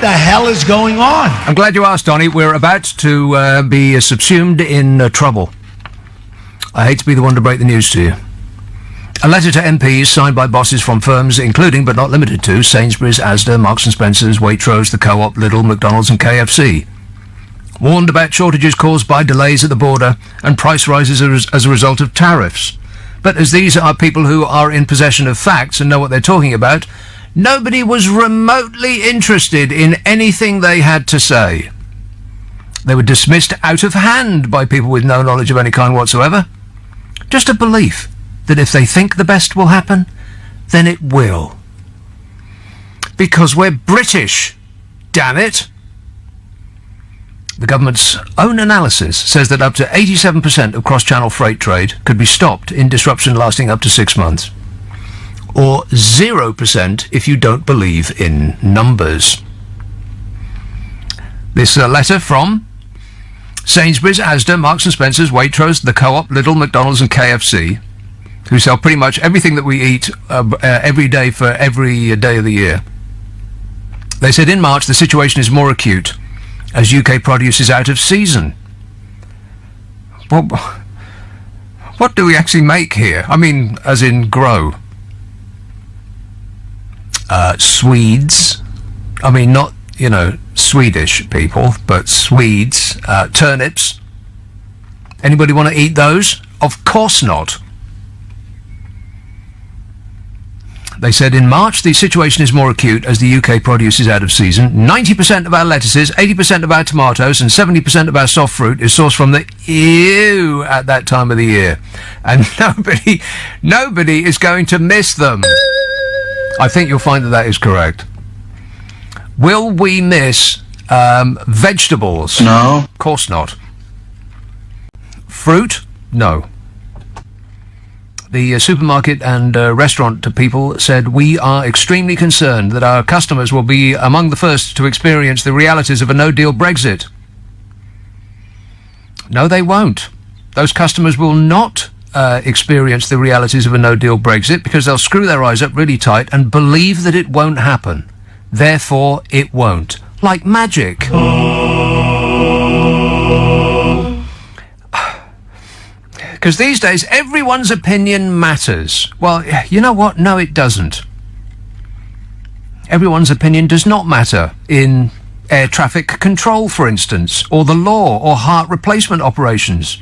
The hell is going on? I'm glad you asked, Donnie. We're about to be subsumed in trouble. I hate to be the one to break the news to you. A letter to MPs signed by bosses from firms including, but not limited to, Sainsbury's, Asda, Marks & Spencer's, Waitrose, the Co-op, Lidl, McDonald's and KFC. Warned about shortages caused by delays at the border and price rises as a result of tariffs. But as these are people who are in possession of facts and know what they're talking about, nobody was remotely interested in anything they had to say. They were dismissed out of hand by people with no knowledge of any kind whatsoever. Just a belief that if they think the best will happen, then it will. Because we're British, damn it! The government's own analysis says that up to 87% of cross-channel freight trade could be stopped in disruption lasting up to 6 months. Or 0% if you don't believe in numbers. This letter from Sainsbury's, Asda, Marks & Spencer's, Waitrose, the Co-op, Lidl, McDonald's and KFC, who sell pretty much everything that we eat every day for every day of the year. They said in March the situation is more acute as UK produce is out of season. What do we actually make here? I mean, as in grow. Swedes. I mean, not, Swedish people, but Swedes. Turnips. Anybody want to eat those? Of course not. They said in March the situation is more acute as the UK produce is out of season. 90% of our lettuces, 80% of our tomatoes and 70% of our soft fruit is sourced from the EU at that time of the year. And nobody is going to miss them. I think you'll find that is correct. Will we miss vegetables? No. Of course not. Fruit? No. The supermarket and restaurant people said, we are extremely concerned that our customers will be among the first to experience the realities of a no-deal Brexit. No, they won't. Those customers will not experience the realities of a no-deal Brexit because they'll screw their eyes up really tight and believe that it won't happen. Therefore, it won't. Like magic. Because these days, everyone's opinion matters. Well, you know what? No, it doesn't. Everyone's opinion does not matter in air traffic control, for instance, or the law, or heart replacement operations.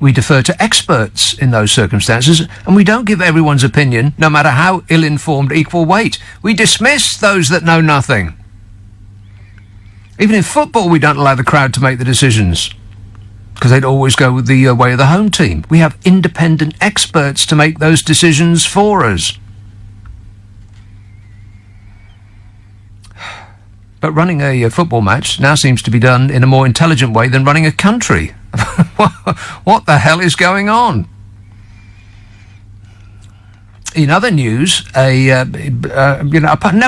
We defer to experts in those circumstances, and we don't give everyone's opinion, no matter how ill-informed, equal weight. We dismiss those that know nothing. Even in football, we don't allow the crowd to make the decisions, because they'd always go the way of the home team. We have independent experts to make those decisions for us. But running a football match now seems to be done in a more intelligent way than running a country. What the hell is going on? In other news, never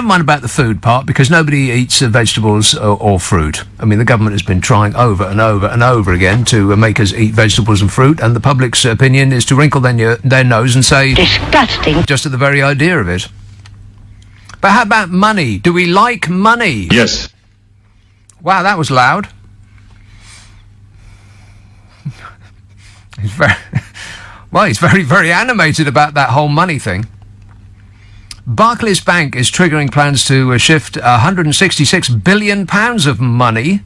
mind about the food part, because nobody eats vegetables or fruit. I mean, the government has been trying over and over and over again to make us eat vegetables and fruit, and the public's opinion is to wrinkle their nose and say, disgusting, just at the very idea of it. But how about money? Do we like money? Yes. Wow, that was loud. He's very, very animated about that whole money thing. Barclays Bank is triggering plans to shift £166 billion of money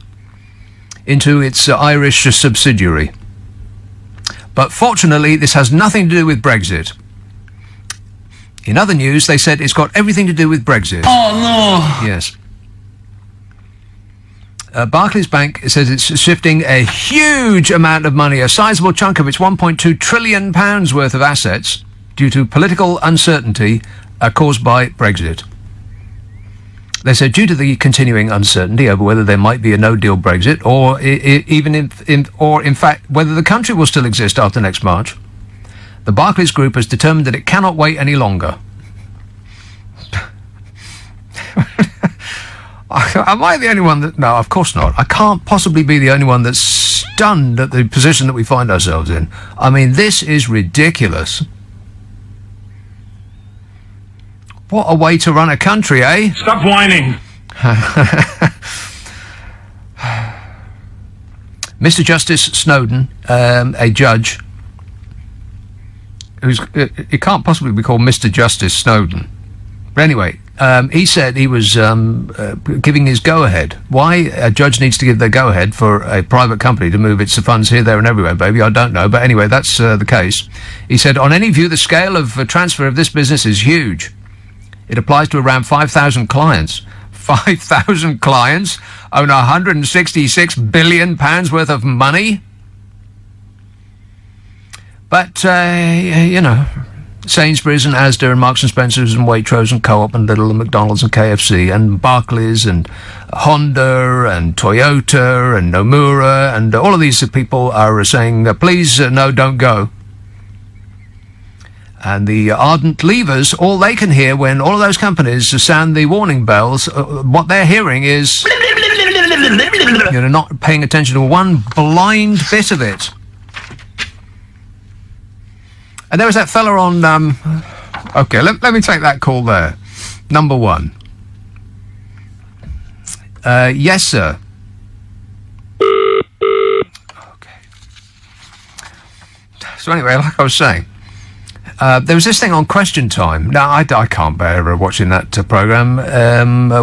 into its Irish subsidiary. But fortunately, this has nothing to do with Brexit. In other news, they said it's got everything to do with Brexit. Oh, no. Yes. Barclays Bank says it's shifting a huge amount of money, a sizable chunk of its £1.2 trillion worth of assets, due to political uncertainty caused by Brexit. They said due to the continuing uncertainty over whether there might be a no-deal Brexit, or in fact whether the country will still exist after next March, the Barclays Group has determined that it cannot wait any longer. Am I the only one that... No, of course not. I can't possibly be the only one that's stunned at the position that we find ourselves in. I mean, this is ridiculous. What a way to run a country, eh? Stop whining. Mr. Justice Snowden, a judge, it can't possibly be called Mr. Justice Snowden. But anyway, he said he was giving his go-ahead. Why a judge needs to give their go-ahead for a private company to move its funds here, there and everywhere, baby, I don't know. But anyway, that's the case. He said, on any view, the scale of transfer of this business is huge. It applies to around 5,000 clients. 5,000 clients own £166 billion worth of money? But, Sainsbury's and Asda and Marks and Spencer's and Waitrose and Co-op and Lidl and McDonald's and KFC and Barclays and Honda and Toyota and Nomura and all of these people are saying, please, no, don't go. And the ardent leavers, all they can hear when all of those companies sound the warning bells, what they're hearing is, not paying attention to one blind bit of it. And there was that fella on, okay, let me take that call there. Number one. Yes, sir. Okay. So anyway, like I was saying, there was this thing on Question Time. Now, I can't bear watching that programme.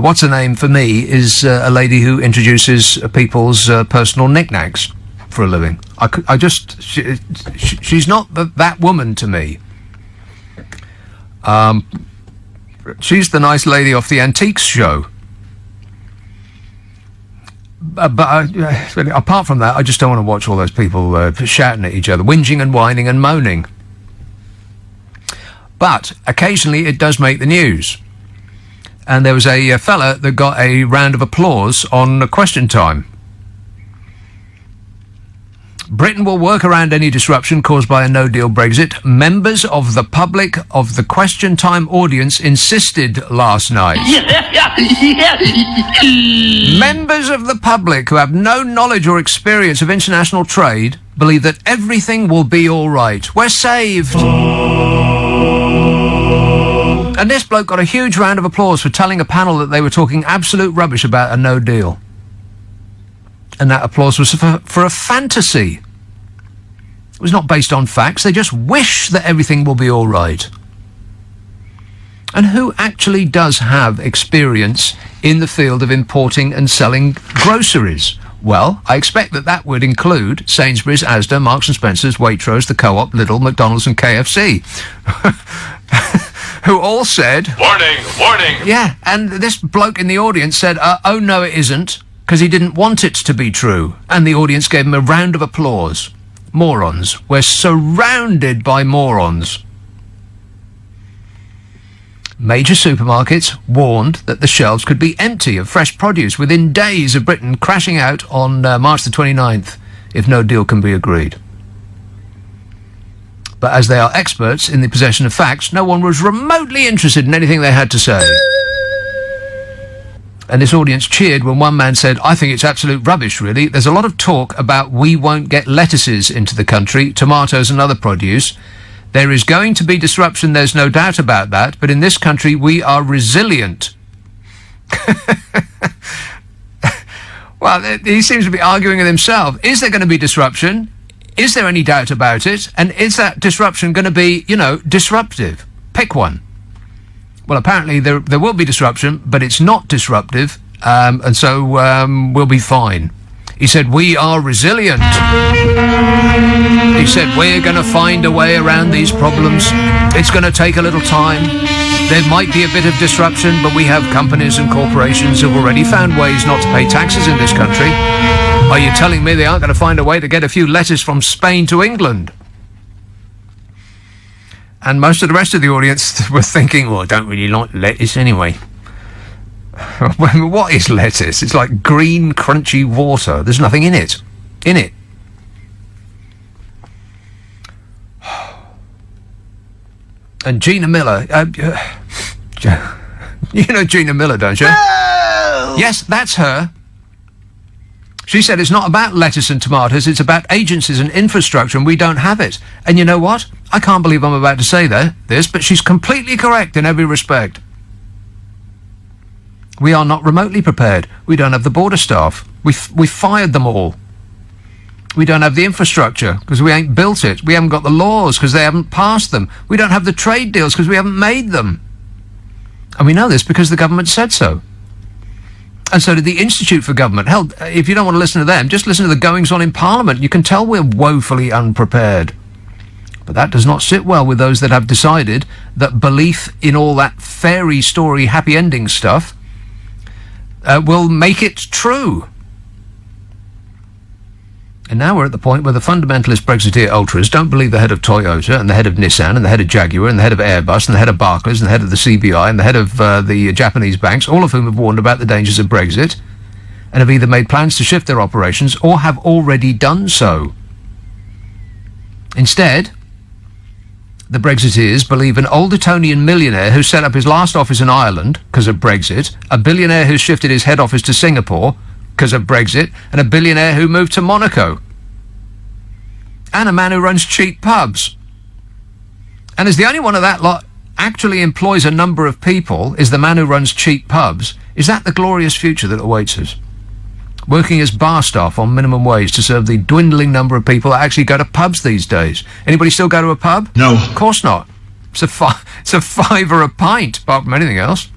What's her name for me is a lady who introduces people's personal knickknacks for a living. She's not that woman to me. She's the nice lady off the Antiques show. But apart from that, I just don't want to watch all those people shouting at each other, whinging and whining and moaning. But occasionally it does make the news. And there was a fella that got a round of applause on Question Time. Britain will work around any disruption caused by a no-deal Brexit. Members of the public of the Question Time audience insisted last night. Members of the public who have no knowledge or experience of international trade believe that everything will be all right. We're saved. And this bloke got a huge round of applause for telling a panel that they were talking absolute rubbish about a no-deal. And that applause was for a fantasy. It was not based on facts. They just wish that everything will be all right. And who actually does have experience in the field of importing and selling groceries? Well, I expect that would include Sainsbury's, Asda, Marks and Spencer's, Waitrose, the Co-op, Lidl, McDonald's and KFC. Who all said... Warning, warning! Yeah, and this bloke in the audience said, oh no it isn't, because he didn't want it to be true. And the audience gave him a round of applause. Morons. We're surrounded by morons. Major supermarkets warned that the shelves could be empty of fresh produce within days of Britain crashing out on March the 29th, if no deal can be agreed. But as they are experts in the possession of facts, no one was remotely interested in anything they had to say. And this audience cheered when one man said, I think it's absolute rubbish, really. There's a lot of talk about we won't get lettuces into the country, tomatoes and other produce. There is going to be disruption, there's no doubt about that, but in this country we are resilient. Well, he seems to be arguing with himself. Is there going to be disruption? Is there any doubt about it? And is that disruption going to be, disruptive? Pick one. Well, apparently there will be disruption, but it's not disruptive, and so we'll be fine. He said, we are resilient. He said, we're going to find a way around these problems. It's going to take a little time. There might be a bit of disruption, but we have companies and corporations who've already found ways not to pay taxes in this country. Are you telling me they aren't going to find a way to get a few letters from Spain to England? And most of the rest of the audience were thinking, well, I don't really like lettuce anyway. What is lettuce? It's like green, crunchy water. There's nothing in it. And Gina Miller, you know Gina Miller, don't you? No! Yes, that's her. She said it's not about lettuce and tomatoes, it's about agencies and infrastructure, and we don't have it. And you know what? I can't believe I'm about to say this, but she's completely correct in every respect. We are not remotely prepared. We don't have the border staff. We fired them all. We don't have the infrastructure because we ain't built it. We haven't got the laws because they haven't passed them. We don't have the trade deals because we haven't made them. And we know this because the government said so. And so did the Institute for Government. Hell, if you don't want to listen to them, just listen to the goings-on in Parliament. You can tell we're woefully unprepared. But that does not sit well with those that have decided that belief in all that fairy story happy ending stuff will make it true. And now we're at the point where the fundamentalist Brexiteer ultras don't believe the head of Toyota and the head of Nissan and the head of Jaguar and the head of Airbus and the head of Barclays and the head of the CBI and the head of the Japanese banks, all of whom have warned about the dangers of Brexit and have either made plans to shift their operations or have already done so. Instead, the Brexiteers believe an old Etonian millionaire who set up his last office in Ireland because of Brexit, a billionaire who shifted his head office to Singapore because of Brexit, and a billionaire who moved to Monaco, and a man who runs cheap pubs. And as the only one of that lot actually employs a number of people is the man who runs cheap pubs, is that the glorious future that awaits us? Working as bar staff on minimum wage to serve the dwindling number of people that actually go to pubs these days. Anybody still go to a pub? No. Of course not. It's a $5 a pint, apart from anything else.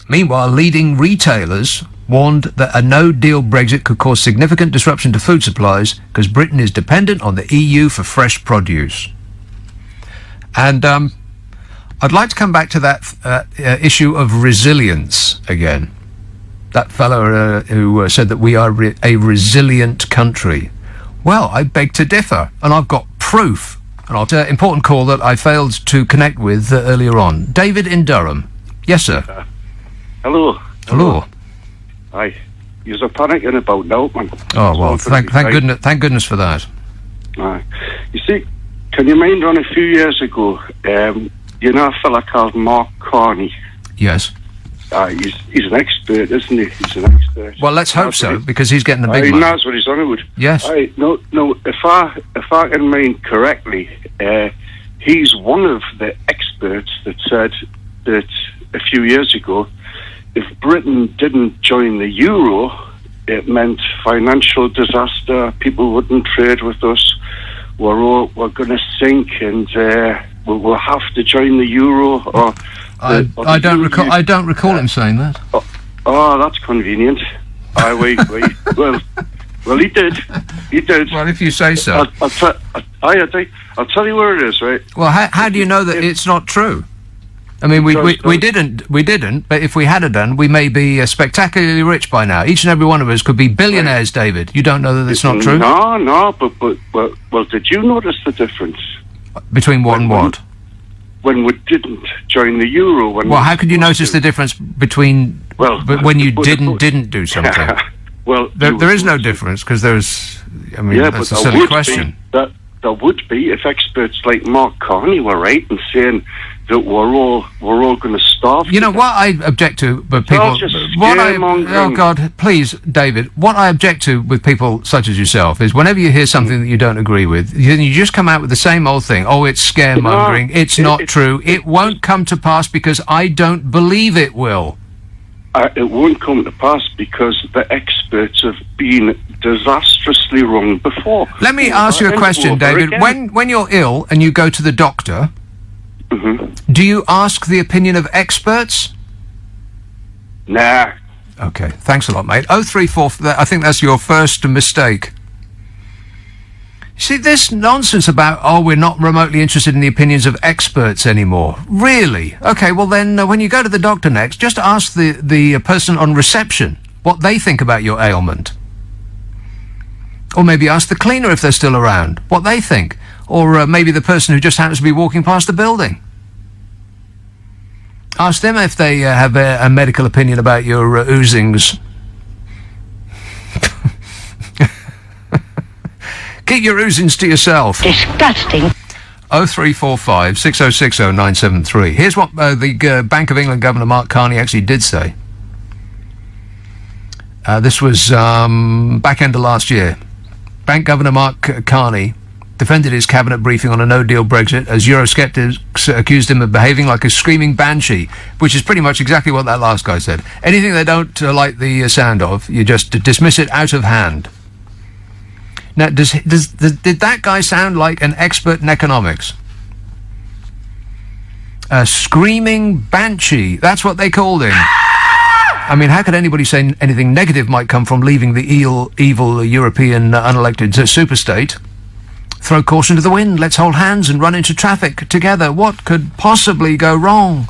Meanwhile, leading retailers warned that a no-deal Brexit could cause significant disruption to food supplies because Britain is dependent on the EU for fresh produce. And I'd like to come back to that issue of resilience again. That fellow who said that we are a resilient country. Well, I beg to differ, and I've got proof. And I'll important call that I failed to connect with earlier on. David in Durham. Yes, sir. Hello. Hello. Aye. You're panicking about now, man. Oh, well, thank goodness for that. Aye. You see, can you mind on a few years ago, you know a fella called Mark Carney? Yes. He's an expert, isn't he? He's an expert. Well, let's hope so, because he's getting the big money. He money. knows what he's on about. Yes. No, if I can mind correctly, he's one of the experts that said that a few years ago, if Britain didn't join the euro, it meant financial disaster. People wouldn't trade with us. We're going to sink, and we'll have to join the euro. I don't recall him saying that. Oh, that's convenient. Well, he did. He did. Well, if you say so. I'll tell you where it is, right? Well, how do you know that it's not true? I mean, we didn't, but if we had done, we may be spectacularly rich by now. Each and every one of us could be billionaires, David. You don't know that it's not true? No, but did you notice the difference? Between what and what? When we didn't join the euro. Well, how could you notice the difference between when you didn't do something? Well, there is no difference, because there's, I mean, that's a silly question. There would be if experts like Mark Carney were right in saying that we're all going to starve. You know what I object to, but people. Oh God, please, David. What I object to with people such as yourself is whenever you hear something that you don't agree with, you just come out with the same old thing. Oh, it's scaremongering. It's not true. It won't come to pass because I don't believe it will. It won't come to pass because the experts have been disastrously wrong before. Let me ask you a question, David. When you're ill and you go to the doctor, do you ask the opinion of experts? Nah. Okay, thanks a lot, mate. 034, I think that's your first mistake. See, this nonsense about, we're not remotely interested in the opinions of experts anymore. Really? Okay, well then, when you go to the doctor next, just ask the person on reception what they think about your ailment. Or maybe ask the cleaner if they're still around, what they think. Or maybe the person who just happens to be walking past the building. Ask them if they have a medical opinion about your oozings. Keep your oozings to yourself. Disgusting. 0345 6060 973. Here's what the Bank of England Governor Mark Carney actually did say. This was back end of last year. Bank Governor Mark Carney defended his cabinet briefing on a no-deal Brexit as Eurosceptics accused him of behaving like a screaming banshee, which is pretty much exactly what that last guy said. Anything they don't like the sound of, you just dismiss it out of hand. Now, did that guy sound like an expert in economics? A screaming banshee, that's what they called him. I mean, how could anybody say anything negative might come from leaving the evil European unelected superstate? Throw caution to the wind, let's hold hands and run into traffic together. What could possibly go wrong?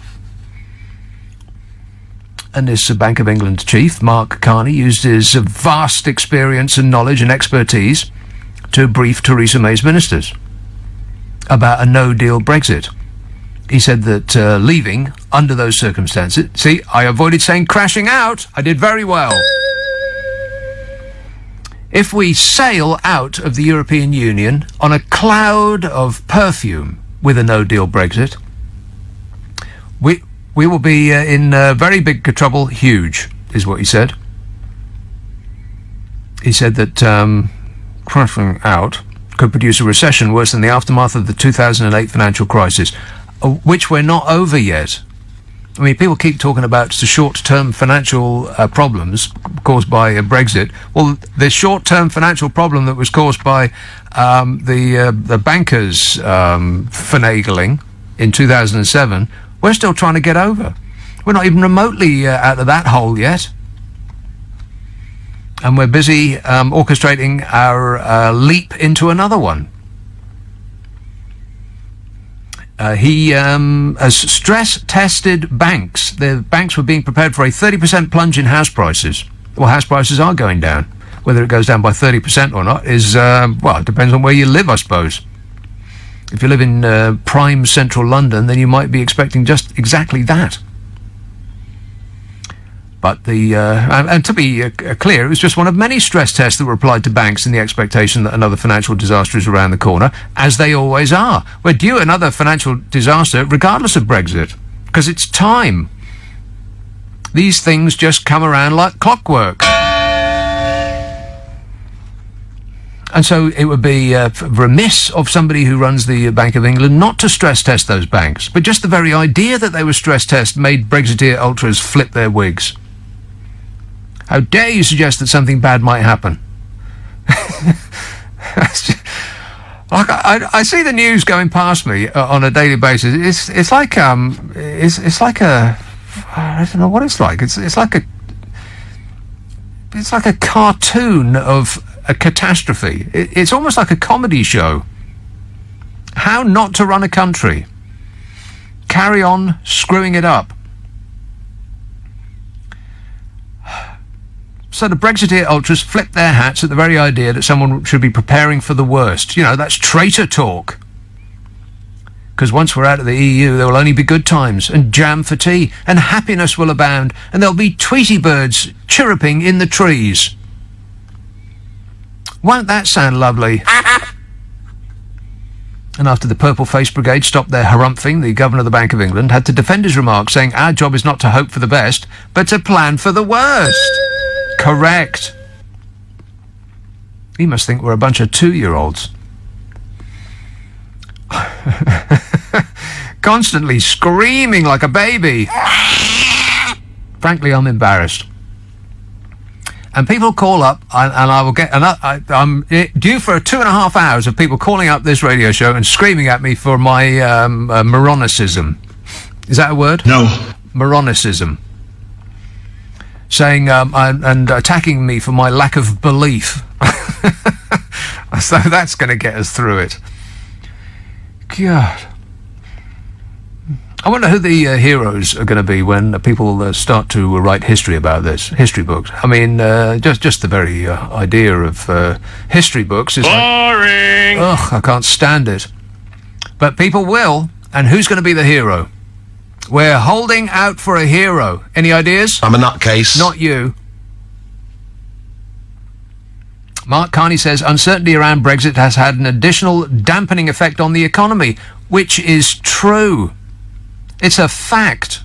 And this Bank of England chief, Mark Carney, used his vast experience and knowledge and expertise to brief Theresa May's ministers about a no-deal Brexit. He said that leaving under those circumstances... See, I avoided saying crashing out. I did very well. If we sail out of the European Union on a cloud of perfume with a no-deal Brexit, we will be in very big trouble, huge, is what he said. He said that crashing out could produce a recession worse than the aftermath of the 2008 financial crisis, which we're not over yet. I mean, people keep talking about the short-term financial problems caused by Brexit. Well, the short-term financial problem that was caused by the bankers finagling in 2007, we're still trying to get over. We're not even remotely out of that hole yet. And we're busy orchestrating our leap into another one. He has stress-tested banks. The banks were being prepared for a 30% plunge in house prices. Well, house prices are going down. Whether it goes down by 30% or not is, well, it depends on where you live, I suppose. If you live in prime central London, then you might be expecting just exactly that. But and to be clear, it was just one of many stress tests that were applied to banks in the expectation that another financial disaster is around the corner, as they always are. We're due another financial disaster regardless of Brexit, because it's time. These things just come around like clockwork. And so it would be remiss of somebody who runs the Bank of England not to stress test those banks. But just the very idea that they were stress test made Brexiteer ultras flip their wigs. How dare you suggest that something bad might happen? I see the news going past me on a daily basis. It's like a, I don't know what it's like. It's like a cartoon of a catastrophe. It's almost like a comedy show. How not to run a country. Carry on screwing it up. So the Brexiteer ultras flip their hats at the very idea that someone should be preparing for the worst. You know, that's traitor talk. Because once we're out of the EU, there will only be good times, and jam for tea, and happiness will abound, and there'll be Tweety birds chirruping in the trees. Won't that sound lovely? And after the Purple Face Brigade stopped their harumphing, the Governor of the Bank of England had to defend his remarks, saying our job is not to hope for the best, but to plan for the worst. Correct. He must think we're a bunch of 2-year-olds. Constantly screaming like a baby. Frankly, I'm embarrassed. And people call up, and I will get... I'm due for 2.5 hours of people calling up this radio show and screaming at me for my moronicism. Is that a word? No. Moronicism. Saying, and attacking me for my lack of belief. So that's going to get us through it. God. I wonder who the heroes are going to be when people start to write history about this. History books. I mean, just the very idea of history books is boring. Ugh, I can't stand it. But people will, and who's going to be the hero? We're holding out for a hero. Any ideas? I'm a nutcase. Not you. Mark Carney says uncertainty around Brexit has had an additional dampening effect on the economy, which is true. It's a fact.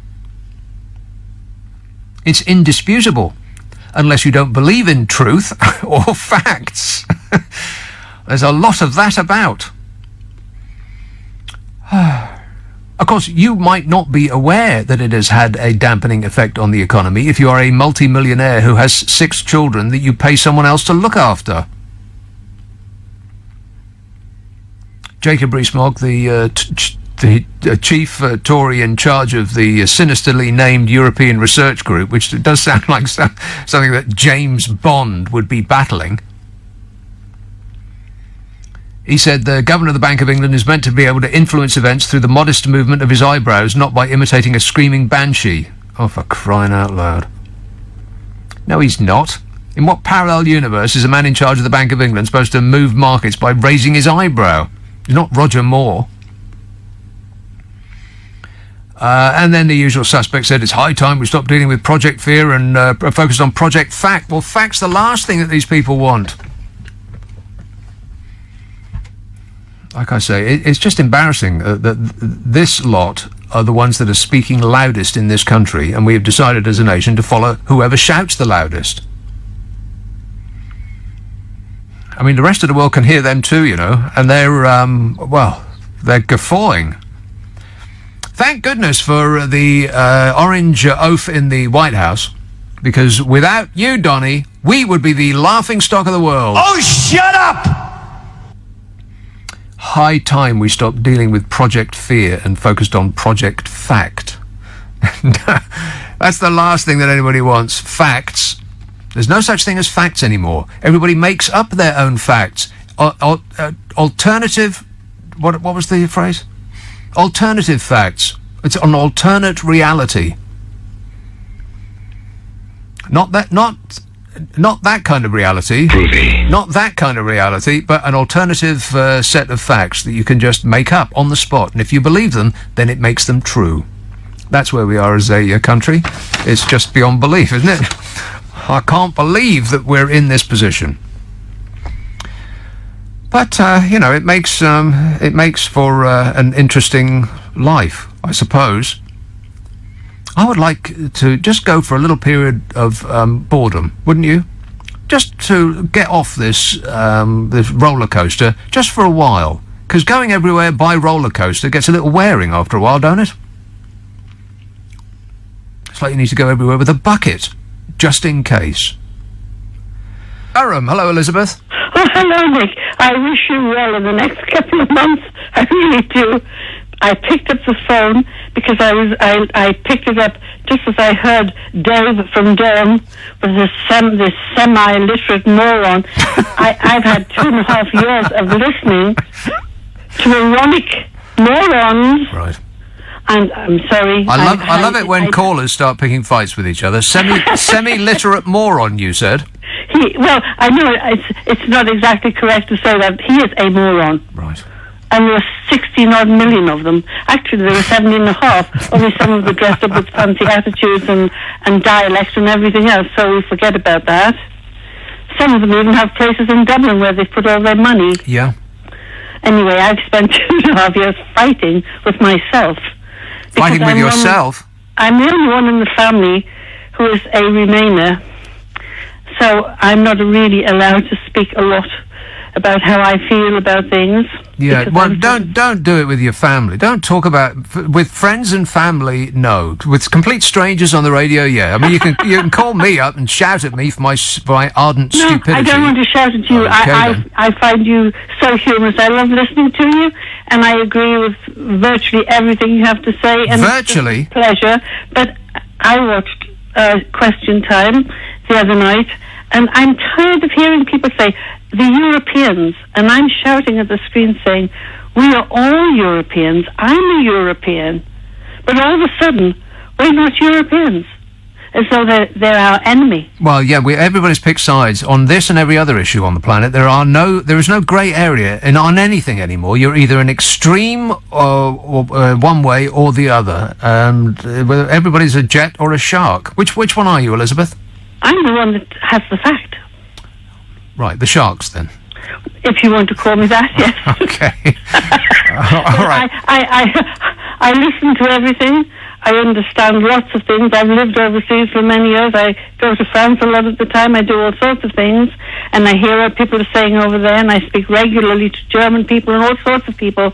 It's indisputable, unless you don't believe in truth or facts. There's a lot of that about. Of course, you might not be aware that it has had a dampening effect on the economy if you are a multi-millionaire who has 6 children that you pay someone else to look after. Jacob Rees-Mogg, the chief Tory in charge of the sinisterly named European Research Group, which does sound like something that James Bond would be battling. He said the Governor of the Bank of England is meant to be able to influence events through the modest movement of his eyebrows, not by imitating a screaming banshee. Oh, for crying out loud. No, he's not. In what parallel universe is a man in charge of the Bank of England supposed to move markets by raising his eyebrow? He's not Roger Moore. And then the usual suspect said it's high time we stop dealing with Project Fear and focused on Project Fact. Well, fact's the last thing that these people want. Like I say, it's just embarrassing that this lot are the ones that are speaking loudest in this country, and we have decided as a nation to follow whoever shouts the loudest. I mean, the rest of the world can hear them too, you know, and they're guffawing. Thank goodness for the orange oaf in the White House, because without you, Donny, we would be the laughing stock of the world. Oh, shut up! High time we stopped dealing with Project Fear and focused on Project Fact. That's the last thing that anybody wants. Facts. There's no such thing as facts anymore. Everybody makes up their own facts. Alternative... What was the phrase? Alternative facts. It's an alternate reality. Not that kind of reality. Groovy. Not that kind of reality, but an alternative set of facts that you can just make up on the spot. And if you believe them, then it makes them true. That's where we are as a country. It's just beyond belief, isn't it? I can't believe that we're in this position. But, you know, it makes for an interesting life, I suppose. I would like to just go for a little period of boredom, wouldn't you? Just to get off this roller coaster, just for a while. Because going everywhere by roller coaster gets a little wearing after a while, don't it? It's like you need to go everywhere with a bucket, just in case. Durham, hello, Elizabeth. Oh, hello, Nick. I wish you well in the next couple of months. I really do. I picked up the phone because I picked it up just as I heard Dave from Durham was this semi-literate moron. I've had 2.5 years of listening to moronic morons. Right. And I'm sorry. I love it when callers start picking fights with each other. Semi-literate moron, you said. Well, I know it's not exactly correct to say that. He is a moron. Right. And there were 16-odd million of them. Actually, there were 17.5. Only some of them dressed up with fancy attitudes and dialects and everything else, so we forget about that. Some of them even have places in Dublin where they put all their money. Yeah. Anyway, I've spent 2.5 years fighting with myself. Fighting with yourself? I'm the only one in the family who is a Remainer, so I'm not really allowed to speak a lot about how I feel about things. Yeah, well, don't do it with your family. Don't talk about with friends and family. No, with complete strangers on the radio. Yeah, I mean you can call me up and shout at me for my ardent stupidity. I don't want to shout at you. Okay, I find you so humorous. I love listening to you, and I agree with virtually everything you have to say. And virtually, it's a pleasure. But I watched Question Time the other night, and I'm tired of hearing people say the Europeans, and I'm shouting at the screen saying, we are all Europeans. I'm a European. But all of a sudden, we're not Europeans. As though they're our enemy. Well, yeah, everybody's picked sides on this and every other issue on the planet. There is no grey area on anything anymore. You're either an extreme or one way or the other. And everybody's a jet or a shark. Which one are you, Elizabeth? I'm the one that has the fact. Right, the sharks, then. If you want to call me that, yes. Okay. All right. I listen to everything. I understand lots of things. I've lived overseas for many years. I go to France a lot of the time. I do all sorts of things, and I hear what people are saying over there, and I speak regularly to German people and all sorts of people,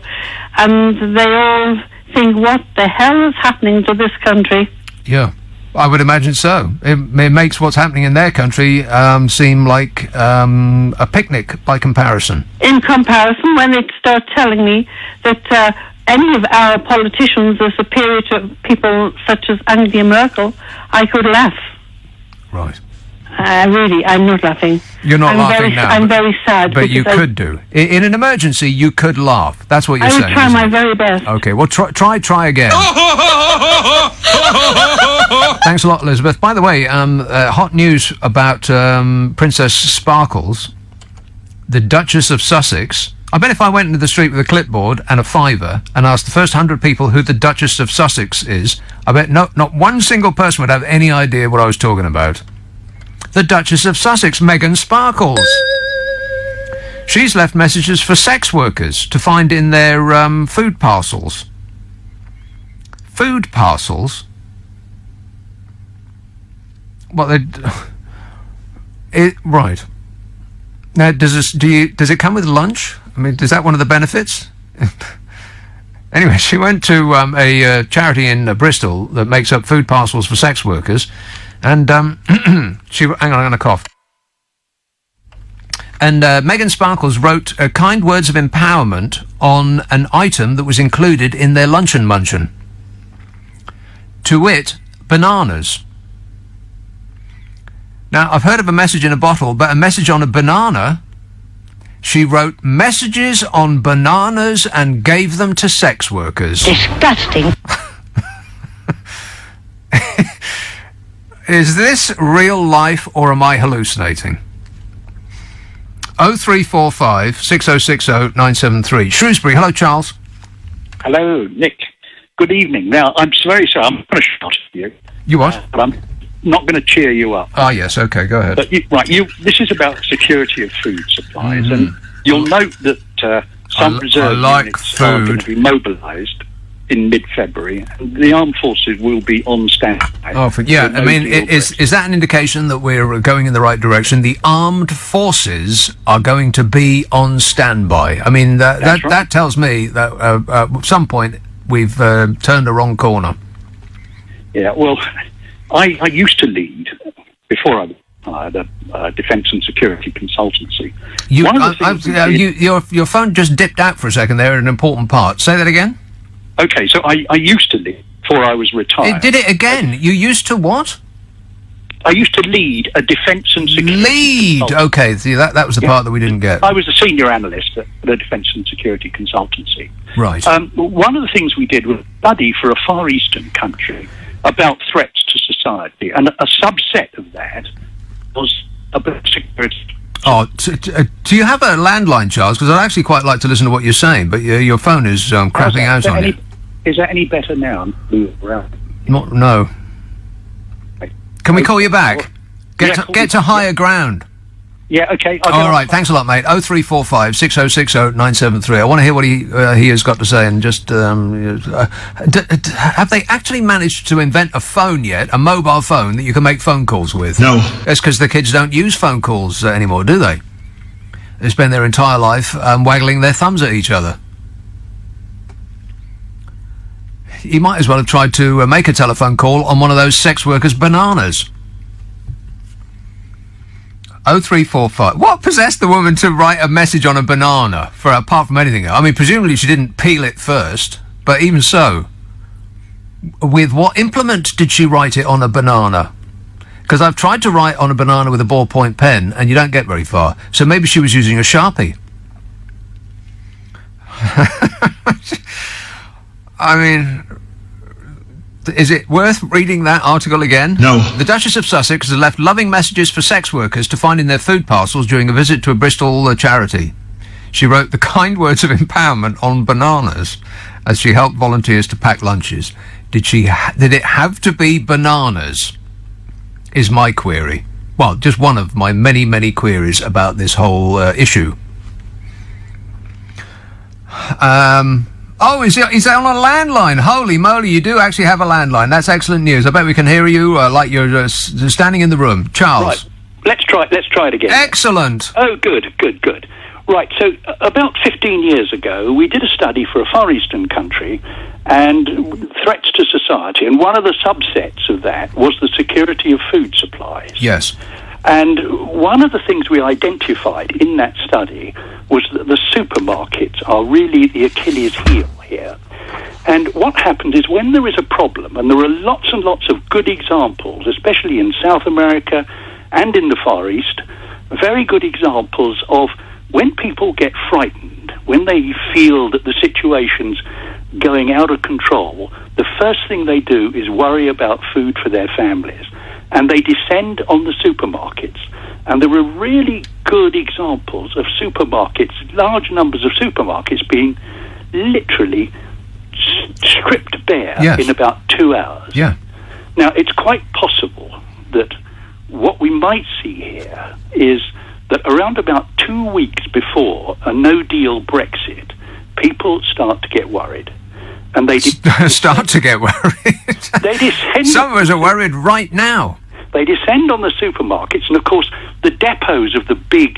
and they all think, what the hell is happening to this country? Yeah, I would imagine so. It makes what's happening in their country seem like a picnic by comparison. In comparison, when they start telling me that any of our politicians are superior to people such as Angela Merkel, I could laugh. Right. Really, I'm not laughing. You're not laughing now. I'm very sad. But you could do. In an emergency, you could laugh. That's what you're saying. I would try my very best. Okay, well, try again. Thanks a lot, Elizabeth. By the way, hot news about Princess Sparkles, the Duchess of Sussex. I bet if I went into the street with a clipboard and a fiver and asked the first 100 people who the Duchess of Sussex is, I bet not one single person would have any idea what I was talking about. The Duchess of Sussex, Meghan Sparkles. She's left messages for sex workers to find in their food parcels. Food parcels? Well, right. Now, does it come with lunch? I mean, is that one of the benefits? Anyway, she went to a charity in Bristol that makes up food parcels for sex workers, and hang on, I'm going to cough. And Meghan Sparkles wrote kind words of empowerment on an item that was included in their luncheon munchin. To wit, bananas. Now, I've heard of a message in a bottle, but a message on a banana. She wrote messages on bananas and gave them to sex workers. Disgusting. Is this real life or am I hallucinating? 0345 6060 973. Shrewsbury. Hello, Charles. Hello, Nick. Good evening. Now, I'm very sorry. I'm going to shout at you. You what? But I'm not going to cheer you up. Ah, yes. Okay, go ahead. But this is about security of food supplies, and you'll note that some reserve units are going to be mobilised in mid-February, and the armed forces will be on standby. Oh, I mean, is that an indication that we're going in the right direction? The armed forces are going to be on standby. I mean, that tells me that at some point we've turned a wrong corner. Yeah, well, I used to lead, before I hired, a defence and security consultancy. Your phone just dipped out for a second there at an important part. Say that again? Okay, so I used to lead before I was retired. It did it again. You used to what? I used to lead a defence and security Lead! Okay, see, that was the part that we didn't get. I was a senior analyst at the defence and security consultancy. Right. One of the things we did was study for a Far Eastern country about threats to society, and a subset of that was about security. Oh, do you have a landline, Charles? Because I'd actually quite like to listen to what you're saying, but your phone is crapping out on you. Is that any better now? No. Can we call you back? Get to higher ground. Yeah, okay. All right, thanks a lot, mate. 0345 6060 973. I want to hear what he has got to say, and just have they actually managed to invent a phone yet, a mobile phone that you can make phone calls with? No. That's because the kids don't use phone calls anymore, do they? They spend their entire life waggling their thumbs at each other. You might as well have tried to make a telephone call on one of those sex workers' bananas. 0345. What possessed the woman to write a message on a banana, apart from anything else? I mean, presumably she didn't peel it first, but even so, with what implement did she write it on a banana? Because I've tried to write on a banana with a ballpoint pen, and you don't get very far. So maybe she was using a Sharpie. I mean, is it worth reading that article again? No. The Duchess of Sussex has left loving messages for sex workers to find in their food parcels during a visit to a Bristol charity. She wrote the kind words of empowerment on bananas as she helped volunteers to pack lunches. Did it have to be bananas? Is my query. Well, just one of my many, many queries about this whole issue. Oh, is it on a landline? Holy moly, you do actually have a landline. That's excellent news. I bet we can hear you like you're standing in the room. Charles. Right. Let's try it again. Excellent. Oh, good. Right, so about 15 years ago, we did a study for a Far Eastern country and threats to society, and one of the subsets of that was the security of food supplies. Yes. And one of the things we identified in that study was that the supermarkets are really the Achilles heel here. And what happened is when there is a problem, and there are lots and lots of good examples, especially in South America and in the Far East, very good examples of when people get frightened, when they feel that the situation's going out of control, the first thing they do is worry about food for their families. And they descend on the supermarkets. And there are really good examples of supermarkets, large numbers of supermarkets being literally stripped bare in about 2 hours. Yeah. Now, it's quite possible that what we might see here is that around about 2 weeks before a no-deal Brexit, people start to get worried. And they start to get worried. They descend. Some of us are worried right now. They descend on the supermarkets, and of course, the depots of the big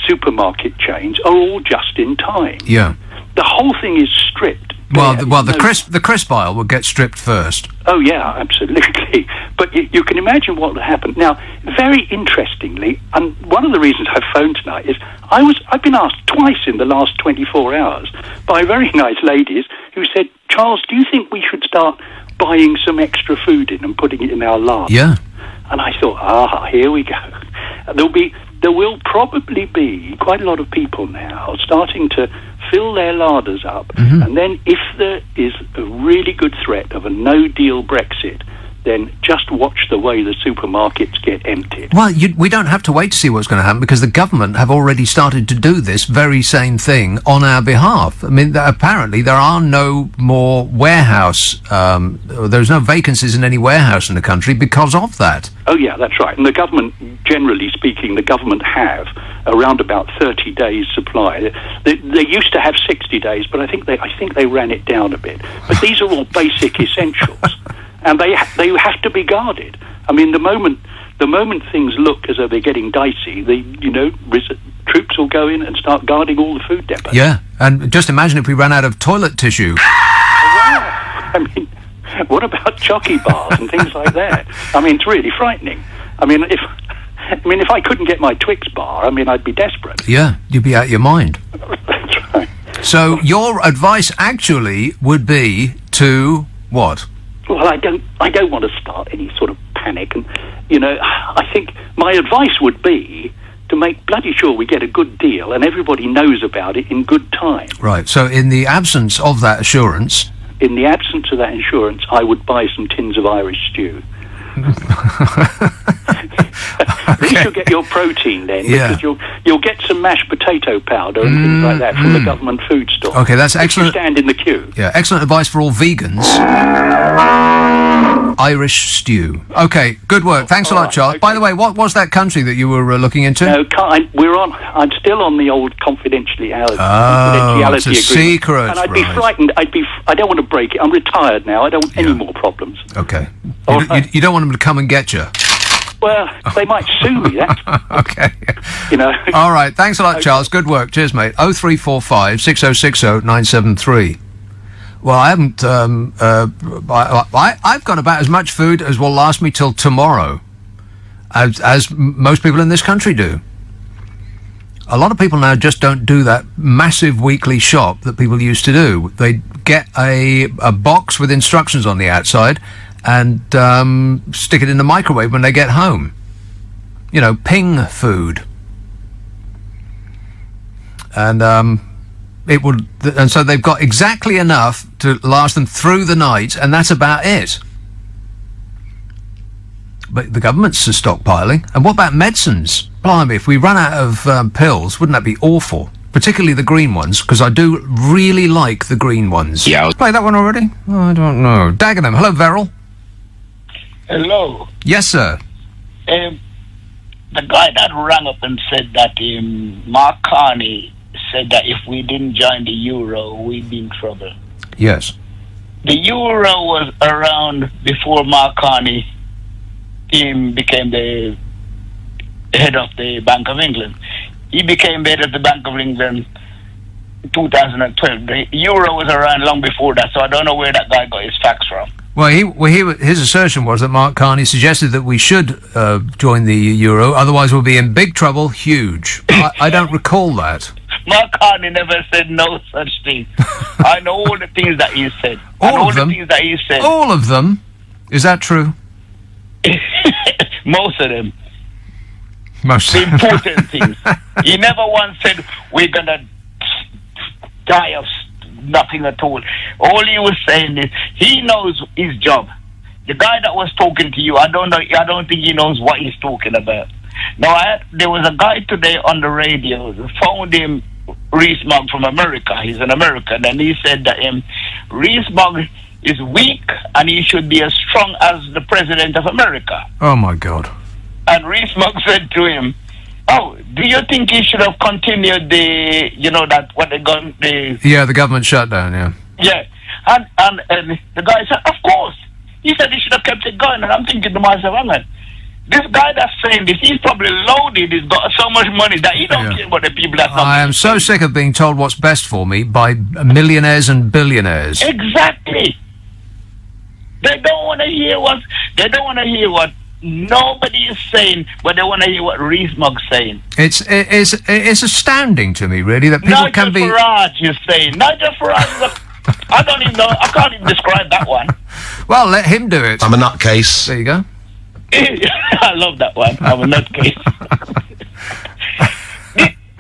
supermarket chains are all just in time. Yeah. The whole thing is stripped. Well, the crisp aisle will get stripped first. Oh yeah, absolutely. But you can imagine what will happen. Now, very interestingly, and one of the reasons I've phoned tonight is I've been asked twice in the last 24 hours by very nice ladies who said, Charles, do you think we should start buying some extra food in and putting it in our larder? Yeah. And I thought, here we go. There will probably be quite a lot of people now starting to fill their larders up. Mm-hmm. And then if there is a really good threat of a no-deal Brexit, then just watch the way the supermarkets get emptied. Well, we don't have to wait to see what's going to happen because the government have already started to do this very same thing on our behalf. I mean, apparently there are no more warehouse, there's no vacancies in any warehouse in the country because of that. Oh, yeah, that's right. And the government, generally speaking, the government have around about 30 days supply. They used to have 60 days, but I think they ran it down a bit. But these are all basic essentials. And they have to be guarded. I mean, the moment things look as though they're getting dicey, troops will go in and start guarding all the food depots. Yeah, and just imagine if we ran out of toilet tissue. I mean, what about chocky bars and things like that? I mean, it's really frightening. I mean, if I couldn't get my Twix bar, I mean, I'd be desperate. Yeah, you'd be out of your mind. That's right. So your advice actually would be to what? Well, I don't want to start any sort of panic, and I think my advice would be to make bloody sure we get a good deal and everybody knows about it in good time. Right. So, in the absence of that assurance, I would buy some tins of Irish stew. At least you'll get your protein then, because you'll get some mashed potato powder and things like that from the government food store. Okay, that's excellent. You stand in the queue. Yeah, excellent advice for all vegans. Irish stew. Okay, good work. Thanks a lot, Charles. Okay. By the way, what was that country that you were looking into? No, I'm still on the old confidentiality it's a agreement. Secret. And I'd be frightened. I don't want to break it. I'm retired now. I don't want any more problems. Okay. You don't want them to come and get you. Well, they might sue me. That's okay. All right. Thanks a lot, Charles. Good work. Cheers, mate. 0345 6060 973. Well, I haven't. I've got about as much food as will last me till tomorrow, as most people in this country do. A lot of people now just don't do that massive weekly shop that people used to do. They get a box with instructions on the outside and stick it in the microwave when they get home. Ping food. And and so they've got exactly enough to last them through the night, and that's about it. But the government's stockpiling. And what about medicines? Blimey, if we run out of pills, wouldn't that be awful? Particularly the green ones, because I do really like the green ones. Yeah. Play that one already? Oh, I don't know. Dagenham. Hello, Verrill. Hello. Yes, sir. The guy that rang up and said that Mark Carney said that if we didn't join the euro, we'd be in trouble. Yes. The euro was around before Mark Carney became the head of the Bank of England. He became head of the Bank of England in 2012. The euro was around long before that, so I don't know where that guy got his facts from. Well, his assertion was that Mark Carney suggested that we should join the euro, otherwise we'll be in big trouble, huge. I don't recall that. Mark Carney never said no such thing. I know all the things that he said. All of them? The things that he said. All of them? Is that true? Most of them. Most The important things. He never once said, we're going to die of nothing at all. All he was saying is, he knows his job. The guy that was talking to you, I don't think he knows what he's talking about. Now, there was a guy today on the radio who phoned him, Rees-Mogg from America. He's an American, and he said that Rees-Mogg is weak and he should be as strong as the President of America. Oh, my God. And Rees-Mogg said to him, oh, do you think he should have continued the government shutdown, yeah. Yeah. And the guy said, of course. He said he should have kept it going. And I'm thinking to myself, hang on, this guy that's saying this, he's probably loaded. He's got so much money that he don't care about the people that's not. I am so sick of being told what's best for me by millionaires and billionaires. Exactly. They don't want to hear what nobody is saying, but they want to hear what Rees-Mogg's saying. It's astounding to me, really, that people can be. Nigel Farage is saying. Nigel Farage. I don't even know. I can't even describe that one. Well, let him do it. I'm a nutcase. There you go. I love that one. I'm a nutcase.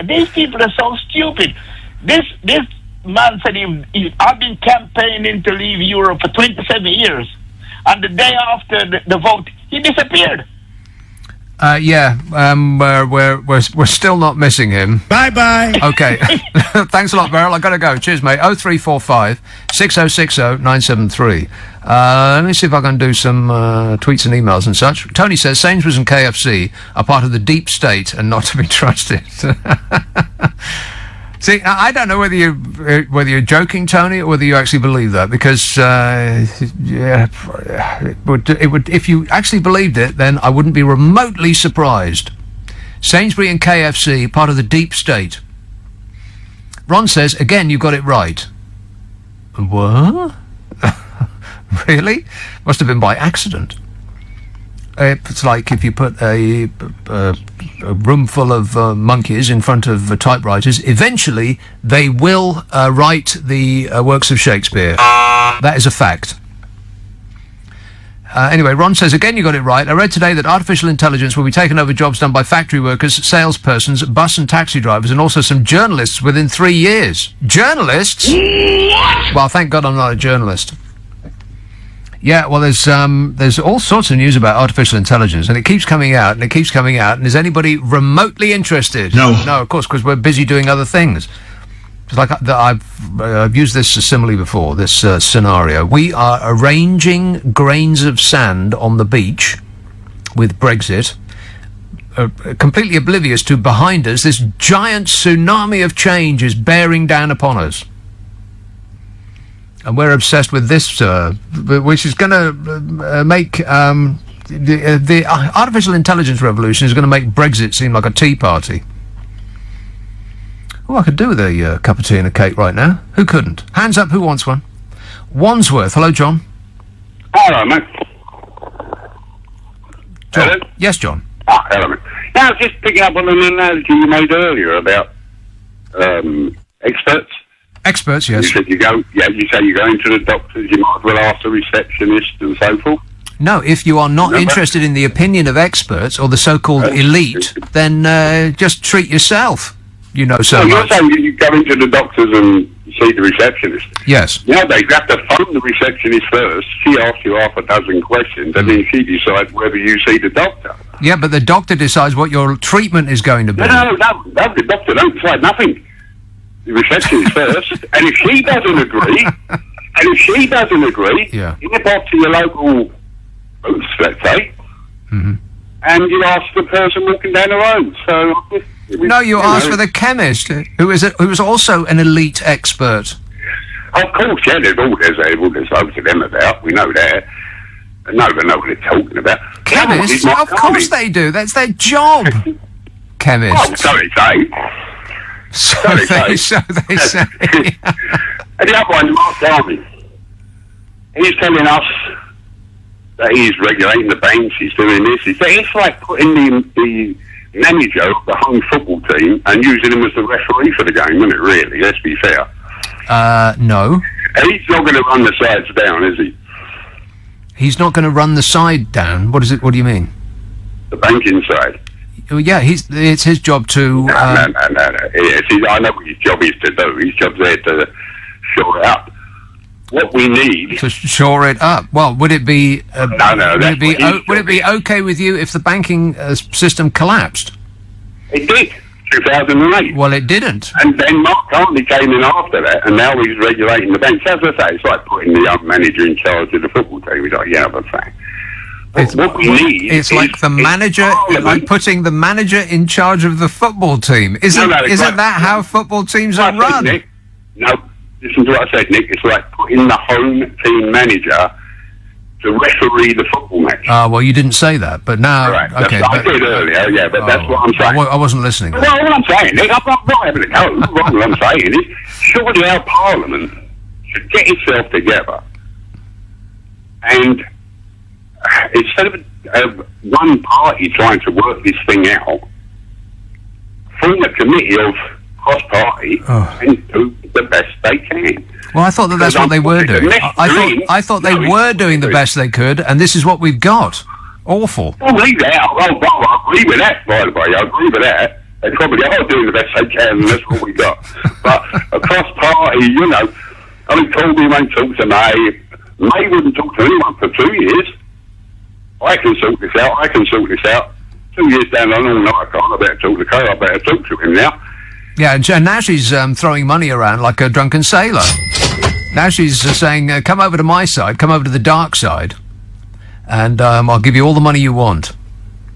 These people are so stupid. This man said I've been campaigning to leave Europe for 27 years, and the day after the vote, he disappeared. We're still not missing him. Bye-bye. Okay. Thanks a lot, Beryl. I've got to go. Cheers, mate. 0345 6060 973. Let me see if I can do some tweets and emails and such. Tony says Sainsbury's and KFC are part of the deep state and not to be trusted. See, I don't know whether you're joking, Tony, or whether you actually believe that, because it would if you actually believed it, then I wouldn't be remotely surprised. Sainsbury and KFC, part of the deep state. Ron says, again, you got it right. What? Really? Must have been by accident. It's like if you put a room full of monkeys in front of typewriters, eventually they will write the works of Shakespeare. That is a fact. Anyway, Ron says, again, you got it right. I read today that artificial intelligence will be taking over jobs done by factory workers, salespersons, bus and taxi drivers, and also some journalists within 3 years. Journalists? What? Well, thank God I'm not a journalist. Yeah, well, there's all sorts of news about artificial intelligence, and it keeps coming out, and it keeps coming out, and is anybody remotely interested? No, of course, because we're busy doing other things. It's like I've used this simile before, this scenario. We are arranging grains of sand on the beach with Brexit, completely oblivious to behind us, this giant tsunami of change is bearing down upon us. And we're obsessed with this, which is going to make the artificial intelligence revolution is going to make Brexit seem like a tea party. Oh, I could do with a cup of tea and a cake right now. Who couldn't? Hands up, who wants one? Wandsworth. Hello, John. Hello, mate. John. Hello? Yes, John. Oh, hello, mate. Now, I was just picking up on an analogy you made earlier about experts. Experts, yes. You said you say you go into the doctors, you might as well ask the receptionist and so forth. No, if you are not interested in the opinion of experts or the so-called elite, then just treat yourself. You know so much. You're saying you go into the doctors and see the receptionist. Yes. Nowadays, you have to phone the receptionist first. She asks you half a dozen questions, and then she decides whether you see the doctor. Yeah, but the doctor decides what your treatment is going to be. No, the doctor don't decide nothing. The receptionist first, and if she doesn't agree, yeah. you nip off to your local booth, let's say, and you ask the person walking down the road. So, you ask for the chemist, who is also an elite expert. Of course, yeah, there's all this over to them about. We know that. And no, they know what they're talking about. Chemists? Of course they do. That's their job. Chemists. Oh, so they say. So they say. And the other one, Mark Darby. He's telling us that he's regulating the banks, he's doing this. It's like putting the manager of the home football team and using him as the referee for the game, isn't it, really? Let's be fair. No. He's not going to run the sides down, is he? He's not going to run the side down? What do you mean? The banking side. Well, yeah, it's his job to... No. I know what his job is to do. His job's there to shore it up. What we need... To shore it up? Well, would it be... Would it be okay with you if the banking system collapsed? It did. 2008. Well, it didn't. And then Mark Carney came in after that, and now he's regulating the banks. As I say, it's like putting the young manager in charge of the football team. He's like, yeah, but fact. What we need it's like the manager, like putting the manager in charge of the football team. Isn't that how football teams are run? Nick, no, listen to what I said, Nick. It's like putting the home team manager to referee the football match. Well, you didn't say that, but now... Right, okay, I did earlier, yeah, but that's what I'm saying. I wasn't listening. Well, what I'm saying, Nick, I'm not having a go. What I'm saying is, surely our Parliament should get itself together and instead of one party trying to work this thing out, form a committee of cross-party and do the best they can. Well, I thought that's what they were doing. I thought they were doing the best they could, and this is what we've got. Awful. Well, leave that. I agree with that, by the way. I agree with that. They probably are doing the best they can, and that's what we got. But across party, I mean, Colby won't talk to May. May wouldn't talk to anyone for 2 years. I can sort this out. 2 years down the line, no, I can't. I better talk to Carl. I better talk to him now. Yeah, and now she's throwing money around like a drunken sailor. Now she's saying, come over to my side, come over to the dark side, and I'll give you all the money you want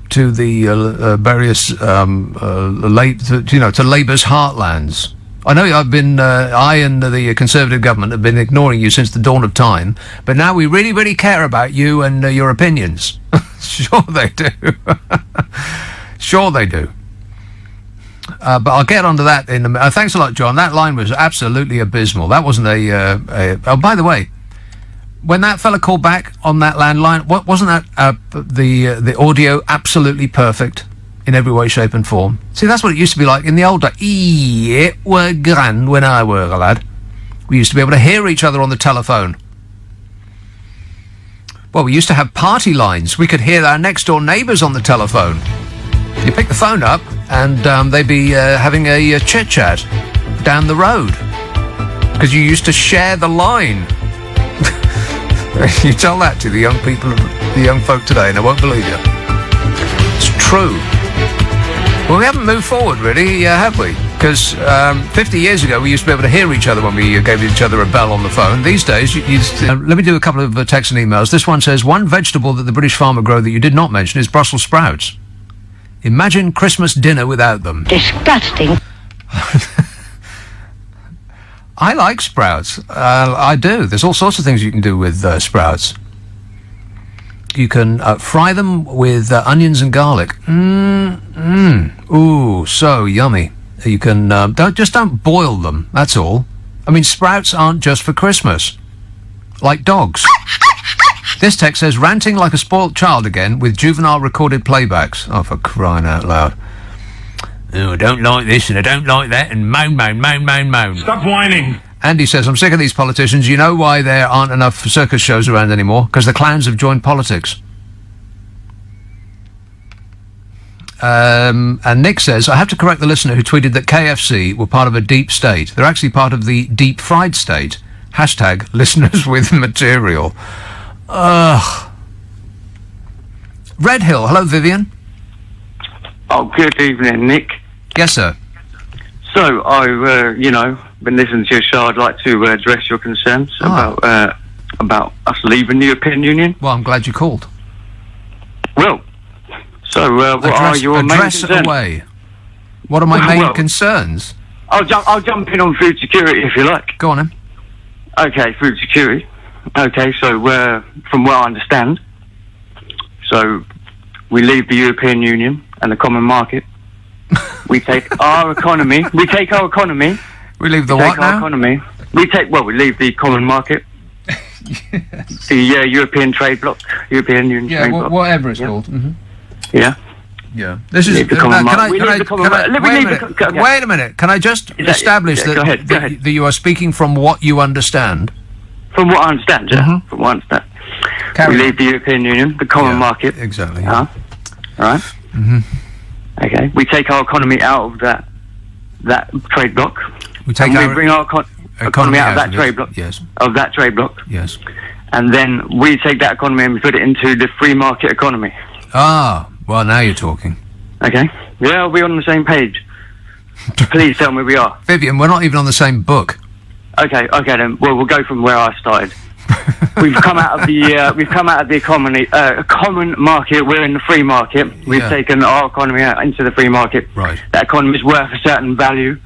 to the various, to Labour's heartlands. I know I and the Conservative government have been ignoring you since the dawn of time, but now we really, really care about you and your opinions. Sure they do. Sure they do. But I'll get onto that in a minute. Thanks a lot, John. That line was absolutely abysmal. That wasn't oh, by the way, when that fella called back on that landline, wasn't that the audio absolutely perfect in every way, shape and form? See, that's what it used to be like in the old days. It were grand when I were a lad. We used to be able to hear each other on the telephone. Well, we used to have party lines. We could hear our next-door neighbours on the telephone. You pick the phone up, and they'd be having a chit-chat down the road. Because you used to share the line. You tell that to the young people, the young folk today, and they won't believe you. It's true. Well, we haven't moved forward, really, have we? Because 50 years ago, we used to be able to hear each other when we gave each other a bell on the phone. These days, let me do a couple of texts and emails. This one says, one vegetable that the British farmer grow that you did not mention is Brussels sprouts. Imagine Christmas dinner without them. Disgusting. I like sprouts. I do. There's all sorts of things you can do with sprouts. You can fry them with onions and garlic. Ooh, so yummy. You can don't boil them. That's all. I mean, sprouts aren't just for Christmas. Like dogs. This text says, ranting like a spoilt child again with juvenile recorded playbacks. Oh, for crying out loud. Oh, I don't like this and I don't like that and moan. Stop whining. Andy says, I'm sick of these politicians. You know why there aren't enough circus shows around anymore? Because the clowns have joined politics. And Nick says, I have to correct the listener who tweeted that KFC were part of a deep state. They're actually part of the deep fried state. Hashtag listeners with material. Ugh. Red Hill. Hello, Vivian. Oh, good evening, Nick. Yes, sir. So, I've, been listening to your show. I'd like to address your concerns about us leaving the European Union. Well, I'm glad you called. Well, so what are your main concerns? Away. What are my main concerns? I'll jump in on food security if you like. Go on, then. Okay, food security. Okay, so from what I understand, so we leave the European Union and the common market. We take our economy. We take our economy. We leave the what now? Economy. We leave the common market. Yes. The European trade bloc, European Union trade bloc. Whatever it's called. Mm-hmm. Yeah. Yeah. This is. Wait a minute. Can I just establish that you are speaking from what you understand? From what I understand, yeah. Mm-hmm. From what I understand. We leave the European Union, the common market. Exactly. Yeah. All right. Mm-hmm. Okay. We take our economy out of that trade bloc. We bring our economy out of that trade bloc. Yes. Of that trade bloc. Yes. And then we take that economy and we put it into the free market economy. Ah, well, now you're talking. Okay. Yeah, we're on the same page. Please tell me we are. Vivian, we're not even on the same book. Okay then. Well, we'll go from where I started. We've come out of the economy, common market. We're in the free market. We've taken our economy out into the free market. Right. That economy is worth a certain value.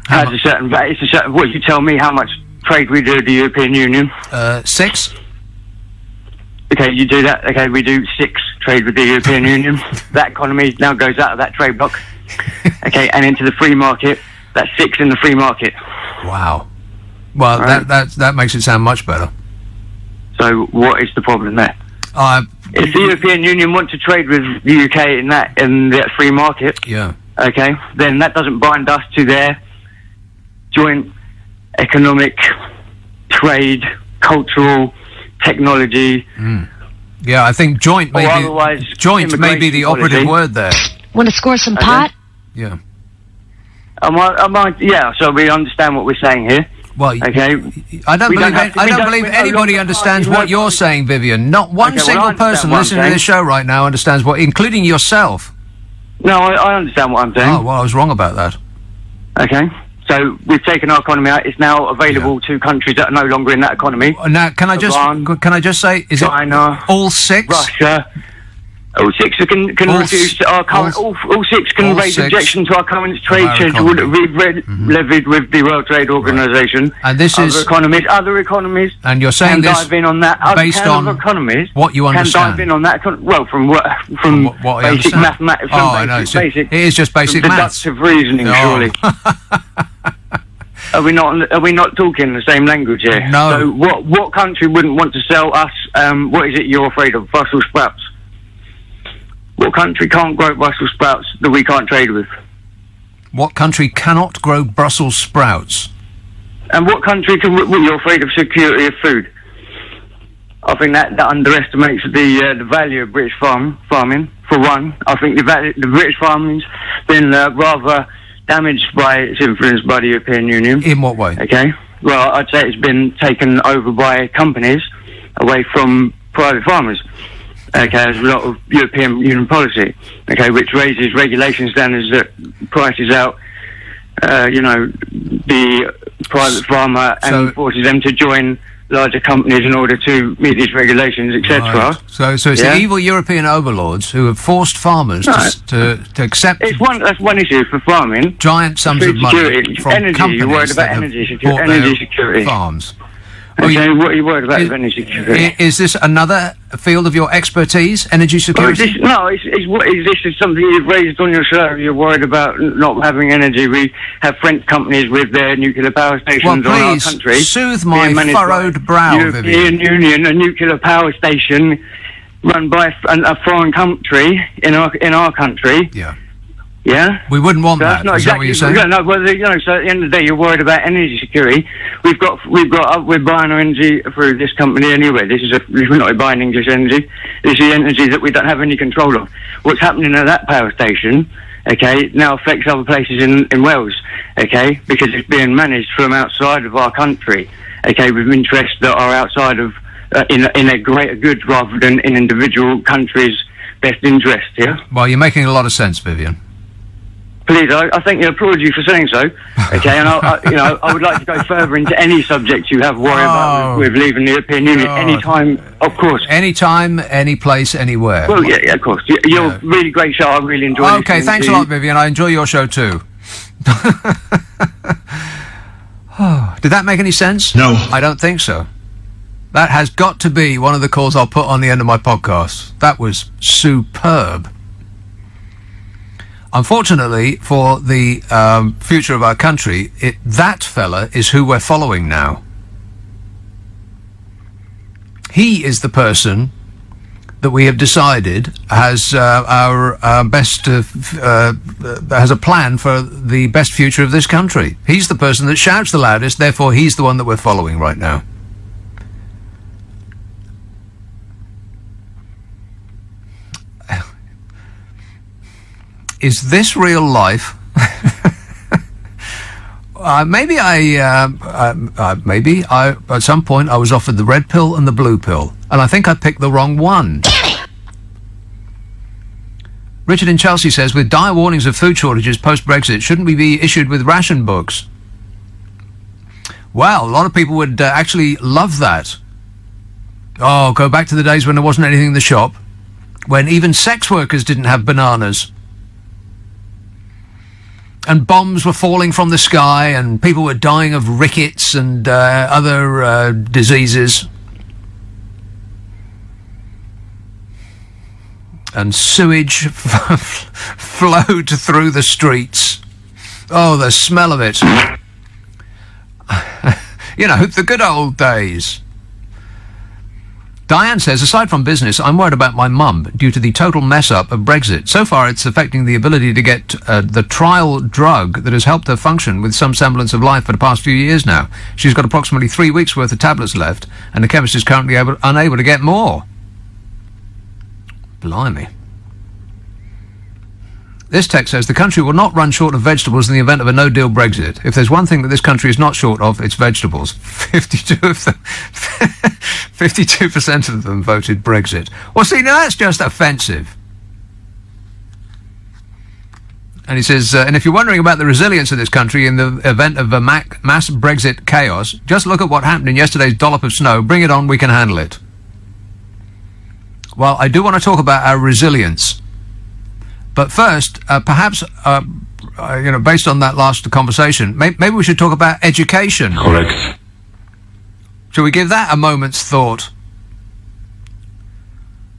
Has a certain value. It's a certain. What you tell me? How much trade we do with the European Union? 6. Okay, you do that. Okay, we do 6 trade with the European Union. That economy now goes out of that trade bloc. Okay, and into the free market. That's 6 in the free market. Wow. Well, right. that makes it sound much better. So, what is the problem there? If the European Union want to trade with the UK in that free market, okay, then that doesn't bind us to their joint economic, trade, cultural, technology. Mm. Yeah, I think joint may be the operative word there. Want to score some pot? Yeah. Yeah, so we understand what we're saying here. Well, okay. I don't believe anybody understands what you're saying, Vivian. Not one single person listening to this show right now understands what, including yourself. No, I understand what I'm saying. Oh, well, I was wrong about that. Okay. So we've taken our economy out. It's now available to countries that are no longer in that economy. Now, can I just say, is China, it all 6? Russia. All 6 can reduce our current. All 6 can raise objection to our current trade schedule that we've levied with the World Trade Organisation. And this is other economies. And you're saying this dive in on that based on economies. What you understand? Can dive in on that. Well, from what basic mathematics. I know. It is just basic maths. Deductive reasoning, surely. Are we not talking the same language here? No. So what country wouldn't want to sell us? What is it you're afraid of? Brussels sprouts. What country can't grow Brussels sprouts that we can't trade with? What country cannot grow Brussels sprouts? And what country you're afraid of security of food? I think that underestimates the value of British farming. For one, I think the British farming's been rather damaged by its influence by the European Union. In what way? Okay. Well, I'd say it's been taken over by companies away from private farmers. Okay, there's a lot of European Union policy, okay, which raises regulation standards that prices out, the private farmer and forces them to join larger companies in order to meet these regulations, etc. Right. So it's the evil European overlords who have forced farmers to accept. That's one issue for farming. Giant sums of money from energy. companies. You're worried about energy security. Farms. Okay, what are you worried about with energy security? Is this another field of your expertise, energy security? This is something you've raised on your show. You're worried about not having energy. We have French companies with their nuclear power stations on our country. Soothe my furrowed brow, European Union, a nuclear power station run by a foreign country in our country. Yeah. Yeah, we wouldn't want that. Is that what you're saying? No. Well, so at the end of the day, you're worried about energy security. We're buying our energy through this company anyway. We're not buying English energy. This is energy that we don't have any control of. What's happening at that power station, okay, now affects other places in Wales, okay, because it's being managed from outside of our country, okay, with interests that are outside of in a greater good rather than in individual countries' best interest. Yeah. Well, you're making a lot of sense, Vivian. Please, I thank you. I applaud you for saying so. Okay, and I would like to go further into any subject you have worry about with leaving the European Union. Anytime, of course. Anytime, any place, anywhere. Well, yeah, of course. You're a really great show. I really enjoy it. Okay, thanks a lot, Vivian. I enjoy your show too. Did that make any sense? No. I don't think so. That has got to be one of the calls I'll put on the end of my podcast. That was superb. Unfortunately, for the future of our country, that fella is who we're following now. He is the person that we have decided has our best has a plan for the best future of this country. He's the person that shouts the loudest, therefore he's the one that we're following right now. Is this real life? Maybe at some point I was offered the red pill and the blue pill, and I think I picked the wrong one. Richard in Chelsea says, with dire warnings of food shortages post-Brexit, shouldn't we be issued with ration books? Well, a lot of people would actually love that. Oh, go back to the days when there wasn't anything in the shop, when even sex workers didn't have bananas. And bombs were falling from the sky, and people were dying of rickets and other diseases. And sewage flowed through the streets. Oh, the smell of it. You know, the good old days. Diane says, aside from business, I'm worried about my mum due to the total mess-up of Brexit. So far, it's affecting the ability to get the trial drug that has helped her function with some semblance of life for the past few years now. She's got approximately 3 weeks' worth of tablets left, and the chemist is currently unable to get more. Blimey. This text says, the country will not run short of vegetables in the event of a no-deal Brexit. If there's one thing that this country is not short of, it's vegetables. 52% of them voted Brexit. Well, see, now that's just offensive. And he says, and if you're wondering about the resilience of this country in the event of a mass Brexit chaos, just look at what happened in yesterday's dollop of snow. Bring it on, we can handle it. Well, I do want to talk about our resilience. But first, perhaps, based on that last conversation, maybe we should talk about education. Correct. Shall we give that a moment's thought?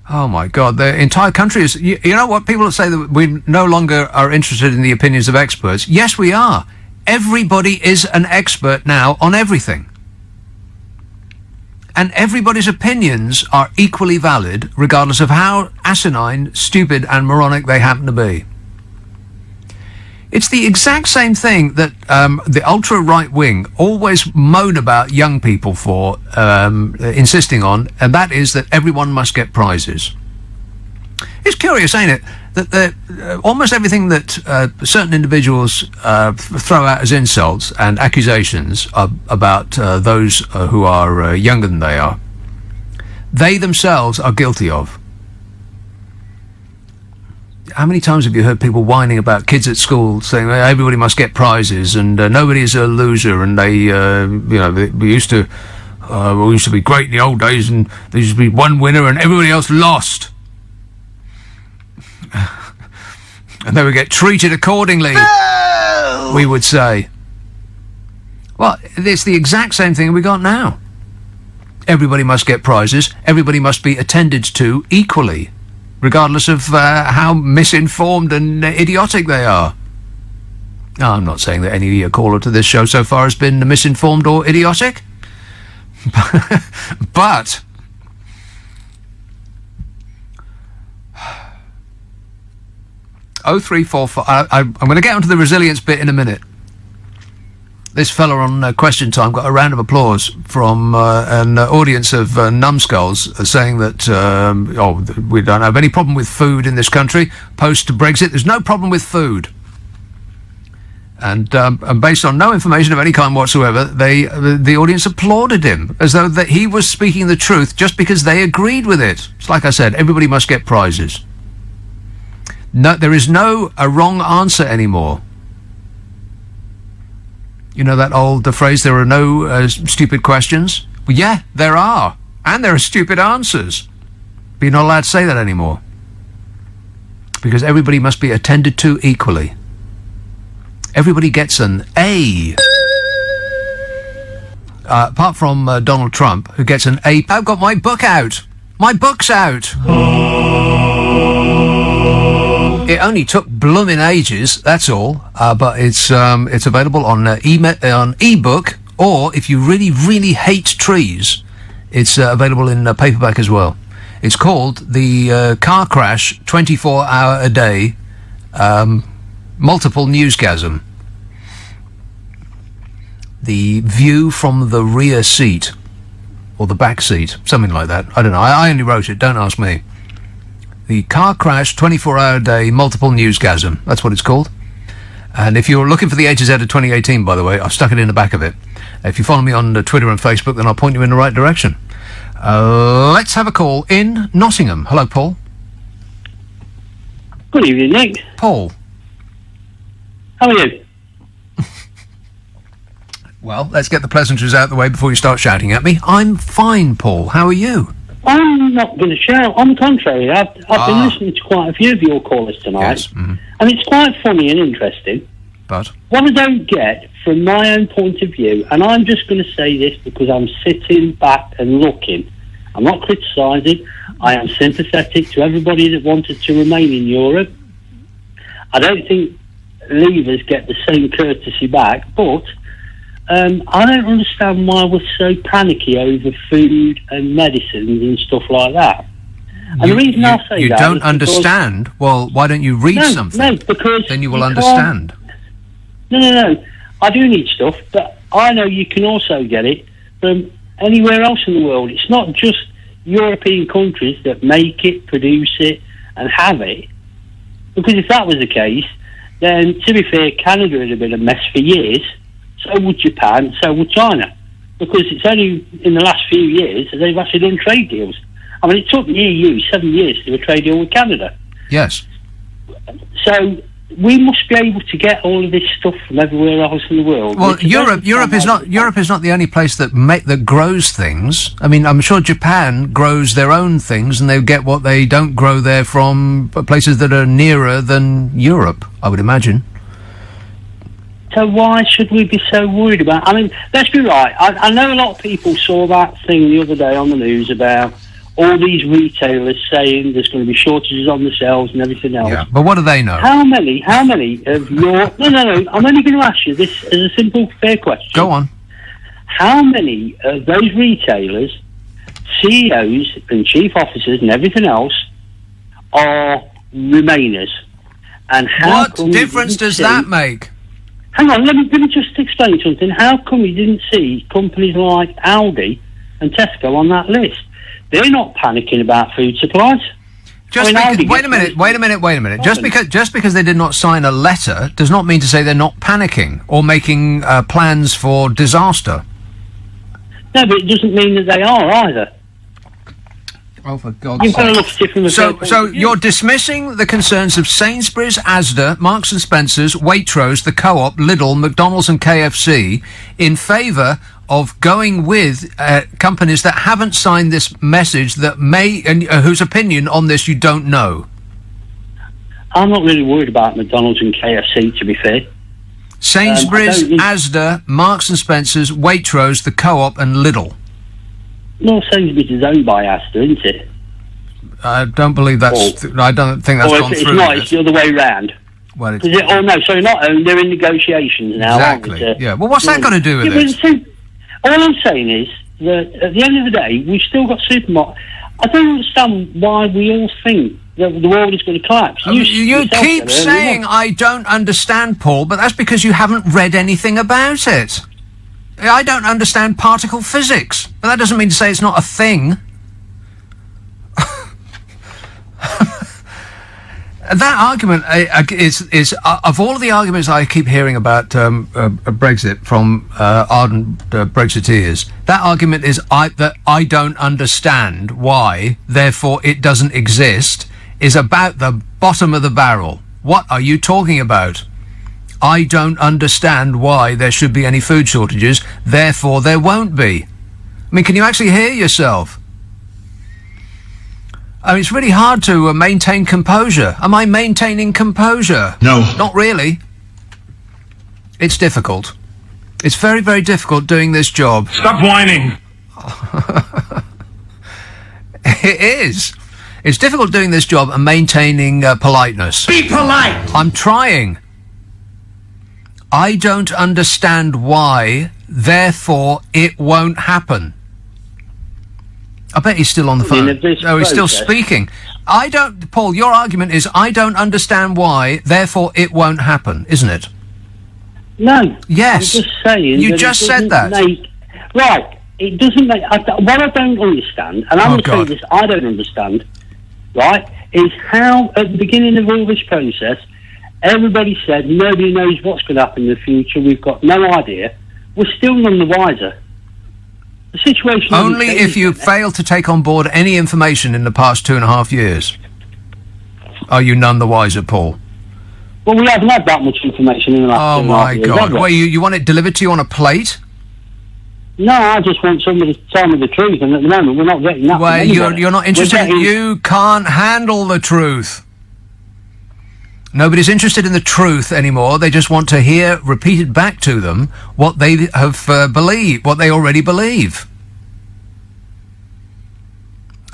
Oh, my God. The entire country is... You know what? People say that we no longer are interested in the opinions of experts. Yes, we are. Everybody is an expert now on everything. And everybody's opinions are equally valid, regardless of how asinine, stupid, and moronic they happen to be. It's the exact same thing that the ultra-right wing always moan about young people for insisting on, and that is that everyone must get prizes. It's curious, ain't it, that almost everything that certain individuals throw out as insults and accusations about those who are younger than they are, they themselves are guilty of. How many times have you heard people whining about kids at school saying everybody must get prizes and nobody is a loser, and we used to be great in the old days and there used to be one winner and everybody else lost. And they would get treated accordingly, no! We would say. Well, it's the exact same thing we got now. Everybody must get prizes. Everybody must be attended to equally, regardless of how misinformed and idiotic they are. Now, I'm not saying that any caller to this show so far has been misinformed or idiotic. But... I'm going to get onto the resilience bit in a minute. This fella on Question Time got a round of applause from an audience of numbskulls saying that we don't have any problem with food in this country post-Brexit. There's no problem with food. And based on no information of any kind whatsoever, the audience applauded him as though that he was speaking the truth just because they agreed with it. It's like I said, everybody must get prizes. No, there is no a wrong answer anymore. You know that old phrase, there are no stupid questions? Well, yeah, there are. And there are stupid answers. But you're not allowed to say that anymore. Because everybody must be attended to equally. Everybody gets an A. apart from Donald Trump, who gets an A. I've got my book out. My book's out. It only took blooming ages, that's all. But it's available on ebook, or if you really, really hate trees, it's available in paperback as well. It's called The Car Crash 24-Hour-a-Day Multiple Newsgasm. The view from the rear seat, or the back seat, something like that. I don't know. I only wrote it. Don't ask me. The Car Crash 24-Hour-a-Day Multiple Newsgasm. That's what it's called. And if you're looking for the A to Z of 2018, by the way, I've stuck it in the back of it. If you follow me on Twitter and Facebook, then I'll point you in the right direction. Let's have a call in Nottingham. Hello, Paul. Good evening, Nick. Paul. How are you? Well, let's get the pleasantries out of the way before you start shouting at me. I'm fine, Paul. How are you? I'm not going to shout. On the contrary, I've been listening to quite a few of your callers tonight, yes. Mm-hmm. And it's quite funny and interesting. But what I don't get, from my own point of view, and I'm just going to say this because I'm sitting back and looking, I'm not criticising, I am sympathetic to everybody that wanted to remain in Europe. I don't think leavers get the same courtesy back, but I don't understand why we're so panicky over food and medicines and stuff like that. And the reason I say you that don't understand? Well, why don't you read something? No, because then you will understand. No. I do need stuff, but I know you can also get it from anywhere else in the world. It's not just European countries that make it, produce it, and have it. Because if that was the case, then, to be fair, Canada would have been a mess for years. So would Japan, so would China. Because it's only in the last few years that they've actually done trade deals. I mean, it took the EU 7 years to do a trade deal with Canada. Yes. So we must be able to get all of this stuff from everywhere else in the world. Well, Europe is not the only place that grows things. I mean, I'm sure Japan grows their own things, and they get what they don't grow there from places that are nearer than Europe, I would imagine. So why should we be so worried about? I mean, let's be right. I know a lot of people saw that thing the other day on the news about all these retailers saying there's going to be shortages on the shelves and everything else. Yeah, but what do they know? How many of your... No, I'm only going to ask you this as a simple, fair question. Go on. How many of those retailers, CEOs and chief officers and everything else are Remainers? And what difference does that make? Hang on, let me just explain something. How come you didn't see companies like Aldi and Tesco on that list? They're not panicking about food supplies. Wait a minute. Just because they did not sign a letter does not mean to say they're not panicking or making plans for disaster. No, but it doesn't mean that they are either. Oh, for God's sake. So you're dismissing the concerns of Sainsbury's, Asda, Marks and Spencer's, Waitrose, the Co-op, Lidl, McDonald's and KFC in favour of going with companies that haven't signed this message that may, and whose opinion on this you don't know. I'm not really worried about McDonald's and KFC, to be fair. Sainsbury's, Asda, Marks and Spencer's, Waitrose, the Co-op and Lidl. No, Sainsbury's is owned by Asda, isn't it? I don't believe that's... I don't think that's gone through. It's not, it's the other way round. Well, it's... not owned, they're in negotiations now. Exactly, yeah. Well, what's that got to do with it? All I'm saying is that at the end of the day, we've still got supermarkets. I don't understand why we all think that the world is going to collapse. You keep saying I don't understand, Paul, but that's because you haven't read anything about it. I don't understand particle physics, but that doesn't mean to say it's not a thing. That argument is of all of the arguments I keep hearing about Brexit from ardent Brexiteers, that argument is that I don't understand why, therefore it doesn't exist, is about the bottom of the barrel. What are you talking about? I don't understand why there should be any food shortages, therefore there won't be. I mean, can you actually hear yourself? I mean, it's really hard to maintain composure. Am I maintaining composure? No. Not really. It's difficult. It's very, very difficult doing this job. Stop whining. It is. It's difficult doing this job and maintaining politeness. Be polite. I'm trying. I don't understand why, therefore it won't happen. I bet he's still on the phone. Oh, he's still speaking. Paul, your argument is I don't understand why, therefore it won't happen, isn't it? No. Yes. I'm just saying. You just said that. Right. It doesn't make... what I don't understand, and I'm going to say this, I don't understand, right, is how at the beginning of all this process, everybody said nobody knows what's going to happen in the future, we've got no idea. We're still none the wiser. The situation... Only if you fail to take on board any information in the past 2.5 years are you none the wiser, Paul. Well, we haven't had that much information in the last 2.5 years. Oh, my God. Well, you want it delivered to you on a plate? No, I just want somebody to tell me the truth, and at the moment we're not getting that. Well, you're not interested. You can't handle the truth. Nobody's interested in the truth anymore. They just want to hear repeated back to them what they have believed, what they already believe.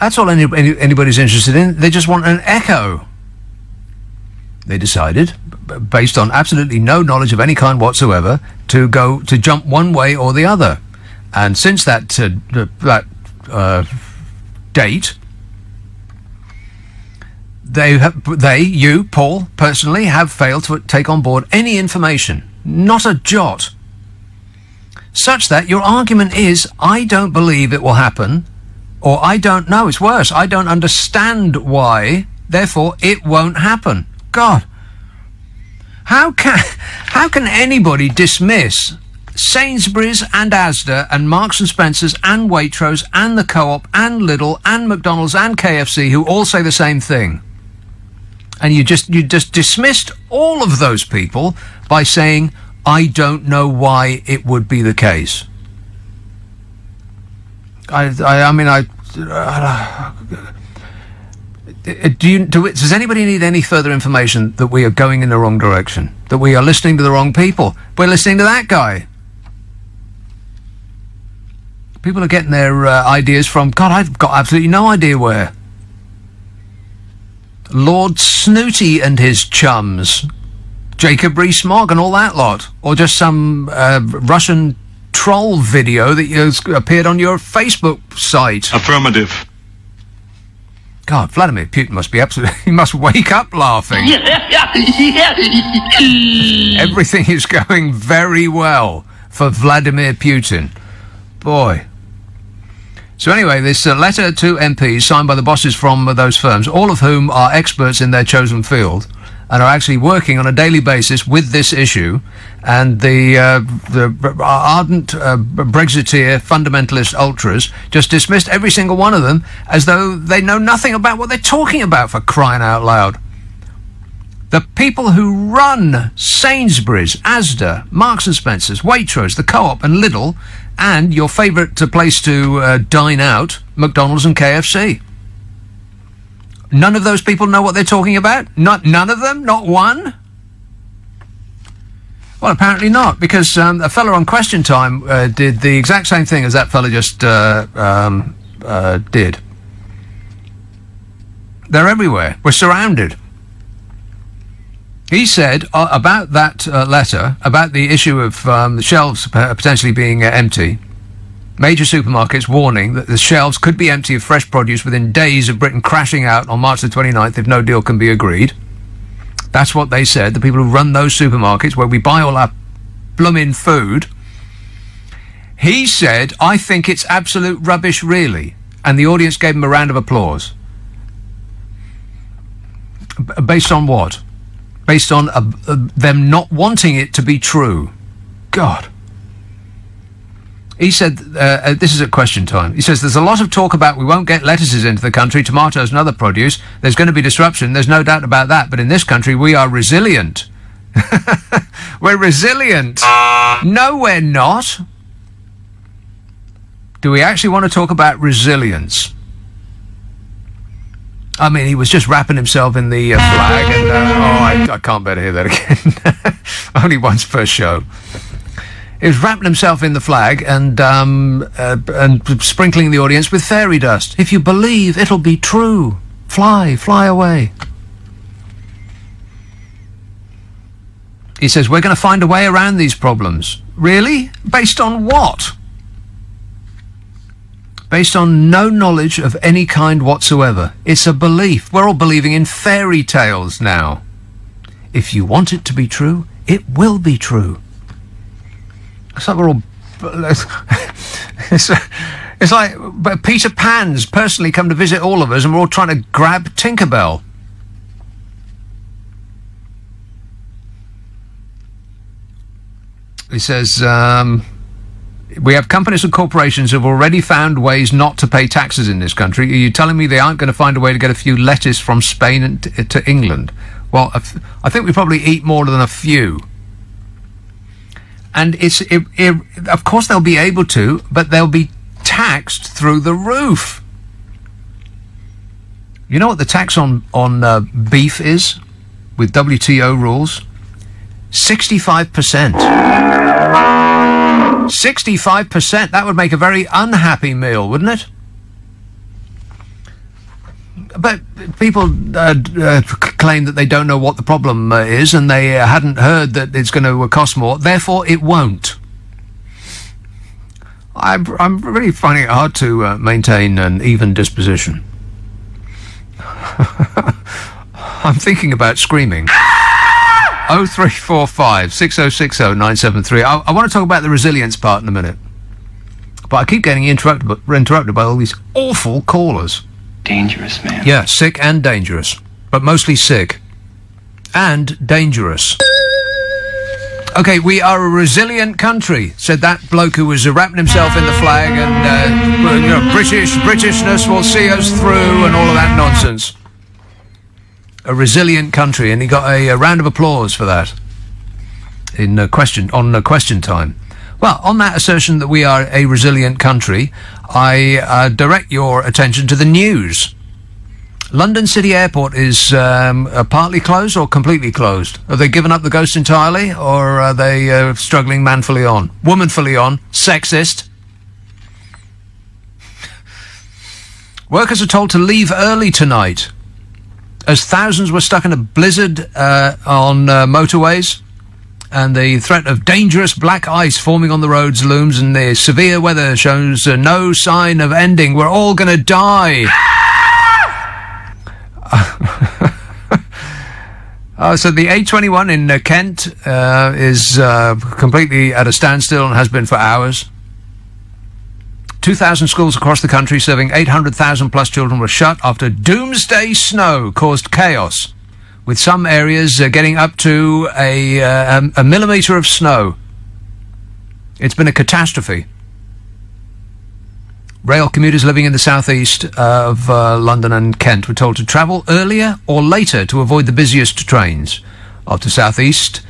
That's all anybody's interested in. They just want an echo. They decided, based on absolutely no knowledge of any kind whatsoever, to jump one way or the other. And since that date, you, Paul, personally, have failed to take on board any information, not a jot, such that your argument is, I don't believe it will happen, or I don't know, it's worse, I don't understand why, therefore it won't happen. God, how can anybody dismiss Sainsbury's and Asda and Marks and Spencer's and Waitrose and the Co-op and Lidl and McDonald's and KFC, who all say the same thing? And you just dismissed all of those people by saying, I don't know why it would be the case. Does anybody need any further information that we are going in the wrong direction? That we are listening to the wrong people? We're listening to that guy. People are getting their ideas from, God, I've got absolutely no idea where. Lord Snooty and his chums. Jacob Rees-Mogg and all that lot. Or just some Russian troll video that has appeared on your Facebook site. Affirmative. God, Vladimir Putin must be absolutely... He must wake up laughing. Everything is going very well for Vladimir Putin. Boy. So anyway, this letter to MPs signed by the bosses from those firms, all of whom are experts in their chosen field and are actually working on a daily basis with this issue, and the ardent Brexiteer fundamentalist ultras just dismissed every single one of them as though they know nothing about what they're talking about, for crying out loud. The people who run Sainsbury's, Asda, Marks and Spencer's, Waitrose, the Co-op and Lidl, and your favourite place to dine out, McDonald's and KFC. None of those people know what they're talking about? None of them? Not one? Well, apparently not, because a fella on Question Time did the exact same thing as that fella just did. They're everywhere. We're surrounded. He said about that letter, about the issue of the shelves potentially being empty, major supermarkets warning that the shelves could be empty of fresh produce within days of Britain crashing out on March the 29th if no deal can be agreed. That's what they said, the people who run those supermarkets where we buy all our bloomin' food. He said, I think it's absolute rubbish, really. And the audience gave him a round of applause. Based on what? Based on them not wanting it to be true. God. He said, this is at Question Time, he says, there's a lot of talk about we won't get lettuces into the country, tomatoes and other produce. There's going to be disruption, there's no doubt about that. But in this country, we are resilient. We're resilient. No, we're not. Do we actually want to talk about resilience? I mean, he was just wrapping himself in the flag, and I can't bear to hear that again. Only once per show. He was wrapping himself in the flag and sprinkling the audience with fairy dust. If you believe, it'll be true. Fly away. He says, we're going to find a way around these problems. Really? Based on what? Based on no knowledge of any kind whatsoever. It's a belief. We're all believing in fairy tales now. If you want it to be true, it will be true. It's like we're all... it's like Peter Pan's personally come to visit all of us and we're all trying to grab Tinkerbell. He says, we have companies and corporations who have already found ways not to pay taxes in this country. Are you telling me they aren't going to find a way to get a few lettuce from Spain to England? Well, I think we probably eat more than a few. And of course they'll be able to, but they'll be taxed through the roof. You know what the tax on beef is with WTO rules? 65%. 65%. That would make a very unhappy meal, wouldn't it? But people claim that they don't know what the problem is and they hadn't heard that it's going to cost more. Therefore, it won't. I'm really finding it hard to maintain an even disposition. I'm thinking about screaming. 0345 6060 973. I want to talk about the resilience part in a minute. But I keep getting interrupted by all these awful callers. Dangerous, man. Yeah, sick and dangerous. But mostly sick. And dangerous. Okay, we are a resilient country, said that bloke who was wrapping himself in the flag and Britishness will see us through and all of that nonsense. A resilient country, and he got a round of applause for that on question time. Well, on that assertion that we are a resilient country, I direct your attention to the news. London City Airport is partly closed or completely closed? Have they given up the ghost entirely, or are they struggling manfully on? Womanfully on? Sexist? Workers are told to leave early tonight, as thousands were stuck in a blizzard on motorways, and the threat of dangerous black ice forming on the roads looms, and the severe weather shows no sign of ending. We're all going to die. So the A21 in Kent is completely at a standstill and has been for hours. 2,000 schools across the country serving 800,000 plus children were shut after doomsday snow caused chaos, with some areas getting up to a millimetre of snow. It's been a catastrophe. Rail commuters living in the southeast of London and Kent were told to travel earlier or later to avoid the busiest trains. After southeast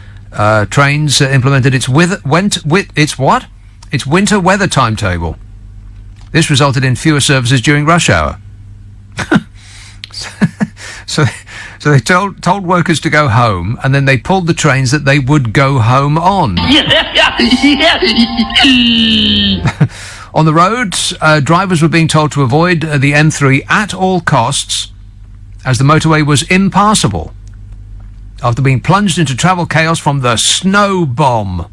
trains implemented its winter weather timetable. This resulted in fewer services during rush hour. So they told workers to go home, and then they pulled the trains that they would go home on. On the roads, drivers were being told to avoid the M3 at all costs, as the motorway was impassable after being plunged into travel chaos from the snow bomb.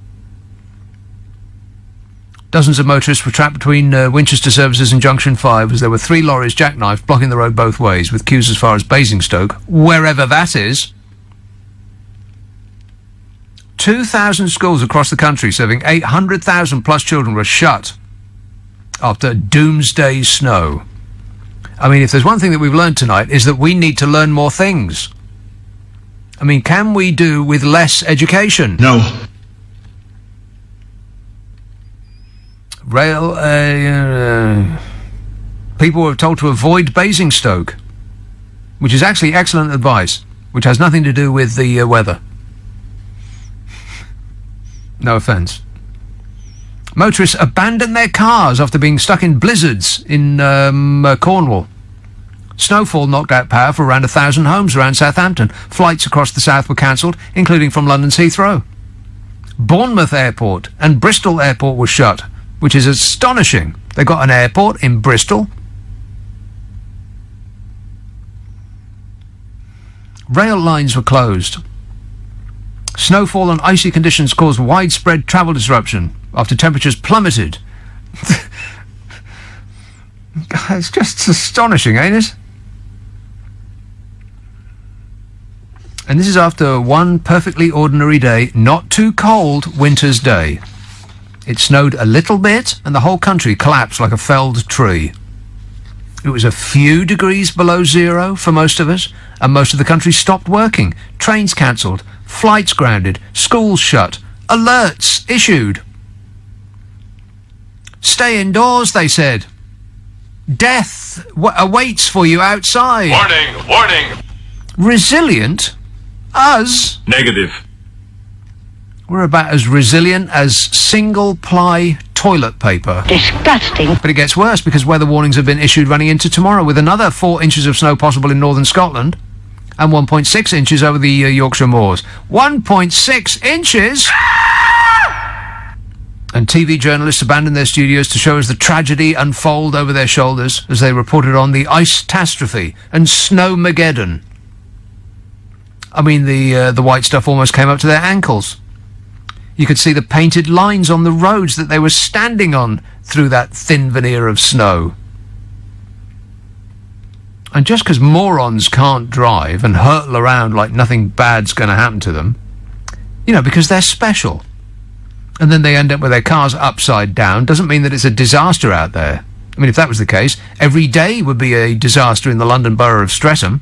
Dozens of motorists were trapped between Winchester services and Junction 5 as there were 3 lorries jackknifed blocking the road both ways, with queues as far as Basingstoke, wherever that is. 2,000 schools across the country serving 800,000 plus children were shut after doomsday snow. I mean, if there's one thing that we've learned tonight, is that we need to learn more things. I mean, can we do with less education? No. Rail, people were told to avoid Basingstoke, which is actually excellent advice, which has nothing to do with the weather. No offence. Motorists abandoned their cars after being stuck in blizzards in Cornwall. Snowfall knocked out power for around 1,000 homes around Southampton. Flights across the south were cancelled, including from London's Heathrow. Bournemouth Airport and Bristol Airport were shut, which is astonishing. They got an airport in Bristol. Rail lines were closed. Snowfall and icy conditions caused widespread travel disruption after temperatures plummeted. It's just astonishing, ain't it? And this is after one perfectly ordinary day, not too cold winter's day. It snowed a little bit and the whole country collapsed like a felled tree. It was a few degrees below zero for most of us, and most of the country stopped working. Trains cancelled, flights grounded, schools shut, alerts issued. Stay indoors, they said. Death awaits for you outside. Warning, warning. Resilient? Us? Negative. We're about as resilient as single-ply toilet paper. Disgusting. But it gets worse because weather warnings have been issued running into tomorrow, with another 4 inches of snow possible in northern Scotland and 1.6 inches over the Yorkshire moors. 1.6 inches? And TV journalists abandoned their studios to show us the tragedy unfold over their shoulders as they reported on the ice-tastrophe and snowmageddon. I mean, the white stuff almost came up to their ankles. You could see the painted lines on the roads that they were standing on through that thin veneer of snow. And just because morons can't drive and hurtle around like nothing bad's going to happen to them, you know, because they're special, and then they end up with their cars upside down, doesn't mean that it's a disaster out there. I mean, if that was the case, every day would be a disaster in the London borough of Streatham.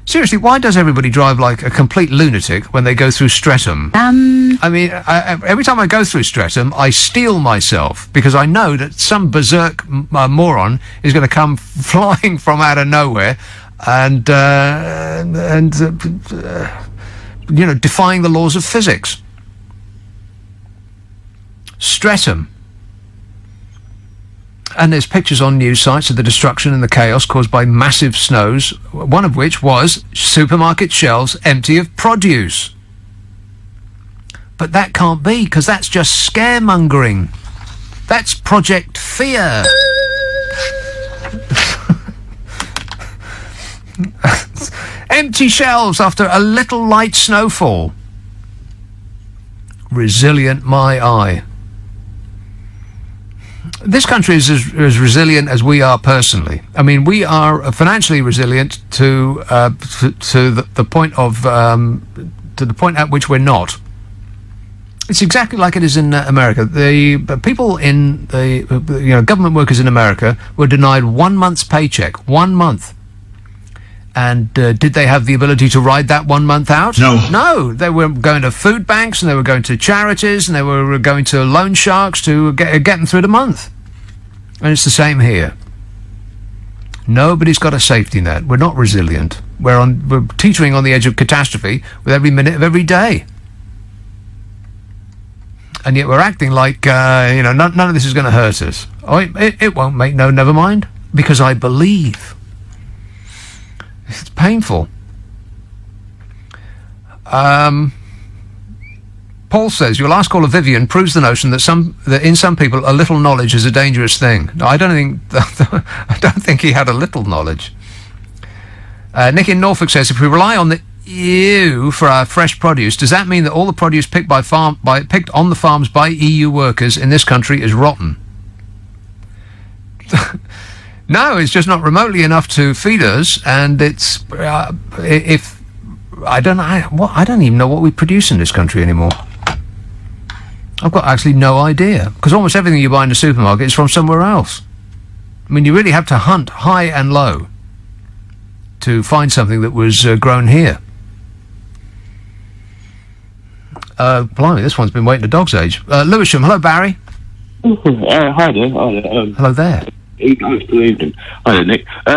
Seriously, why does everybody drive like a complete lunatic when they go through Streatham? I mean, every time I go through Streatham, I steel myself because I know that some berserk moron is going to come flying from out of nowhere and you know, defying the laws of physics. Streatham. And there's pictures on news sites of the destruction and the chaos caused by massive snows, one of which was supermarket shelves empty of produce. But that can't be, because that's just scaremongering. That's Project Fear. Empty shelves after a little light snowfall. Resilient, my eye. This country is as resilient as we are personally. I mean, we are financially resilient to the point of to the point at which we're not. It's exactly like it is in America. The people in the government workers in America were denied 1 month's paycheck, 1 month. And did they have the ability to ride that 1 month out? No. No, they were going to food banks and they were going to charities and they were going to loan sharks to get them through the month. And it's the same here. Nobody's got a safety net. We're not resilient. We're teetering on the edge of catastrophe with every minute of every day. And yet we're acting like, none of this is going to hurt us. Oh, it won't make never mind, because I believe. It's painful. Paul says your last call of Vivian proves the notion that in some people a little knowledge is a dangerous thing. No, I don't think he had a little knowledge. Nick in Norfolk says if we rely on the EU for our fresh produce, does that mean that all the produce picked picked on the farms by EU workers in this country is rotten? No, it's just not remotely enough to feed us, and it's I don't even know what we produce in this country anymore. I've got actually no idea, because almost everything you buy in the supermarket is from somewhere else. I mean, you really have to hunt high and low to find something that was grown here. Blimey, this one's been waiting a dog's age. Lewisham, hello, Barry. Hi there. Hello there. Good evening. Hi there, Nick. I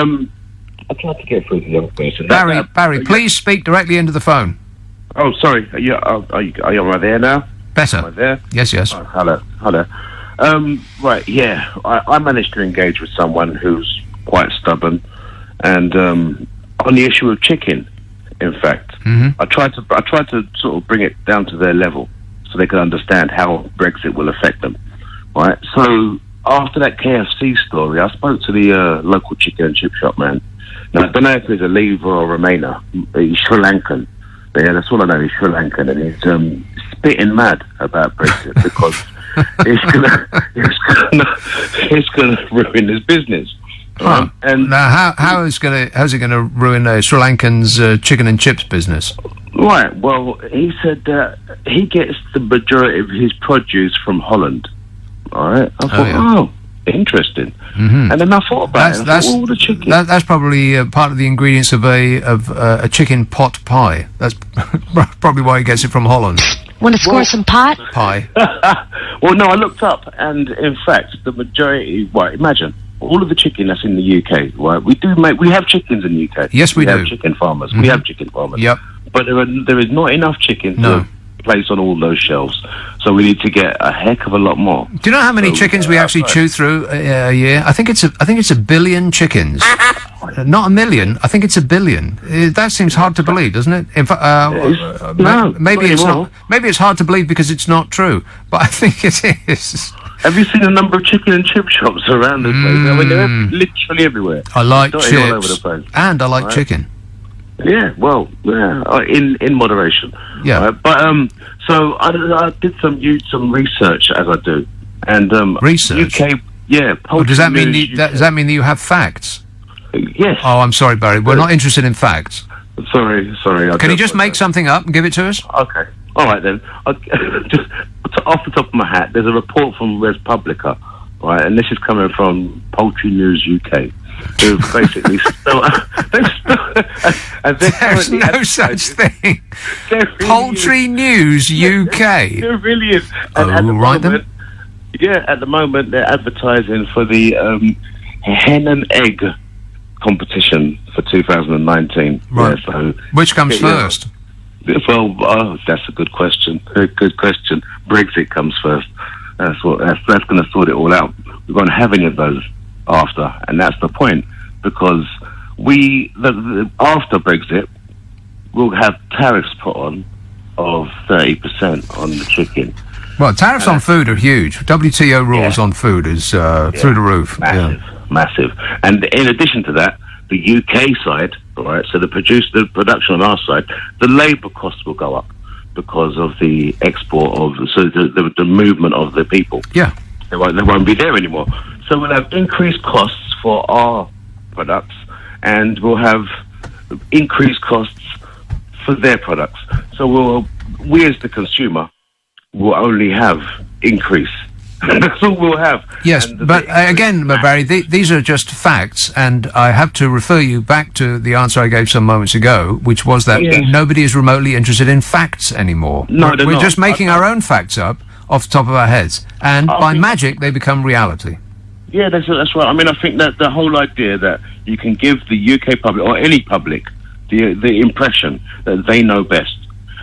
tried to get through to the other person. Barry, please speak directly into the phone. Oh, sorry. Are you right there now? Better. Right there? Yes. Oh, hello. Right, yeah. I managed to engage with someone who's quite stubborn, and on the issue of chicken. In fact, Mhm. I tried to sort of bring it down to their level so they could understand how Brexit will affect them. Right. So after that KFC story, I spoke to the local chicken and chip shop man. Now, I don't know if he's a Lever or Remainer. He's Sri Lankan. But yeah, that's all I know. He's Sri Lankan, and he's spitting mad about Brexit because it's gonna ruin his business. Huh. And Now, how's it gonna ruin Sri Lankan's chicken and chips business? right, well, he said that he gets the majority of his produce from Holland. All right, I thought, interesting. Mhm. And then I thought about it. I thought, all the chicken. That's probably part of the ingredients of a chicken pot pie. That's probably why he gets it from Holland. Want to score some pot? Pie. Well, no, I looked up, and in fact, the majority. Right, imagine all of the chicken that's in the UK. Right, we have chickens in the UK. Yes, we do. have chicken farmers. Mhm. We have chicken farmers. Yep. But there is not enough chicken No. to place on all those shelves, so we need to get a heck of a lot more. Do you know how many chickens we actually chew through a year? I think it's a billion chickens. Not a million. I think it's a billion. That seems hard to believe, doesn't it? In fact, no, maybe not it's anymore. not. Maybe it's hard to believe because it's not true. But I think it is. Have you seen the number of chicken and chip shops around the place? I mean, they're literally everywhere. I like Dotted all over the chips, place. and I like Right. chicken. Yeah, well, in moderation. Yeah. But so I did some research as I do, and Research? UK. Yeah. Well, does that mean Poultry does that mean that you have facts? News, yes. Oh, I'm sorry, Barry. We're not interested in facts. Sorry. Can you just make something up and give it to us? Okay. All right then. Just off the top of my hat, there's a report from Res Publica, right, and this is coming from Poultry News UK. Who basically There's no such thing. Poultry News UK. There really is. Oh, right then. Yeah, at the moment they're advertising for the hen and egg competition for 2019. Right. Yeah, so Which comes yeah. first? Well, that's a good question. Good question. Brexit comes first. That's going to sort it all out. We won't have any of those after, and that's the point, because after Brexit, we'll have tariffs put on of 30% on the chicken. Well, tariffs on food are huge. WTO rules on food is through the roof. Massive. And in addition to that, the UK side, all right, so the production on our side, the labour costs will go up because of the export of, so the movement of the people. Yeah. They won't be there anymore. So we'll have increased costs for our products, and we'll have increased costs for their products. So we as the consumer will only have increase. That's all we'll have. Yes, but again, Barry, these are just facts, and I have to refer you back to the answer I gave some moments ago, which was that nobody is remotely interested in facts anymore. No, we're just making our own facts up off the top of our heads, and by magic they become reality. Yeah, that's right. I mean, I think that the whole idea that you can give the UK public, or any public, the impression that they know best,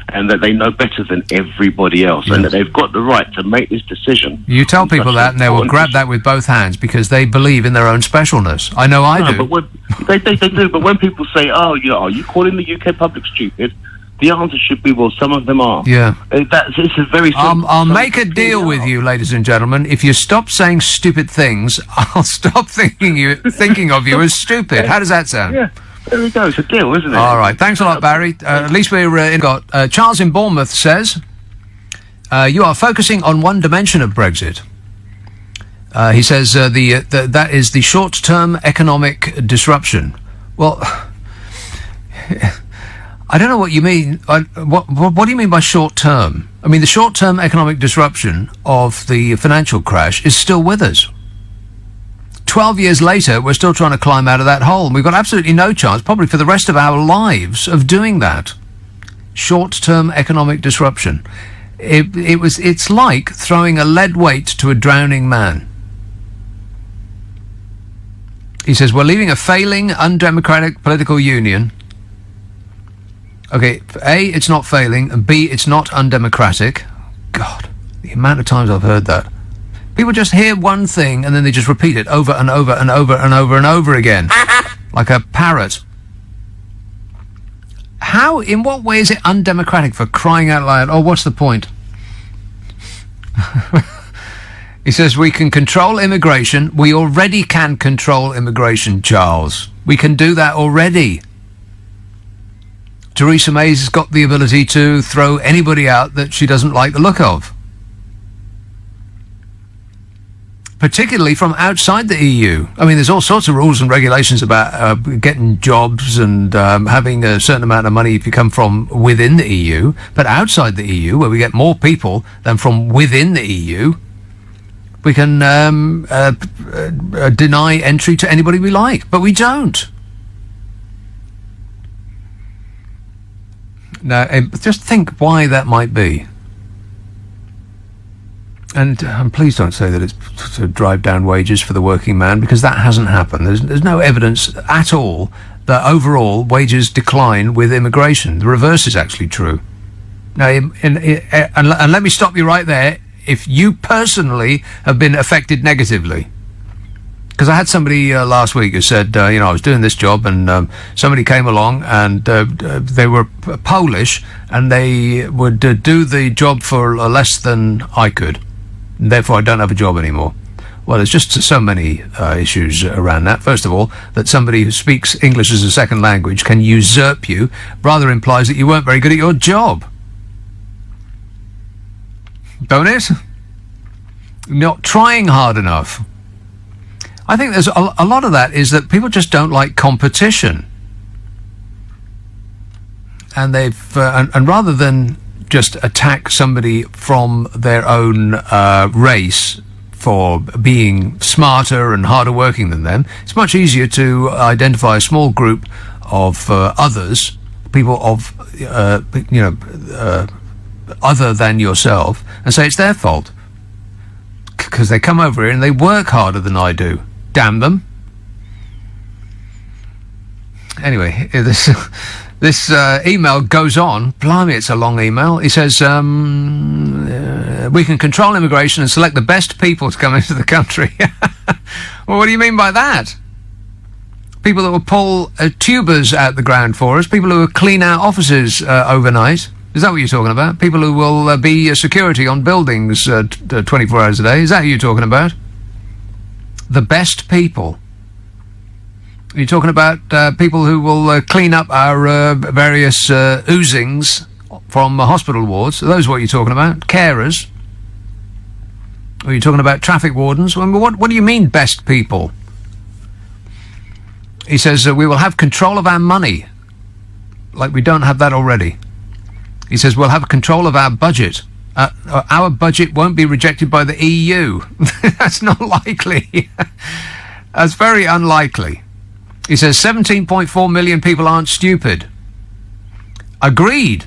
and that they know better than everybody else, and that they've got the right to make this decision. You tell people that, and they will grab that with both hands because they believe in their own specialness. I know I do. But they do. But when people say, "Oh, are you calling the UK public stupid?" The answer should be, well, some of them are. Yeah. It's a very simple. I'll make a deal with you, ladies and gentlemen. If you stop saying stupid things, I'll stop thinking of you as stupid. How does that sound? Yeah. There we go. It's a deal, isn't it? All right. Thanks a lot, Barry. At least we're got. Charles in Bournemouth says, you are focusing on one dimension of Brexit. He says that is the short-term economic disruption. Well, I don't know what you mean. What do you mean by short-term? I mean, the short-term economic disruption of the financial crash is still with us. 12 years later, we're still trying to climb out of that hole, and we've got absolutely no chance, probably for the rest of our lives, of doing that. Short-term economic disruption. It's like throwing a lead weight to a drowning man. He says, we're leaving a failing, undemocratic political union. Okay, A, it's not failing, and B, it's not undemocratic. God, the amount of times I've heard that. People just hear one thing and then they just repeat it over and over and over and over and over again. Like a parrot. How, in what way is it undemocratic, for crying out loud? Oh, what's the point? He says, we can control immigration. We already can control immigration, Charles. We can do that already. Theresa May's got the ability to throw anybody out that she doesn't like the look of. Particularly from outside the EU. I mean, there's all sorts of rules and regulations about getting jobs and having a certain amount of money if you come from within the EU. But outside the EU, where we get more people than from within the EU, we can deny entry to anybody we like. But we don't. Now, just think why that might be. And please don't say that it's to drive down wages for the working man, because that hasn't happened. There's no evidence at all that overall wages decline with immigration. The reverse is actually true. Now, and let me stop you right there. If you personally have been affected negatively, because I had somebody last week who said, I was doing this job and somebody came along and they were Polish and they would do the job for less than I could. And therefore, I don't have a job anymore. Well, there's just so many issues around that. First of all, that somebody who speaks English as a second language can usurp you rather implies that you weren't very good at your job. Don't it? Not trying hard enough. I think there's a lot of that is that people just don't like competition. And and rather than just attack somebody from their own race for being smarter and harder working than them, it's much easier to identify a small group of others, people of other than yourself, and say it's their fault because they come over here and they work harder than I do. Damn them. Anyway, this email goes on. Blimey, it's a long email. He says, we can control immigration and select the best people to come into the country. Well, what do you mean by that? People that will pull tubers out the ground for us, people who will clean our offices overnight. Is that what you're talking about? People who will be security on buildings 24 hours a day. Is that who you're talking about? The best people. Are you talking about people who will clean up our various oozings from hospital wards? Are those what you're talking about? Carers? Or are you talking about traffic wardens? What do you mean, best people? He says, we will have control of our money. Like we don't have that already. He says, we'll have control of our budget. Our budget won't be rejected by the EU. That's not likely. That's very unlikely. He says 17.4 million people aren't stupid. Agreed.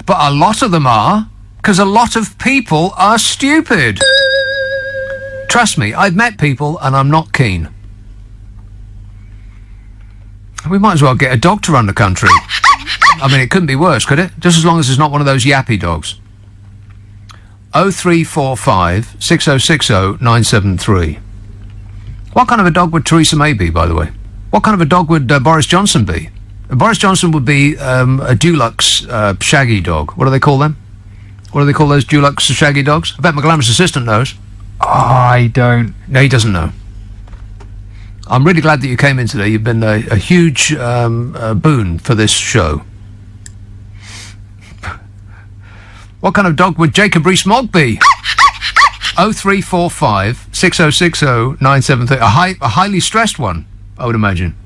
But a lot of them are, because a lot of people are stupid. Trust me, I've met people and I'm not keen. We might as well get a dog to run the country. I mean, it couldn't be worse, could it? Just as long as it's not one of those yappy dogs. 0345 6060 973. What kind of a dog would Theresa May be, by the way? What kind of a dog would Boris Johnson be? Boris Johnson would be a Dulux shaggy dog. What do they call them? What do they call those Dulux shaggy dogs? I bet my glamorous assistant knows. I don't. No, he doesn't know. I'm really glad that you came in today. You've been a huge boon for this show. What kind of dog would Jacob Rees-Mogg be? 0345 6060 973. A highly stressed one, I would imagine.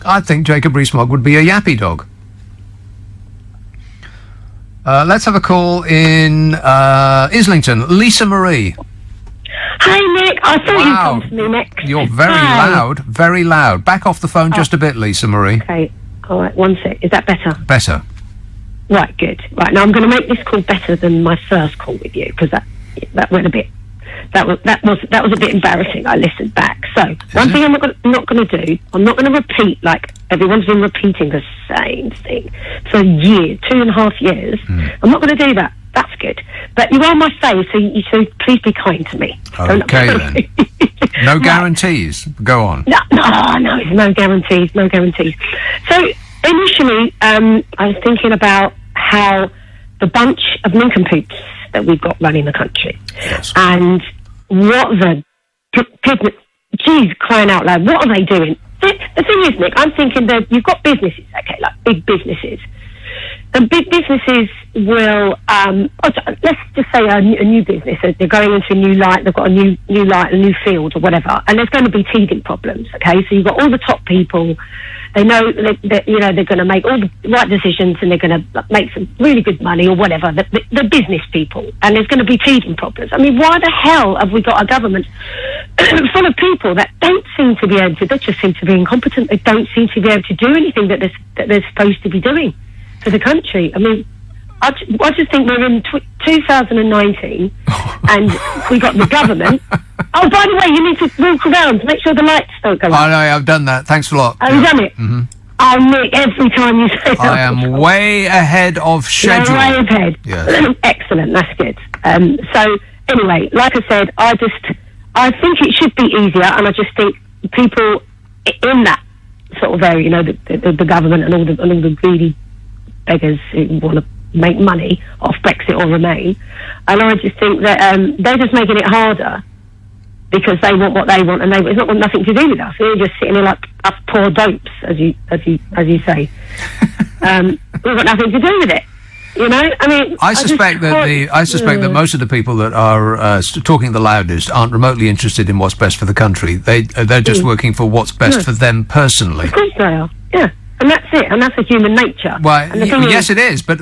I think Jacob Rees-Mogg would be a yappy dog. Let's have a call in Islington. Lisa Marie. Hi, Nick. I thought you'd come to me next. You're very loud, very loud. Back off the phone just a bit, Lisa Marie. Okay. All right, one sec. Is that better? Better. Right, good. Right, now I'm going to make this call better than my first call with you, because that went a bit... That was a bit embarrassing. I listened back. So one thing I'm not going to do, I'm not going to repeat like everyone's been repeating the same thing for years, 2.5 years. I'm not going to do that. That's good. But you are my fave, so please be kind to me. Okay then. No guarantees. Go on. No, no guarantees. No guarantees. So initially, I was thinking about how the bunch of nincompoops that we've got running the country, and what the geez, crying out loud, what are they doing? The thing is, Nick, I'm thinking that you've got businesses, okay, like big businesses. And big businesses will, let's just say a new business, they're going into a new light, they've got a new light, a new field or whatever, and there's going to be teething problems, okay? So you've got all the top people, they know that they're going to make all the right decisions and they're going to make some really good money or whatever, the business people, and there's going to be teething problems. I mean, why the hell have we got a government full of people that don't seem to be able to, they just seem to be incompetent, they don't seem to be able to do anything that they're supposed to be doing for the country? I mean, I just think we're in 2019 and we got the government. Oh, by the way, you need to walk around to make sure the lights don't go out. I know, I've done that. Thanks a lot. Oh, you've done it? Mm-hmm. Oh, Nick, every time you say that. I am way ahead of schedule. You're way ahead. Yeah. Excellent, that's good. So, anyway, like I said, I think it should be easier, and I just think people in that sort of area, the government and all the greedy beggars who want to make money off Brexit or Remain, and I just think that they're just making it harder because they want what they want, and it's not got nothing to do with us. We're just sitting here like us poor dopes, as you say. We've got nothing to do with it. I mean, I suspect that most of the people that are talking the loudest aren't remotely interested in what's best for the country. They're just working for what's best for them personally. Of course they are. Yeah. And that's it, and that's a human nature. Well, yes, it is, but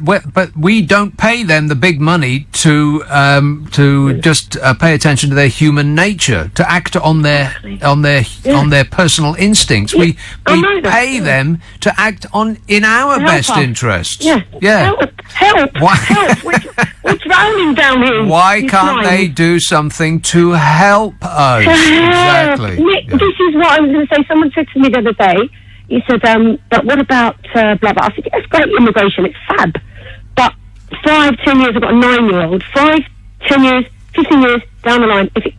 we don't pay them the big money to just pay attention to their human nature, to act on their personal instincts. Yeah. We pay them to act in our best interests. Yeah. Help! We're drowning down here. Why can't they do something to help us? Exactly. Nick, this is what I was going to say. Someone said to me the other day. He said, but what about blah, blah? I said, yes, great immigration, it's fab. But 5-10 years, I've got a 9-year-old, 5-10 years, 15 years down the line, if it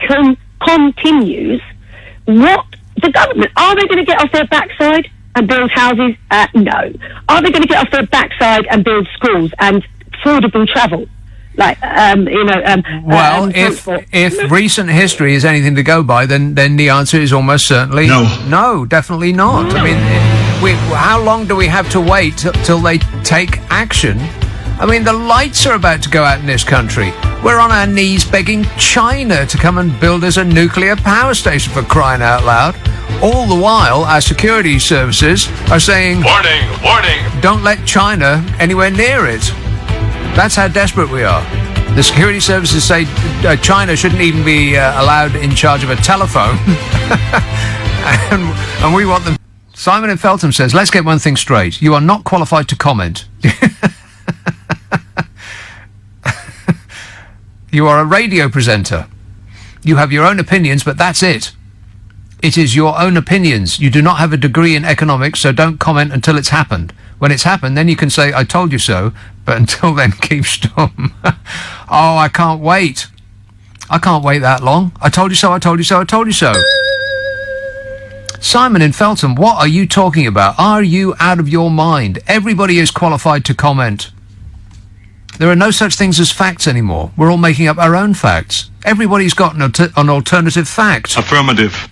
continues, what, the government, are they going to get off their backside and build houses? No. Are they going to get off their backside and build schools and affordable travel? If recent history is anything to go by, then the answer is almost certainly no, definitely not. I mean, how long do we have to wait till they take action? I mean, the lights are about to go out in this country. We're on our knees begging China to come and build us a nuclear power station, for crying out loud. All the while, our security services are saying, warning, don't let China anywhere near it. That's how desperate we are. The security services say China shouldn't even be allowed in charge of a telephone. and we want them. Simon in Feltham says, let's get one thing straight. You are not qualified to comment. You are a radio presenter. You have your own opinions, but that's it. It is your own opinions. You do not have a degree in economics, so don't comment until it's happened. When it's happened, then you can say, I told you so, but until then, keep stum. Oh, I can't wait. I can't wait that long. I told you so, I told you so, I told you so. Simon in Feltham, what are you talking about? Are you out of your mind? Everybody is qualified to comment. There are no such things as facts anymore. We're all making up our own facts. Everybody's got an alternative fact. Affirmative.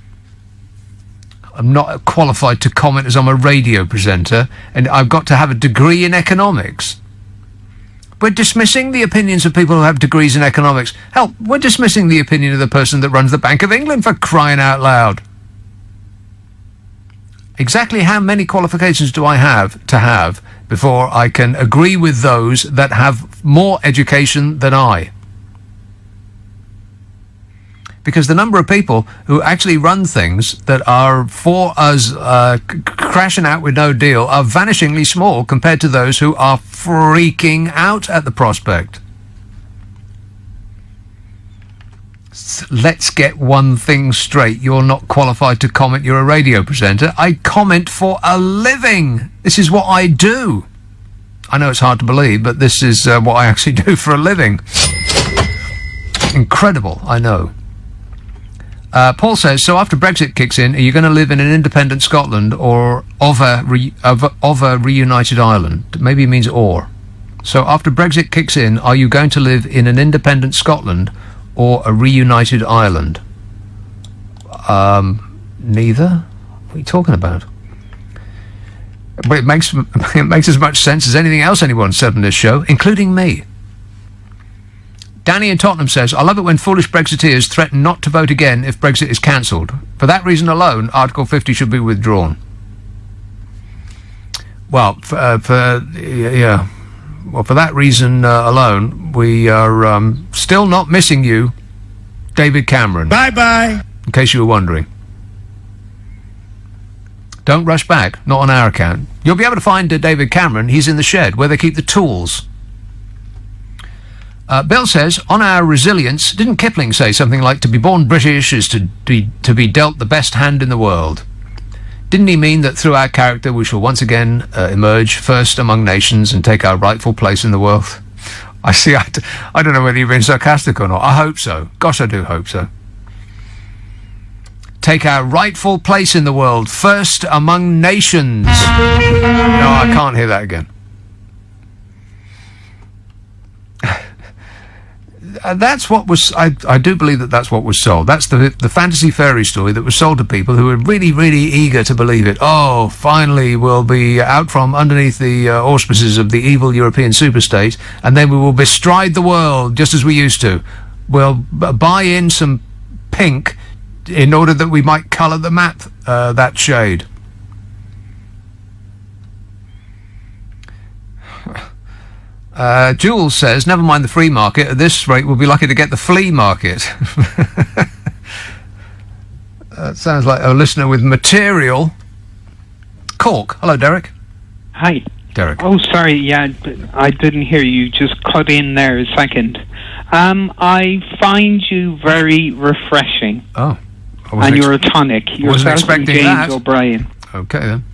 I'm not qualified to comment as I'm a radio presenter, and I've got to have a degree in economics. We're dismissing the opinions of people who have degrees in economics. Hell, we're dismissing the opinion of the person that runs the Bank of England, for crying out loud. Exactly how many qualifications do I have to have before I can agree with those that have more education than I? Because the number of people who actually run things that are for us crashing out with no deal are vanishingly small compared to those who are freaking out at the prospect. Let's get one thing straight. You're not qualified to comment. You're a radio presenter. I comment for a living. This is what I do. I know it's hard to believe, but this is what I actually do for a living. Incredible, I know. Paul says, so after Brexit kicks in, are you going to live in an independent Scotland or of a reunited Ireland? Maybe it means or. So after Brexit kicks in, are you going to live in an independent Scotland or a reunited Ireland? Neither? What are you talking about? But it makes as much sense as anything else anyone's said on this show, including me. Danny in Tottenham says, I love it when foolish Brexiteers threaten not to vote again if Brexit is cancelled. For that reason alone, Article 50 should be withdrawn. Well, for that reason alone, we are still not missing you, David Cameron. Bye-bye. In case you were wondering. Don't rush back, not on our account. You'll be able to find David Cameron. He's in the shed where they keep the tools. Bill says, on our resilience, didn't Kipling say something like, to be born British is to be dealt the best hand in the world? Didn't he mean that through our character we shall once again emerge first among nations and take our rightful place in the world? I see, I don't know whether you've been sarcastic or not. I hope so. Gosh, I do hope so. Take our rightful place in the world, first among nations. No, I can't hear that again. That's what was, I do believe that's what was sold. That's the fantasy fairy story that was sold to people who were really, really eager to believe it. Oh, finally we'll be out from underneath the auspices of the evil European superstate, and then we will bestride the world just as we used to. We'll buy in some pink in order that we might colour the map that shade. Jules says, never mind the free market, at this rate we'll be lucky to get the flea market. That sounds like a listener with material. Cork. Hello, Derek. Hi. Derek. Oh, sorry, yeah, I didn't hear you, just cut in there a second. I find you very refreshing. Oh. And you're a tonic. You're wasn't expecting James that. O'Brien. Okay, then.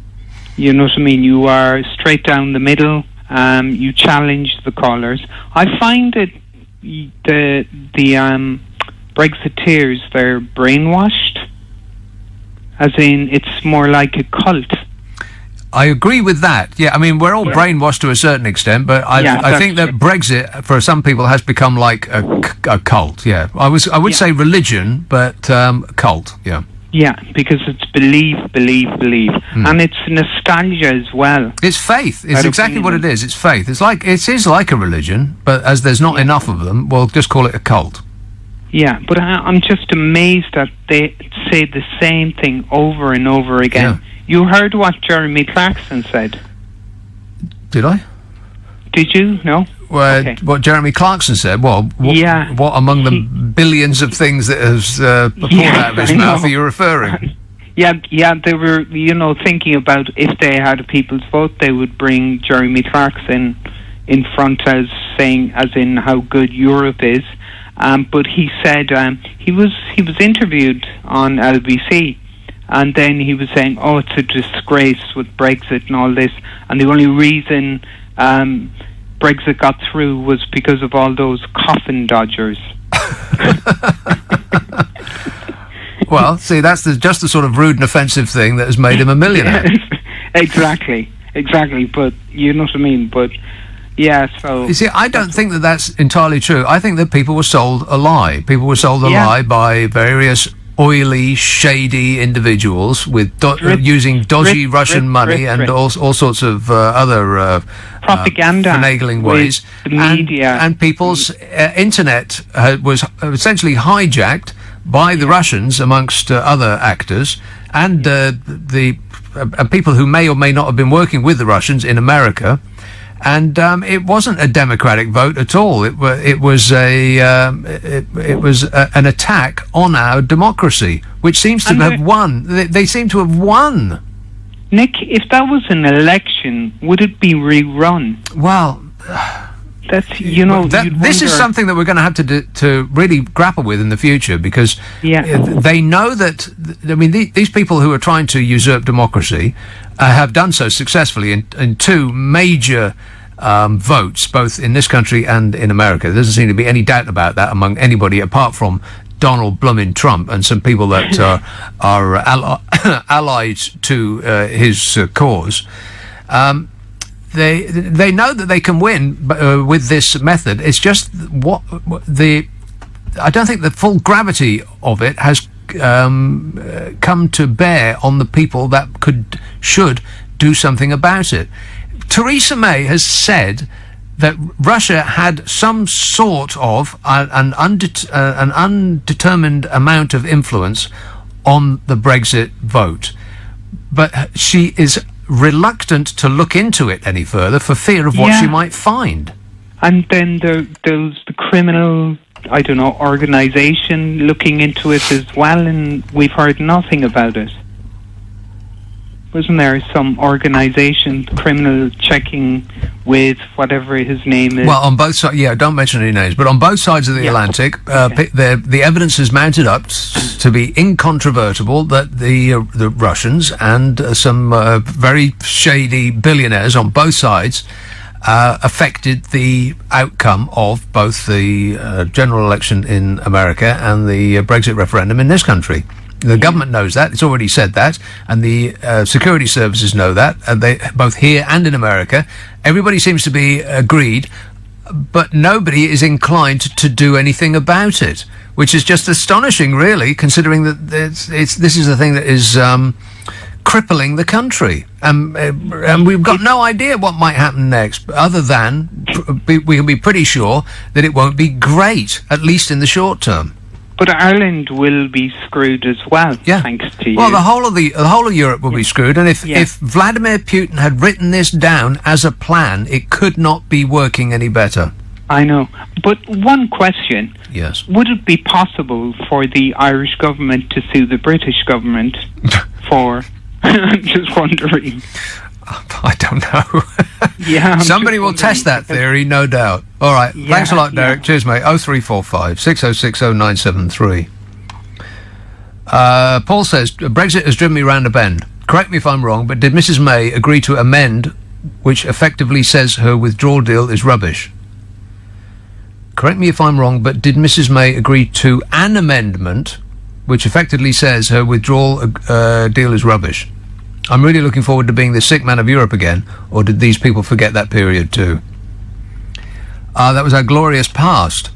You know what I mean? You are straight down the middle. You challenge the callers. I find that the Brexiteers, they're brainwashed. As in, it's more like a cult. I agree with that. Yeah, I mean, we're all brainwashed to a certain extent, but I think that Brexit, for some people, has become like a cult. Yeah, I would say religion, but cult. Yeah. Yeah, because it's believe, and it's nostalgia as well. It's faith. It's exactly what it is. It's faith. It is like a religion, but as there's not enough of them, we'll just call it a cult. Yeah, but I'm just amazed that they say the same thing over and over again. Yeah. You heard what Jeremy Clarkson said. Did I? Did you? No? Okay. What Jeremy Clarkson said? Well, what among the billions of things that has poured out of his mouth are you referring? Yeah, they were, thinking about if they had a people's vote, they would bring Jeremy Clarkson in front as in how good Europe is. But he said he was interviewed on LBC, and then he was saying, "Oh, it's a disgrace with Brexit and all this, and the only reason Brexit got through was because of all those coffin dodgers." Well, see, that's just the sort of rude and offensive thing that has made him a millionaire. Exactly. But you know what I mean. But yeah, so you see, I don't think that that's entirely true. I think that people were sold a lie. People were sold a lie by various oily, shady individuals with using dodgy Russian money and all sorts of other propaganda, finagling ways. The media and people's internet was essentially hijacked by the Russians, amongst other actors, and the people who may or may not have been working with the Russians in America. And it wasn't a democratic vote at all. It was an attack on our democracy, which seems to have won. They seem to have won. Nick, if that was an election, would it be rerun? Well, that's this is something that we're going to have to really grapple with in the future, because they know that. I mean, these people who are trying to usurp democracy have done so successfully in two major votes, both in this country and in America. There doesn't seem to be any doubt about that among anybody apart from Donald Bloomin' Trump and some people that are allied to his cause. They know that they can win with this method. It's just I don't think the full gravity of it has come to bear on the people that should do something about it. Theresa May has said that Russia had some sort of an undetermined amount of influence on the Brexit vote, but she is reluctant to look into it any further for fear of what she might find. And then there's the criminal, organisation looking into it as well, and we've heard nothing about it. Wasn't there some organisation, criminal checking with whatever his name is? Well, on both sides, don't mention any names, but on both sides of the Atlantic, the evidence is mounted up to be incontrovertible that the Russians and some very shady billionaires on both sides affected the outcome of both the general election in America and the Brexit referendum in this country. The government knows that. It's already said that. And the security services know that. They both here and in America. Everybody seems to be agreed, but nobody is inclined to do anything about it, which is just astonishing, really, considering that this is the thing that is crippling the country. And we've got no idea what might happen next, other than we can be pretty sure that it won't be great, at least in the short term. But Ireland will be screwed as well, thanks to you. Well, the whole of Europe will be screwed, and if Vladimir Putin had written this down as a plan, it could not be working any better. I know. But one question. Yes. Would it be possible for the Irish government to sue the British government for... I'm just wondering. I don't know. Somebody will test that theory, no doubt. All right. Thanks a lot, Derek. Cheers, mate. 0345 6060 973. Paul says, Brexit has driven me round a bend. Correct me if I'm wrong, but did Mrs May agree to amend, which effectively says her withdrawal deal is rubbish? Correct me if I'm wrong, but did Mrs May agree to an amendment, which effectively says her withdrawal deal is rubbish? I'm really looking forward to being the sick man of Europe again, or did these people forget that period too? That was our glorious past.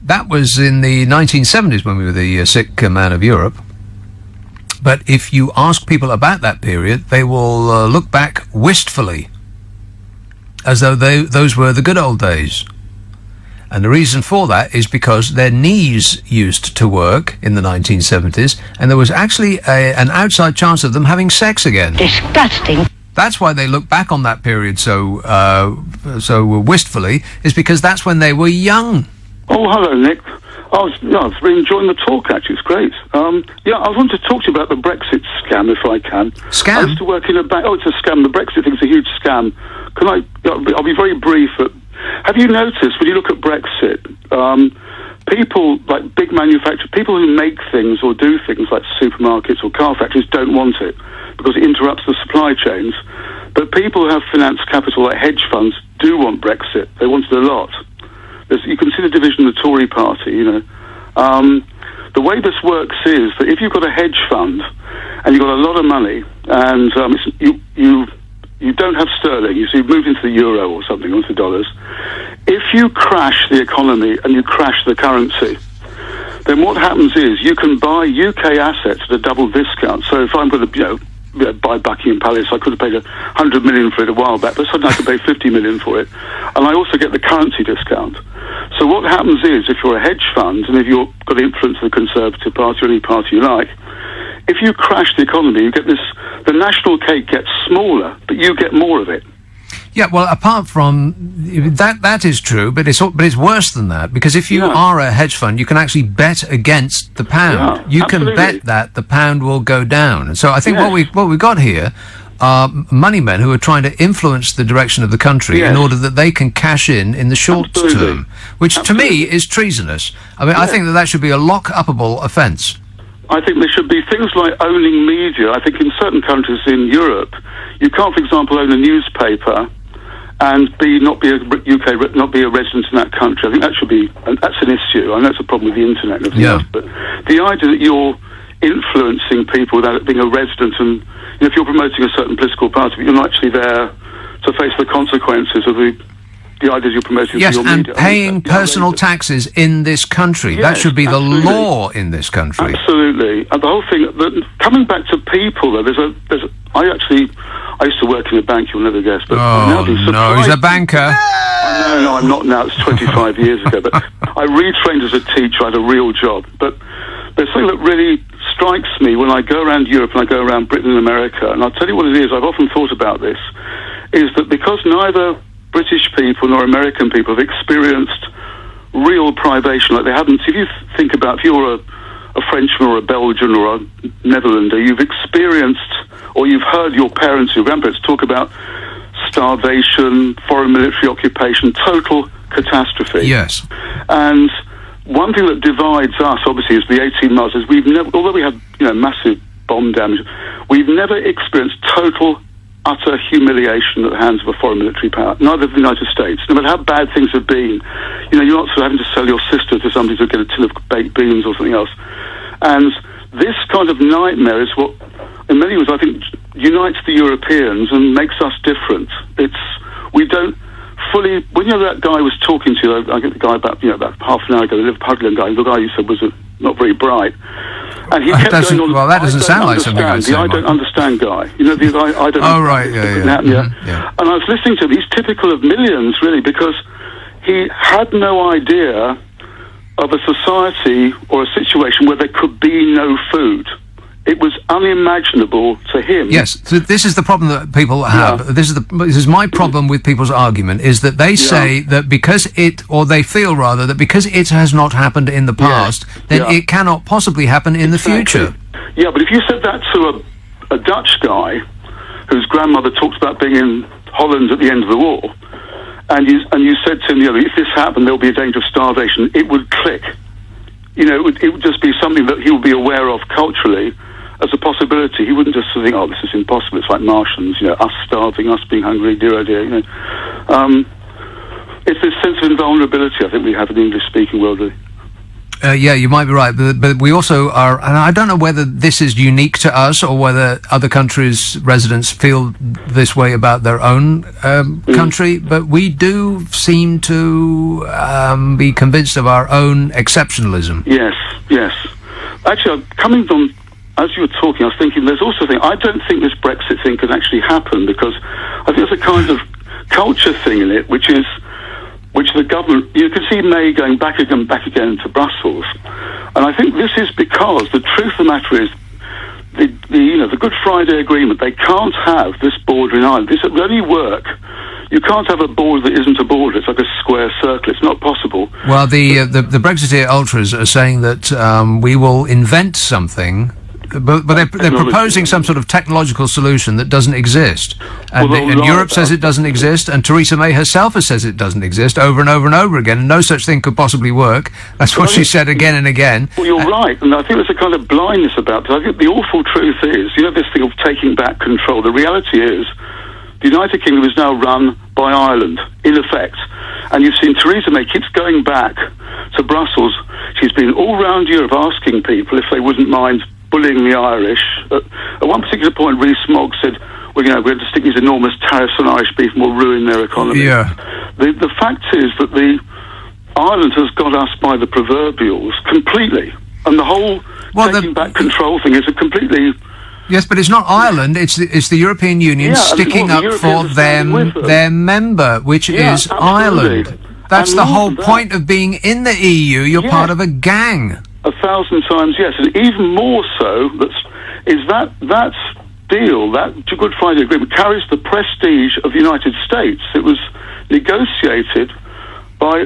That was in the 1970s when we were the sick man of Europe. But if you ask people about that period, they will look back wistfully, as though those were the good old days. And the reason for that is because their knees used to work in the 1970s, and there was actually an outside chance of them having sex again. Disgusting. That's why they look back on that period so wistfully, is because that's when they were young. Oh, hello, Nick. I was really enjoying the talk, actually. It's great. I want to talk to you about the Brexit scam, if I can. Scam? I used to work in a bank. Oh, it's a scam. The Brexit thing's a huge scam. I'll be very brief. Have you noticed, when you look at Brexit, people, like big manufacturers, people who make things or do things like supermarkets or car factories don't want it because it interrupts the supply chains. But people who have finance capital, like hedge funds, do want Brexit. They want it a lot. You can see the division of the Tory party, you know. The way this works is that if you've got a hedge fund and you've got a lot of money and you don't have sterling, you've moved into the euro or something, or into dollars. If you crash the economy and you crash the currency, then what happens is you can buy UK assets at a double discount. So if I'm going to, buy Buckingham Palace, I could have paid 100 million for it a while back, but suddenly I could pay 50 million for it. And I also get the currency discount. So what happens is, if you're a hedge fund, and if you've got influence of the Conservative Party or any party you like, if you crash the economy, you get the national cake gets smaller, but you get more of it. Yeah, well, apart from that is true, but it's worse than that, because if you are a hedge fund, you can actually bet against the pound. You can bet that the pound will go down. And so I think what we got here are money men who are trying to influence the direction of the country in order that they can cash in the short term, which to me is treasonous. I mean, I think that should be a lock-upable offence. I think there should be things like owning media. I think in certain countries in Europe, you can't, for example, own a newspaper and B, not be a resident in that country. I think that should be, and that's an issue. I know it's a problem with the internet and everything else, but the idea that you're influencing people without it being a resident, and if you're promoting a certain political party, but you're not actually there to face the consequences of the ideas you're promoting. Yes, your and media. paying personal taxes in this country. Yes, that should be absolutely. the law in this country. Absolutely. And the whole thing, coming back to people, though, I used to work in a bank, you'll never guess, but now no, he's a banker. No, I'm not now. It's 25 years ago. But I retrained as a teacher. I had a real job. But there's something that really strikes me when I go around Europe and I go around Britain and America, and I'll tell you what it is. I've often thought about this, is that because neither British people nor American people have experienced real privation like they haven't. If you think about, if you're a Frenchman or a Belgian or a Netherlander, you've experienced or you've heard your parents, your grandparents talk about starvation, foreign military occupation, total catastrophe. Yes. And one thing that divides us, obviously, is the 18 months, is we've never, although we have massive bomb damage, we've never experienced total utter humiliation at the hands of a foreign military power, neither of the United States. No matter how bad things have been, you're not sort of having to sell your sister to somebody to get a tin of baked beans or something else. And this kind of nightmare is what, in many ways, I think unites the Europeans and makes us different. We don't fully, when that guy was talking to you, I get the guy about half an hour ago, the Liverpudlian guy, the guy you said was not very bright. And he kept going on. Well, that doesn't sound like something I'd say. I don't understand guy. The I don't. Oh right, yeah. And I was listening to him. He's typical of millions, really, because he had no idea of a society or a situation where there could be no food. It was unimaginable to him. Yes, so this is the problem that people have. Yeah. This is my problem with people's argument, is that they say that because they feel rather that because it has not happened in the past, then it cannot possibly happen in the future. Yeah, but if you said that to a Dutch guy whose grandmother talked about being in Holland at the end of the war, and you said to him, if this happened, there'll be a danger of starvation, it would click. It would just be something that he would be aware of culturally as a possibility. He wouldn't just think, this is impossible, it's like Martians, us starving, us being hungry, dear oh dear, It's this sense of invulnerability I think we have in the English-speaking world, really. Yeah, you might be right, but we also are, and I don't know whether this is unique to us or whether other countries' residents feel this way about their own country, but we do seem to be convinced of our own exceptionalism. Yes. Actually, coming on, as you were talking, I was thinking there's also a thing, I don't think this Brexit thing can actually happen, because I think there's a kind of culture thing in it, which the government, you can see May going back again to Brussels, and I think this is because the truth of the matter is the Good Friday Agreement, they can't have this border in Ireland. This will only work. You can't have a border that isn't a border. It's like a square circle. It's not possible. Well, the Brexiteer ultras are saying that we will invent something. But they're proposing some sort of technological solution that doesn't exist. And Europe says it doesn't exist, and Theresa May herself has says it doesn't exist over and over and over again, and no such thing could possibly work. That's what she said again and again. Well, you're right, and I think there's a kind of blindness about it. I think the awful truth is, this thing of taking back control, the reality is the United Kingdom is now run by Ireland, in effect. And you've seen Theresa May keeps going back to Brussels. She's been all round Europe asking people if they wouldn't mind bullying the Irish. At one particular point, Rees-Mogg said, we're going to stick these enormous tariffs on Irish beef and we'll ruin their economy. Yeah. The fact is that Ireland has got us by the proverbials completely. And the whole taking back control thing is a completely... Yes, but it's not Ireland, it's the European Union sticking up for their member, which is Ireland. That's the whole point of being in the EU. You're part of a gang. 1,000 times, yes, and even more so, that deal, that Good Friday Agreement, carries the prestige of the United States. It was negotiated by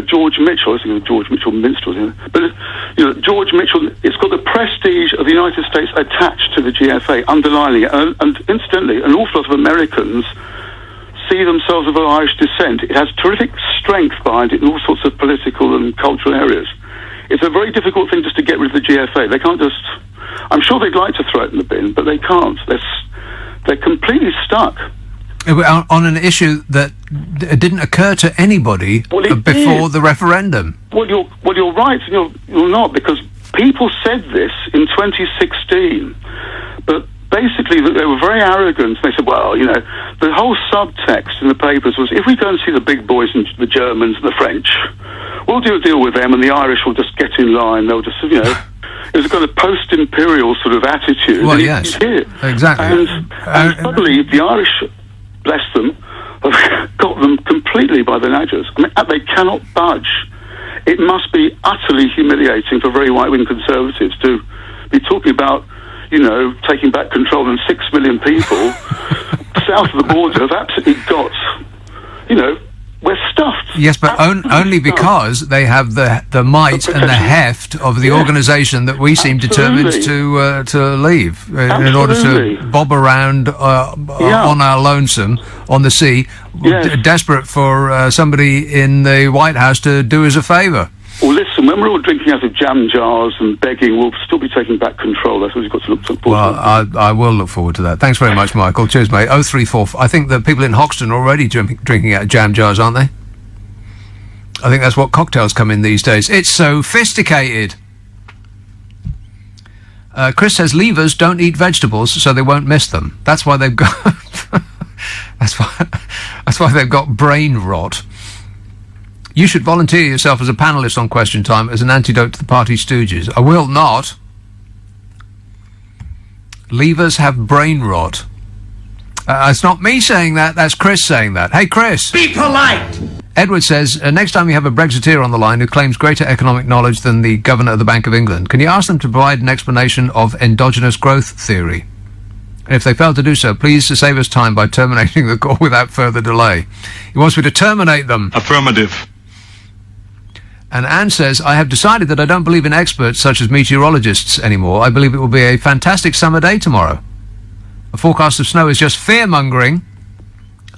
George Mitchell. I was thinking of George Mitchell Minstrel, but George Mitchell. It's got the prestige of the United States attached to the GFA, underlining it, and incidentally, an awful lot of Americans see themselves of Irish descent. It has terrific strength behind it in all sorts of political and cultural areas. It's a very difficult thing just to get rid of the GFA. They can't just... I'm sure they'd like to throw it in the bin, but they can't. They're completely stuck. On an issue that didn't occur to anybody before the referendum. Well, you're right, and you're not, because people said this in 2016, but basically they were very arrogant. They said, well, the whole subtext in the papers was, if we go and see the big boys and the Germans and the French, we'll do a deal with them, and the Irish will just get in line. They'll just, it was a kind of post-imperial sort of attitude. Well, yes, exactly. And suddenly the Irish, bless them, have got them completely by the nudges. I mean, they cannot budge. It must be utterly humiliating for very right-wing conservatives to be talking about, taking back control, and 6 million people south of the border have absolutely got, we're stuffed. Yes, but only because they have the might and the heft of the organisation that we seem determined to leave in order to bob around on our lonesome on the sea, desperate for somebody in the White House to do us a favour. Well, listen, when we're all drinking out of jam jars and begging, we'll still be taking back control. That's what we've got to look forward to. Well, I will look forward to that. Thanks very much, Michael. Cheers, mate. 034. I think the people in Hoxton are already drinking out of jam jars, aren't they? I think that's what cocktails come in these days. It's sophisticated. Chris says levers don't eat vegetables, so they won't miss them. That's why they've got... that's why they've got brain rot. You should volunteer yourself as a panellist on Question Time as an antidote to the party stooges. I will not. Levers have brain rot. It's not me saying that, that's Chris saying that. Hey, Chris! Be polite! Edward says, next time you have a Brexiteer on the line who claims greater economic knowledge than the Governor of the Bank of England, can you ask them to provide an explanation of endogenous growth theory? And if they fail to do so, please save us time by terminating the call without further delay. He wants me to terminate them. Affirmative. And Anne says, I have decided that I don't believe in experts such as meteorologists anymore. I believe it will be a fantastic summer day tomorrow. A forecast of snow is just fear-mongering.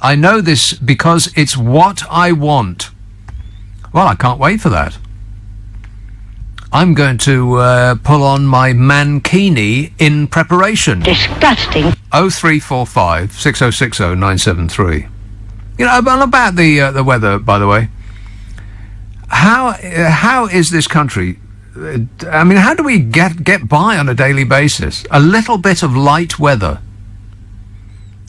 I know this because it's what I want. Well, I can't wait for that. I'm going to pull on my mankini in preparation. Disgusting. 0345 6060 973. About the weather, by the way. How is this country? I mean, how do we get by on a daily basis? A little bit of light weather,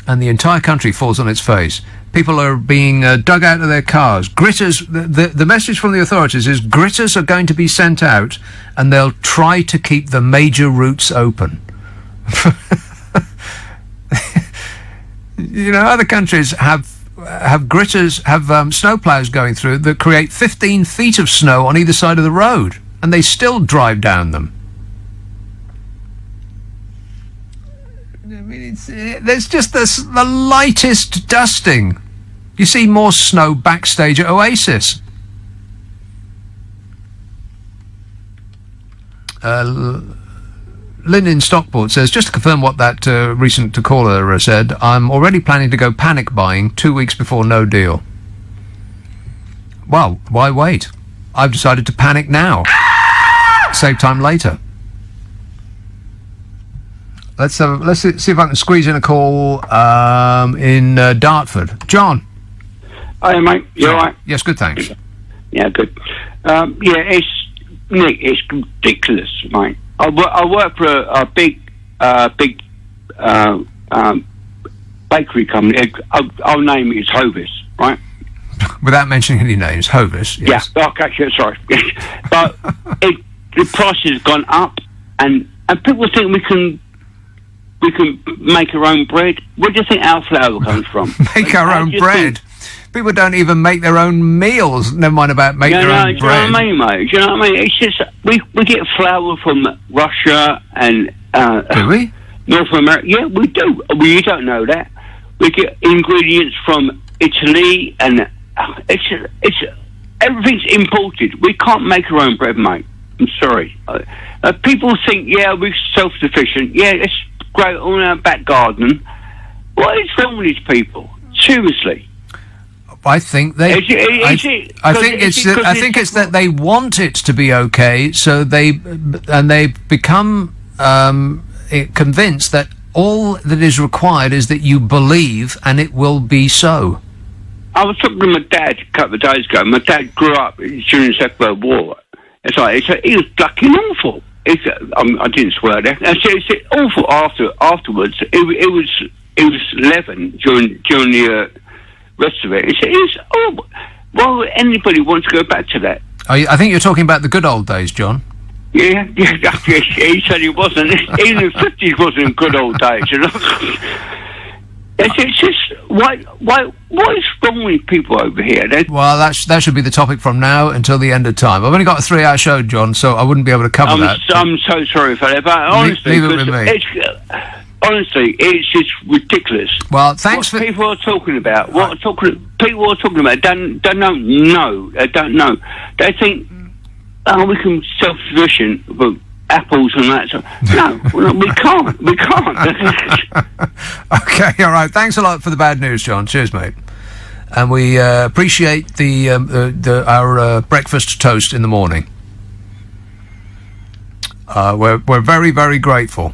and the entire country falls on its face. People are being dug out of their cars. Gritters. The message from the authorities is gritters are going to be sent out, and they'll try to keep the major routes open. Other countries have gritters, have snowplows going through that create 15 feet of snow on either side of the road, and they still drive down them. I mean, there's just the lightest dusting. You see more snow backstage at Oasis. Lynn in Stockport says, just to confirm what that recent caller said, I'm already planning to go panic buying 2 weeks before no deal. Well, why wait? I've decided to panic now. Save time later. Let's see if I can squeeze in a call in Dartford. John. Hi, mate. You all right? Yes, good, thanks. Yeah, good. It's Nick. It's ridiculous, mate. I work for a big bakery company. Our name is Hovis, right? Without mentioning any names, Hovis. Yes. Yeah. Okay. Sorry, but the price has gone up, and people think we can make our own bread. Where do you think our flour comes from? Make our own bread. People don't even make their own meals. Never mind about make their own bread. Do you know what I mean, mate? Do you know what I mean? It's just we get flour from Russia and do we? North America. Yeah, we do. You don't know that. We get ingredients from Italy, and it's everything's imported. We can't make our own bread, mate. I'm sorry. People think, we're self-sufficient. Yeah, it's great on our back garden. What is wrong with these people? Seriously. I think they. I think it's that they want it to be okay, so they become convinced that all that is required is that you believe, and it will be so. I was talking to my dad a couple of days ago. My dad grew up during the Second World War. He was fucking awful. I didn't swear there. It's awful afterwards. It was 11 during the rest of it. It's awful. Why would anybody want to go back to that? I think you're talking about the good old days, John. Yeah, he said it wasn't. Even the 50s wasn't good old days, you know. It's just, what is wrong with people over here? Well, that should be the topic from now until the end of time. I've only got a 3-hour show, John, so I wouldn't be able to cover that. I'm so sorry for that, but honestly, leave it with me. Honestly, it's just ridiculous. Well, thanks what for... people are talking about. People are talking about don't know. They don't know. They think, we can self-sufficient with apples and that. So, no, we can't. We can't. Okay, all right. Thanks a lot for the bad news, John. Cheers, mate. And we appreciate our breakfast toast in the morning. We're very, very grateful.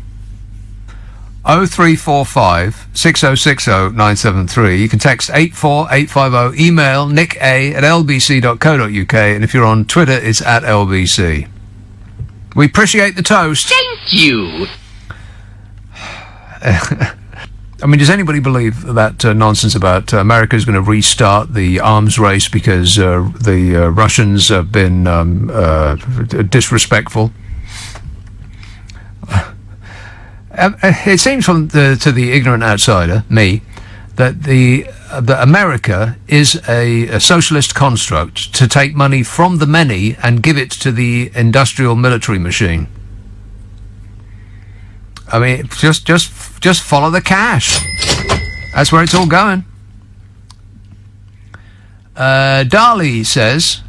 0345 6060 973. You can text 84850. Email nicka@lbc.co.uk, and if you're on Twitter, it's @lbc. We appreciate the toast. Thank you. I mean, does anybody believe that nonsense about America is going to restart the arms race because the Russians have been disrespectful? It seems to the ignorant outsider, me, that that America is a socialist construct to take money from the many and give it to the industrial military machine. I mean, just follow the cash. That's where it's all going. Dali says,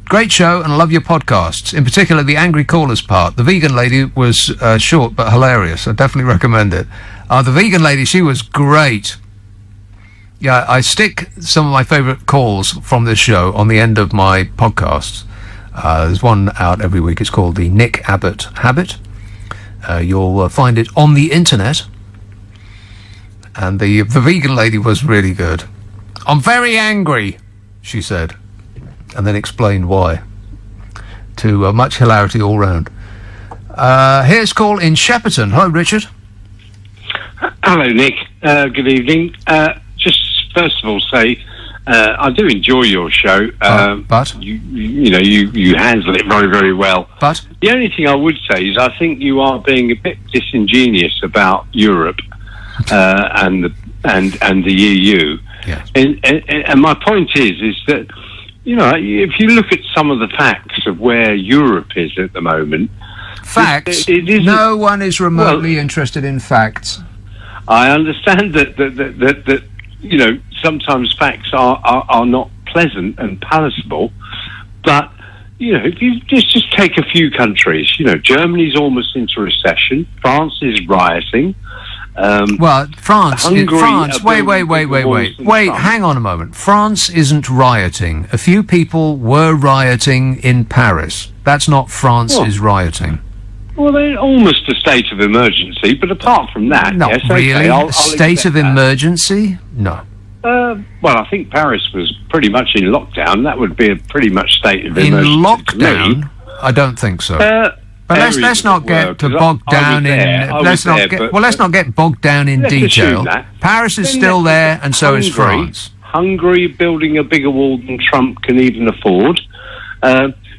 great show and I love your podcasts. In particular, the angry callers part. The vegan lady was short but hilarious. I definitely recommend it. The vegan lady, she was great. Yeah, I stick some of my favourite calls from this show on the end of my podcasts. There's one out every week. It's called the Nick Abbott Habit. You'll find it on the internet. And the vegan lady was really good. I'm very angry, she said, and then explained why. To much hilarity all round. Here's a call in Shepperton. Hello, Richard. Hello, Nick. Good evening. Just first of all, say I do enjoy your show. But you handle it very, very well. But the only thing I would say is I think you are being a bit disingenuous about Europe and the EU. Yes. And my point is that if you look at some of the facts of where Europe is at the moment, facts. No one is remotely interested in facts. I understand that sometimes facts are not pleasant and palatable, but if you just take a few countries, Germany's almost into recession, France is rioting. France. Wait, hang on a moment. France isn't rioting. A few people were rioting in Paris. That's not France is rioting. Well, they're almost a state of emergency, but apart from that, not yes, really. Okay, I'll state of emergency? No. Well, I think Paris was pretty much in lockdown. That would be a pretty much state of emergency. In lockdown? I don't think so. But let's not get bogged down in. Let's not get bogged down in detail. Paris is still there, and so is France. Hungary building a bigger wall than Trump can even afford.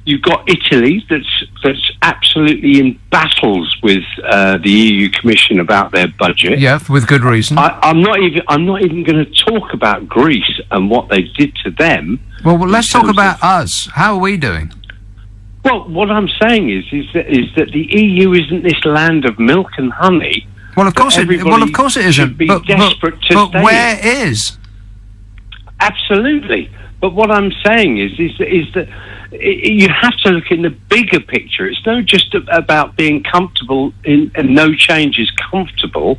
You've got Italy that's absolutely in battles with the EU Commission about their budget. Yeah, with good reason. I'm not even going to talk about Greece and what they did to them. Well, let's talk about us. How are we doing? Well, what I'm saying is that the EU isn't this land of milk and honey. Well, of course it isn't. Be desperate to but stay where is? Absolutely. But what I'm saying is that you have to look in the bigger picture. It's not just about being comfortable and no change is comfortable.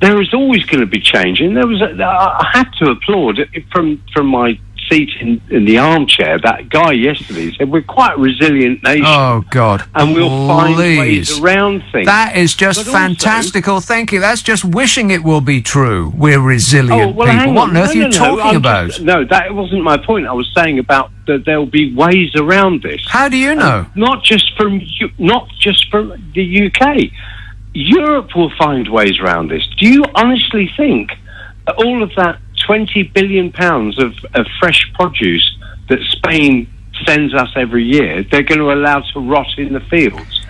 There is always going to be change, and I have to applaud from my seat in the armchair, that guy yesterday said we're quite a resilient nation. Oh, God. And we'll find ways around things. That is just fantastical thinking. That's just wishing it will be true. We're resilient people. What on earth are you talking about? No, that wasn't my point. I was saying about that there'll be ways around this. How do you know? Not just from the UK. Europe will find ways around this. Do you honestly think that all of that £20 billion of fresh produce that Spain sends us every year, they're going to allow to rot in the fields?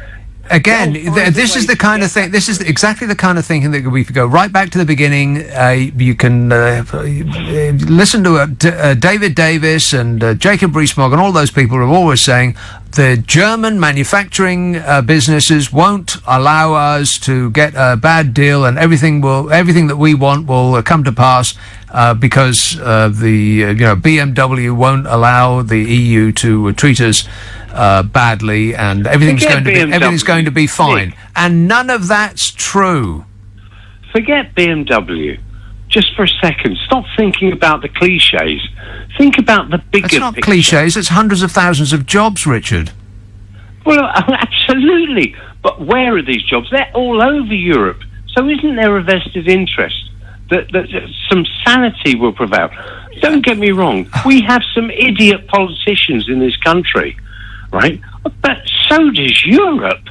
Again, this is the kind of thing. This is exactly the kind of thinking that we could go right back to the beginning. You can listen to David Davis and Jacob Rees-Mogg and all those people who are always saying the German manufacturing businesses won't allow us to get a bad deal, and everything that we want will come to pass because BMW won't allow the EU to treat us badly, and everything's going to be fine. Nick, and none of that's true. Forget BMW. Just for a second, stop thinking about the cliches. Think about the bigger picture. It's not cliches, it's hundreds of thousands of jobs, Richard. Well, absolutely. But where are these jobs? They're all over Europe. So isn't there a vested interest that some sanity will prevail? Don't get me wrong. We have some idiot politicians in this country, right? But so does Europe.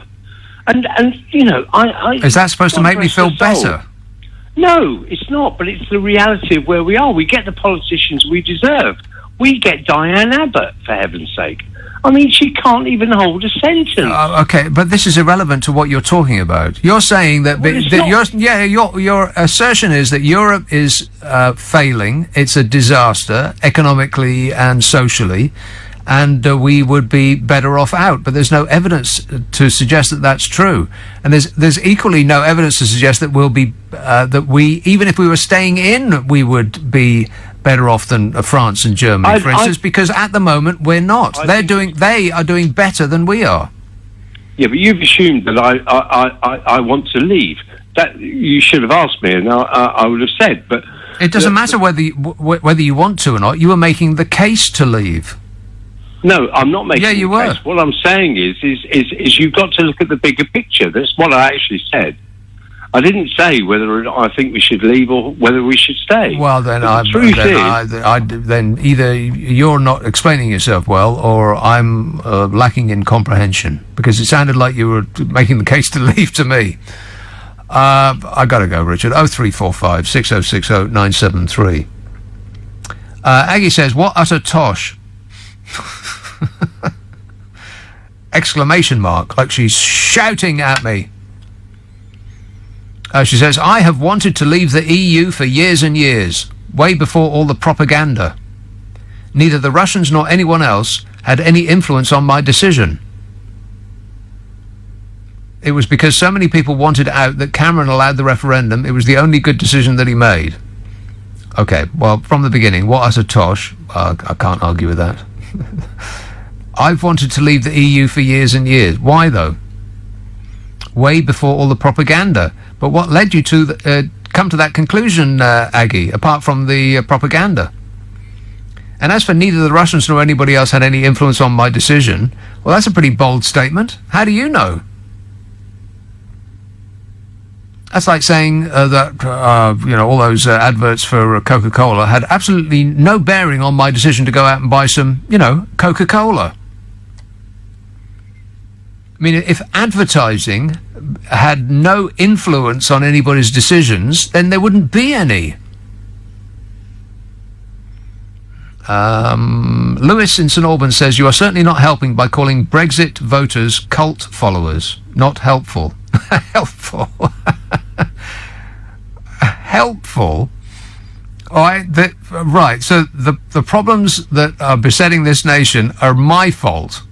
And you know, is that supposed to make me feel better? No, it's not, but it's the reality of where we are. We get the politicians we deserve. We get Diane Abbott, for heaven's sake. I mean, she can't even hold a sentence. Okay, but this is irrelevant to what you're talking about. You're saying that, your assertion is that Europe is failing. It's a disaster economically and socially, and we would be better off out. But there's no evidence to suggest that that's true, and there's equally no evidence to suggest that we'll be even if we were staying in, we would be better off than France and Germany, for instance, because at the moment we're not. They are doing better than we are. Yeah, but you've assumed that I want to leave. That you should have asked me, and I would have said. But it doesn't matter whether you want to or not. You were making the case to leave. No, I'm not making. Yeah, you were. Case. What I'm saying is you've got to look at the bigger picture. That's what I actually said. I didn't say whether I think we should leave or whether we should stay. Well, then then either you're not explaining yourself well, or I'm lacking in comprehension, because it sounded like you were making the case to leave to me. I gotta go, Richard. 0345 6060 973. Aggie says, "What utter tosh!" Exclamation mark, like she's shouting at me. She says, "I have wanted to leave the EU for years and years, way before all the propaganda. Neither the Russians nor anyone else had any influence on my decision. It was because so many people wanted out that Cameron allowed the referendum. It was the only good decision that he made." Okay, well, from the beginning, what utter tosh. I can't argue with that. I've wanted to leave the EU for years and years. Why, though? Way before all the propaganda. But what led you to come to that conclusion, Aggie, apart from the propaganda? And as for neither the Russians nor anybody else had any influence on my decision, well, that's a pretty bold statement. How do you know? That's like saying that all those adverts for Coca-Cola had absolutely no bearing on my decision to go out and buy some, Coca-Cola. I mean, if advertising had no influence on anybody's decisions, then there wouldn't be any. Lewis in St Albans says, "You are certainly not helping by calling Brexit voters cult followers. Not helpful." Helpful. Helpful. All right. Right. So the problems that are besetting this nation are my fault.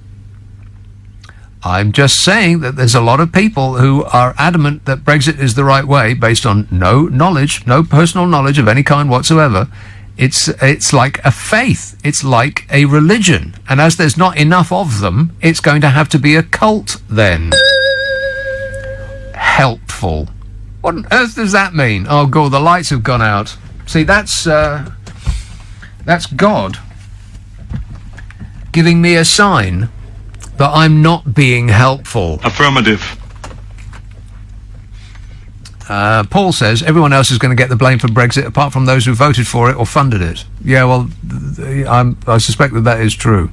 I'm just saying that there's a lot of people who are adamant that Brexit is the right way based on no knowledge, no personal knowledge of any kind whatsoever. It's like a faith. It's like a religion. And as there's not enough of them, it's going to have to be a cult then. Helpful. What on earth does that mean? Oh, God, the lights have gone out. See, that's God. giving me a sign that I'm not being helpful. Affirmative. Paul says everyone else is going to get the blame for Brexit apart from those who voted for it or funded it. Yeah, well, I suspect that is true.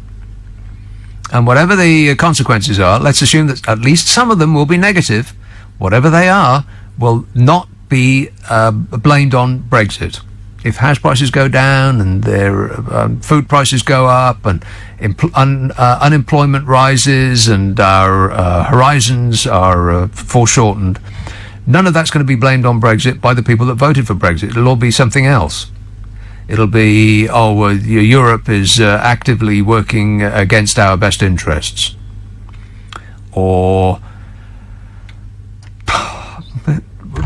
And whatever the consequences are, let's assume that at least some of them will be negative. Whatever they are, will not be blamed on Brexit. If house prices go down and their food prices go up and unemployment rises and our horizons are foreshortened, none of that's going to be blamed on Brexit by the people that voted for Brexit. It'll all be something else. It'll be, Europe is actively working against our best interests. Or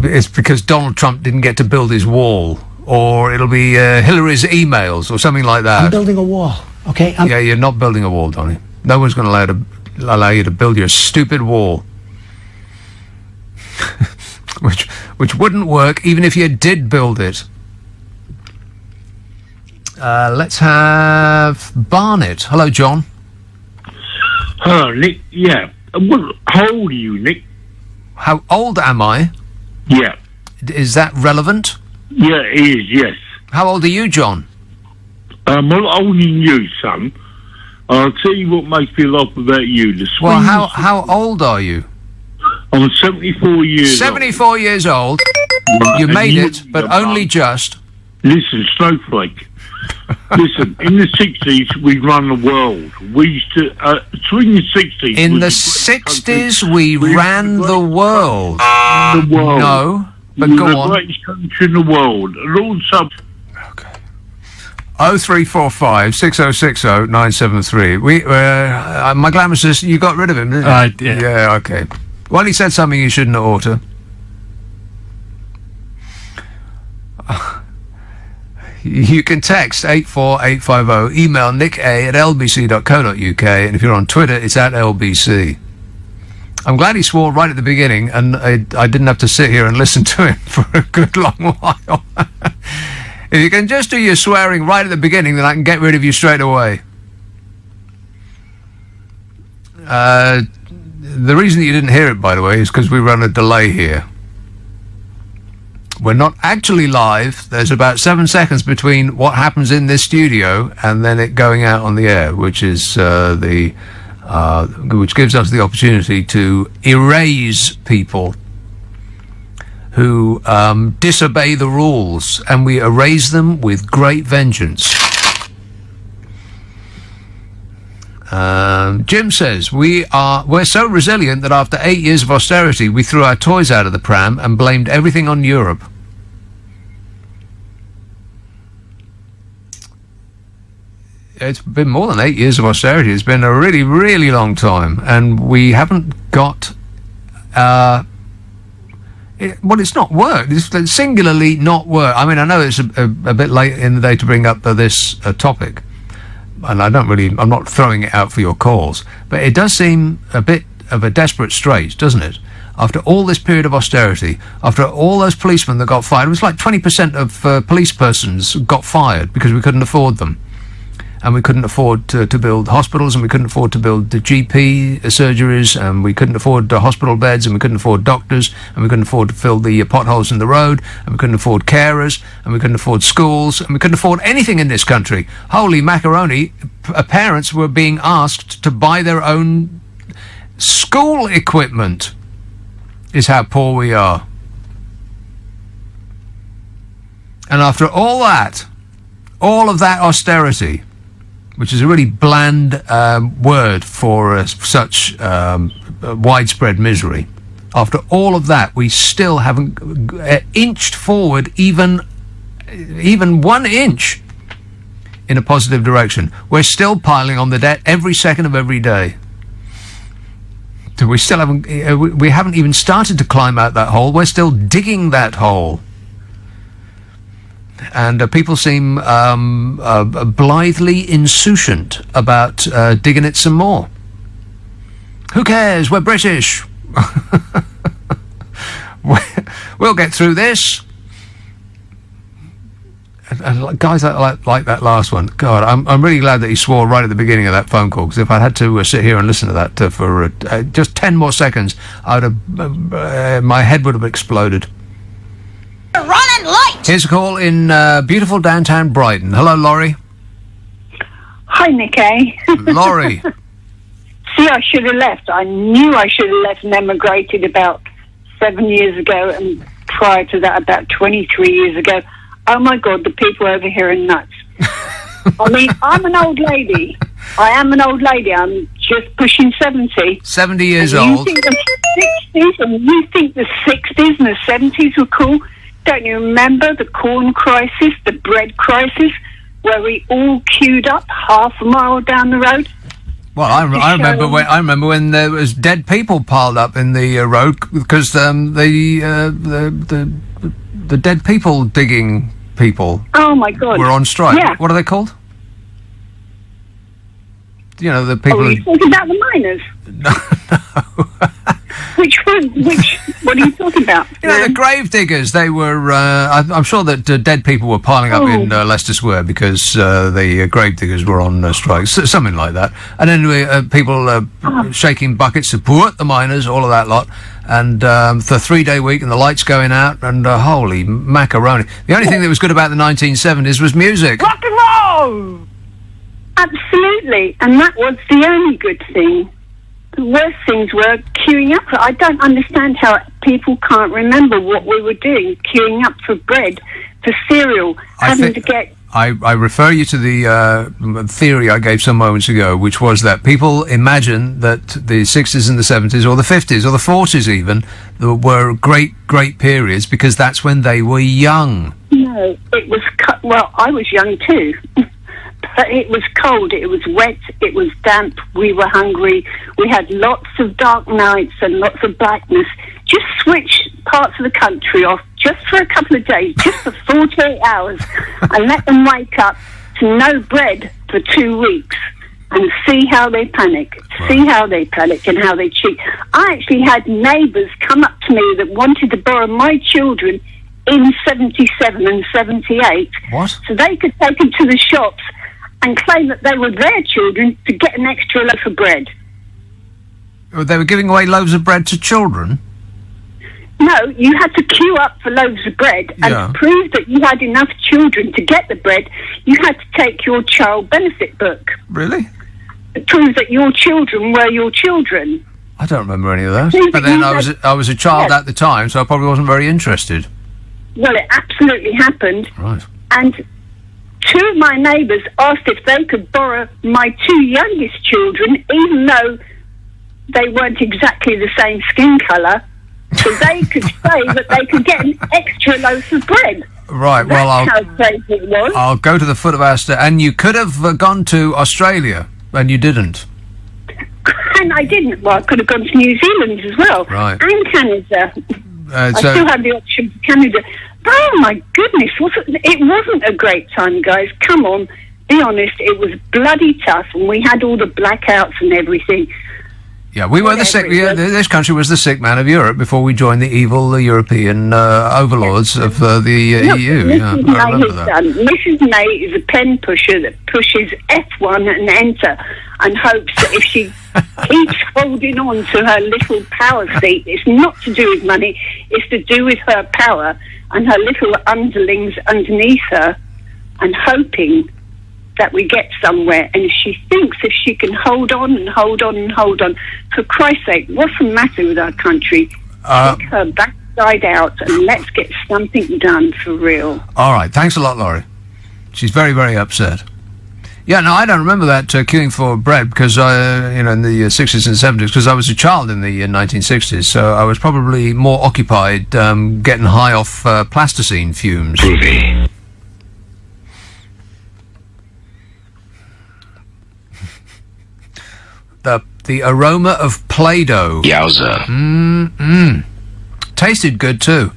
it's because Donald Trump didn't get to build his wall. Or it'll be Hillary's emails or something like that. I'm building a wall, okay? Yeah, you're not building a wall, Donny. No one's going to allow you to build your stupid wall. which wouldn't work even if you did build it. Let's have Barnett. Hello, John. Hello, Nick. Yeah. How old are you, Nick? How old am I? Yeah. Is that relevant? Yeah, it is, yes. How old are you, John? I'm a lot older than you, son. I'll tell you what makes me laugh about you. Well, how old are you? I'm 74 years 74 years old. Right, you made it, but only just. Listen, Snowflake. Listen, in the 60s, we run the world. We used to, between the 60s... In the 60s, we ran the world. The world. No, but we go were on. the greatest country in the world. And also... Okay. 0345 6060 973. My glamour says you got rid of him, didn't you? Yeah. Yeah, okay. Well, he said something he shouldn't have ought to. You can text 84850, email nick@lbc.co.uk, and if you're on Twitter, it's @lbc. I'm glad he swore right at the beginning, and I didn't have to sit here and listen to him for a good long while. If you can just do your swearing right at the beginning, then I can get rid of you straight away. The reason that you didn't hear it, by the way, is because we run a delay here. We're not actually live. There's about 7 seconds between what happens in this studio and then it going out on the air, which is which gives us the opportunity to erase people who disobey the rules, and we erase them with great vengeance. Jim says, we're so resilient that after 8 years of austerity, we threw our toys out of the pram and blamed everything on Europe. It's been more than 8 years of austerity. It's been a really, really long time, and we haven't got... it's not worked. It's singularly not worked. I mean, I know it's a bit late in the day to bring up this topic, and I'm not throwing it out for your calls, but it does seem a bit of a desperate strait, doesn't it? After all this period of austerity, after all those policemen that got fired, it was like 20% of police persons got fired because we couldn't afford them. And we couldn't afford to build hospitals, and we couldn't afford to build the GP surgeries, and we couldn't afford hospital beds, and we couldn't afford doctors, and we couldn't afford to fill the potholes in the road, and we couldn't afford carers, and we couldn't afford schools, and we couldn't afford anything in this country. Holy macaroni, parents were being asked to buy their own school equipment, is how poor we are. And after all that, all of that austerity, which is a really bland word for such widespread misery. After all of that, we still haven't inched forward even 1 inch in a positive direction. We're still piling on the debt every second of every day. We still we haven't even started to climb out that hole. We're still digging that hole. And people seem blithely insouciant about digging it some more. Who cares? We're British. We'll get through this. And guys like that last one, God, I'm really glad that he swore right at the beginning of that phone call, because if I'd had to sit here and listen to that for just 10 more seconds, I would have, my head would have exploded. Running late! Here's a call in beautiful downtown Brighton. Hello, Laurie. Hi, Nicky. Laurie. See, I should have left. I knew I should have left and emigrated about 7 years ago, and prior to that, about 23 years ago. Oh, my God, the people over here are nuts. I mean, I'm an old lady. I am an old lady. I'm just pushing 70. 70 years and old. You think the 60s and you think the 60s and the 70s were cool? Don't you remember the corn crisis, the bread crisis, where we all queued up half a mile down the road? Well, I remember when there was dead people piled up in the road because the dead people digging people. Oh my God! Were on strike. Yeah. What are they called? You know, the people. Oh, are you talking about the miners? No. Which one? What are you talking about? You know, the grave diggers. They were. I'm sure that dead people were piling up in Leicester Square because the grave diggers were on strike, something like that. And anyway, people shaking buckets of put the miners, all of that lot. And the 3-day week and the lights going out and holy macaroni. The only thing that was good about the 1970s was music. Rock and roll. Absolutely, and that was the only good thing. The worst things were queuing up. I don't understand how people can't remember what we were doing, queuing up for bread, for cereal, having to get... I refer you to the theory I gave some moments ago, which was that people imagine that the 60s and the 70s, or the 50s, or the 40s even, were great periods because that's when they were young. No, it was... Well, I was young too. But it was cold, it was wet, it was damp, we were hungry, we had lots of dark nights and lots of blackness. Just switch parts of the country off just for a couple of days, just for 48 hours, and let them wake up to no bread for 2 weeks and see how they panic, see how they panic and how they cheat. I actually had neighbours come up to me that wanted to borrow my children in 77 and 78 so they could take them to the shops and claim that they were their children to get an extra loaf of bread. They were giving away loaves of bread to children? No, you had to queue up for loaves of bread, and to prove that you had enough children to get the bread, you had to take your child benefit book. Really? To prove that your children were your children. I don't remember any of that. But then I was a child at the time, so I probably wasn't very interested. Well, it absolutely happened. Right. And 2 of my neighbours asked if they could borrow my 2 youngest children, even though they weren't exactly the same skin colour, so they could say that they could get an extra loaf of bread. Right, That's how crazy it was. I'll go to the foot of our and you could have gone to Australia, and you didn't. And I didn't. Well, I could have gone to New Zealand as well. Right. And Canada. I still had the option for Canada. Oh, my goodness. It wasn't a great time, guys. Come on. Be honest. It was bloody tough, and we had all the blackouts and everything. Yeah, we were the sick... Yeah, this country was the sick man of Europe before we joined the evil European overlords of the EU. I remember that. Mrs. May is a pen pusher that pushes F1 and enter and hopes that if she keeps holding on to her little power seat, it's not to do with money, it's to do with her power and her little underlings underneath her, and hoping that we get somewhere. And she thinks if she can hold on and hold on and hold on, for Christ's sake, what's the matter with our country? Take her backside out and let's get something done for real. All right, thanks a lot, Laurie. She's very, very upset. Yeah, no, I don't remember that queuing for bread because in the 60s and 70s, because I was a child in the 1960s, so I was probably more occupied getting high off plasticine fumes. Groovy. The aroma of Play-Doh. Yowza. Tasted good too.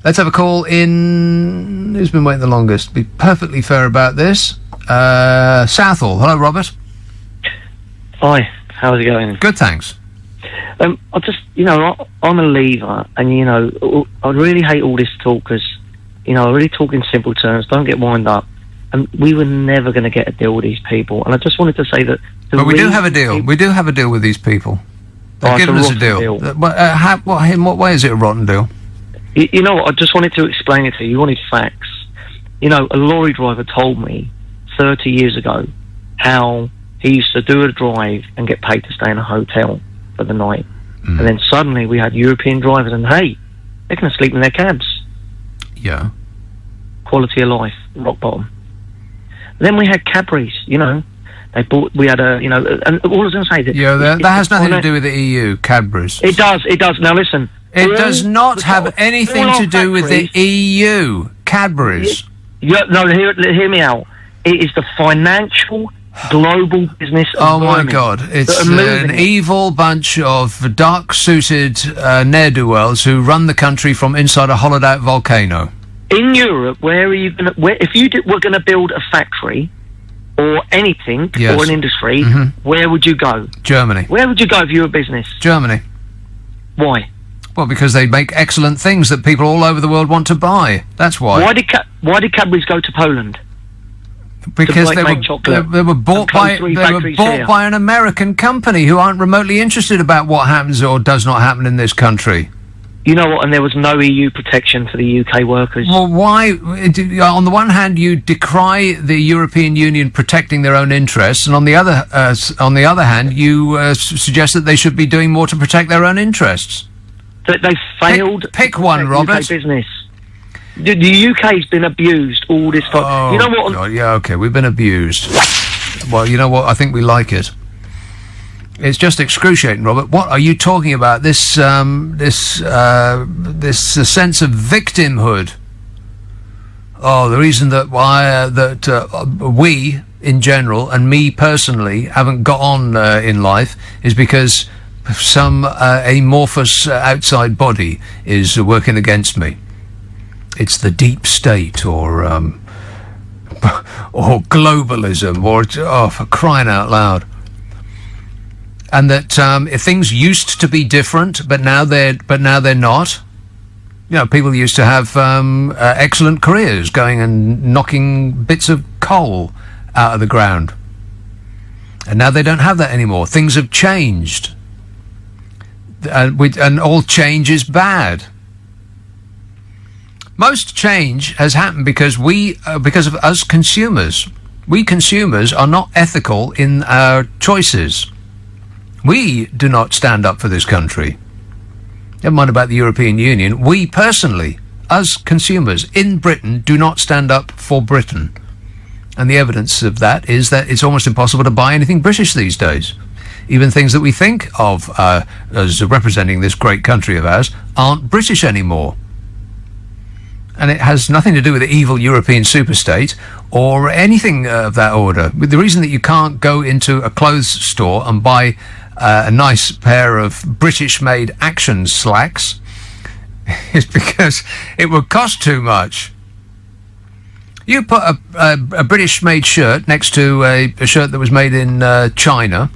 Let's have a call in. Who's been waiting the longest? Be perfectly fair about this. Southall. Hello, Robert. Hi. How's it going? Good, thanks. I just, I'm a leaver, and I really hate all this talk because You know, I really talk in simple terms. Don't get wound up. And we were never going to get a deal with these people. And I just wanted to say that... But we do have a deal. We do have a deal with these people. They've given us a deal. In what way is it a rotten deal? You know what? I just wanted to explain it to you. You wanted facts. You know, a lorry driver told me 30 years ago how he used to do a drive and get paid to stay in a hotel for the night. And then suddenly we had European drivers and, hey, they're going to sleep in their cabs. Yeah. Quality of life, rock bottom. Then we had Cadbury's, you know. We had a, you know, and all I was going to say... that has nothing to do with the EU, Cadbury's. It does. Now listen. It does not have anything to do with the EU, Cadbury's. No, hear me out. It is the financial global business. Oh my God! It's an evil bunch of dark-suited ne'er-do-wells who run the country from inside a hollowed-out volcano. In Europe, where are you going to... If you were going to build a factory or anything, or an industry, where would you go? Germany. Where would you go if you were a business? Germany. Why? Well, because they make excellent things that people all over the world want to buy. That's why. Why did Cadbury's go to Poland? Because they were bought by an American company who aren't remotely interested about what happens or does not happen in this country. You know what? And there was no EU protection for the UK workers. Well, why? On the one hand, you decry the European Union protecting their own interests, and on the other hand, you suggest that they should be doing more to protect their own interests. That they failed. Pick one, Robert. UK business. The UK's been abused all this time. Oh, you know what? God, yeah, okay, we've been abused. Well, you know what? I think we like it. It's just excruciating, Robert. What are you talking about? This sense of victimhood. Oh, the reason that we, in general, and me personally, haven't got on in life is because some amorphous outside body is working against me. It's the deep state, or globalism, or for crying out loud. And that if things used to be different, but now they're not. You know, people used to have excellent careers, going and knocking bits of coal out of the ground, and now they don't have that anymore. Things have changed, and all change is bad. Most change has happened because of us consumers. We consumers are not ethical in our choices. We do not stand up for this country. Never mind about the European Union. We personally, us consumers in Britain, do not stand up for Britain. And the evidence of that is that it's almost impossible to buy anything British these days. Even things that we think of as representing this great country of ours aren't British anymore. And it has nothing to do with the evil European superstate or anything of that order. The reason that you can't go into a clothes store and buy a nice pair of British-made Action slacks is because it would cost too much. You put a British-made shirt next to a shirt that was made in China,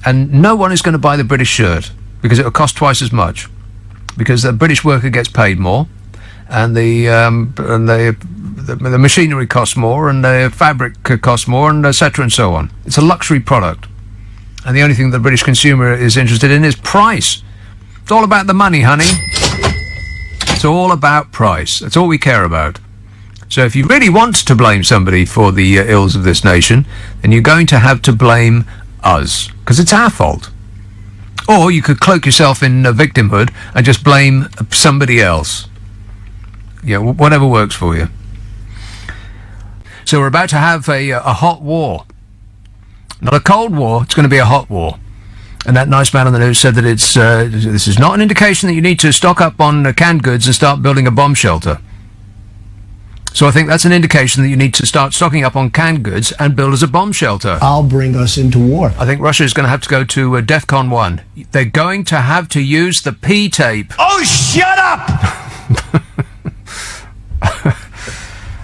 and no one is going to buy the British shirt because it will cost twice as much, because the British worker gets paid more, and the machinery costs more, and the fabric costs more, and etc. and so on. It's a luxury product, and the only thing the British consumer is interested in is price. It's all about the money, honey. It's all about price. That's all we care about. So if you really want to blame somebody for the ills of this nation, then you're going to have to blame us, because it's our fault. Or you could cloak yourself in victimhood and just blame somebody else. Yeah, whatever works for you. So we're about to have a hot war. Not a cold war, it's going to be a hot war. And that nice man on the news said that this is not an indication that you need to stock up on canned goods and start building a bomb shelter. So I think that's an indication that you need to start stocking up on canned goods and build us a bomb shelter. I'll bring us into war. I think Russia is going to have to go to DEFCON 1. They're going to have to use the P-tape. Oh, shut up!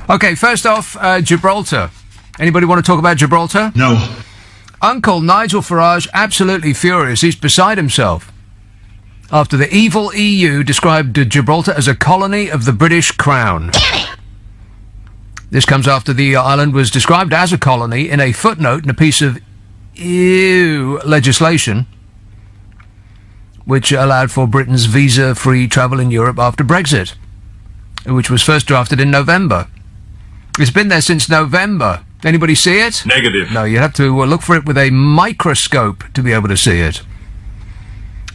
Okay, first off, Gibraltar. Anybody want to talk about Gibraltar? No. Uncle Nigel Farage, absolutely furious. He's beside himself after the evil EU described Gibraltar as a colony of the British Crown. Damn it! This comes after the island was described as a colony in a footnote in a piece of EU legislation which allowed for Britain's visa-free travel in Europe after Brexit, which was first drafted in November. It's been there since November. Anybody see it? Negative. No, you have to look for it with a microscope to be able to see it.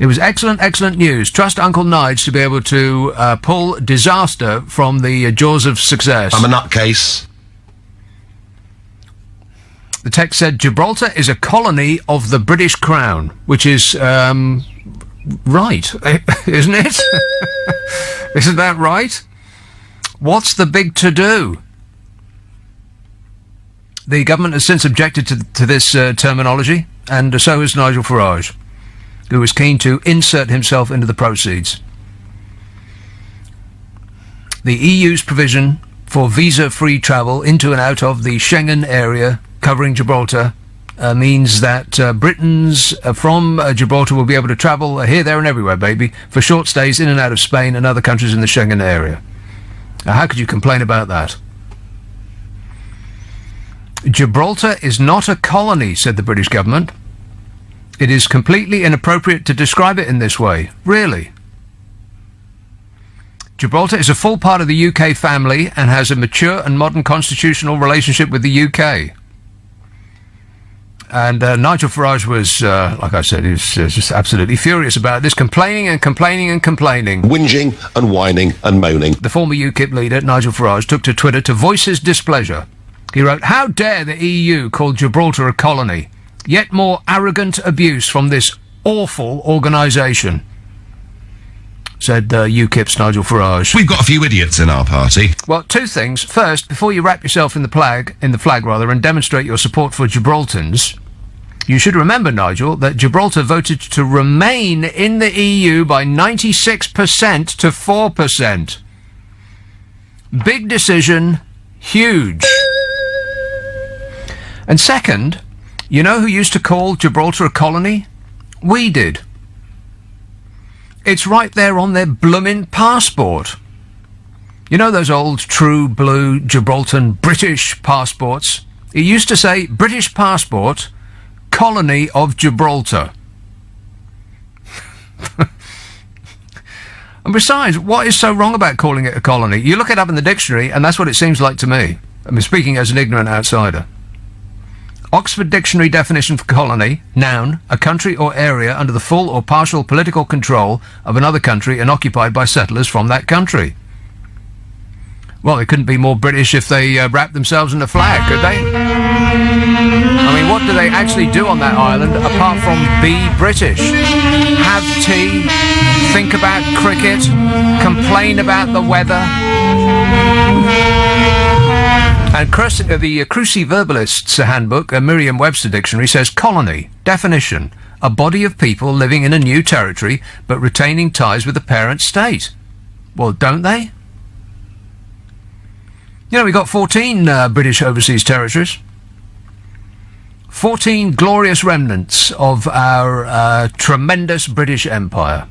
It was excellent, excellent news. Trust Uncle Nige to be able to pull disaster from the jaws of success. I'm a nutcase. The text said, Gibraltar is a colony of the British Crown, which is, right, isn't it? Isn't that right? What's the big to-do? The government has since objected to this terminology, and so has Nigel Farage, who is keen to insert himself into the proceeds. The EU's provision for visa-free travel into and out of the Schengen area covering Gibraltar means that Britons from Gibraltar will be able to travel here, there and everywhere, baby, for short stays in and out of Spain and other countries in the Schengen area. Now, how could you complain about that? Gibraltar is not a colony, said the British government. It is completely inappropriate to describe it in this way. Really? Gibraltar is a full part of the UK family and has a mature and modern constitutional relationship with the UK. And Nigel Farage was, like I said, he was just absolutely furious about this, complaining and complaining and complaining. Whinging and whining and moaning. The former UKIP leader, Nigel Farage, took to Twitter to voice his displeasure. He wrote, "How dare the EU call Gibraltar a colony? Yet more arrogant abuse from this awful organisation," said UKIP's Nigel Farage. We've got a few idiots in our party. Well, two things. First, before you wrap yourself in the flag, and demonstrate your support for Gibraltans, you should remember, Nigel, that Gibraltar voted to remain in the EU by 96% to 4%. Big decision, huge. And second, you know who used to call Gibraltar a colony? We did. It's right there on their bloomin' passport. You know those old true blue Gibraltar British passports? It used to say, British passport, colony of Gibraltar. And besides, what is so wrong about calling it a colony? You look it up in the dictionary, and that's what it seems like to me. I'm speaking as an ignorant outsider. Oxford Dictionary definition for colony, noun, a country or area under the full or partial political control of another country and occupied by settlers from that country. Well, they couldn't be more British if they wrapped themselves in a flag, could they? I mean, what do they actually do on that island apart from be British? Have tea, think about cricket, complain about the weather. And the Cruciverbalist's Handbook, a Merriam-Webster dictionary, says colony, definition, a body of people living in a new territory but retaining ties with the parent state. Well, don't they? You know, we got 14 British overseas territories. 14 glorious remnants of our tremendous British Empire.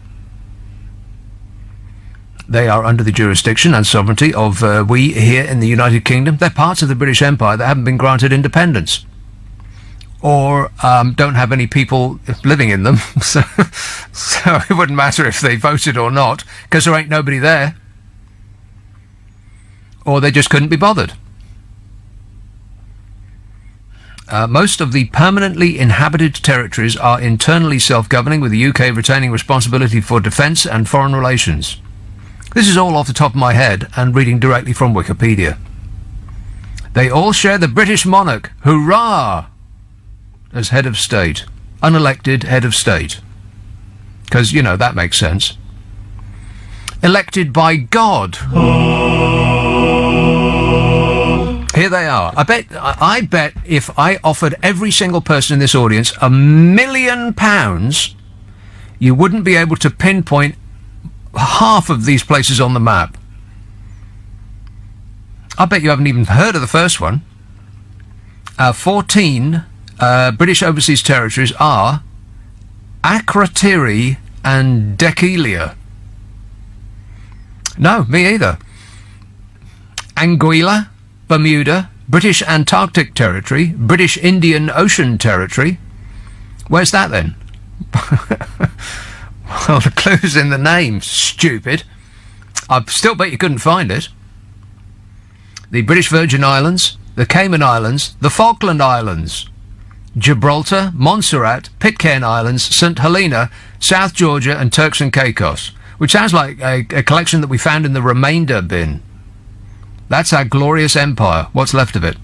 They are under the jurisdiction and sovereignty of we here in the United Kingdom. They're parts of the British Empire that haven't been granted independence. Or don't have any people living in them. So it wouldn't matter if they voted or not, because there ain't nobody there. Or they just couldn't be bothered. Most of the permanently inhabited territories are internally self-governing, with the UK retaining responsibility for defence and foreign relations. This is all off the top of my head and reading directly from Wikipedia. They all share the British monarch, hurrah, as head of state. Unelected head of state. Because, you know, that makes sense. Elected by God. Here they are. I bet if I offered every single person in this audience £1 million, you wouldn't be able to pinpoint half of these places on the map. I bet you haven't even heard of the first one. 14 British overseas territories are Akrotiri and Dekilia. No, me either. Anguilla, Bermuda, British Antarctic Territory, British Indian Ocean Territory. Where's that then? Well, the clue's in the name, stupid. I still bet you couldn't find it. The British Virgin Islands, the Cayman Islands, the Falkland Islands, Gibraltar, Montserrat, Pitcairn Islands, St Helena, South Georgia and Turks and Caicos, which sounds like a collection that we found in the remainder bin. That's our glorious empire, what's left of it.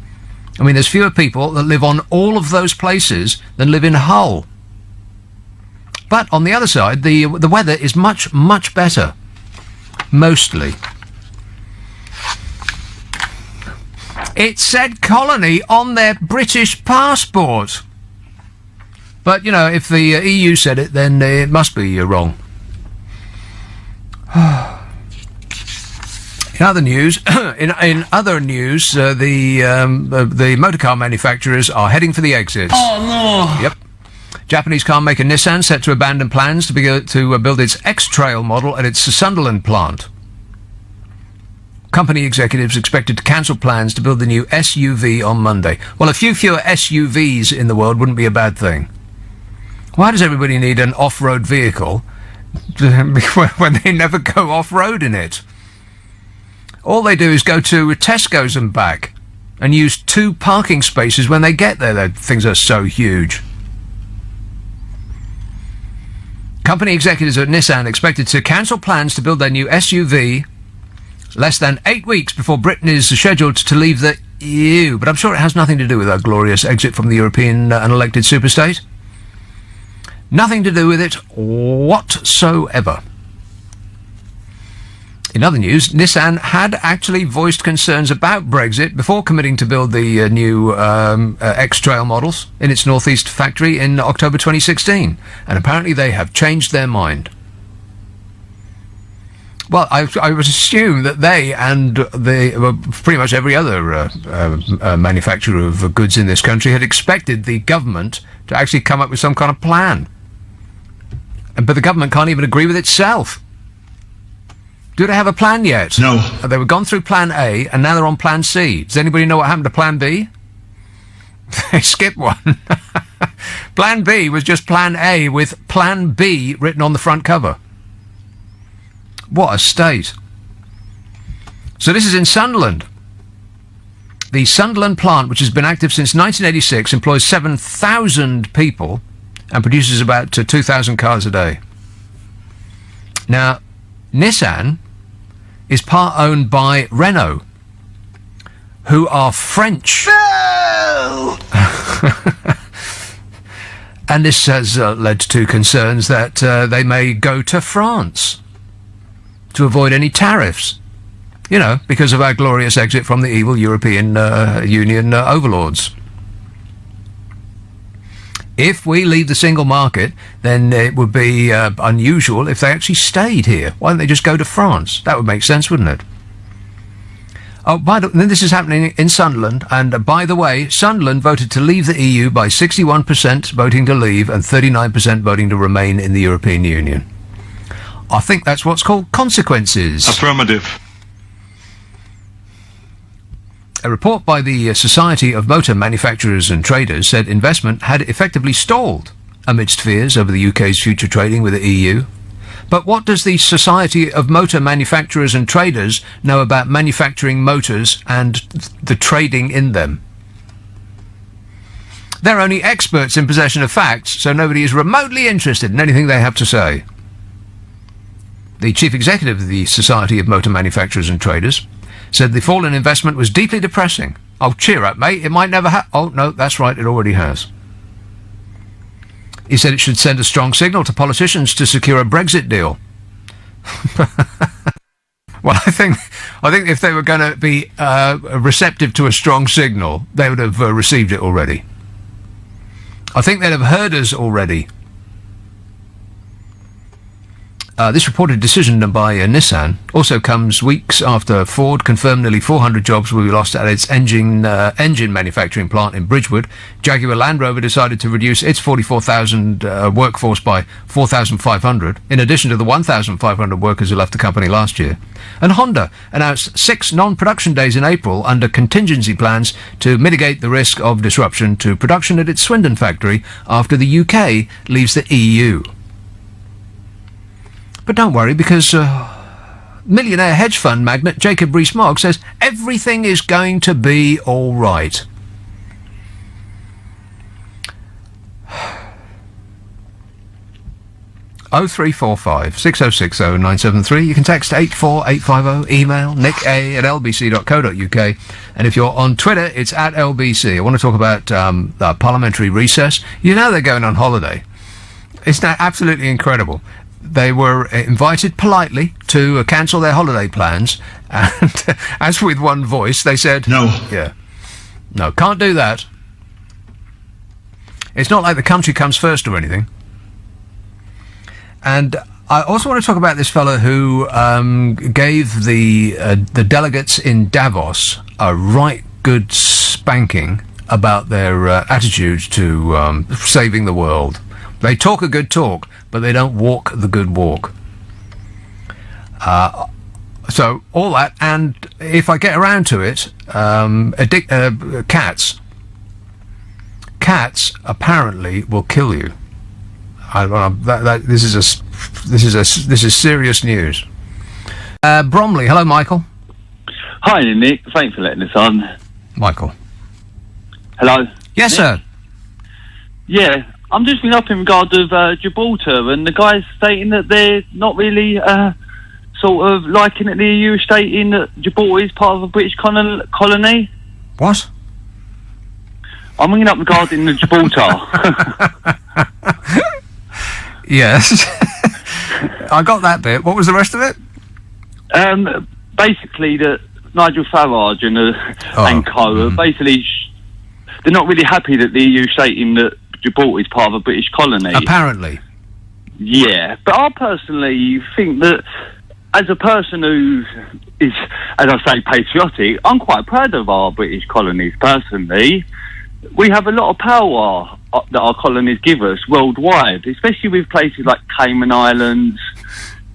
I mean, there's fewer people that live on all of those places than live in Hull. But on the other side, the weather is much, much better. Mostly. It said colony on their British passport. But, you know, if the EU said it, then it must be wrong. In other news, the motorcar manufacturers are heading for the exits. Oh, no. Yep. Japanese car maker Nissan set to abandon plans to build its X-Trail model at its Sunderland plant. Company executives expected to cancel plans to build the new SUV on Monday. Well, a few fewer SUVs in the world wouldn't be a bad thing. Why does everybody need an off-road vehicle when they never go off-road in it? All they do is go to Tesco's and back and use 2 parking spaces when they get there. Those things are so huge. Company executives at Nissan expected to cancel plans to build their new SUV less than 8 weeks before Britain is scheduled to leave the EU. But I'm sure it has nothing to do with our glorious exit from the European unelected superstate. Nothing to do with it whatsoever. In other news, Nissan had actually voiced concerns about Brexit before committing to build the new X-Trail models in its northeast factory in October 2016. And apparently they have changed their mind. Well, I would assume that they and pretty much every other manufacturer of goods in this country had expected the government to actually come up with some kind of plan. But the government can't even agree with itself. Do they have a plan yet? No. They were gone through plan A, and now they're on plan C. Does anybody know what happened to plan B? They skipped one. Plan B was just plan A with plan B written on the front cover. What a state. So this is in Sunderland. The Sunderland plant, which has been active since 1986, employs 7,000 people and produces about 2,000 cars a day. Now, Nissan is part owned by Renault, who are French. No! And this has led to concerns that they may go to France to avoid any tariffs. You know, because of our glorious exit from the evil European Union overlords. If we leave the single market, then it would be unusual if they actually stayed here. Why don't they just go to France? That would make sense, wouldn't it? Oh, then this is happening in Sunderland, and by the way, Sunderland voted to leave the EU by 61% voting to leave and 39% voting to remain in the European Union. I think that's what's called consequences. Affirmative. A report by the Society of Motor Manufacturers and Traders said investment had effectively stalled amidst fears over the UK's future trading with the EU. But what does the Society of Motor Manufacturers and Traders know about manufacturing motors and the trading in them? They're only experts in possession of facts, so nobody is remotely interested in anything they have to say. The chief executive of the Society of Motor Manufacturers and Traders said the fall in investment was deeply depressing. Oh, cheer up, mate. It might never Oh, no, that's right. It already has. He said it should send a strong signal to politicians to secure a Brexit deal. Well, I think if they were going to be receptive to a strong signal, they would have received it already. I think they'd have heard us already. This reported decision by Nissan also comes weeks after Ford confirmed nearly 400 jobs will be lost at its engine manufacturing plant in Bridgewood. Jaguar Land Rover decided to reduce its 44,000 workforce by 4,500, in addition to the 1,500 workers who left the company last year. And Honda announced 6 non-production days in April under contingency plans to mitigate the risk of disruption to production at its Swindon factory after the UK leaves the EU. But don't worry, because millionaire hedge fund magnate Jacob Rees-Mogg says everything is going to be all right. (0345 6060 973). You can text 84850, email nick@lbc.co.uk, and if you're on Twitter, it's @lbc. I want to talk about parliamentary recess. You know they're going on holiday. It's now absolutely incredible. They were invited politely to cancel their holiday plans, and as with one voice, they said, "No, no, can't do that." It's not like the country comes first or anything. And I also want to talk about this fellow who gave the delegates in Davos a right good spanking about their attitude to saving the world. They talk a good talk, but they don't walk the good walk. So all that, and if I get around to it, cats apparently will kill you. This is serious news. Bromley, hello, Michael. Hi, Nick. Thanks for letting us on. Michael. Hello. Yes, Nick? sir. Yeah, I'm just been up in regard of Gibraltar, and the guy's stating that they're not really sort of liking it. The EU stating that Gibraltar is part of a British colony. What? I'm ringing up regarding the Gibraltar. Yes. I got that bit. What was the rest of it? Basically, that Nigel Farage and co. Basically, they're not really happy that the EU stating that Gibraltar is part of a British colony. Apparently. Yeah, but I personally think that as a person who is, as I say, patriotic, I'm quite proud of our British colonies personally. We have a lot of power that our colonies give us worldwide, especially with places like Cayman Islands,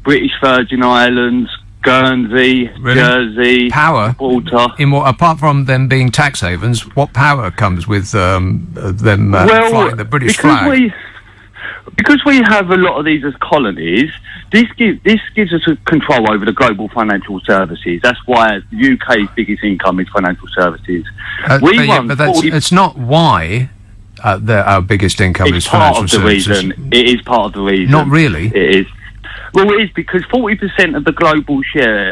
British Virgin Islands, Guernsey, Jersey, power. Gibraltar. In what, apart from them being tax havens, what power comes with them flying the British flag? Because we have a lot of these as colonies, this gives us a control over the global financial services. That's why the UK's biggest income is financial services. It's not why our biggest income is financial services. It is part of the reason. Not really. It is. Well, it is because 40% of the global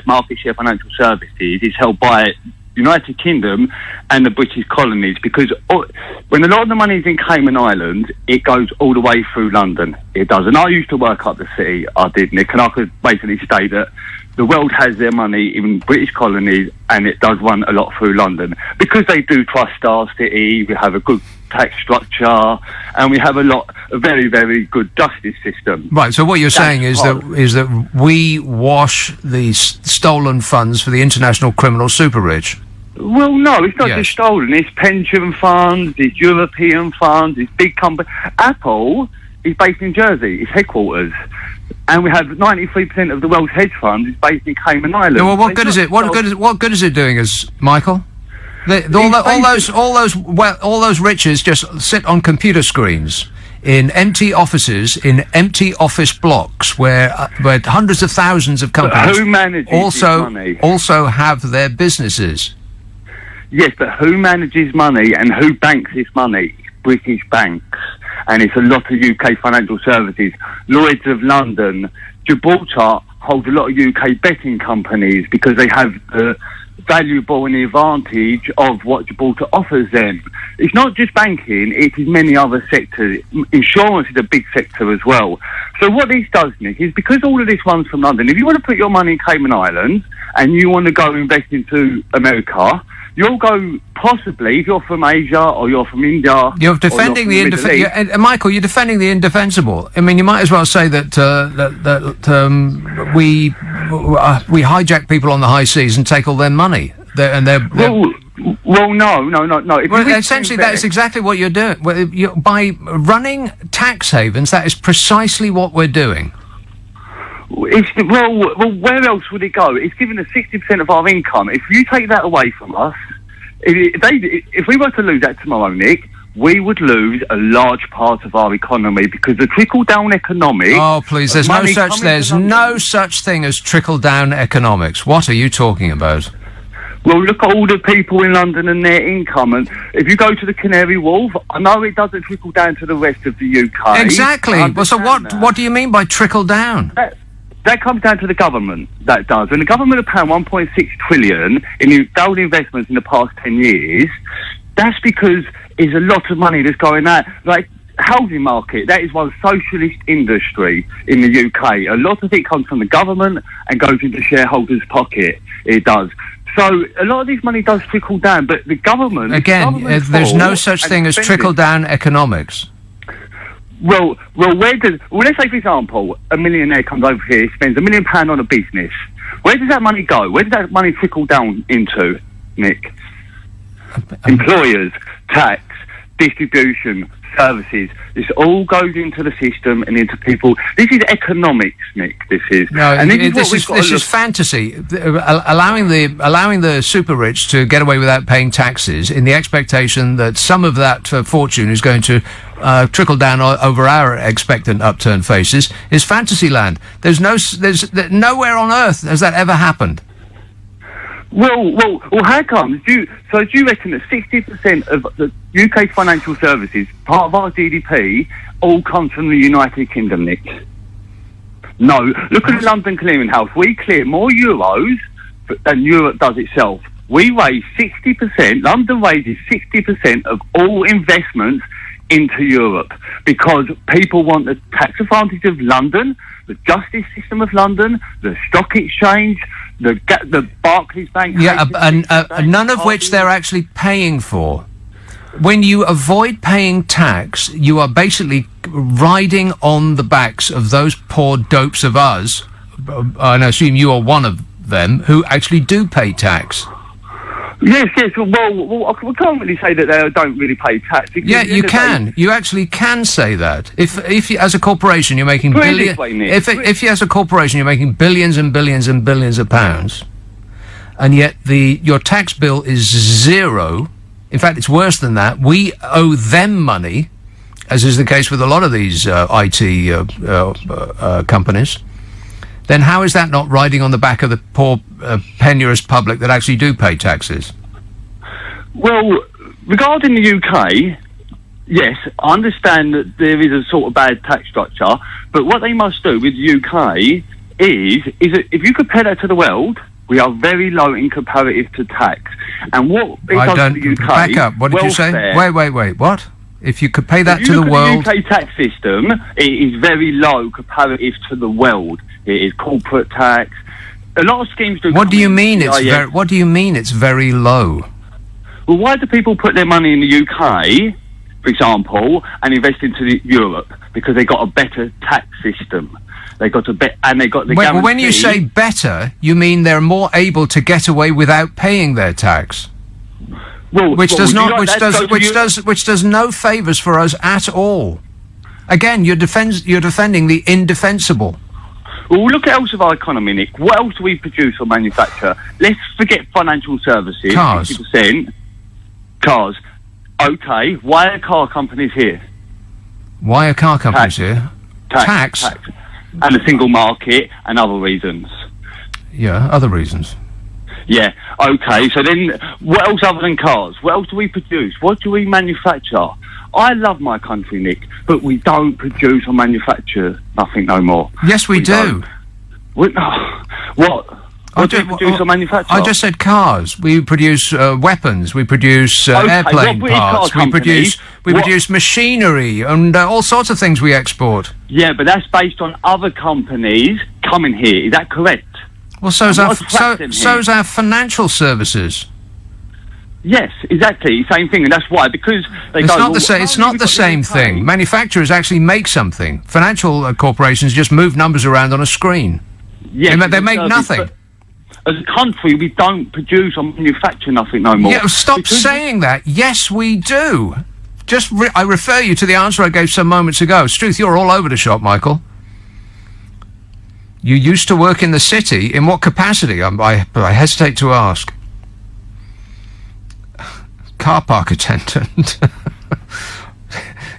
market share financial services is held by United Kingdom and the British colonies, because when a lot of the money is in Cayman Islands, it goes all the way through London. It does. And I used to work up the city, I did, Nick, and I could basically state that the world has their money in British colonies and it does run a lot through London. Because they do trust our city, we have a good tax structure, and we have a very, very good justice system. Right, so what you're saying is that we wash the stolen funds for the international criminal super rich. Well, no, it's not just stolen. It's pension funds, it's European funds, it's big companies. Apple is based in Jersey, its headquarters. And we have 93% of the world's hedge funds is based in Cayman Islands. Well, what good is it? What good is it doing us, Michael? All those riches just sit on computer screens in empty offices, in empty office blocks, where hundreds of thousands of companies also have their businesses. Yes, but who manages money and who banks this money? British banks, and it's a lot of UK financial services. Lloyd's of London, Gibraltar holds a lot of UK betting companies because they have the valuable and the advantage of what Gibraltar offers them. It's not just banking, it is many other sectors. Insurance is a big sector as well. So what this does, Nick, is because all of this runs from London, if you want to put your money in Cayman Islands and you want to go invest into America, you'll go possibly if you're from Asia or you're from India. You're defending the indefensible. Michael, you're defending the indefensible. I mean, you might as well say that we hijack people on the high seas and take all their money. Well, no. Essentially, that is exactly what you're doing. By running tax havens, that is precisely what we're doing. Well, where else would it go? It's given us 60% of our income. If you take that away from us, if we were to lose that tomorrow, Nick, we would lose a large part of our economy because the trickle-down economics... Oh, please, there's no such thing as trickle-down economics. What are you talking about? Well, look at all the people in London and their income. And if you go to the Canary Wharf, I know it doesn't trickle down to the rest of the UK. Exactly. Well, so what do you mean by trickle down? That comes down to the government, that does. When the government have paid 1.6 trillion in failed investments in the past 10 years, that's because there's a lot of money that's going out. Like, housing market, that is one socialist industry in the UK. A lot of it comes from the government and goes into shareholders' pocket. It does. So a lot of this money does trickle down, but the government... Again, there's no such thing as trickle-down economics. Well, let's say, for example, a millionaire comes over here, spends £1 million on a business. Where does that money go? Where does that money trickle down into, Nick? Employers, tax, distribution, services. This all goes into the system and into people. This is economics, Nick. This is. No, and this is fantasy. Allowing the super rich to get away without paying taxes in the expectation that some of that fortune is going to trickle down over our expectant upturned faces is fantasy land. There's nowhere on earth has that ever happened. Well, how come? Do you reckon that 60% of the UK's financial services, part of our GDP, all comes from the United Kingdom, Nick? No. Look at the London Clearing House. We clear more euros than Europe does itself. We raise 60%, London raises 60% of all investments into Europe because people want the tax advantage of London, the justice system of London, the stock exchange, the Barclays Bank... Yeah, none of which they're actually paying for. When you avoid paying tax, you are basically riding on the backs of those poor dopes of us, and I assume you are one of them, who actually do pay tax. Yes. Well, we can't really say that they don't really pay tax. Yeah, you can. You actually can say that. If you, as a corporation, you're making billions. If you, as a corporation, you're making billions and billions and billions of pounds, and yet your tax bill is zero. In fact, it's worse than that. We owe them money, as is the case with a lot of these IT companies. Then how is that not riding on the back of the poor, penurious public that actually do pay taxes? Well, regarding the UK, yes, I understand that there is a sort of bad tax structure, but what they must do with the UK is that if you compare that to the world, we are very low in comparative to tax. And what it does to the UK... Back up. What did you say? Wait. What? If you could pay that to the world... the UK tax system, it is very low comparative to the world. It is corporate tax. A lot of schemes do... What do you mean it's very low? Well, why do people put their money in the UK, for example, and invest into Europe? Because they got a better tax system. They got and they got the guarantee... When you say better, you mean they're more able to get away without paying their tax. Which does no favours for us at all. Again, you're defending the indefensible. Well, look at else of our economy, Nick. What else do we produce or manufacture? Let's forget financial services. Cars. 60%. Cars. Okay, why are car companies here? Why are car companies here? Tax. And the single market and other reasons. Yeah, other reasons. Yeah, okay, so then what else other than cars? What else do we produce? What do we manufacture? I love my country, Nick, but we don't produce or manufacture nothing no more. Yes, we do. What do we produce or manufacture? I just said cars. We produce weapons. We produce airplane parts. We produce machinery and all sorts of things we export. Yeah, but that's based on other companies coming here. Is that correct? Well, so's our financial services. Yes, exactly, same thing, and that's why, because they It's go... not the same. It's not the same thing. Manufacturers actually make something. Financial corporations just move numbers around on a screen. Yes, they make nothing. As a country, we don't produce or manufacture nothing no more. Yeah, stop saying that. Yes, we do. I refer you to the answer I gave some moments ago. Struth, you're all over the shop, Michael. You used to work in the city. In what capacity? I hesitate to ask. Car park attendant.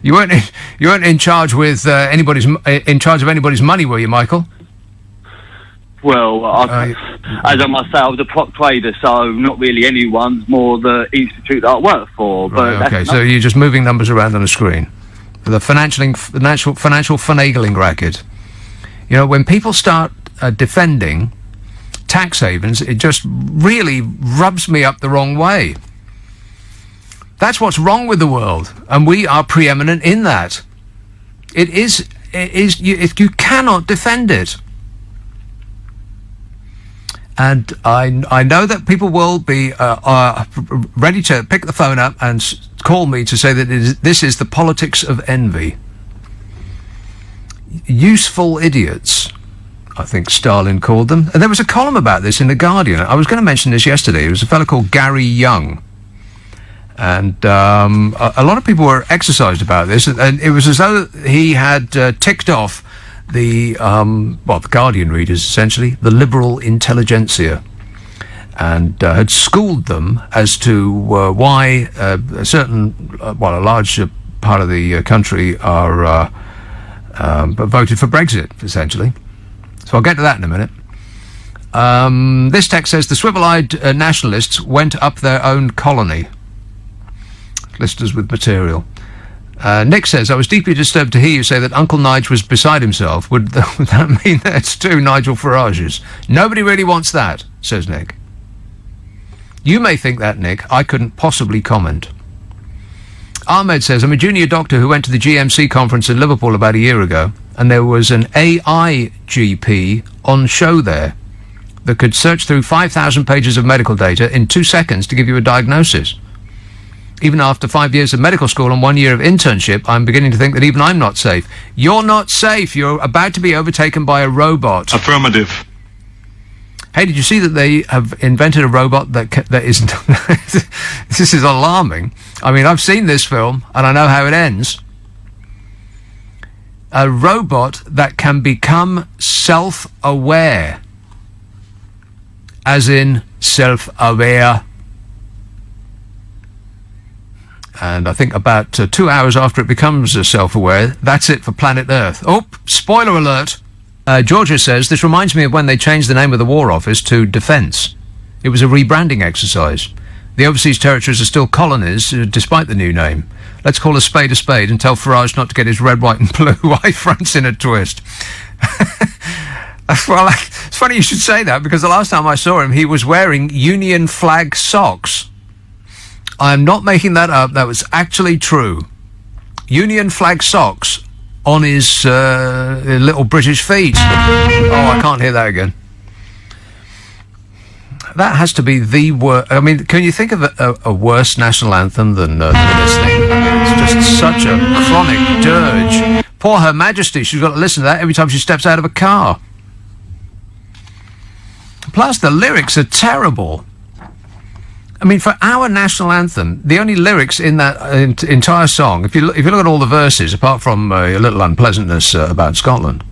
You weren't in charge with in charge of anybody's money, were you, Michael? Well, as I must say, I was a prop trader, so not really anyone's, more the institute that I work for. But Right, okay, so you're just moving numbers around on a screen. For the financial finagling racket. You know, when people start defending tax havens, it just really rubs me up the wrong way. That's what's wrong with the world, and we are preeminent in that. It is. You cannot defend it. And I know that people will be ready to pick the phone up and call me to say that this is the politics of envy. Useful idiots, I think Stalin called them. And there was a column about this in The Guardian. I was going to mention this yesterday. It was a fellow called Gary Young. And a lot of people were exercised about this. And it was as though he had ticked off the Guardian readers, essentially, the liberal intelligentsia, and had schooled them as to why a large part of the country are voted for Brexit, essentially. So I'll get to that in a minute. This text says, the swivel-eyed nationalists went up their own colony. Listeners with material. Nick says, I was deeply disturbed to hear you say that Uncle Nige was beside himself. Would that mean that it's two Nigel Farages? Nobody really wants that, says Nick. You may think that, Nick. I couldn't possibly comment. Ahmed says, I'm a junior doctor who went to the GMC conference in Liverpool about a year ago, and there was an AI GP on show there that could search through 5,000 pages of medical data in 2 seconds to give you a diagnosis. Even after 5 years of medical school and 1 year of internship, I'm beginning to think that even I'm not safe. You're not safe. You're about to be overtaken by a robot. Affirmative. Hey, did you see that they have invented a robot that is... This is alarming. I mean, I've seen this film, and I know how it ends. A robot that can become self-aware. As in, self-aware. And I think about 2 hours after it becomes self-aware, that's it for planet Earth. Oh, spoiler alert. Georgia says, this reminds me of when they changed the name of the War Office to Defence. It was a rebranding exercise. The overseas territories are still colonies, despite the new name. Let's call a spade and tell Farage not to get his red, white and blue white fronts in a twist. Well, it's funny you should say that, because the last time I saw him, he was wearing Union flag socks. I am not making that up. That was actually true. Union flag socks on his little British feet. Oh, I can't hear that again. That has to be the worst. I mean, can you think of a worse national anthem than this thing? I mean, it's just such a chronic dirge. Poor Her Majesty. She's got to listen to that every time she steps out of a car. Plus, the lyrics are terrible. I mean, for our national anthem, the only lyrics in that entire song, if you look at all the verses, apart from a little unpleasantness about Scotland,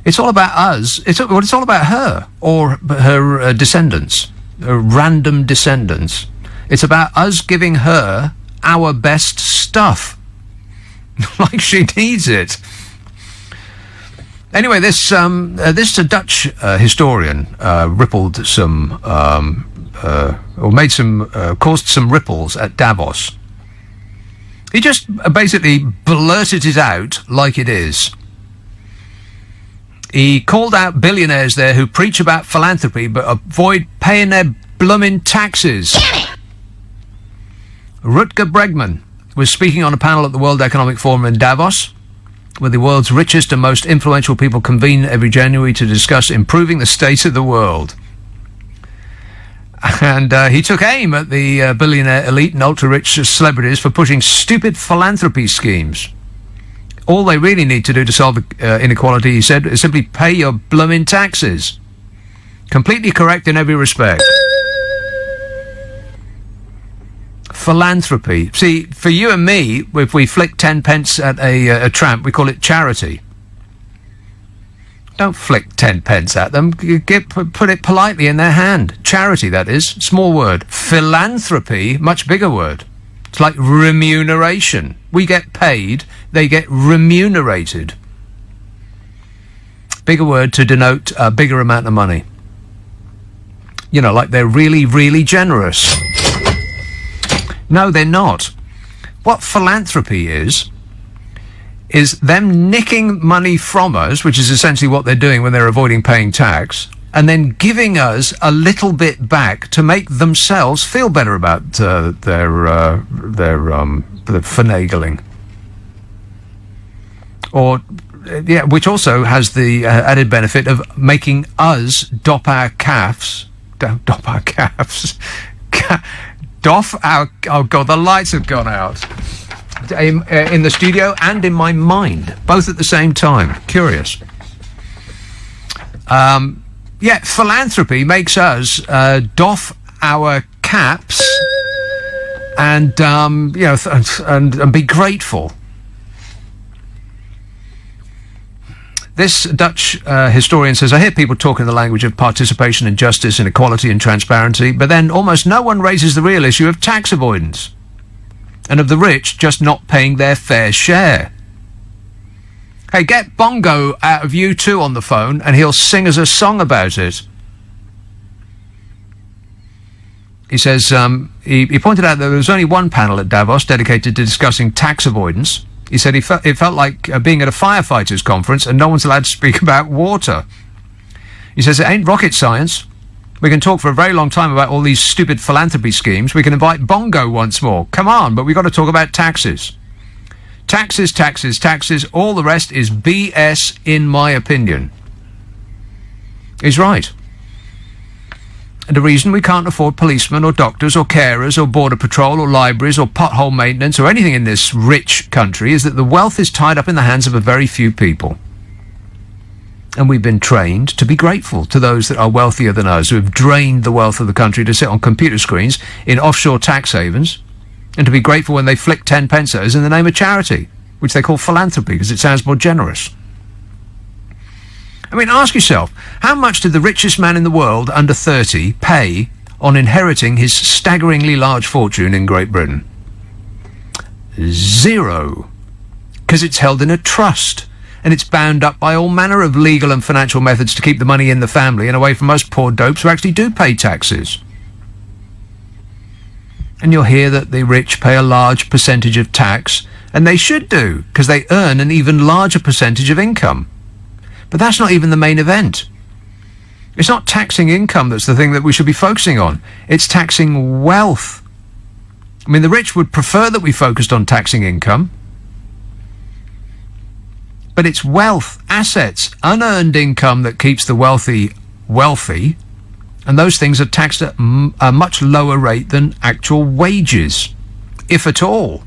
it's all about us. It's all about her or her descendants, random descendants. It's about us giving her our best stuff, like she needs it. Anyway, this Dutch historian rippled some. Caused some ripples at Davos. He just basically blurted it out like it is. He called out billionaires there who preach about philanthropy but avoid paying their bloomin' taxes. Rutger Bregman was speaking on a panel at the World Economic Forum in Davos, where the world's richest and most influential people convene every January to discuss improving the state of the world. And he took aim at the billionaire elite and ultra-rich celebrities for pushing stupid philanthropy schemes. All they really need to do to solve inequality, he said, is simply pay your blooming taxes. Completely correct in every respect. Philanthropy. See, for you and me, if we flick 10 pence at a tramp, we call it charity. Don't flick 10 pence at them. Put it politely in their hand. Charity, that is. Small word. Philanthropy, much bigger word. It's like remuneration. We get paid, they get remunerated. Bigger word to denote a bigger amount of money. You know, like they're really, really generous. No, they're not. What philanthropy is them nicking money from us, which is essentially what they're doing when they're avoiding paying tax, and then giving us a little bit back to make themselves feel better about their finagling. Or, yeah, which also has the added benefit of making us doff our calves. Doff our... Oh, God, the lights have gone out. In the studio and in my mind, both at the same time. Curious. Yeah, philanthropy makes us doff our caps and you know, and be grateful. This Dutch historian says, I hear people talk in the language of participation and justice and equality and transparency, but then almost no one raises the real issue of tax avoidance and of the rich just not paying their fair share. Hey, get Bongo out of U2 on the phone and he'll sing us a song about it. He says, he pointed out that there was only one panel at Davos dedicated to discussing tax avoidance. He said it felt like being at a firefighters conference and no one's allowed to speak about water. He says it ain't rocket science. We can talk for a very long time about all these stupid philanthropy schemes. We can invite Bongo once more. Come on, but we've got to talk about taxes. Taxes, taxes, taxes. All the rest is BS, in my opinion. He's right. And the reason we can't afford policemen or doctors or carers or border patrol or libraries or pothole maintenance or anything in this rich country is that the wealth is tied up in the hands of a very few people. And we've been trained to be grateful to those that are wealthier than us, who have drained the wealth of the country to sit on computer screens in offshore tax havens, and to be grateful when they flick 10 pence at us in the name of charity, which they call philanthropy because it sounds more generous. I mean, ask yourself, how much did the richest man in the world under 30 pay on inheriting his staggeringly large fortune in Great Britain? 0. Because it's held in a trust, and it's bound up by all manner of legal and financial methods to keep the money in the family and away from us poor dopes who actually do pay taxes. And you'll hear that the rich pay a large percentage of tax, and they should do, because they earn an even larger percentage of income. But that's not even the main event. It's not taxing income that's the thing that we should be focusing on. It's taxing wealth. I mean, the rich would prefer that we focused on taxing income. But it's wealth, assets, unearned income that keeps the wealthy wealthy. And those things are taxed at a much lower rate than actual wages, if at all.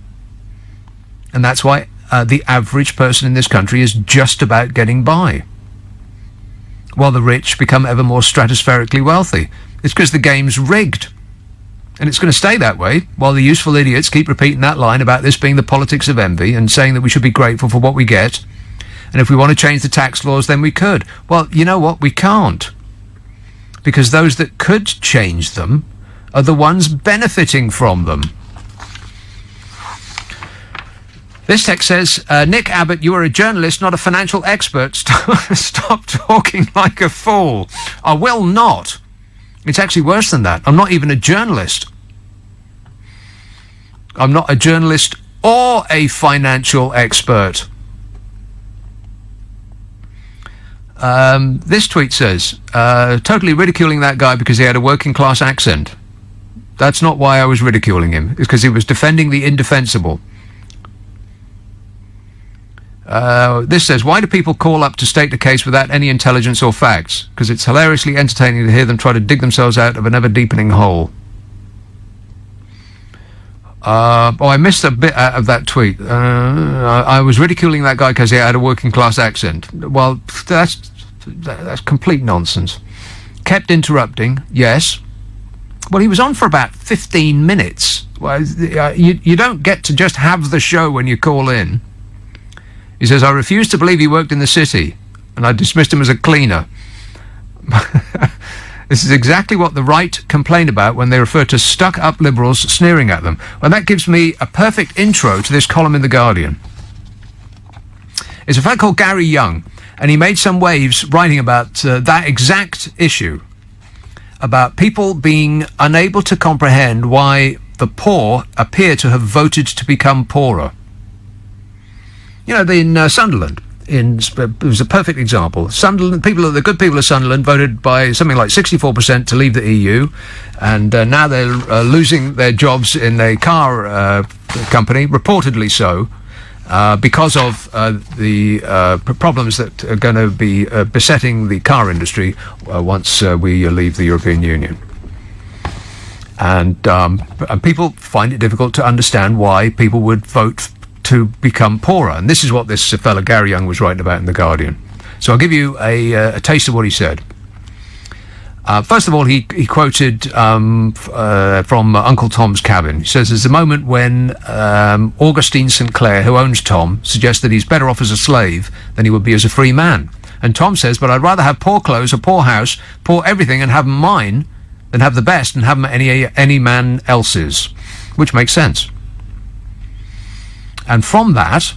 And that's why the average person in this country is just about getting by, while the rich become ever more stratospherically wealthy. It's because the game's rigged. And it's going to stay that way, while the useful idiots keep repeating that line about this being the politics of envy and saying that we should be grateful for what we get. And if we want to change the tax laws, then we could. Well, you know what? We can't. Because those that could change them are the ones benefiting from them. This text says, Nick Abbott, you are a journalist, not a financial expert. Stop talking like a fool. I will not. It's actually worse than that. I'm not even a journalist. I'm not a journalist or a financial expert. This tweet says, totally ridiculing that guy because he had a working class accent. That's not why I was ridiculing him. It's because he was defending the indefensible. This says, why do people call up to state the case without any intelligence or facts? Because it's hilariously entertaining to hear them try to dig themselves out of an ever-deepening hole. I missed a bit out of that tweet. I was ridiculing that guy because he had a working-class accent. Well, that's complete nonsense. Kept interrupting, yes. Well, he was on for about 15 minutes. Well, you don't get to just have the show when you call in. He says, I refuse to believe he worked in the city, and I dismissed him as a cleaner. This is exactly what the right complain about when they refer to stuck-up liberals sneering at them. Well, that gives me a perfect intro to this column in The Guardian. It's a fellow called Gary Young, and he made some waves writing about that exact issue, about people being unable to comprehend why the poor appear to have voted to become poorer. You know, in Sunderland, it was a perfect example. Sunderland, the good people of Sunderland voted by something like 64% to leave the EU, and now they're losing their jobs in a car company, reportedly so, because of the problems that are going to be besetting the car industry once we leave the European Union. And people find it difficult to understand why people would vote to become poorer. And this is what this fellow Gary Young was writing about in The Guardian. So I'll give you a taste of what he said. First of all, he quoted from Uncle Tom's Cabin. He says, there's a moment when Augustine St. Clair, who owns Tom, suggests that he's better off as a slave than he would be as a free man. And Tom says, but I'd rather have poor clothes, a poor house, poor everything, and have 'em mine than have the best and have 'em any man else's. Which makes sense. And from that,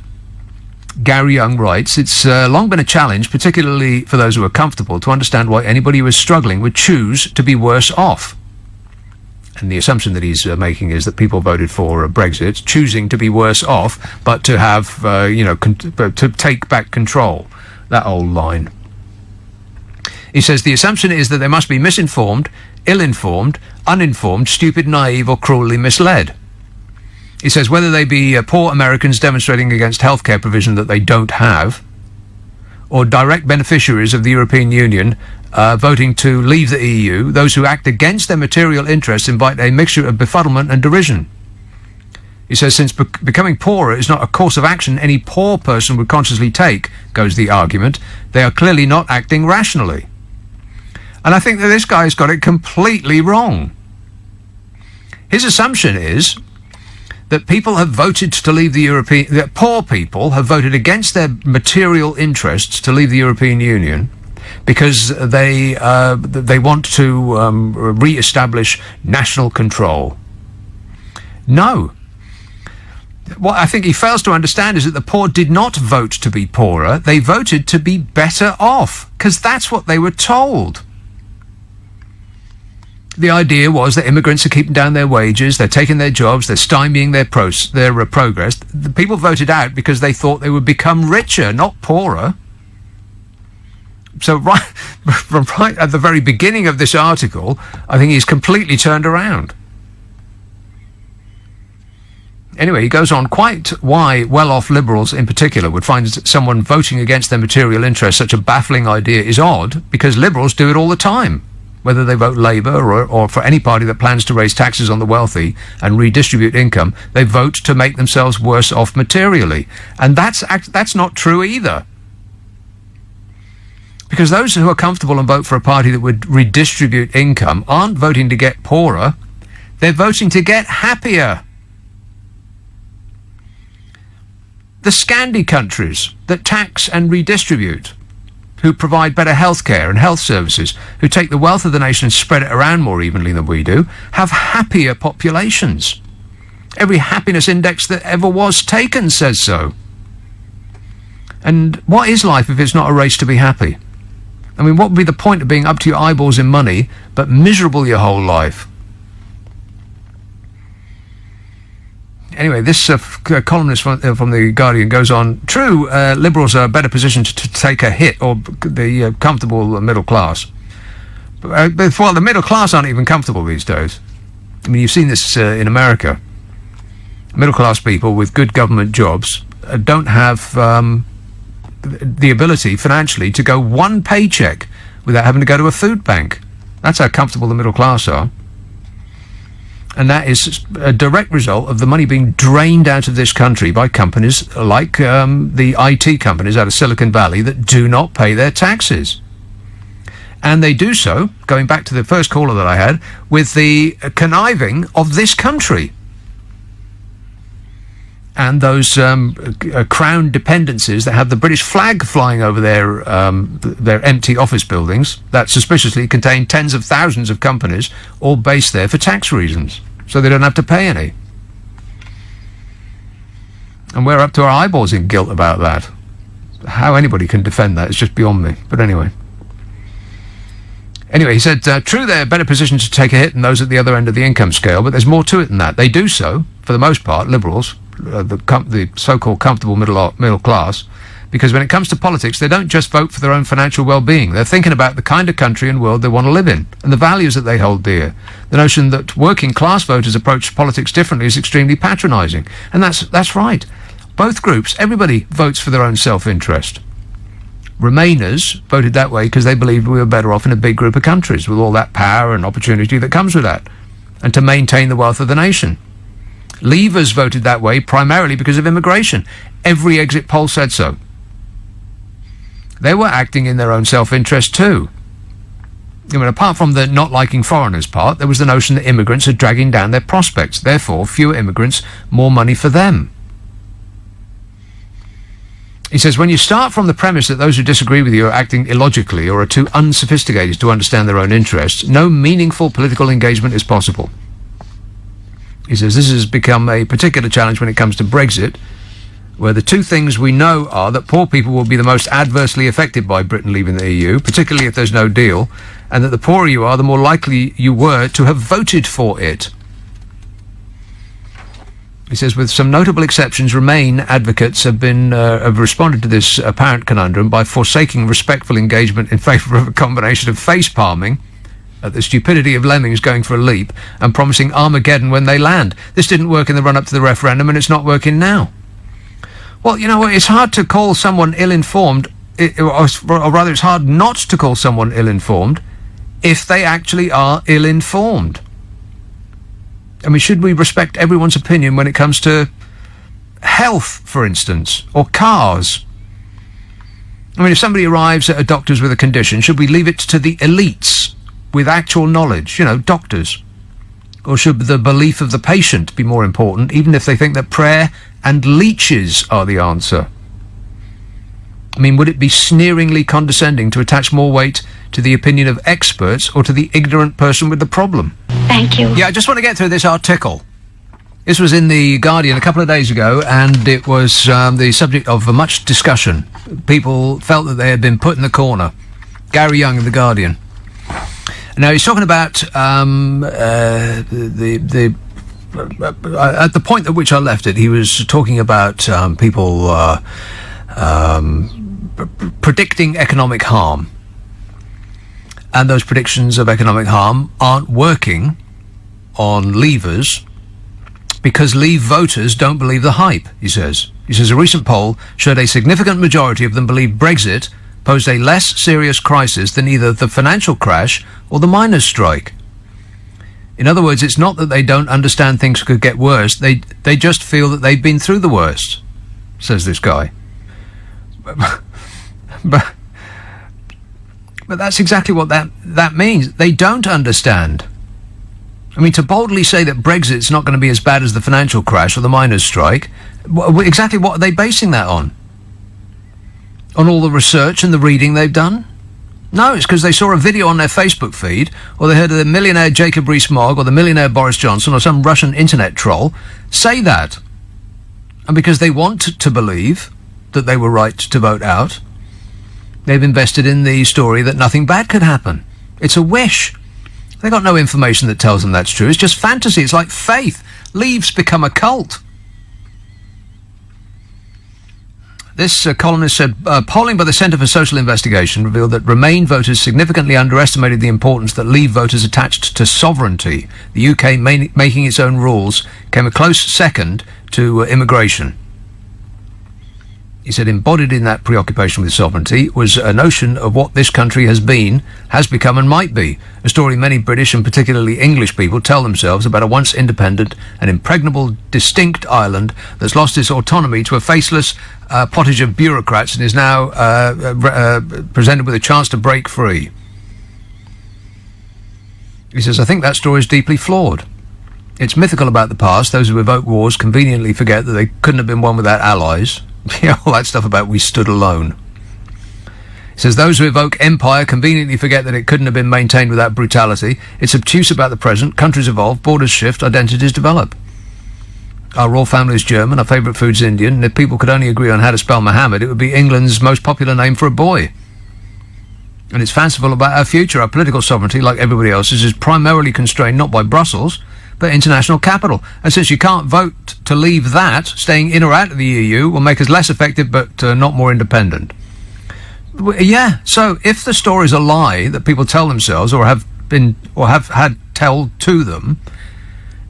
Gary Young writes, it's long been a challenge, particularly for those who are comfortable, to understand why anybody who is struggling would choose to be worse off. And the assumption that he's making is that people voted for Brexit, choosing to be worse off, but to have, to take back control. That old line. He says the assumption is that they must be misinformed, ill-informed, uninformed, stupid, naive, or cruelly misled. He says whether they be poor Americans demonstrating against healthcare provision that they don't have, or direct beneficiaries of the European Union voting to leave the EU, those who act against their material interests invite a mixture of befuddlement and derision. He says since becoming poorer is not a course of action any poor person would consciously take, goes the argument, they are clearly not acting rationally. And I think that this guy's got it completely wrong. His assumption is that people have voted to leave the European... that poor people have voted against their material interests to leave the European Union because they want to re-establish national control. No. What I think he fails to understand is that the poor did not vote to be poorer. They voted to be better off, because that's what they were told. The idea was that immigrants are keeping down their wages, they're taking their jobs, they're stymieing their progress. The people voted out because they thought they would become richer, not poorer. So right at the very beginning of this article, I think he's completely turned around. Anyway, he goes on quite why well-off liberals in particular would find someone voting against their material interests such a baffling idea is odd, because liberals do it all the time. Whether they vote Labour or for any party that plans to raise taxes on the wealthy and redistribute income, they vote to make themselves worse off materially. And that's not true either. Because those who are comfortable and vote for a party that would redistribute income aren't voting to get poorer, they're voting to get happier. The Scandi countries that tax and redistribute, who provide better health care and health services, who take the wealth of the nation and spread it around more evenly than we do, have happier populations. Every happiness index that ever was taken says so. And what is life if it's not a race to be happy? I mean, what would be the point of being up to your eyeballs in money, but miserable your whole life? Anyway, this columnist from The Guardian goes on, true, liberals are better positioned to take a hit, or the comfortable middle class. But the middle class aren't even comfortable these days. I mean, you've seen this in America. Middle class people with good government jobs don't have the ability financially to go one paycheck without having to go to a food bank. That's how comfortable the middle class are. And that is a direct result of the money being drained out of this country by companies like the IT companies out of Silicon Valley that do not pay their taxes. And they do so, going back to the first caller that I had, with the conniving of this country. And those crown dependencies that have the British flag flying over their empty office buildings that suspiciously contain tens of thousands of companies, all based there for tax reasons, so they don't have to pay any. And we're up to our eyeballs in guilt about that. How anybody can defend that is just beyond me. But anyway. Anyway, he said, true, they're better positioned to take a hit than those at the other end of the income scale, but there's more to it than that. They do so, for the most part, liberals, the so-called comfortable middle class, because when it comes to politics, they don't just vote for their own financial well-being. They're thinking about the kind of country and world they want to live in, and the values that they hold dear. The notion that working-class voters approach politics differently is extremely patronising, and that's right. Both groups, everybody votes for their own self-interest. Remainers voted that way because they believed we were better off in a big group of countries with all that power and opportunity that comes with that, and to maintain the wealth of the nation. Leavers voted that way primarily because of immigration. Every exit poll said so. They were acting in their own self-interest too. I mean, apart from the not liking foreigners part, there was the notion that immigrants are dragging down their prospects. Therefore, fewer immigrants, more money for them. He says, when you start from the premise that those who disagree with you are acting illogically or are too unsophisticated to understand their own interests, no meaningful political engagement is possible. He says, this has become a particular challenge when it comes to Brexit, where the two things we know are that poor people will be the most adversely affected by Britain leaving the EU, particularly if there's no deal, and that the poorer you are, the more likely you were to have voted for it. He says, with some notable exceptions, Remain advocates have responded to this apparent conundrum by forsaking respectful engagement in favour of a combination of face-palming at the stupidity of lemmings going for a leap and promising Armageddon when they land. This didn't work in the run-up to the referendum, and it's not working now. Well, you know what, it's hard to call someone ill-informed, or rather it's hard not to call someone ill-informed if they actually are ill-informed. I mean, should we respect everyone's opinion when it comes to health, for instance, or cars? I mean, if somebody arrives at a doctor's with a condition, should we leave it to the elites with actual knowledge, doctors? Or should the belief of the patient be more important, even if they think that prayer and leeches are the answer? I mean, would it be sneeringly condescending to attach more weight to the opinion of experts or to the ignorant person with the problem? Thank you. Yeah, I just want to get through this article. This was in The Guardian a couple of days ago, and it was the subject of much discussion. People felt that they had been put in the corner. Gary Young of The Guardian. Now, he's talking about at the point at which I left it, he was talking about people predicting economic harm. And those predictions of economic harm aren't working on Leavers because Leave voters don't believe the hype, he says. He says a recent poll showed a significant majority of them believe Brexit posed a less serious crisis than either the financial crash or the miners' strike. In other words, it's not that they don't understand things could get worse, they just feel that they've been through the worst, says this guy. But that's exactly what that means. They don't understand. I mean, to boldly say that Brexit's not going to be as bad as the financial crash or the miners' strike, exactly what are they basing that on? On all the research and the reading they've done? No, it's because they saw a video on their Facebook feed, or they heard of the millionaire Jacob Rees-Mogg or the millionaire Boris Johnson or some Russian internet troll say that. And because they want to believe that they were right to vote out, they've invested in the story that nothing bad could happen. It's a wish. They got no information that tells them that's true. It's just fantasy. It's like faith. Leaves become a cult. This columnist said, polling by the Centre for Social Investigation revealed that Remain voters significantly underestimated the importance that Leave voters attached to sovereignty. The UK making its own rules came a close second to immigration. He said embodied in that preoccupation with sovereignty was a notion of what this country has been, has become and might be. A story many British and particularly English people tell themselves about a once independent and impregnable distinct Ireland that's lost its autonomy to a faceless pottage of bureaucrats and is now presented with a chance to break free. He says, I think that story is deeply flawed. It's mythical about the past. Those who evoke wars conveniently forget that they couldn't have been won without allies. All that stuff about we stood alone. He says those who evoke empire conveniently forget that it couldn't have been maintained without brutality. It's obtuse about the present. Countries evolve, borders shift, identities develop. Our royal family is German, our favourite food's Indian, and if people could only agree on how to spell Mohammed, it would be England's most popular name for a boy. And it's fanciful about our future. Our political sovereignty, like everybody else's, is primarily constrained not by Brussels, but international capital. And since you can't vote to leave that, staying in or out of the EU will make us less effective but not more independent. Yeah, so if the story's a lie that people tell themselves or have had told to them,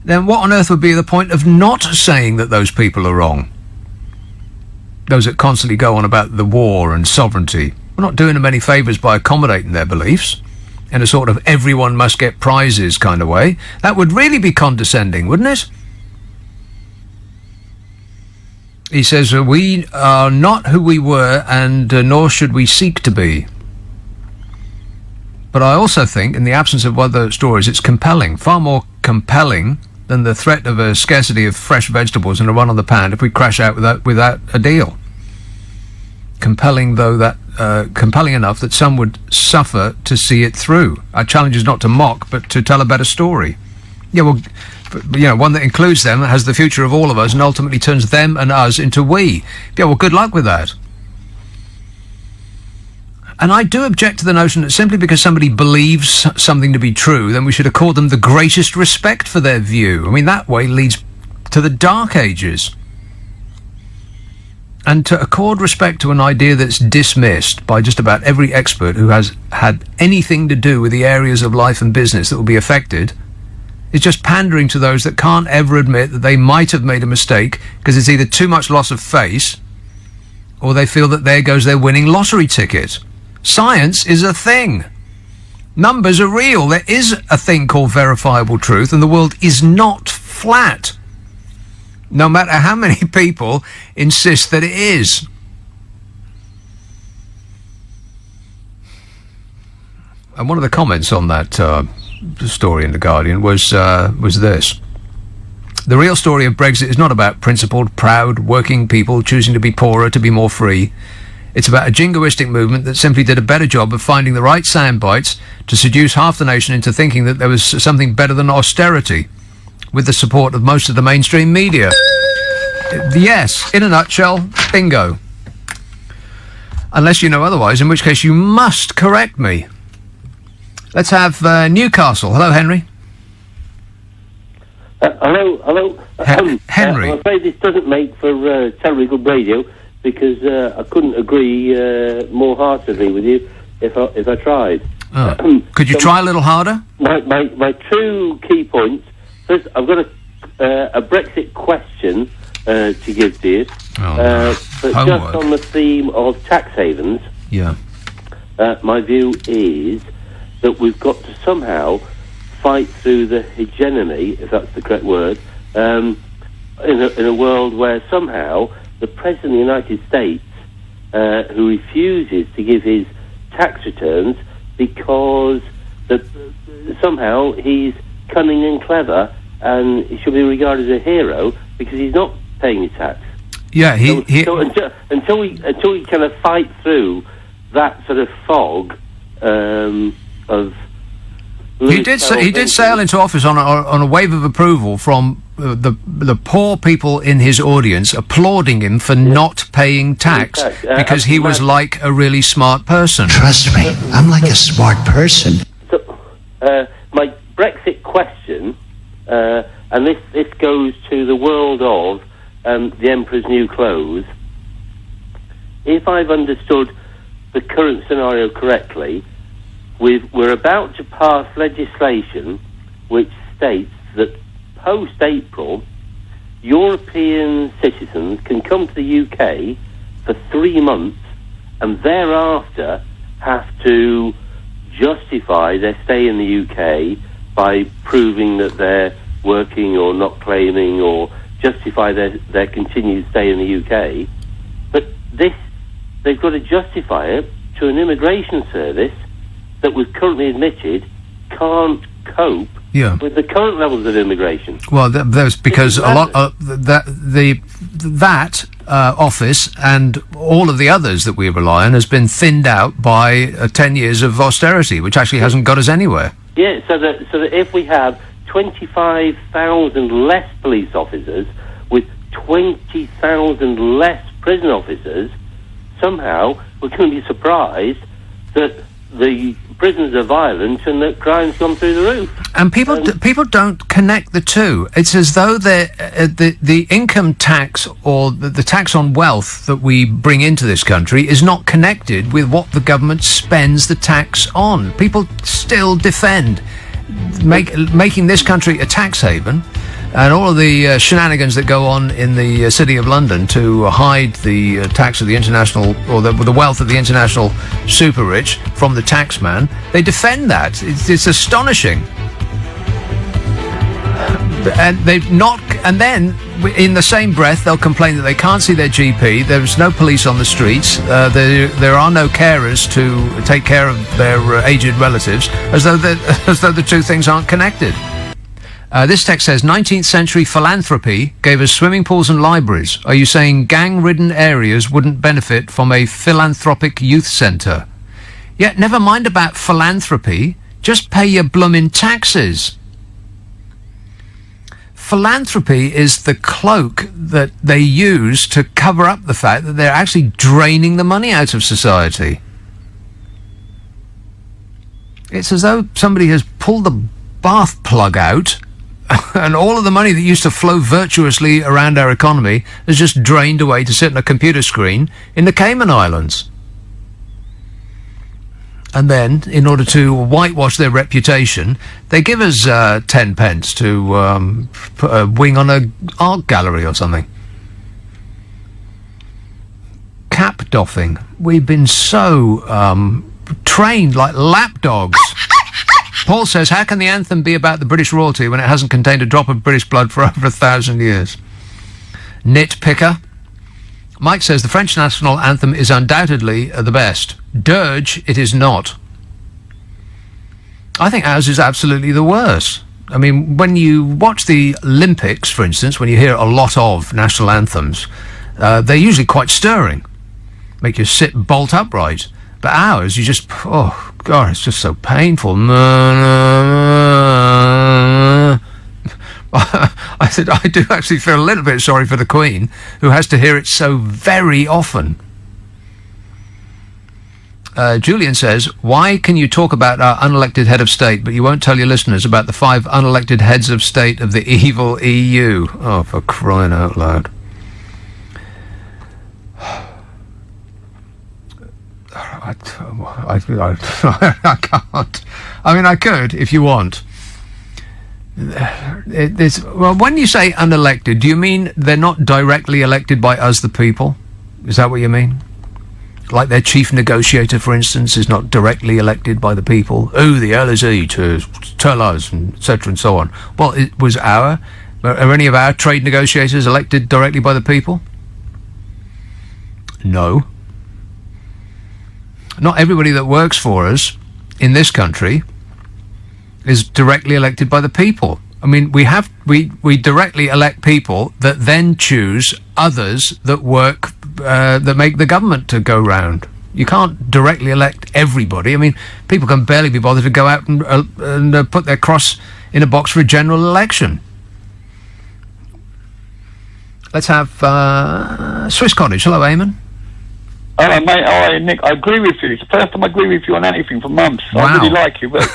then what on earth would be the point of not saying that those people are wrong? Those that constantly go on about the war and sovereignty. We're not doing them any favours by accommodating their beliefs in a sort of everyone must get prizes kind of way. That would really be condescending, wouldn't it? He says, we are not who we were and nor should we seek to be. But I also think, in the absence of other stories, it's compelling, far more compelling than the threat of a scarcity of fresh vegetables and a run on the pound if we crash out without a deal. Compelling, though, that compelling enough that some would suffer to see it through. Our challenge is not to mock, but to tell a better story. Yeah, well, one that includes them, has the future of all of us, and ultimately turns them and us into we. Yeah, well, good luck with that. And I do object to the notion that simply because somebody believes something to be true, then we should accord them the greatest respect for their view. I mean, that way leads to the Dark Ages. And to accord respect to an idea that's dismissed by just about every expert who has had anything to do with the areas of life and business that will be affected is just pandering to those that can't ever admit that they might have made a mistake because it's either too much loss of face or they feel that there goes their winning lottery ticket. Science is a thing. Numbers are real. There is a thing called verifiable truth, and the world is not flat. No matter how many people insist that it is. And one of the comments on that story in The Guardian was this. The real story of Brexit is not about principled, proud, working people choosing to be poorer to be more free. It's about a jingoistic movement that simply did a better job of finding the right sound bites to seduce half the nation into thinking that there was something better than austerity, with the support of most of the mainstream media. Yes, in a nutshell, bingo. Unless you know otherwise, in which case you must correct me. Let's have Newcastle. Hello, Henry. Hello. Henry. I'm afraid this doesn't make for terribly good radio because I couldn't agree more heartedly with you if I tried. Oh. Could you try a little harder? My two key points. First, I've got a Brexit question to give to you. But Homework. just on the theme of tax havens, yeah. My view is that we've got to somehow fight through the hegemony, if that's the correct word, in a world where somehow the President of the United States, who refuses to give his tax returns because somehow he's cunning and clever and he should be regarded as a hero because he's not paying his tax. Yeah, so until we kind of fight through that sort of fog of. He did sail into office on a wave of approval from the poor people in his audience applauding him for not paying tax because he was like a really smart person. Trust me, I'm like a smart person. So, my Brexit question, and this goes to the world of the Emperor's New Clothes. If I've understood the current scenario correctly, we're about to pass legislation which states that post-April, European citizens can come to the UK for 3 months and thereafter have to justify their stay in the UK by proving that they're working or not claiming, or justify their continued stay in the UK. But this, they've got to justify it to an immigration service that we've currently admitted can't cope with the current levels of immigration. Well, that's because a lot that office and all of the others that we rely on has been thinned out by 10 years of austerity, which actually hasn't got us anywhere. Yeah, so that if we have 25,000 less police officers with 20,000 less prison officers, somehow we're going to be surprised that the prisons are violent and that crime's gone through the roof. And people don't connect the two. It's as though the income tax or the tax on wealth that we bring into this country is not connected with what the government spends the tax on. People still defend making this country a tax haven, and all of the shenanigans that go on in the City of London to hide the tax of the international, or the wealth of the international super rich from the tax man. They defend that. It's astonishing. And they've not, and then in the same breath they'll complain that they can't see their GP. There's no police on the streets. There are no carers to take care of their aged relatives, as though the two things aren't connected. This text says 19th century philanthropy gave us swimming pools and libraries. Are you saying gang-ridden areas wouldn't benefit from a philanthropic youth centre? Yeah, never mind about philanthropy. Just pay your bloomin' taxes. Philanthropy is the cloak that they use to cover up the fact that they're actually draining the money out of society. It's as though somebody has pulled the bath plug out and all of the money that used to flow virtuously around our economy has just drained away to sit on a computer screen in the Cayman Islands. And then, in order to whitewash their reputation, they give us 10 pence to put a wing on a art gallery or something. Cap doffing. We've been so trained like lapdogs. Paul says, how can the anthem be about the British royalty when it hasn't contained a drop of British blood for over 1,000 years? Nitpicker. Mike says the French national anthem is undoubtedly the best. Dirge, it is not. I think ours is absolutely the worst. I mean, when you watch the Olympics, for instance, when you hear a lot of national anthems, they're usually quite stirring. Make you sit bolt upright. But ours, you just, oh, God, it's just so painful. I said, I do actually feel a little bit sorry for the Queen, who has to hear it so very often. Julian says, why can you talk about our unelected head of state, but you won't tell your listeners about the 5 unelected heads of state of the evil EU? Oh, for crying out loud. I can't. I mean, I could, if you want. Well, when you say unelected, do you mean they're not directly elected by us, the people? Is that what you mean? Like their chief negotiator, for instance, is not directly elected by the people. Who the hell is he to tell us, and etc. and so on? Well, are any of our trade negotiators elected directly by the people? No. Not everybody that works for us in this country is directly elected by the people. I mean, we directly elect people that then choose others that work, that make the government to go round. You can't directly elect everybody. I mean, people can barely be bothered to go out and put their cross in a box for a general election. Let's have Swiss Cottage. Hello, Eamon. Hello, mate. Hi, Nick. I agree with you. It's the first time I agree with you on anything for months. Wow. I really like you, but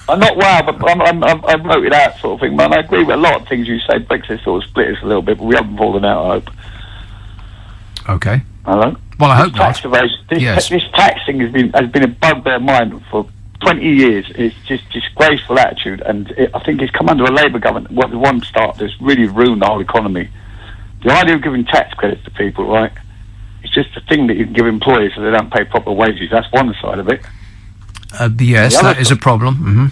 I'm not but I wrote it out, sort of thing. But I agree with a lot of things you say. Brexit sort of split us a little bit, but we haven't fallen out, I hope. Okay. Hello? Well, I hope tax not. This tax thing has been a bugbear of mine for 20 years. It's just disgraceful attitude, and I think it's come under a Labour government. What the one start that's really ruined the whole economy. The idea of giving tax credits to people, right? It's just a thing that you can give employers so they don't pay proper wages. That's one side of it. Yes, that is a problem. Mm-hmm.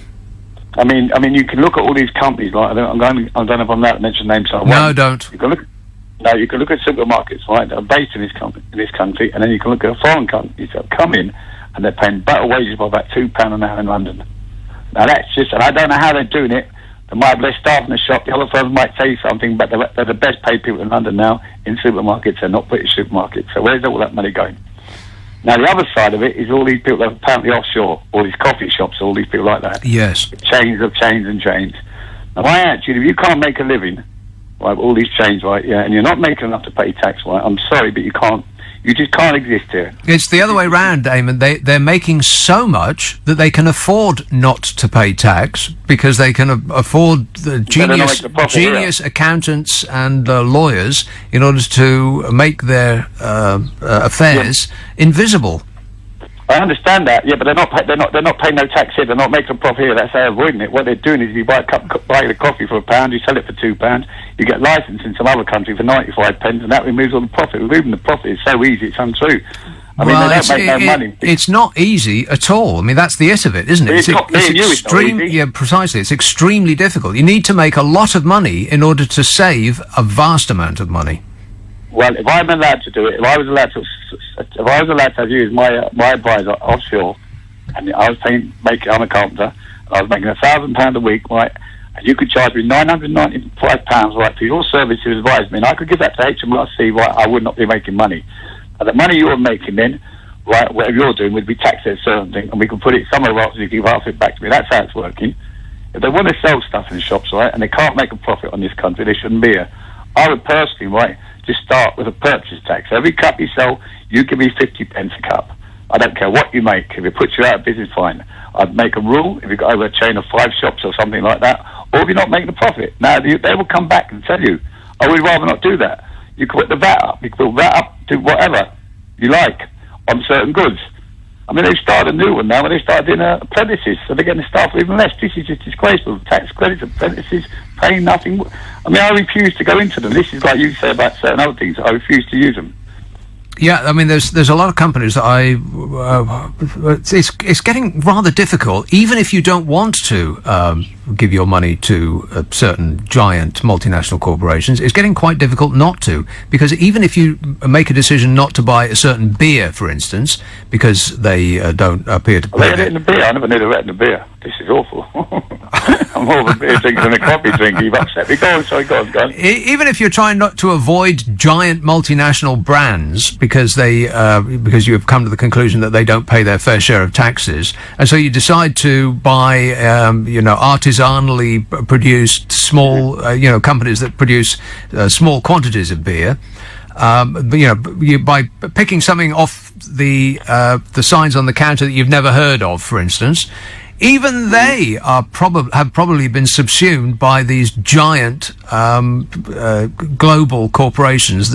I mean, you can look at all these companies. Like I don't know if I'm allowed to mention names. So no, don't. You can look. No, you can look at supermarkets, right? That are based in this country, and then you can look at foreign companies that come in and they're paying better wages by about £2 an hour in London. Now that's just, and I don't know how they're doing it. They might have less staff in the shop. The other firms might say something, but they're the best paid people in London now in supermarkets. They're not British supermarkets. So where's all that money going? Now the other side of it is all these people that are apparently offshore, all these coffee shops, all these people like that. Yes. Chains of chains and chains. Now I actually, if you can't make a living, right, all these chains, right, yeah, and you're not making enough to pay tax, right, I'm sorry, but you can't. You just can't exist here. It's the other way round, Eamon. They're making so much that they can afford not to pay tax because they can afford the genius accountants and lawyers in order to make their affairs invisible. I understand that, yeah, but they're not paying no tax here. They're not making a profit here. That's how they're avoiding it. What they're doing is you buy the coffee for £1, you sell it for £2. You get licensed in some other country for 95 pence, and that removes all the profit. Removing the profit is so easy, it's untrue. I mean, they don't make no money. It's not easy at all. I mean, that's the it of it, isn't it? It's not easy. Yeah, precisely. It's extremely difficult. You need to make a lot of money in order to save a vast amount of money. Well, if I'm allowed to do it, if I was allowed to have you as my advisor offshore, and I was I'm a carpenter, and I was making £1,000 a week, right, and you could charge me £995, right, for your service to advise me, and I could give that to HMRC, right, I would not be making money. And the money you're making then, right, whatever you're doing would be taxed at a certain thing, and we can put it somewhere else and you give half it back to me. That's how it's working. If they want to sell stuff in shops, right, and they can't make a profit on this country, they shouldn't be here. I would personally, right, just start with a purchase tax. Every cup you sell, you give me 50 pence a cup. I don't care what you make. If it puts you out of business, fine. I'd make a rule if you got over a chain of 5 shops or something like that, or if you're not making a profit. Now, they will come back and tell you, oh, we'd rather not do that. You can put the VAT up. You can put VAT up to whatever you like on certain goods. I mean, they've started a new one now, and they started doing apprentices, so they're getting staff for even less. This is just disgraceful. Tax credits, apprentices, paying nothing. I mean, I refuse to go into them. This is like you say about certain other things. I refuse to use them. Yeah, I mean, there's a lot of companies that it's getting rather difficult, even if you don't want to give your money to certain giant multinational corporations. It's getting quite difficult not to, because even if you make a decision not to buy a certain beer, for instance, because they don't appear to pay. They had it in the beer. I never knew they were in the beer. This is awful. I'm more of a beer drinker than a coffee drinker. You've upset me. Go on. Even if you're trying not to avoid giant multinational brands because you have come to the conclusion that they don't pay their fair share of taxes, and so you decide to buy, artisanally produced small, companies that produce small quantities of beer. By picking something off the signs on the counter that you've never heard of, for instance. Even they have probably been subsumed by these giant global corporations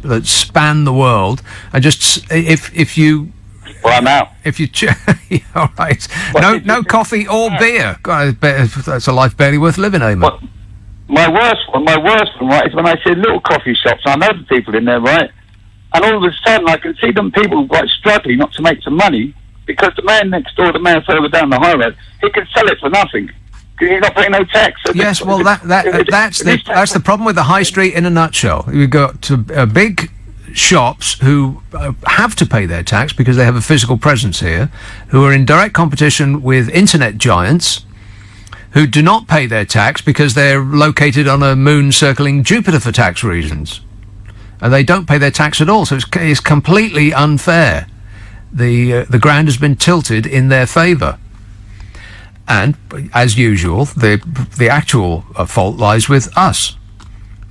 that span the world. And just if you, well, I'm out. If you, all right, no coffee or beer. God, that's a life barely worth living, Eamon. Well, my worst one, right, is when I see little coffee shops. I know the people in there, right, and all of a sudden I can see them people right struggling not to make some money. Because the man next door, the man further down the high road, he can sell it for nothing. Because he's not paying no tax. So yes, well, that's the problem with the high street in a nutshell. You've got big shops who have to pay their tax because they have a physical presence here, who are in direct competition with internet giants, who do not pay their tax because they're located on a moon circling Jupiter for tax reasons. And they don't pay their tax at all, so it's completely unfair. The ground has been tilted in their favour, and as usual, the actual fault lies with us,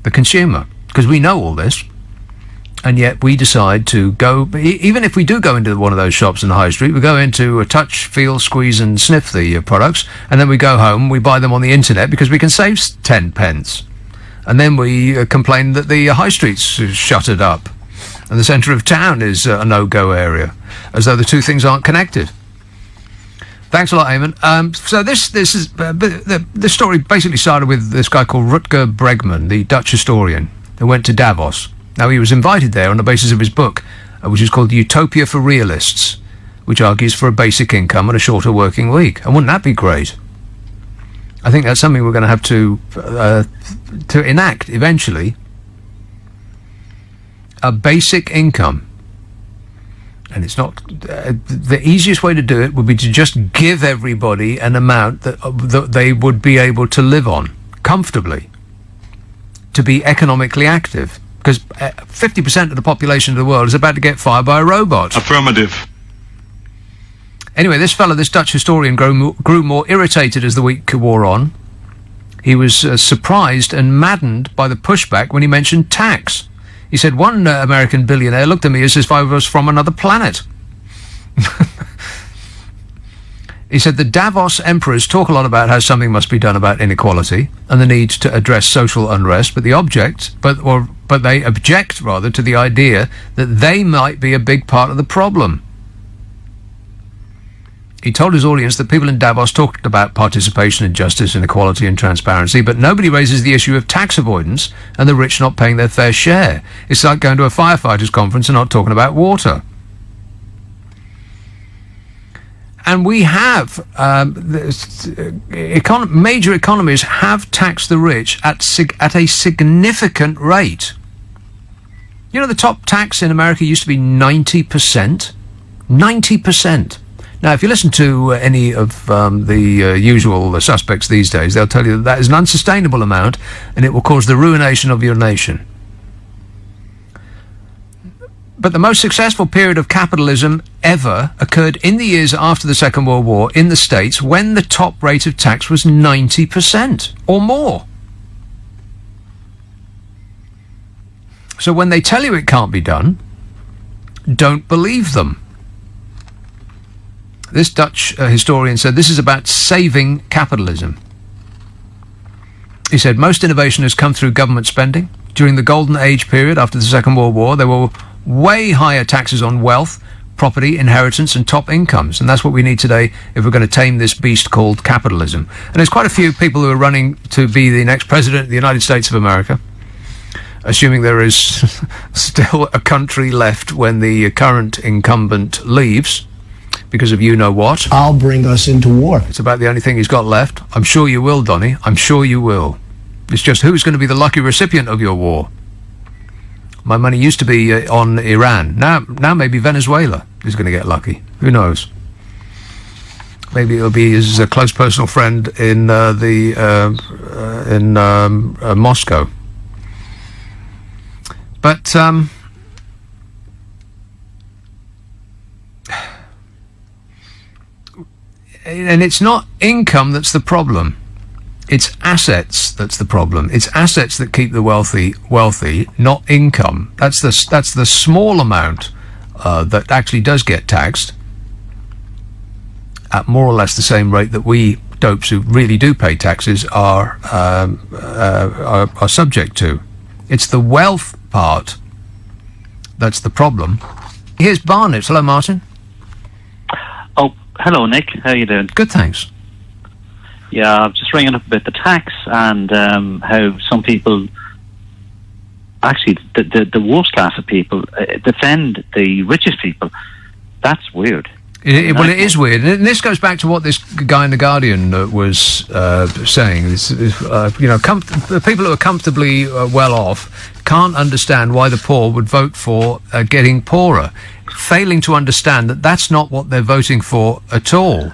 the consumer, because we know all this, and yet we decide to go. Even if we do go into one of those shops in the high street, we go into a touch, feel, squeeze, and sniff the products, and then we go home. We buy them on the internet because we can save 10 pence, and then we complain that the high street's shuttered up. And the centre of town is a no-go area, as though the two things aren't connected. Thanks a lot, Eamon. So this story basically started with this guy called Rutger Bregman, the Dutch historian, who went to Davos. Now, he was invited there on the basis of his book, which is called Utopia for Realists, which argues for a basic income and a shorter working week. And wouldn't that be great? I think that's something we're going to have to enact eventually. A basic income. And it's not... the easiest way to do it would be to just give everybody an amount that they would be able to live on comfortably, to be economically active. Because 50% of the population of the world is about to get fired by a robot. Affirmative. Anyway, this Dutch historian, grew more irritated as the week wore on. He was surprised and maddened by the pushback when he mentioned tax. He said, one American billionaire looked at me as if I was from another planet. He said, the Davos emperors talk a lot about how something must be done about inequality and the need to address social unrest, but they object to the idea that they might be a big part of the problem. He told his audience that people in Davos talked about participation in justice, inequality and transparency, but nobody raises the issue of tax avoidance and the rich not paying their fair share. It's like going to a firefighters conference and not talking about water. And we have, major economies have taxed the rich at a significant rate. You know, the top tax in America used to be 90%. 90%. Now, if you listen to any of the usual suspects these days, they'll tell you that is an unsustainable amount and it will cause the ruination of your nation. But the most successful period of capitalism ever occurred in the years after the Second World War in the States, when the top rate of tax was 90% or more. So when they tell you it can't be done, don't believe them. This Dutch historian said this is about saving capitalism. He said most innovation has come through government spending. During the Golden Age period after the Second World War, there were way higher taxes on wealth, property, inheritance and top incomes. And that's what we need today if we're going to tame this beast called capitalism. And there's quite a few people who are running to be the next president of the United States of America, assuming there is still a country left when the current incumbent leaves. Because of you-know-what. I'll bring us into war. It's about the only thing he's got left. I'm sure you will, Donny. I'm sure you will. It's just who's going to be the lucky recipient of your war. My money used to be on Iran. Now maybe Venezuela is going to get lucky. Who knows? Maybe it'll be his close personal friend in Moscow. But and it's not income that's the problem. It's assets that's the problem. It's assets that keep the wealthy, not income. That's the small amount that actually does get taxed at more or less the same rate that we dopes who really do pay taxes are subject to. It's the wealth part that's the problem. Here's Barnett. Hello, Martin. Oh, hello, Nick. How you doing? Good, thanks. Yeah, I'm just ringing up about the tax and how some people, actually, the worst class of people, defend the richest people. That's weird. Well, it is weird, and this goes back to what this guy in The Guardian was saying. People who are comfortably well off can't understand why the poor would vote for getting poorer, failing to understand that that's not what they're voting for at all.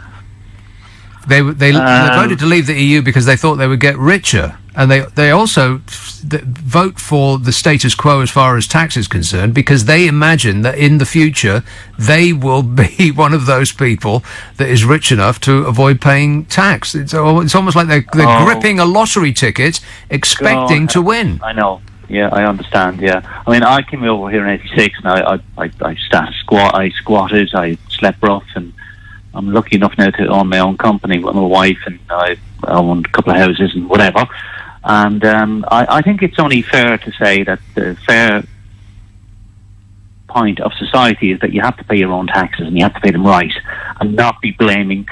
They voted to leave the EU because they thought they would get richer, and they also vote for the status quo as far as tax is concerned because they imagine that in the future they will be one of those people that is rich enough to avoid paying tax. It's almost like they're gripping a lottery ticket, expecting to win. I know. Yeah, I understand. Yeah, I mean, I came over here in '86, and I started I squatted, I slept rough, and I'm lucky enough now to own my own company with my wife, and I own a couple of houses and whatever. And I think it's only fair to say that the fair point of society is that you have to pay your own taxes and you have to pay them right, and not be blaming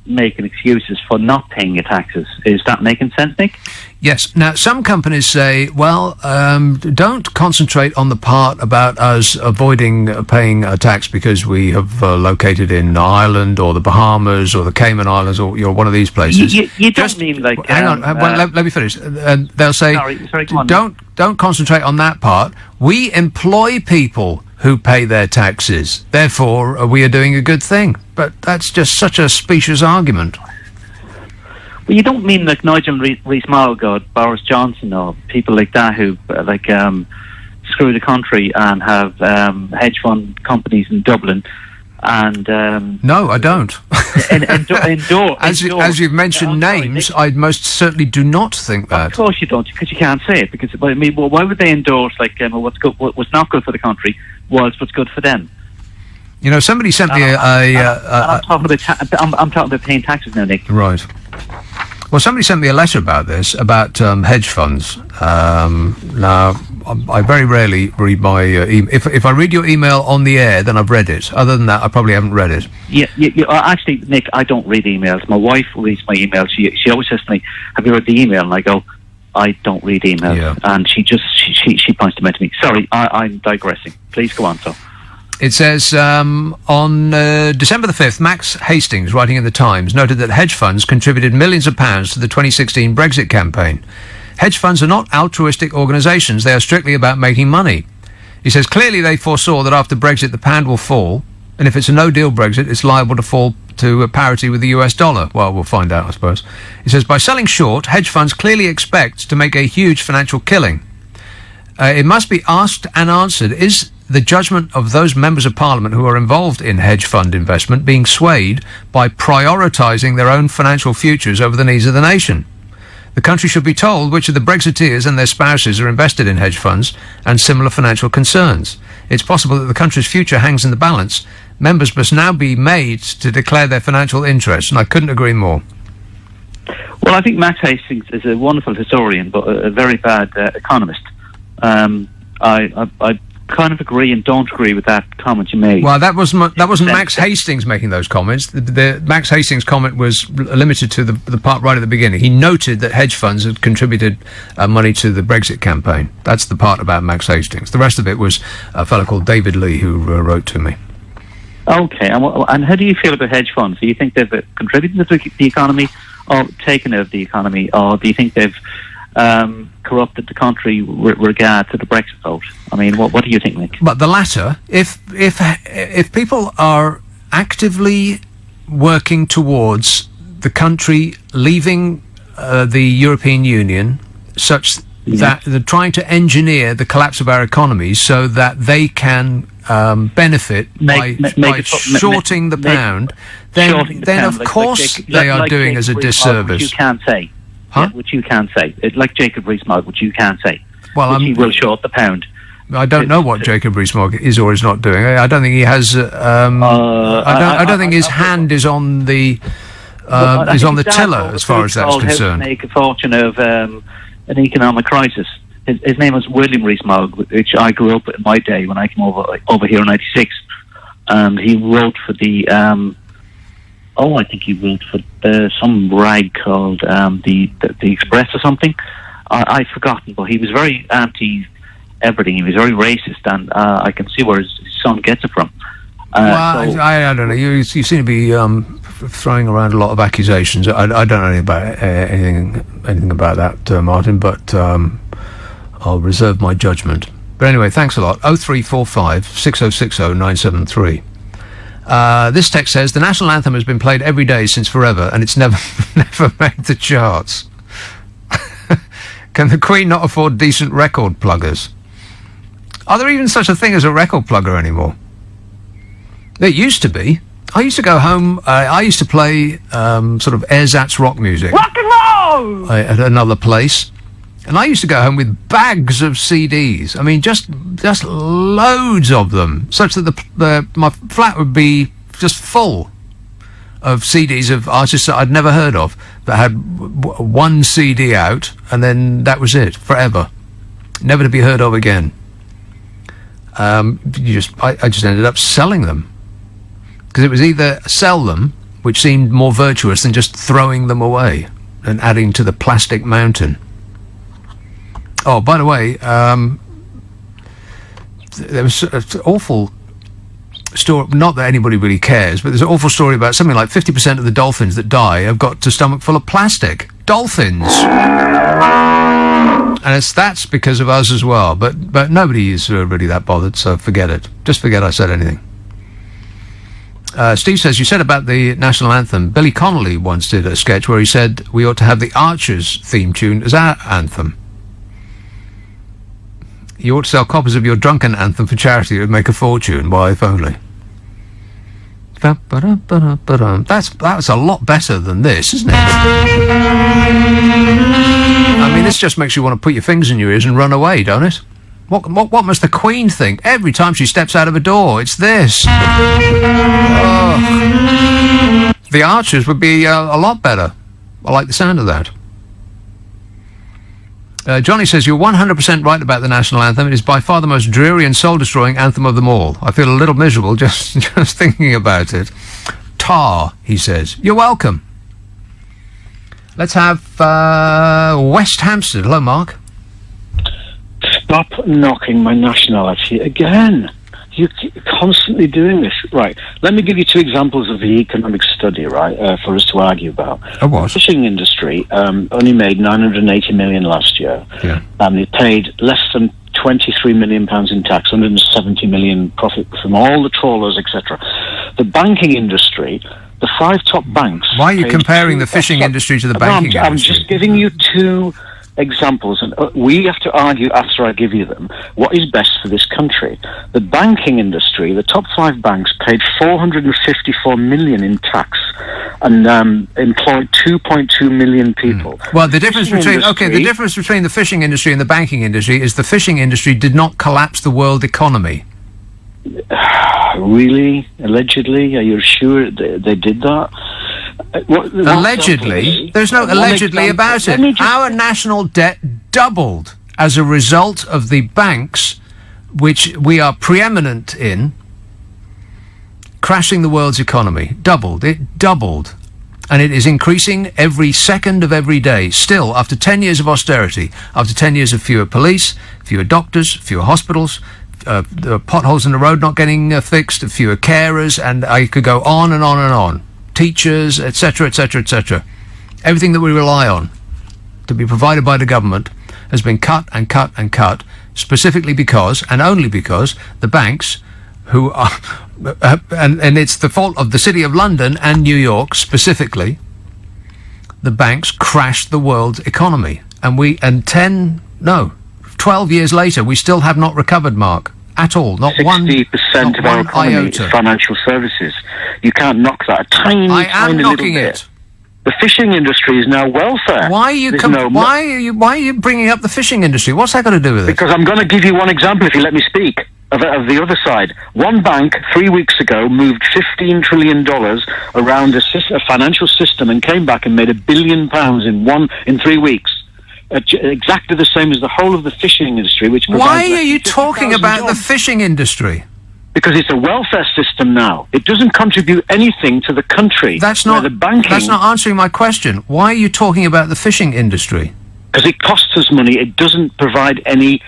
making excuses for not paying your taxes. Is that making sense, Nick? Yes. Now, some companies say, well, don't concentrate on the part about us avoiding paying a tax because we have located in Ireland or the Bahamas or the Cayman Islands or one of these places. You don't mean like... Hang on, let me finish. They'll say, sorry, go on. don't concentrate on that part. We employ people who pay their taxes. Therefore, we are doing a good thing. But that's just such a specious argument. Well, you don't mean like Nigel Rees-Mogg or Boris Johnson or people like that who screw the country and have hedge fund companies in Dublin and... no, I don't. As you've mentioned names, I most certainly do not think that. Of course you don't, because you can't say it. Because I mean, why would they endorse what's not good for the country whilst what's good for them? You know, somebody sent me I'm talking about paying taxes now, Nick. Right. Well, somebody sent me a letter about this, about hedge funds. Now, I very rarely read my email. If I read your email on the air, then I've read it. Other than that, I probably haven't read it. Yeah, actually, Nick, I don't read emails. My wife reads my emails. She always says to me, "Have you read the email?" And I go, "I don't read emails." Yeah. And she points them out to me. Sorry, I'm digressing. Please go on, sir. It says, on December the 5th, Max Hastings, writing in the Times, noted that hedge funds contributed millions of pounds to the 2016 Brexit campaign. Hedge funds are not altruistic organisations. They are strictly about making money. He says, clearly they foresaw that after Brexit the pound will fall, and if it's a no-deal Brexit, it's liable to fall to a parity with the US dollar. Well, we'll find out, I suppose. He says, by selling short, hedge funds clearly expect to make a huge financial killing. It must be asked and answered, is the judgment of those members of Parliament who are involved in hedge fund investment being swayed by prioritising their own financial futures over the needs of the nation? The country should be told which of the Brexiteers and their spouses are invested in hedge funds and similar financial concerns. It's possible that the country's future hangs in the balance. Members must now be made to declare their financial interests, and I couldn't agree more. Well, I think Max Hastings is a wonderful historian, but a very bad economist. I kind of agree and don't agree with that comment you made. Well, that wasn't Max Hastings making those comments. The Max Hastings comment was limited to the part right at the beginning. He noted that hedge funds had contributed money to the Brexit campaign. That's the part about Max Hastings. The rest of it was a fellow called David Lee who wrote to me. Okay, and how do you feel about hedge funds? Do you think they've contributed to the economy or taken over the economy, or do you think they've corrupted the country with regard to the Brexit vote? I mean, what do you think, Nick? But the latter, if people are actively working towards the country leaving the European Union, such that they're trying to engineer the collapse of our economies so that they can benefit by shorting the pound, then of course they are doing us a disservice. You can't say. Huh? Which you can't say. Like Jacob Rees-Mogg, which you can't say. Well, he will short the pound. I don't know what Jacob Rees-Mogg is or is not doing. I don't think he has. I don't think his hand is on the tiller as far as that's concerned. Make a fortune of an economic crisis. His name was William Rees-Mogg, which I grew up with in my day when I came over here in '96, and he wrote for the. I think he wrote for some rag called the Express or something. I've forgotten, but he was very anti everything. He was very racist, and I can see where his son gets it from. I don't know. You seem to be throwing around a lot of accusations. I don't know anything about that, Martin, but I'll reserve my judgment. But anyway, thanks a lot. 0345 6060 973. This text says, the national anthem has been played every day since forever, and it's never made the charts. Can the Queen not afford decent record pluggers? Are there even such a thing as a record plugger anymore? There used to be. I used to go home, I used to play sort of ersatz rock music. Rock and roll! At another place. And I used to go home with bags of CDs. I mean, just loads of them, such that my flat would be just full of CDs of artists that I'd never heard of, that had one CD out, and then that was it, forever. Never to be heard of again. I just ended up selling them. Because it was either sell them, which seemed more virtuous than just throwing them away and adding to the plastic mountain. Oh, by the way, there was an awful story, not that anybody really cares, but there's an awful story about something like 50% of the dolphins that die have got a stomach full of plastic. Dolphins! And that's because of us as well, but nobody is really that bothered, so forget it. Just forget I said anything. Steve says, you said about the national anthem, Billy Connolly once did a sketch where he said we ought to have the Archers theme tune as our anthem. You ought to sell copies of your drunken anthem for charity. It would make a fortune. Why, if only. That's a lot better than this, isn't it? I mean, this just makes you want to put your fingers in your ears and run away, don't it? What must the Queen think? Every time she steps out of a door, it's this. Oh. The Archers would be a lot better. I like the sound of that. Johnny says, you're 100% right about the national anthem. It is by far the most dreary and soul-destroying anthem of them all. I feel a little miserable just thinking about it. Tar, he says. You're welcome. Let's have West Hampstead. Hello, Mark. Stop knocking my nationality again. You're constantly doing this. Right, let me give you two examples of the economic study, right, for us to argue about. The fishing industry only made $980 million last year. Yeah. It paid less than £23 million in tax, $170 million profit from all the trawlers, etc. The banking industry, the 5 top banks... Why are you comparing the fishing industry to the banking industry? I'm just giving you two examples, and we have to argue after I give you them what is best for this country. The banking industry, the top 5 banks paid $454 million in tax and employed 2.2 million people. Well, the difference between the difference between the fishing industry and the banking industry is the fishing industry did not collapse the world economy. Really? Allegedly? Are you sure they did that? Allegedly? There's no allegedly about it. Our national debt doubled as a result of the banks, which we are preeminent in, crashing the world's economy. It doubled. And it is increasing every second of every day. Still, after 10 years of austerity, after 10 years of fewer police, fewer doctors, fewer hospitals, the potholes in the road not getting fixed, fewer carers, and I could go on and on and on. Teachers, etc., etc., etc. Everything that we rely on to be provided by the government has been cut and cut and cut, specifically because, and only because, the banks, who are... and it's the fault of the City of London and New York specifically, the banks crashed the world's economy. And 12 years later, we still have not recovered, Mark. At all, not 60% of our economy iota. is financial services. You can't knock that. I am knocking it. The fishing industry is now welfare. Why are you bringing up the fishing industry? What's that got to do with it? Because I'm going to give you one example, if you let me speak, of the other side. One bank 3 weeks ago moved $15 trillion around a financial system and came back and made £1 billion in 3 weeks. Exactly the same as the whole of the fishing industry, which provides... Why are you talking about the fishing industry? Because it's a welfare system now. It doesn't contribute anything to the country. That's not answering my question. Why are you talking about the fishing industry? Because it costs us money. It doesn't provide any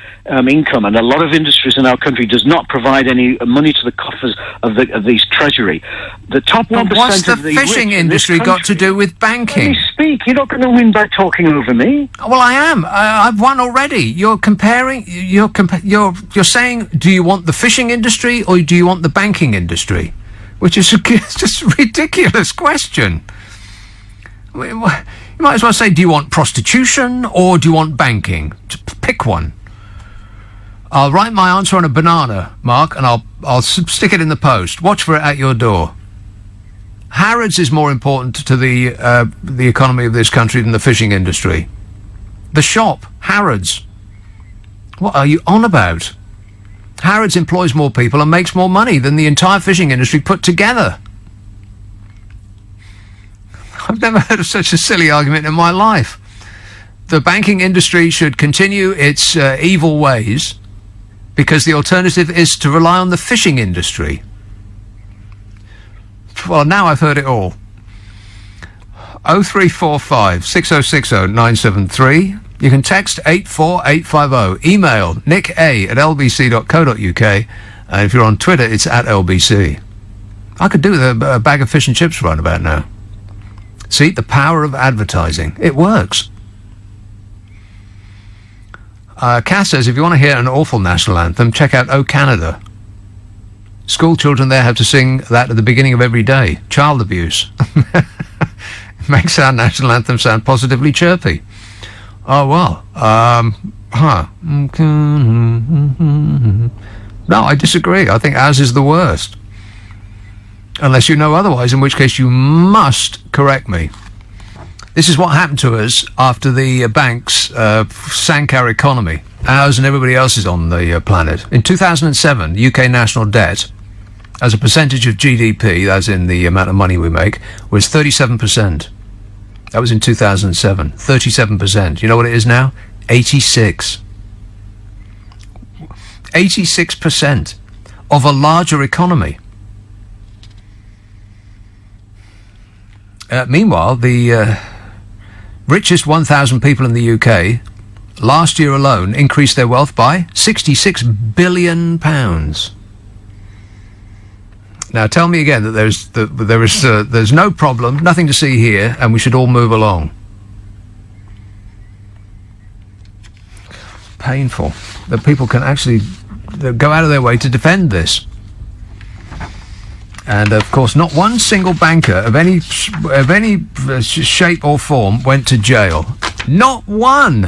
income, and a lot of industries in our country does not provide any money to the coffers of these treasury. The top 1% what's the fishing industry got to do with banking? Let me speak. You're not going to win by talking over me. Well, I am. I've won already. You're comparing. You're saying, do you want the fishing industry or do you want the banking industry? Which is just a ridiculous question. You might as well say, do you want prostitution or do you want banking? Pick one. I'll write my answer on a banana, Mark, and I'll stick it in the post. Watch for it at your door. Harrods is more important to the economy of this country than the fishing industry. The shop, Harrods. What are you on about? Harrods employs more people and makes more money than the entire fishing industry put together. I've never heard of such a silly argument in my life. The banking industry should continue its evil ways because the alternative is to rely on the fishing industry. Well, now I've heard it all. 0345 6060 973. You can text 84850. Email nicka@lbc.co.uk. And if you're on Twitter, it's @LBC. I could do with a bag of fish and chips right about now. See, the power of advertising. It works. Cass says, if you want to hear an awful national anthem, check out O Canada. School children there have to sing that at the beginning of every day. Child abuse. Makes our national anthem sound positively chirpy. Oh, well. No, I disagree. I think ours is the worst. Unless you know otherwise, in which case you must correct me. This is what happened to us after the banks sank our economy, ours and everybody else's on the planet. In 2007, UK national debt, as a percentage of GDP, as in the amount of money we make, was 37%. That was in 2007. 37%. You know what it is now? 86. 86% of a larger economy. Meanwhile, the richest 1,000 people in the UK last year alone increased their wealth by £66 billion. Now, tell me again that there's no problem, nothing to see here, and we should all move along. Painful that people can actually go out of their way to defend this. And of course, not one single banker of any shape or form went to jail. Not one.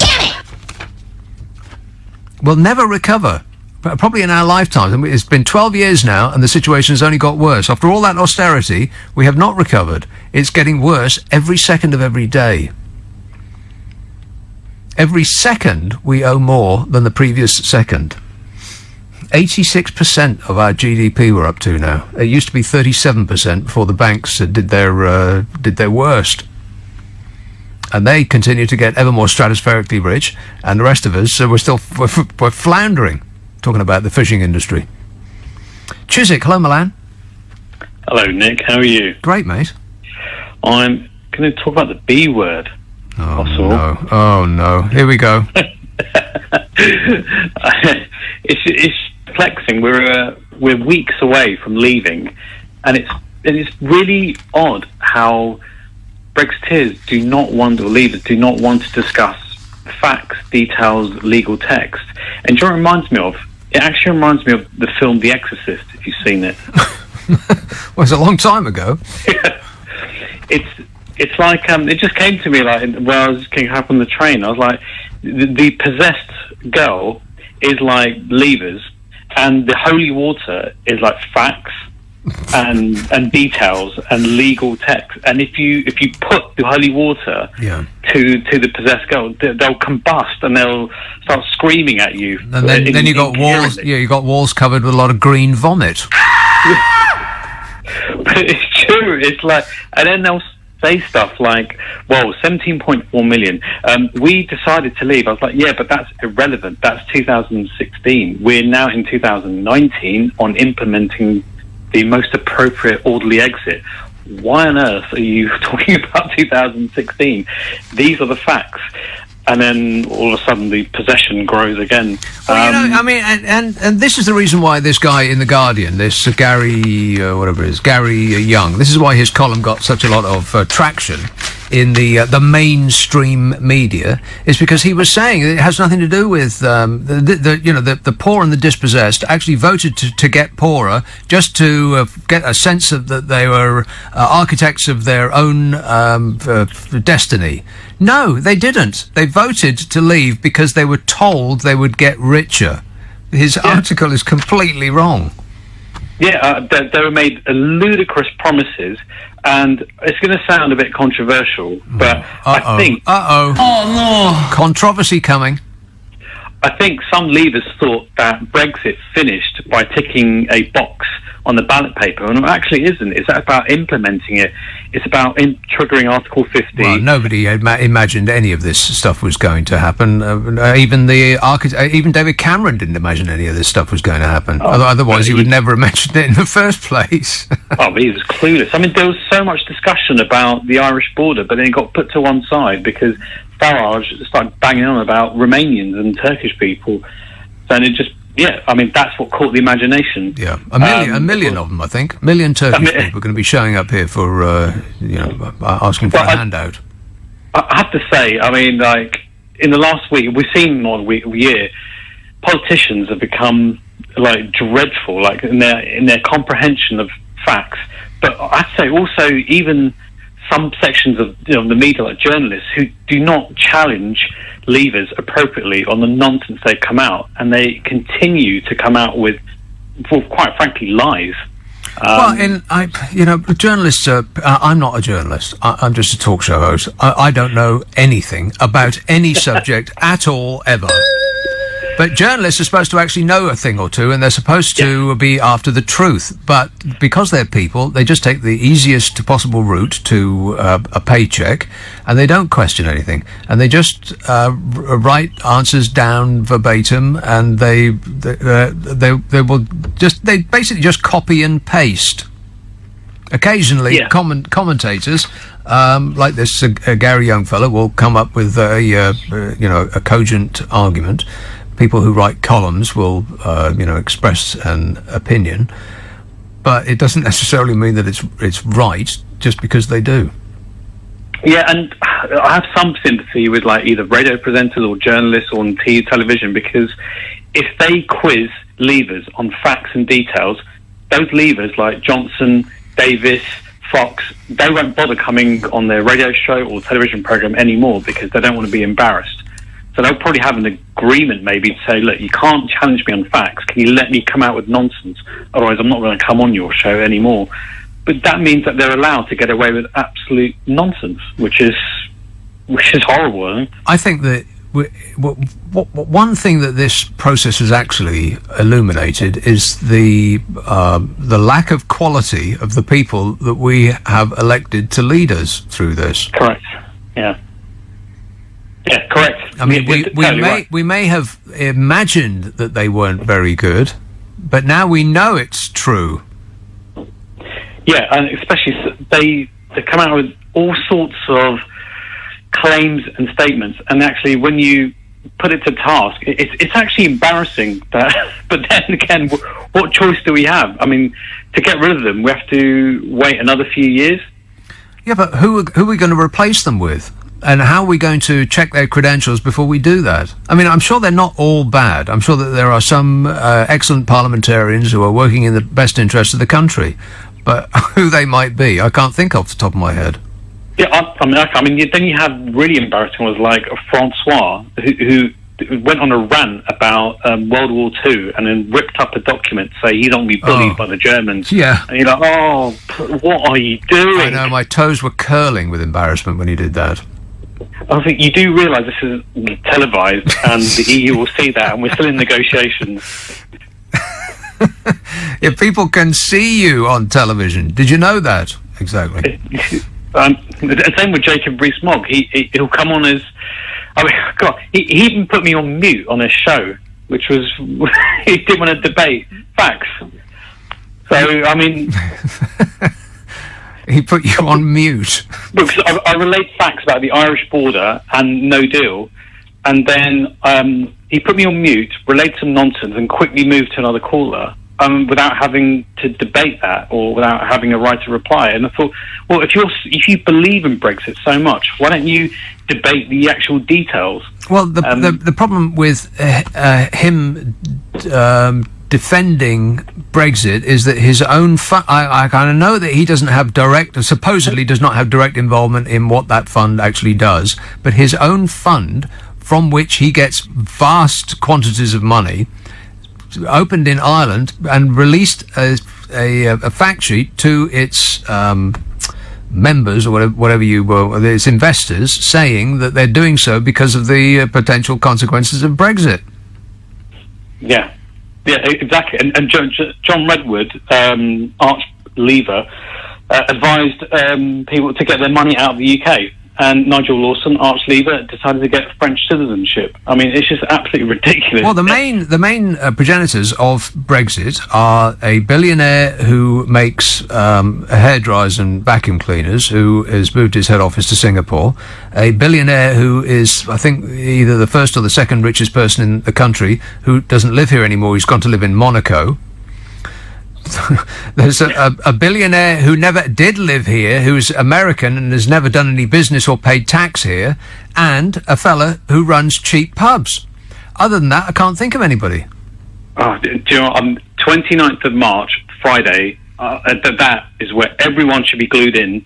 We'll never recover. Probably in our lifetimes. I mean, it's been 12 years now, and the situation has only got worse. After all that austerity, we have not recovered. It's getting worse every second of every day. Every second, we owe more than the previous second. 86% of our GDP we're up to now. It used to be 37% before the banks did their worst. And they continue to get ever more stratospherically rich, and the rest of us, we're floundering. Talking about the fishing industry. Chiswick, hello Milan. Hello Nick, how are you? Great, mate. I'm going to talk about the B word. Oh no, here we go. It's perplexing. We're weeks away from leaving, and it's really odd how Brexiteers do not want, or leaders do not want to discuss facts, details, legal text. And you know what it reminds me of? It actually reminds me of the film The Exorcist, if you've seen it. Well, it's a long time ago. It's like, it just came to me like when I was getting up on the train. I was like, the possessed girl is like levers, and the holy water is like facts and details and legal text. And if you put the holy water to the possessed girl, they'll combust and they'll start screaming at you. And then you got walls. Yeah, you got walls covered with a lot of green vomit. But it's true. It's like, and then they'll say stuff like, well, 17.4 million. We decided to leave. I was like, yeah, but that's irrelevant. That's 2016. We're now in 2019 on implementing the most appropriate orderly exit. Why on earth are you talking about 2016? These are the facts. And then all of a sudden the possession grows again. Well, I mean, and this is the reason why this guy in The Guardian, this Gary, whatever it is, Gary Young, this is why his column got such a lot of traction in the mainstream media, is because he was saying it has nothing to do with the poor and the dispossessed actually voted to get poorer just to get a sense of that they were architects of their own destiny. No, they didn't. They voted to leave because they were told they would get richer. His article is completely wrong. Yeah, they were made ludicrous promises, and it's going to sound a bit controversial, but I think... Oh, no. Controversy coming. I think some leaders thought that Brexit finished by ticking a box on the ballot paper, and it actually isn't. It's about implementing it It's about triggering Article 50. Well, nobody imagined any of this stuff was going to happen. Even David Cameron didn't imagine any of this stuff was going to happen. Otherwise, he would never have mentioned it in the first place. Oh, he was clueless. I mean, there was so much discussion about the Irish border, but then it got put to one side because Farage started banging on about Romanians and Turkish people. And it just, I mean, that's what caught the imagination. Yeah, a million of them, I think. A million Turkish people are going to be showing up here for, asking for a handout. I have to say, I mean, like, in the last week, we've seen more year, politicians have become, like, dreadful, like, in their comprehension of facts. But I'd say also even some sections of the media, like journalists, who do not challenge leavers appropriately on the nonsense they come out, and they continue to come out with, well, quite frankly, lies. Journalists are... I'm not a journalist. I'm just a talk show host. I don't know anything about any subject at all, ever. But journalists are supposed to actually know a thing or two, and they're supposed to be after the truth. But because they're people, they just take the easiest possible route to a paycheck, and they don't question anything. And they just write answers down verbatim, and they basically just copy and paste. Occasionally, commentators like this Gary Youngfellow will come up with a cogent argument. People who write columns will, express an opinion, but it doesn't necessarily mean that it's right just because they do. Yeah, and I have some sympathy with like either radio presenters or journalists on television, because if they quiz leavers on facts and details, those leavers like Johnson, Davis, Fox, they won't bother coming on their radio show or television program anymore because they don't want to be embarrassed. So they'll probably have an agreement maybe to say, look, you can't challenge me on facts. Can you let me come out with nonsense? Otherwise, I'm not going to come on your show anymore. But that means that they're allowed to get away with absolute nonsense, which is horrible. I think that one thing that this process has actually illuminated is the lack of quality of the people that we have elected to lead us through this. Correct. Yeah. Yeah, correct. I mean, we may have imagined that they weren't very good, but now we know it's true. Yeah, and especially they come out with all sorts of claims and statements, and actually when you put it to task, it's actually embarrassing. But then again, what choice do we have? I mean, to get rid of them, we have to wait another few years. Yeah, but who are we going to replace them with? And how are we going to check their credentials before we do that? I mean, I'm sure they're not all bad. I'm sure that there are some excellent parliamentarians who are working in the best interest of the country. But who they might be, I can't think off the top of my head. Yeah, I mean, then you have really embarrassing ones like Francois, who went on a rant about World War II and then ripped up a document to say he don't be bullied by the Germans. Yeah. And you're like, oh, what are you doing? I know, my toes were curling with embarrassment when he did that. I think you do realise this is televised and the EU will see that, and we're still in negotiations. Yeah, people can see you on television. Did you know that? Exactly. The same with Jacob Rees-Mogg. He'll come on as... I mean, God, he even put me on mute on a show, which was... he didn't want to debate facts. So, I mean... He put you on mute. Because I relate facts about the Irish border and no deal, and then he put me on mute, relayed some nonsense, and quickly moved to another caller without having to debate that or without having a right to reply. And I thought, well, if you believe in Brexit so much, why don't you debate the actual details? Well, the problem with him defending Brexit is that his own I kind of know that he doesn't have supposedly does not have direct involvement in what that fund actually does, but his own fund, from which he gets vast quantities of money, opened in Ireland and released a fact sheet to its members or whatever you will, its investors, saying that they're doing so because of the potential consequences of Brexit. Yeah. Yeah, exactly. And John Redwood, arch leaver, advised people to get their money out of the UK. And Nigel Lawson, arch leader, decided to get French citizenship. I mean, it's just absolutely ridiculous. Well, the main progenitors of Brexit are a billionaire who makes hairdryers and vacuum cleaners, who has moved his head office to Singapore, a billionaire who is, I think, either the first or the second richest person in the country, who doesn't live here anymore. He's gone to live in Monaco. There's a billionaire who never did live here, who's American and has never done any business or paid tax here, and a fella who runs cheap pubs. Other than that, I can't think of anybody. Oh, do you know, on 29th of March, Friday, that is where everyone should be glued in,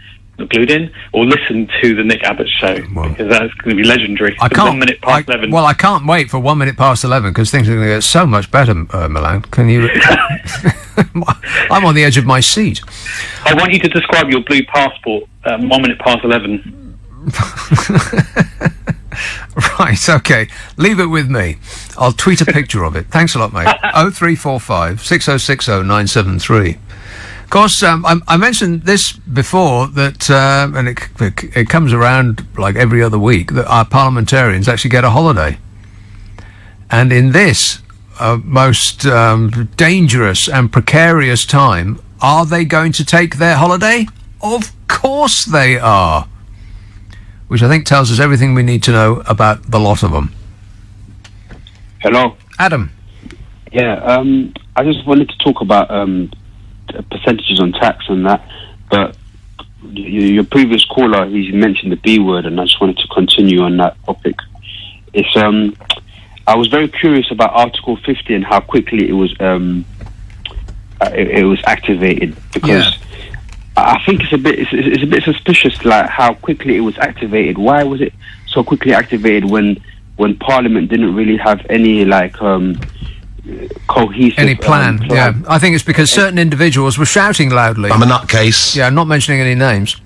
or listen to the Nick Abbott show, because that's going to be legendary. I can't. 1 minute past 11. Well, I can't wait for 1 minute past 11 because things are going to get so much better, Milan. Can you? I'm on the edge of my seat. I want you to describe your blue passport. 1 minute past 11. Right. Okay. Leave it with me. I'll tweet a picture of it. Thanks a lot, mate. 0345 6060 973. Of course, I mentioned this before, that and it comes around like every other week, that our parliamentarians actually get a holiday. And in this most dangerous and precarious time, are they going to take their holiday? Of course they are. Which I think tells us everything we need to know about the lot of them. Hello. Adam. Yeah, I just wanted to talk about percentages on tax and that, but your previous caller, he mentioned the B word, and I just wanted to continue on that topic. It's I was very curious about Article 50 and how quickly it was activated, because I think it's a bit suspicious, like how quickly it was activated. Why was it so quickly activated when Parliament didn't really have any cohesive plan? Yeah, I think it's because certain individuals were shouting loudly. I'm a nutcase. Yeah, I'm not mentioning any names.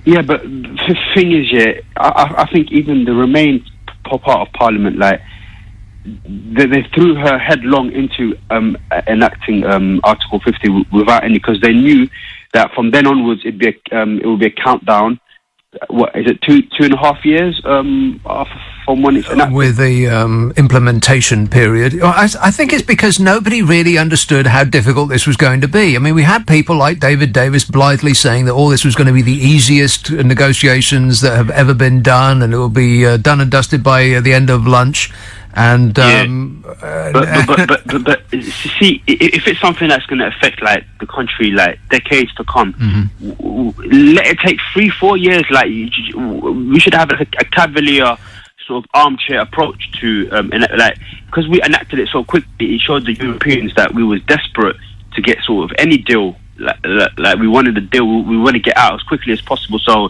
Yeah, but the thing is, I think even the Remain part of Parliament, like they threw her headlong into enacting Article 50 without any, because they knew that from then onwards it would be a countdown. What is it? 2.5 years from when it's enacted? With the implementation period. I think it's because nobody really understood how difficult this was going to be. I mean, we had people like David Davis blithely saying that all this was going to be the easiest negotiations that have ever been done, and it will be done and dusted by the end of lunch. And but see, if it's something that's going to affect like the country like decades to come, let it take 3-4 years. Like we should have a cavalier sort of armchair approach to because we enacted it so quickly. It showed the Europeans that we was desperate to get sort of any deal. Like we wanted a deal. We want to get out as quickly as possible. So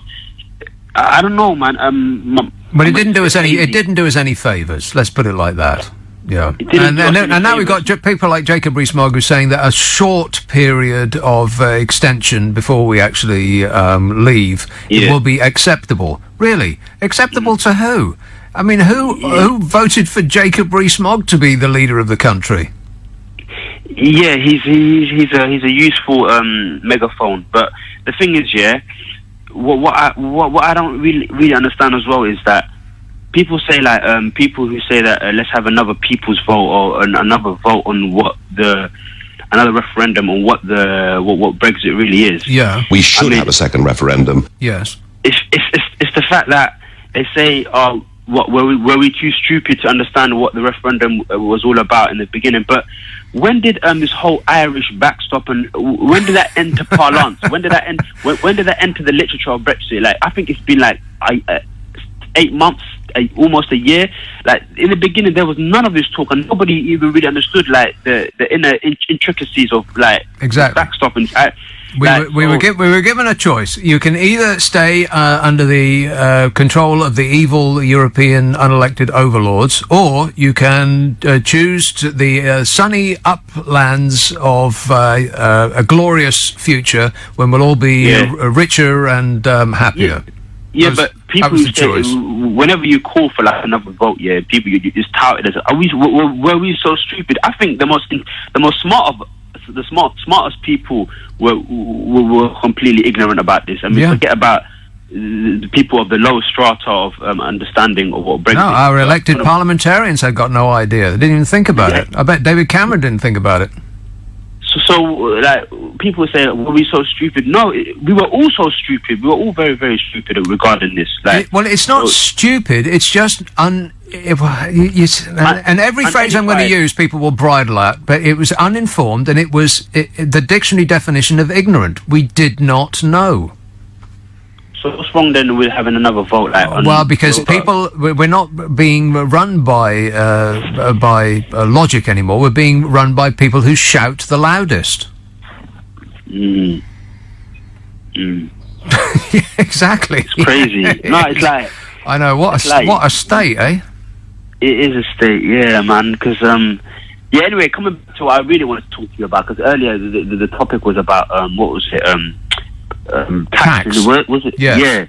I don't know, man. But it didn't do us any. It didn't do us any favours. Let's put it like that. Yeah, and now we've got people like Jacob Rees-Mogg who's saying that a short period of extension before we actually leave it will be acceptable. Really, acceptable to who? I mean, who voted for Jacob Rees-Mogg to be the leader of the country? Yeah, he's a useful megaphone. But the thing is, what I don't really understand as well is that people say people who say that let's have another people's vote or another vote on another referendum on what Brexit really is. Yeah, we should have a second referendum. Yes, it's the fact that they say were we too stupid to understand what the referendum was all about in the beginning? But when did this whole Irish backstop and when did that enter parlance? When did that end? When did that enter the literature of Brexit? Like I think it's been like 8 months, almost a year. Like in the beginning, there was none of this talk, and nobody even really understood like the inner intricacies of like backstop and. We were given a choice. You can either stay under the control of the evil European unelected overlords, or you can choose the sunny uplands of a glorious future when we'll all be richer and happier. Yeah, but people who say, whenever you call for like another vote, people you just tout it as, were we so stupid? I think the most smart the smartest people were completely ignorant about this. I mean, forget about the people of the lowest strata of understanding of what Brexit. No, our elected parliamentarians had got no idea. They didn't even think about it. I bet David Cameron didn't think about it. So like, people say, were we so stupid? No, we were all so stupid. We were all very, very stupid regarding this. Like, well, it's not stupid. It's just and every phrase I'm going to use, people will bridle at. But it was uninformed, and it was the dictionary definition of ignorant. We did not know. So what's wrong then with having another vote? Well, because we're not being run by logic anymore. We're being run by people who shout the loudest. Yeah, exactly. It's crazy. No, it's like I know what a state, eh? It is a state, yeah, man. Because yeah. Anyway, coming back to what I really wanted to talk to you about, because earlier the topic was about what was it? Tax. Was it? Yes. Yeah.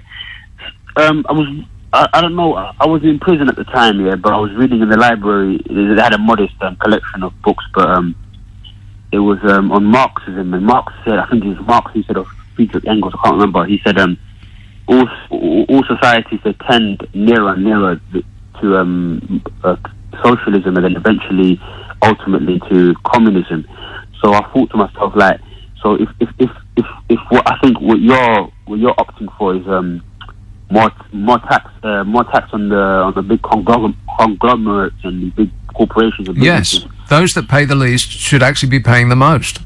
I don't know. I was in prison at the time, yeah, but I was reading in the library. They had a modest collection of books, but it was on Marxism. And Marx said, I think it was Marx who said, or Friedrich Engels, I can't remember. He said, all societies they tend nearer and nearer to socialism, and then eventually, ultimately, to communism. So I thought to myself, like, so if what I think what you're opting for is more tax on the big conglomerates and the big corporations and businesses. Yes, those that pay the least should actually be paying the most.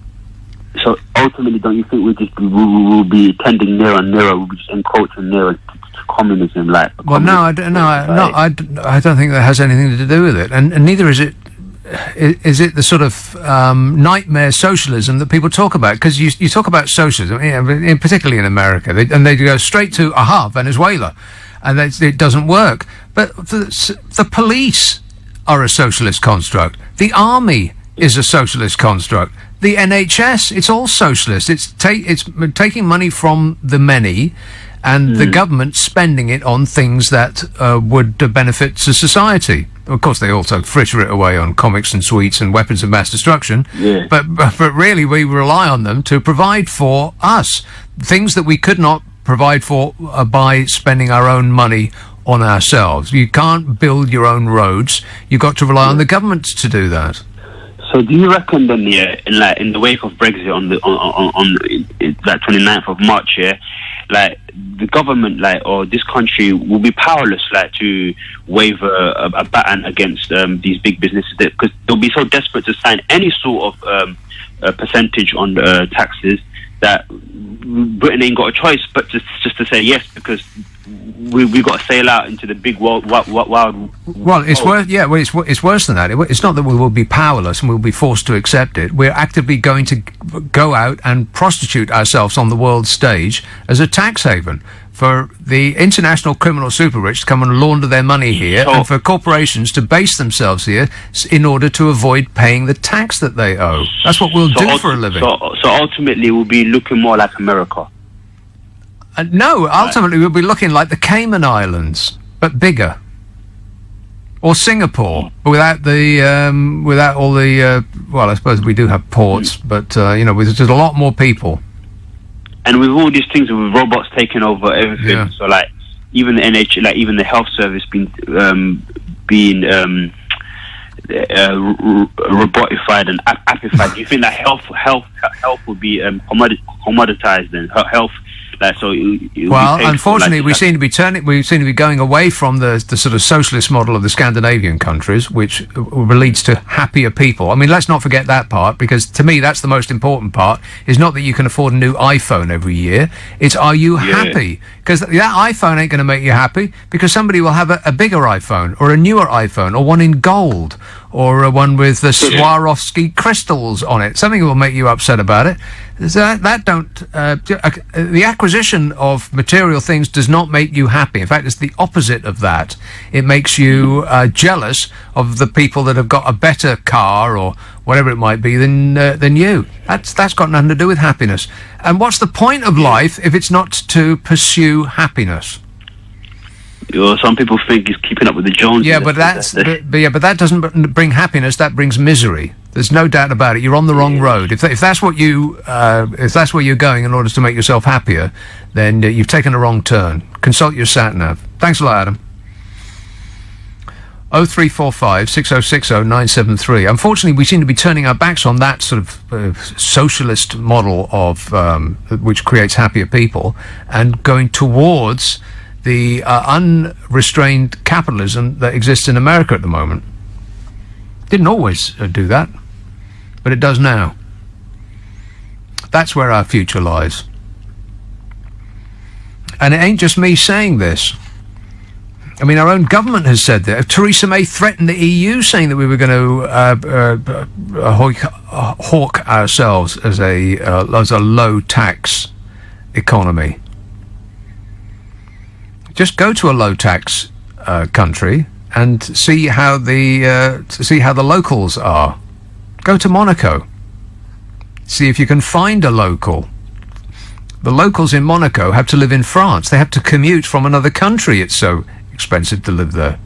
So ultimately, don't you think we will be tending nearer and nearer? We'll be just encroaching nearer to communism, like. Well, no, I don't think that has anything to do with it, and neither is it. Is it the sort of nightmare socialism that people talk about? Because you talk about socialism, particularly in America, they go straight to Venezuela, and it doesn't work. But the police are a socialist construct. The army is a socialist construct. The NHS, it's all socialist. It's taking money from the many, and the government spending it on things that would benefit to society. Of course, they also fritter it away on comics and sweets and weapons of mass destruction. Yeah. But really, we rely on them to provide for us things that we could not provide for by spending our own money on ourselves. You can't build your own roads. You've got to rely on the government to do that. So do you reckon then, yeah, in the wake of Brexit on 29th of March, yeah, like the government, like, or this country will be powerless, like, to wave a baton against these big businesses, because they'll be so desperate to sign any sort of percentage on taxes that Britain ain't got a choice but just to say yes, because we got to sail out into the big wild. Well, it's worse. Yeah, well, it's worse than that. It's not that we will be powerless and we'll be forced to accept it. We're actively going to go out and prostitute ourselves on the world stage as a tax haven for the international criminal super rich to come and launder their money here, and for corporations to base themselves here in order to avoid paying the tax that they owe. That's what we'll do for a living. So ultimately, we'll be looking more like America. No, ultimately we'll be looking like the Cayman Islands, but bigger, or Singapore, but without all the. Well, I suppose we do have ports, but there's a lot more people. And with all these things, with robots taking over everything, so like even the NHS, like even the health service being robotified and appified. Do you think that health would be commoditized then? Health. Unfortunately, we seem to be going away from the sort of socialist model of the Scandinavian countries, which leads to happier people. I mean, let's not forget that part, because to me, that's the most important part. Is not that you can afford a new iPhone every year. It's, are you happy? Because that iPhone ain't going to make you happy, because somebody will have a bigger iPhone or a newer iPhone or one in gold or one with the Swarovski crystals on it. Something will make you upset about it. The acquisition of material things does not make you happy. In fact, it's the opposite of that. It makes you jealous of the people that have got a better car or whatever it might be than you. That's got nothing to do with happiness. And what's the point of life if it's not to pursue happiness? Some people think he's keeping up with the Joneses. Yeah, but that doesn't bring happiness. That brings misery. There's no doubt about it. You're on the wrong road. If that's what you, if that's where you're going in order to make yourself happier, then you've taken a wrong turn. Consult your sat nav. Thanks a lot, Adam. 0345 6060 973. Unfortunately, we seem to be turning our backs on that sort of socialist model of which creates happier people, and going towards the unrestrained capitalism that exists in America at the moment. Didn't always do that, but it does now. That's where our future lies. And it ain't just me saying this. I mean, our own government has said that. Theresa May threatened the EU, saying that we were going to hawk ourselves as a low-tax economy. Just go to a low-tax country and see how the locals are. Go to Monaco. See if you can find a local. The locals in Monaco have to live in France. They have to commute from another country. It's so expensive to live there.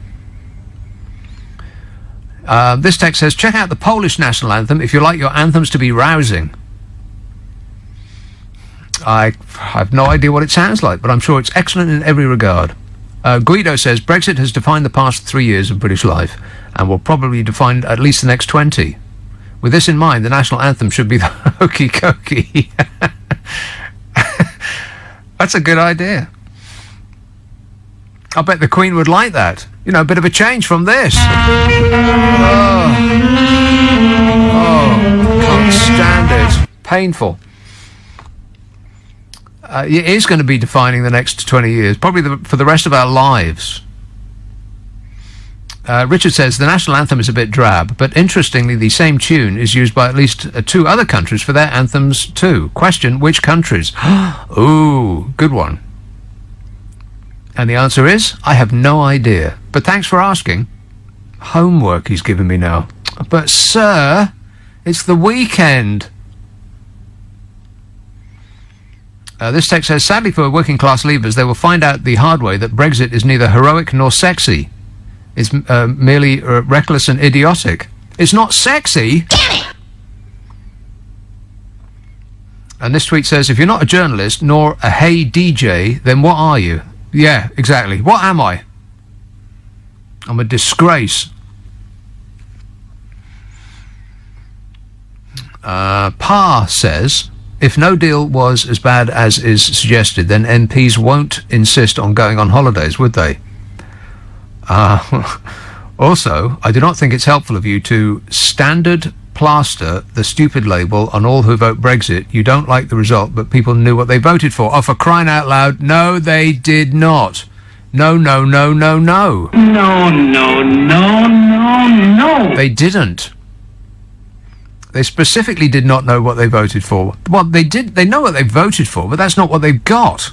This text says, check out the Polish national anthem if you like your anthems to be rousing. I have no idea what it sounds like, but I'm sure it's excellent in every regard. Guido says, Brexit has defined the past 3 years of British life and will probably define at least the next 20. With this in mind, the national anthem should be the Hokey Cokey. That's a good idea. I bet the Queen would like that. You know, a bit of a change from this. Can't stand it. Painful. It is going to be defining the next 20 years, probably for the rest of our lives. Richard says, the national anthem is a bit drab, but interestingly, the same tune is used by at least 2 other countries for their anthems too. Question, which countries? Ooh, good one. And the answer is, I have no idea. But thanks for asking. Homework he's given me now. But sir, it's the weekend. This text says, sadly for working class leavers, they will find out the hard way that Brexit is neither heroic nor sexy. It's merely reckless and idiotic. It's not sexy. And this tweet says, if you're not a journalist nor a hey DJ, then what are you? Yeah, exactly. What am I? I'm a disgrace. Pa says, if no deal was as bad as is suggested, then MPs won't insist on going on holidays, would they? Also, I do not think it's helpful of you to standard plaster the stupid label on all who vote Brexit. You don't like the result, but people knew what they voted for. Oh, for crying out loud, no, they did not. No, no, no, no, no. No, no, no, no, no. They didn't. They specifically did not know what they voted for. Well, they did. They know what they voted for, but that's not what they've got.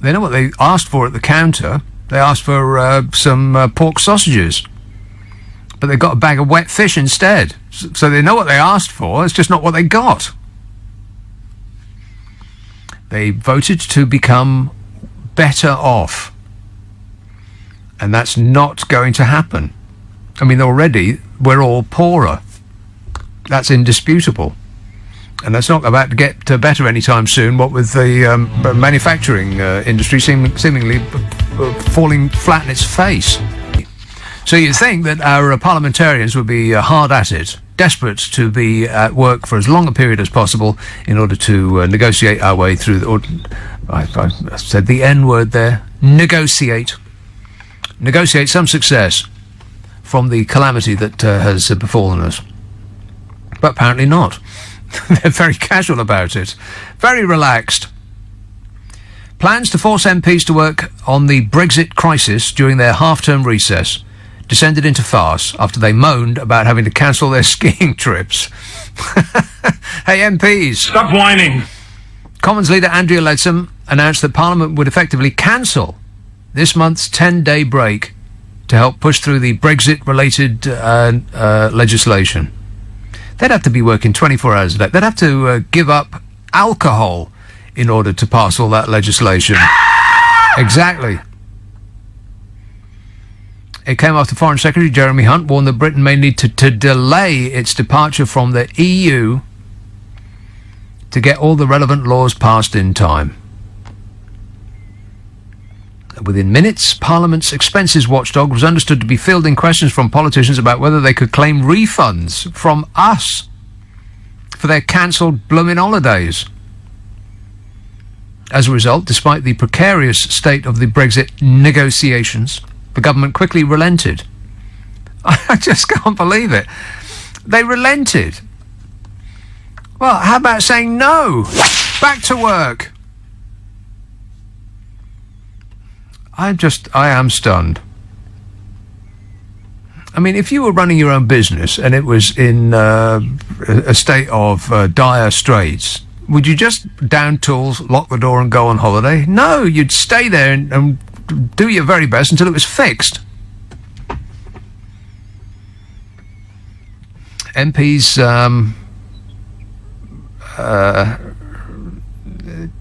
They know what they asked for at the counter. They asked for some pork sausages. But they got a bag of wet fish instead. So they know what they asked for, it's just not what they got. They voted to become better off. And that's not going to happen. I mean, already, we're all poorer. That's indisputable. And that's not about to get better anytime soon, what with the manufacturing industry seemingly falling flat in its face. So you'd think that our parliamentarians would be hard at it, desperate to be at work for as long a period as possible in order to negotiate our way through I said the N word there. Negotiate some success from the calamity that has befallen us. But apparently not. They're very casual about it. Very relaxed. Plans to force MPs to work on the Brexit crisis during their half-term recess descended into farce after they moaned about having to cancel their skiing trips. Hey, MPs. Stop whining. Commons leader Andrea Leadsom announced that Parliament would effectively cancel this month's 10-day break to help push through the Brexit-related legislation. They'd have to be working 24 hours a day. They'd have to give up alcohol in order to pass all that legislation. Exactly. It came after Foreign Secretary Jeremy Hunt warned that Britain may need to delay its departure from the EU to get all the relevant laws passed in time. Within minutes, Parliament's expenses watchdog was understood to be fielding questions from politicians about whether they could claim refunds from us for their cancelled blooming holidays. As a result, despite the precarious state of the Brexit negotiations, the government quickly relented. I just can't believe it. They relented. Well, how about saying no? Back to work. I am stunned. I mean, if you were running your own business and it was in a state of dire straits, would you just down tools, lock the door and go on holiday? No, you'd stay there and do your very best until it was fixed. MPs,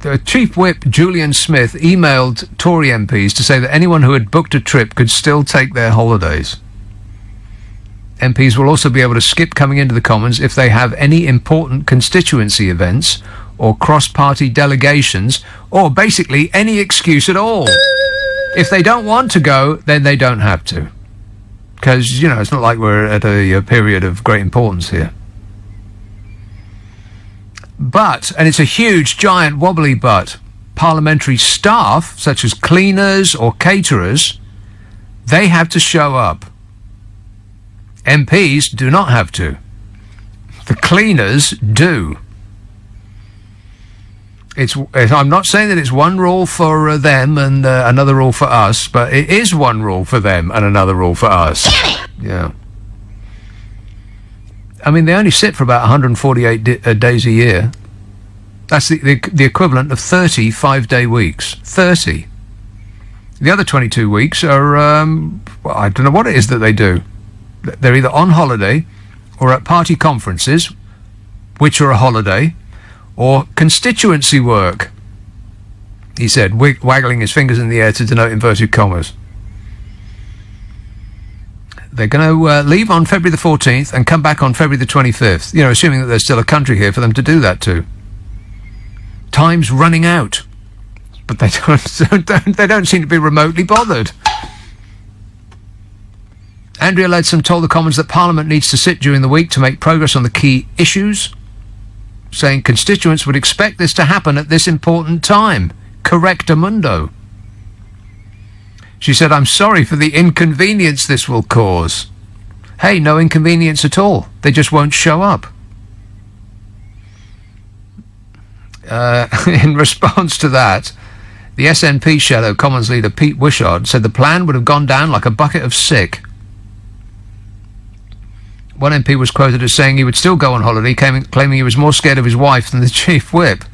the Chief Whip Julian Smith emailed Tory MPs to say that anyone who had booked a trip could still take their holidays. MPs will also be able to skip coming into the Commons if they have any important constituency events or cross-party delegations, or basically any excuse at all. If they don't want to go, then they don't have to. Because, you know, it's not like we're at a period of great importance here. But, and it's a huge, giant, wobbly but, parliamentary staff, such as cleaners or caterers, they have to show up. MPs do not have to. The cleaners do. I'm not saying that it's one rule for them and another rule for us, but it is one rule for them and another rule for us. Yeah. I mean, they only sit for about 148 days a year. That's the equivalent of 30 5-day weeks. 30. The other 22 weeks are, well, I don't know what it is that they do. They're either on holiday or at party conferences, which are a holiday, or constituency work, he said, waggling his fingers in the air to denote inverted commas. They're going to leave on February the 14th and come back on February the 25th, you know, assuming that there's still a country here for them to do that to. Time's running out, but they don't seem to be remotely bothered. Andrea Leadsom told the Commons that Parliament needs to sit during the week to make progress on the key issues, saying constituents would expect this to happen at this important time. Correctamundo. She said, I'm sorry for the inconvenience this will cause. Hey, no inconvenience at all. They just won't show up. In response to that, the SNP shadow Commons leader Pete Wishart said the plan would have gone down like a bucket of sick. One MP was quoted as saying he would still go on holiday, claiming he was more scared of his wife than the Chief Whip.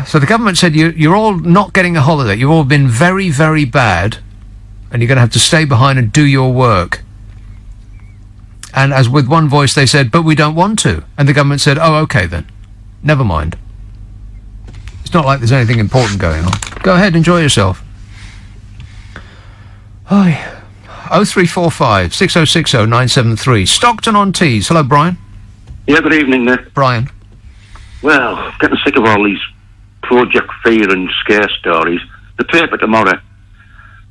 So the government said, you're all not getting a holiday. You've all been very, very bad, and you're going to have to stay behind and do your work. And as with one voice they said, but we don't want to. And the government said, oh, OK then. Never mind. It's not like there's anything important going on. Go ahead, enjoy yourself. Hi. 0345 6060 973. Stockton on Tees. Hello, Brian. Yeah, good evening, Nick. Brian. Well, getting sick of all these Project Fear and scare stories. The paper tomorrow.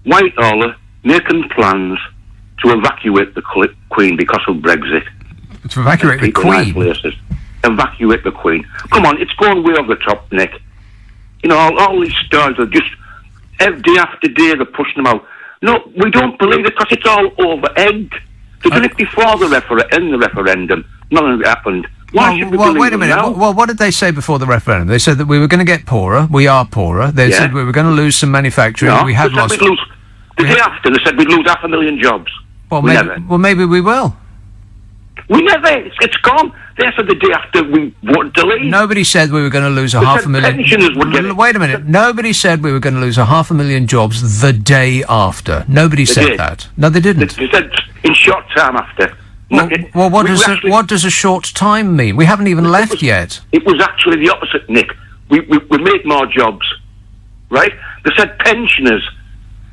Whitehall making plans to evacuate the Queen because of Brexit. To evacuate the Queen? Places. Evacuate the Queen. Come on, it's going way over the top, Nick. You know, all these stories are just, day after day they're pushing them out. No, we don't believe it because it's all over-egged. They did it before the referendum. None of it happened. Why should we believe wait a minute. now? Well, what did they say before the referendum? They said that we were going to get poorer. We are poorer. They said we were going to lose some manufacturing. No, we have lost. The day after, they said we'd lose 500,000 jobs. Well, maybe we will. We never. It's gone. They said the day after we voted to leave. Nobody said we were going to lose They said 500,000. pensioners would get it. Wait a minute. Nobody said we were going to lose 500,000 jobs the day after. Nobody said did. that. No, they didn't. They said in short time after. Well, what does a short time mean? We haven't even left yet. It was actually the opposite, Nick. We made more jobs, right? They said pensioners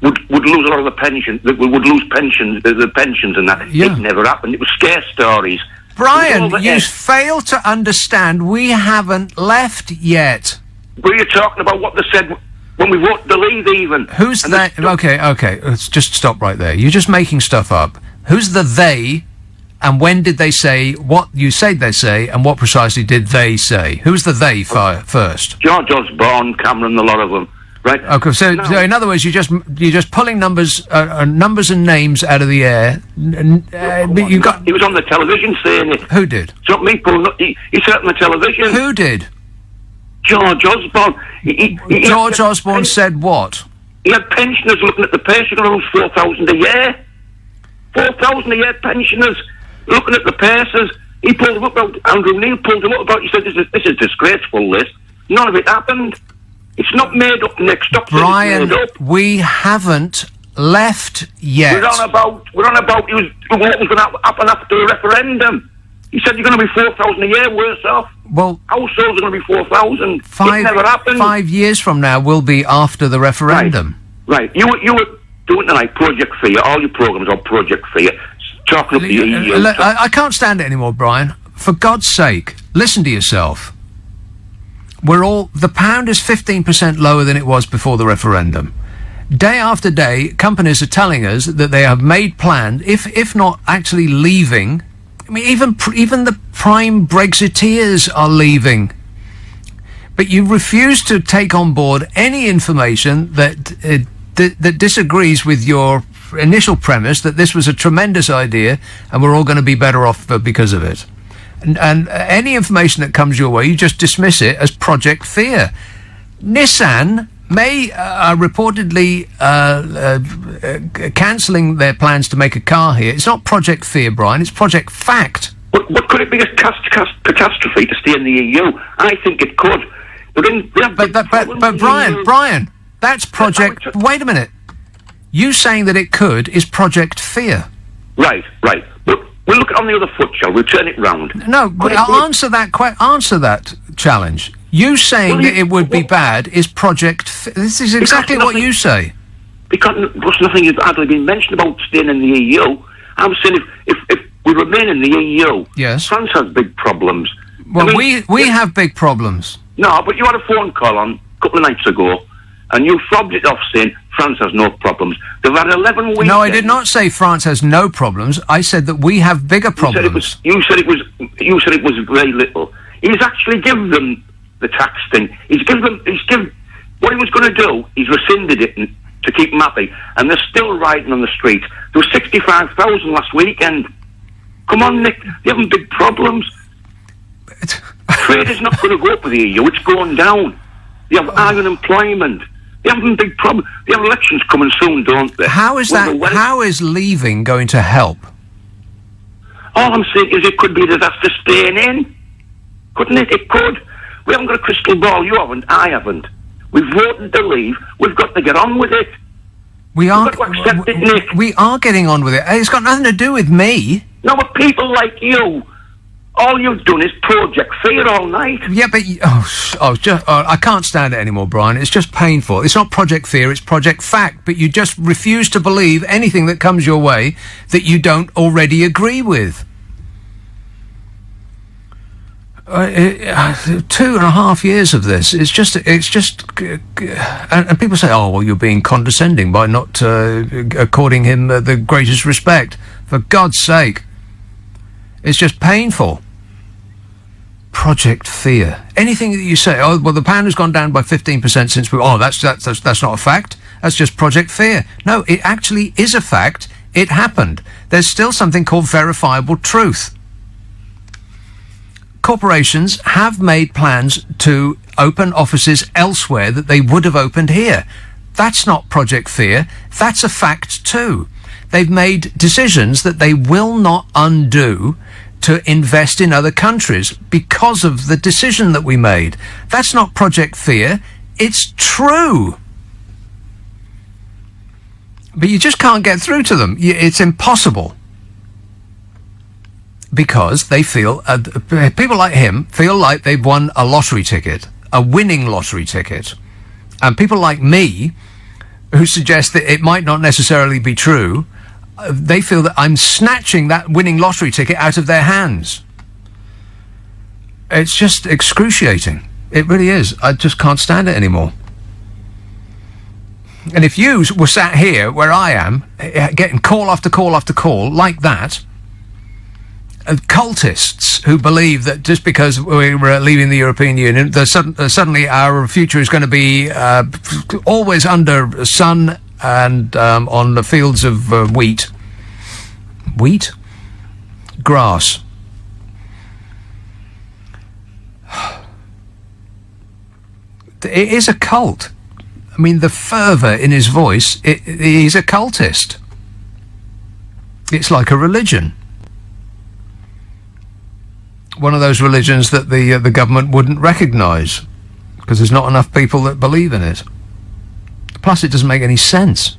would lose a lot of the pension, that would lose pensions, the pensions and that. Yeah. It never happened. It was scare stories. Brian, It was all you the- fail to understand we haven't left yet. Were you talking about what they said when we voted to leave even? Who's And they? Okay, let's just stop right there. You're just making stuff up. Who's the they, and when did they say what you said they say, and what precisely did they say? Who's the they first? George Osborne, Cameron, a lot of them. Right. Okay, so in other words, you're just pulling numbers and names out of the air. You got. He was on the television saying it. Who did? It's not me pulling up. He said it on the television. Who did? George Osborne. George Osborne said what? He had pensioners looking at the pay. You're going to lose 4,000 a year. 4,000 a year pensioners looking at the purses. He pulled them up. Andrew Neil pulled them up about. He said this is disgraceful. This. None of it happened. It's not made up, Nick. Stop saying Brian, it's made up. we haven't left yet. We're on about what was going to happen after the referendum. He said you're going to be 4,000 a year worse off. Well, households are going to be 4,000. It never happened. 5 years from now will be after the referendum. Right. You were doing tonight Project Fear. All your programs are Project Fear. Talking up the EU. I can't stand it anymore, Brian. For God's sake, listen to yourself. The pound is 15% lower than it was before the referendum. Day after day, companies are telling us that they have made plans, if not actually leaving. I mean, even the prime Brexiteers are leaving. But you refuse to take on board any information that disagrees with your initial premise that this was a tremendous idea and we're all going to be better off because of it. And any information that comes your way, you just dismiss it as Project Fear. Nissan may reportedly cancelling their plans to make a car here. It's not Project Fear, Brian. It's Project Fact. But could it be a catastrophe to stay in the EU? I think it could. But Brian, that's Project... Wait a minute. You saying that it could is Project Fear. Right. But we'll look at it on the other foot, shall we? Turn it round. No, answer that challenge. You saying that it would be bad is Project... This is exactly what you say. Because nothing has hardly been mentioned about staying in the EU. I'm saying if we remain in the EU, yes, France has big problems. Well, I mean, we have big problems. No, but you had a phone call on a couple of nights ago, and you fobbed it off saying France has no problems. They've had 11 weeks. No, I did not say France has no problems. I said that we have bigger problems. You said it was very little. He's actually given them the tax thing. He's given what he was going to do. He's rescinded it to keep them happy, and they're still riding on the streets. There were 65,000 last weekend. Come on, Nick. They're having big problems. Trade is not going to go up with the EU. It's going down. They have high unemployment. They're having big problems. They have elections coming soon, don't they? How is that? How is leaving going to help? All I'm saying is it could be a disaster staying in. Couldn't it? It could. We haven't got a crystal ball. You haven't. I haven't. We've voted to leave. We've got to get on with it. We are. We've got to accept it, Nick. We are getting on with it. It's got nothing to do with me. No, but people like you, all you've done is Project Fear all night. Yeah, but I can't stand it anymore, Brian. It's just painful. It's not Project Fear, it's Project Fact. But you just refuse to believe anything that comes your way that you don't already agree with. 2.5 years of this. It's just, and people say, "Oh, well, you're being condescending by not according him the greatest respect." For God's sake, it's just painful. Project Fear. Anything that you say, "Oh, well, the pound has gone down by 15% since we." Oh, that's not a fact. That's just Project Fear. No, it actually is a fact. It happened. There's still something called verifiable truth. Corporations have made plans to open offices elsewhere that they would have opened here. That's not Project Fear. That's a fact too. They've made decisions that they will not undo to invest in other countries because of the decision that we made. That's not Project Fear. It's true. But you just can't get through to them. It's impossible. Because they feel, people like him feel like they've won a lottery ticket, a winning lottery ticket. And people like me who suggest that it might not necessarily be true. They feel that I'm snatching that winning lottery ticket out of their hands. It's just excruciating. It really is. I just can't stand it anymore. And if you were sat here where I am, getting call after call after call like that, cultists who believe that just because we're leaving the European Union, suddenly our future is going to be always under sun and on the fields of wheat. Wheat? Grass. It is a cult. I mean, the fervour in his voice, he's a cultist. It's like a religion. One of those religions that the government wouldn't recognise because there's not enough people that believe in it. Plus, it doesn't make any sense.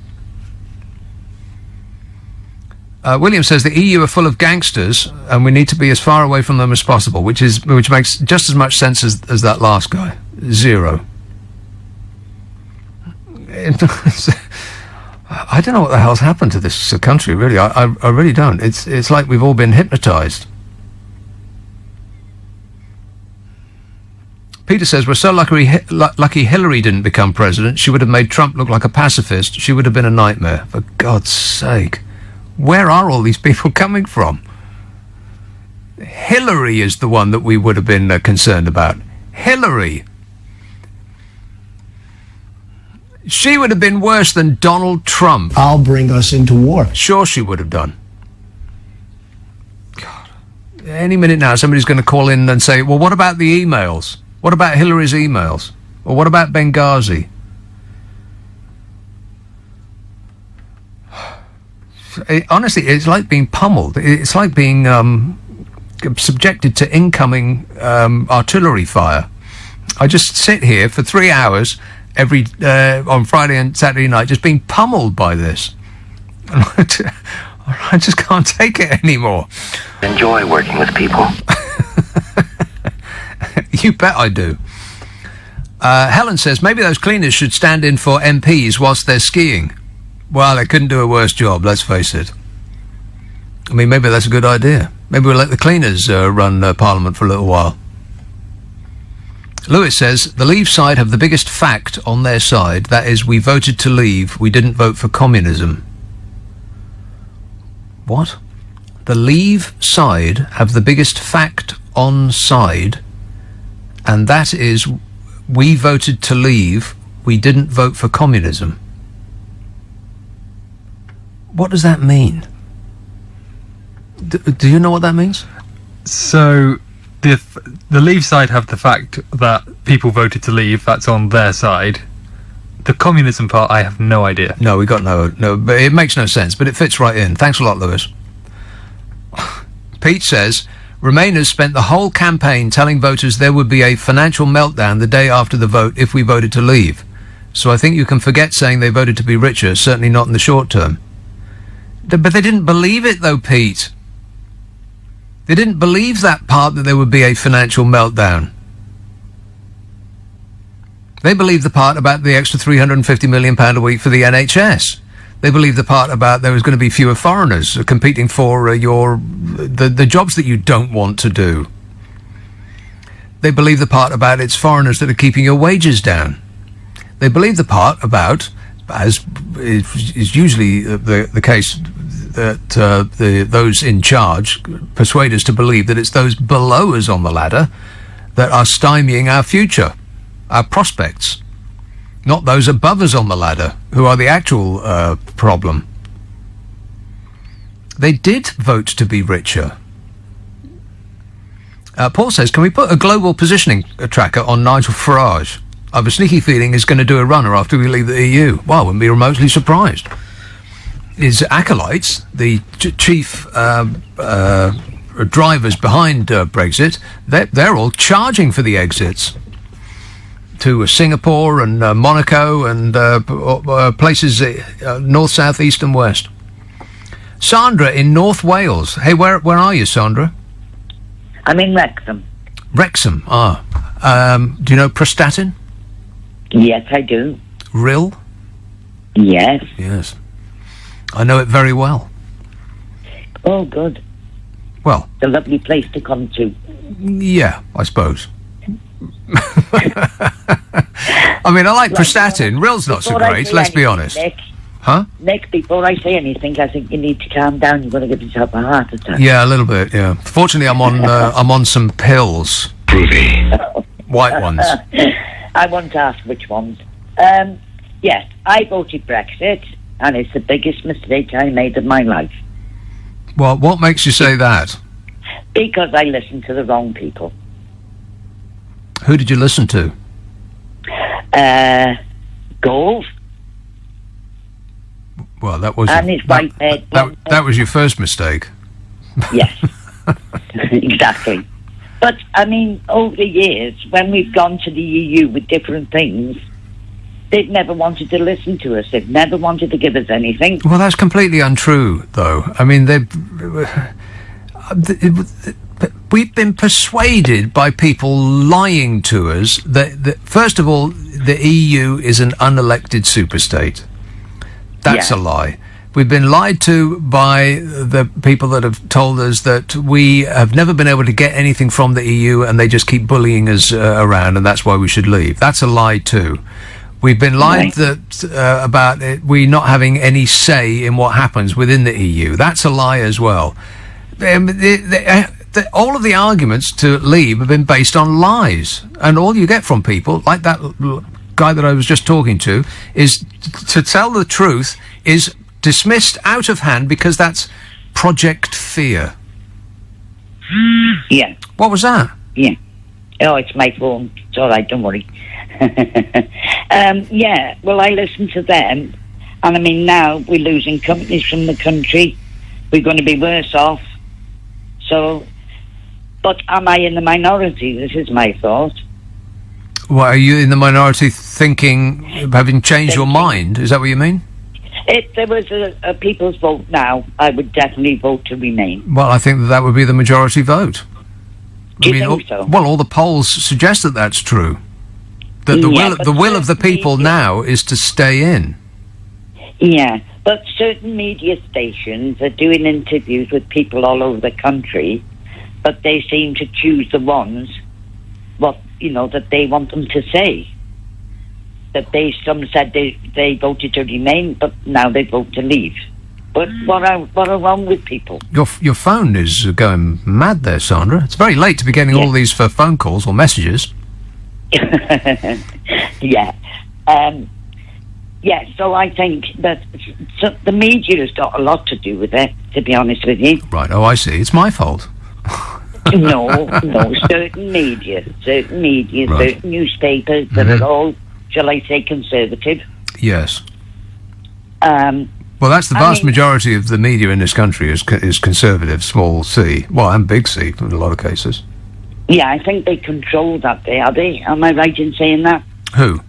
William says the EU are full of gangsters and we need to be as far away from them as possible, which makes just as much sense as that last guy. Zero. I don't know what the hell's happened to this country, really. I really don't. It's like we've all been hypnotised. Peter says, we're so lucky Hillary didn't become president. She would have made Trump look like a pacifist. She would have been a nightmare. For God's sake. Where are all these people coming from? Hillary is the one that we would have been concerned about. Hillary. She would have been worse than Donald Trump. I'll bring us into war. Sure she would have done. God. Any minute now somebody's going to call in and say, well, what about the emails? What about Hillary's emails? Or what about Benghazi? Honestly, it's like being pummeled. It's like being subjected to incoming artillery fire. I just sit here for 3 hours on Friday and Saturday night just being pummeled by this. I just can't take it anymore. Enjoy working with people. You bet I do. Helen says, maybe those cleaners should stand in for MPs whilst they're skiing. Well, they couldn't do a worse job, let's face it. I mean, maybe that's a good idea. Maybe we'll let the cleaners run Parliament for a little while. Lewis says, the Leave side have the biggest fact on their side. That is, we voted to leave. We didn't vote for communism. What? The Leave side have the biggest fact on side, and that is, we voted to leave. We didn't vote for communism. What does that mean? Do you know what that means? So the Leave side have the fact that people voted to leave. That's on their side. The communism part, I have no idea. No, we got no. But it makes no sense. But it fits right in. Thanks a lot, Lewis. Pete says, Remainers spent the whole campaign telling voters there would be a financial meltdown the day after the vote if we voted to leave. So I think you can forget saying they voted to be richer. Certainly not in the short term. But they didn't believe it, though, Pete. They didn't believe that part that there would be a financial meltdown. They believed the part about the extra £350 million a week for the NHS. They believed the part about there was going to be fewer foreigners competing for the jobs that you don't want to do. They believe the part about it's foreigners that are keeping your wages down. They believe the part about, as is usually the case, that those in charge persuade us to believe that it's those below us on the ladder that are stymieing our future, our prospects, not those above us on the ladder who are the actual problem. They did vote to be richer. Paul says, can we put a global positioning tracker on Nigel Farage? I have a sneaky feeling he's going to do a runner after we leave the EU. Well, I wouldn't be remotely surprised. His acolytes, the chief drivers behind Brexit, they're all charging for the exits to Singapore and Monaco and places north, south, east and west. Sandra in North Wales. Hey, where are you, Sandra? I'm in Wrexham. Wrexham, do you know Prestatyn? Yes, I do. Rill? Yes. Yes. I know it very well. Oh, good. Well, it's a lovely place to come to. Yeah, I suppose. I mean, I like Prestatyn. Rill's not so great, let's be honest. Nick, Huh? Nick, before I say anything, I think you need to calm down. You're going to give yourself a heart attack. Yeah, a little bit, yeah. Fortunately, I'm on some pills. White ones. I won't ask which ones. Yes, I voted Brexit, and it's the biggest mistake I made of my life. Well, what makes you say that? Because I listened to the wrong people. Who did you listen to? Gold. Well, that was And his white head. that was your first mistake. Yes, exactly. But, I mean, over the years, when we've gone to the EU with different things, they've never wanted to listen to us. They've never wanted to give us anything. Well, that's completely untrue, though. I mean, we've been persuaded by people lying to us that first of all, the EU is an unelected superstate. That's a lie. We've been lied to by the people that have told us that we have never been able to get anything from the EU and they just keep bullying us around, and that's why we should leave. That's a lie too. We've been lied about we not having any say in what happens within the EU. That's a lie as well. All of the arguments to leave have been based on lies, and all you get from people like that guy that I was just talking to is to tell the truth is dismissed out of hand because that's Project Fear. Yeah. What was that? Yeah. Oh, it's my phone. It's all right, don't worry. Yeah, well, I listen to them, and I mean, now we're losing companies from the country. We're going to be worse off. So, but am I in the minority? This is my thought. Well, are you in the minority thinking, having changed your mind? Is that what you mean? If there was a people's vote now, I would definitely vote to remain. Well, I think that would be the majority vote. Do you think so? Well, all the polls suggest that that's true. That the will of the people now is to stay in. Yeah, but certain media stations are doing interviews with people all over the country, but they seem to choose the ones that they want them to say. That some said they voted to remain, but now they vote to leave. But what are wrong with people? Your phone is going mad there, Sandra. It's very late to be getting all these phone calls or messages. Yeah. So I think that the media has got a lot to do with it, to be honest with you. Right, oh, I see. It's my fault. No, certain media, Right. certain newspapers that are all, shall I say, conservative. Yes. Well, that's the vast majority of the media in this country is conservative, small c. Well, and big C in a lot of cases. Yeah, I think they control that. Are they? Am I right in saying that? Who?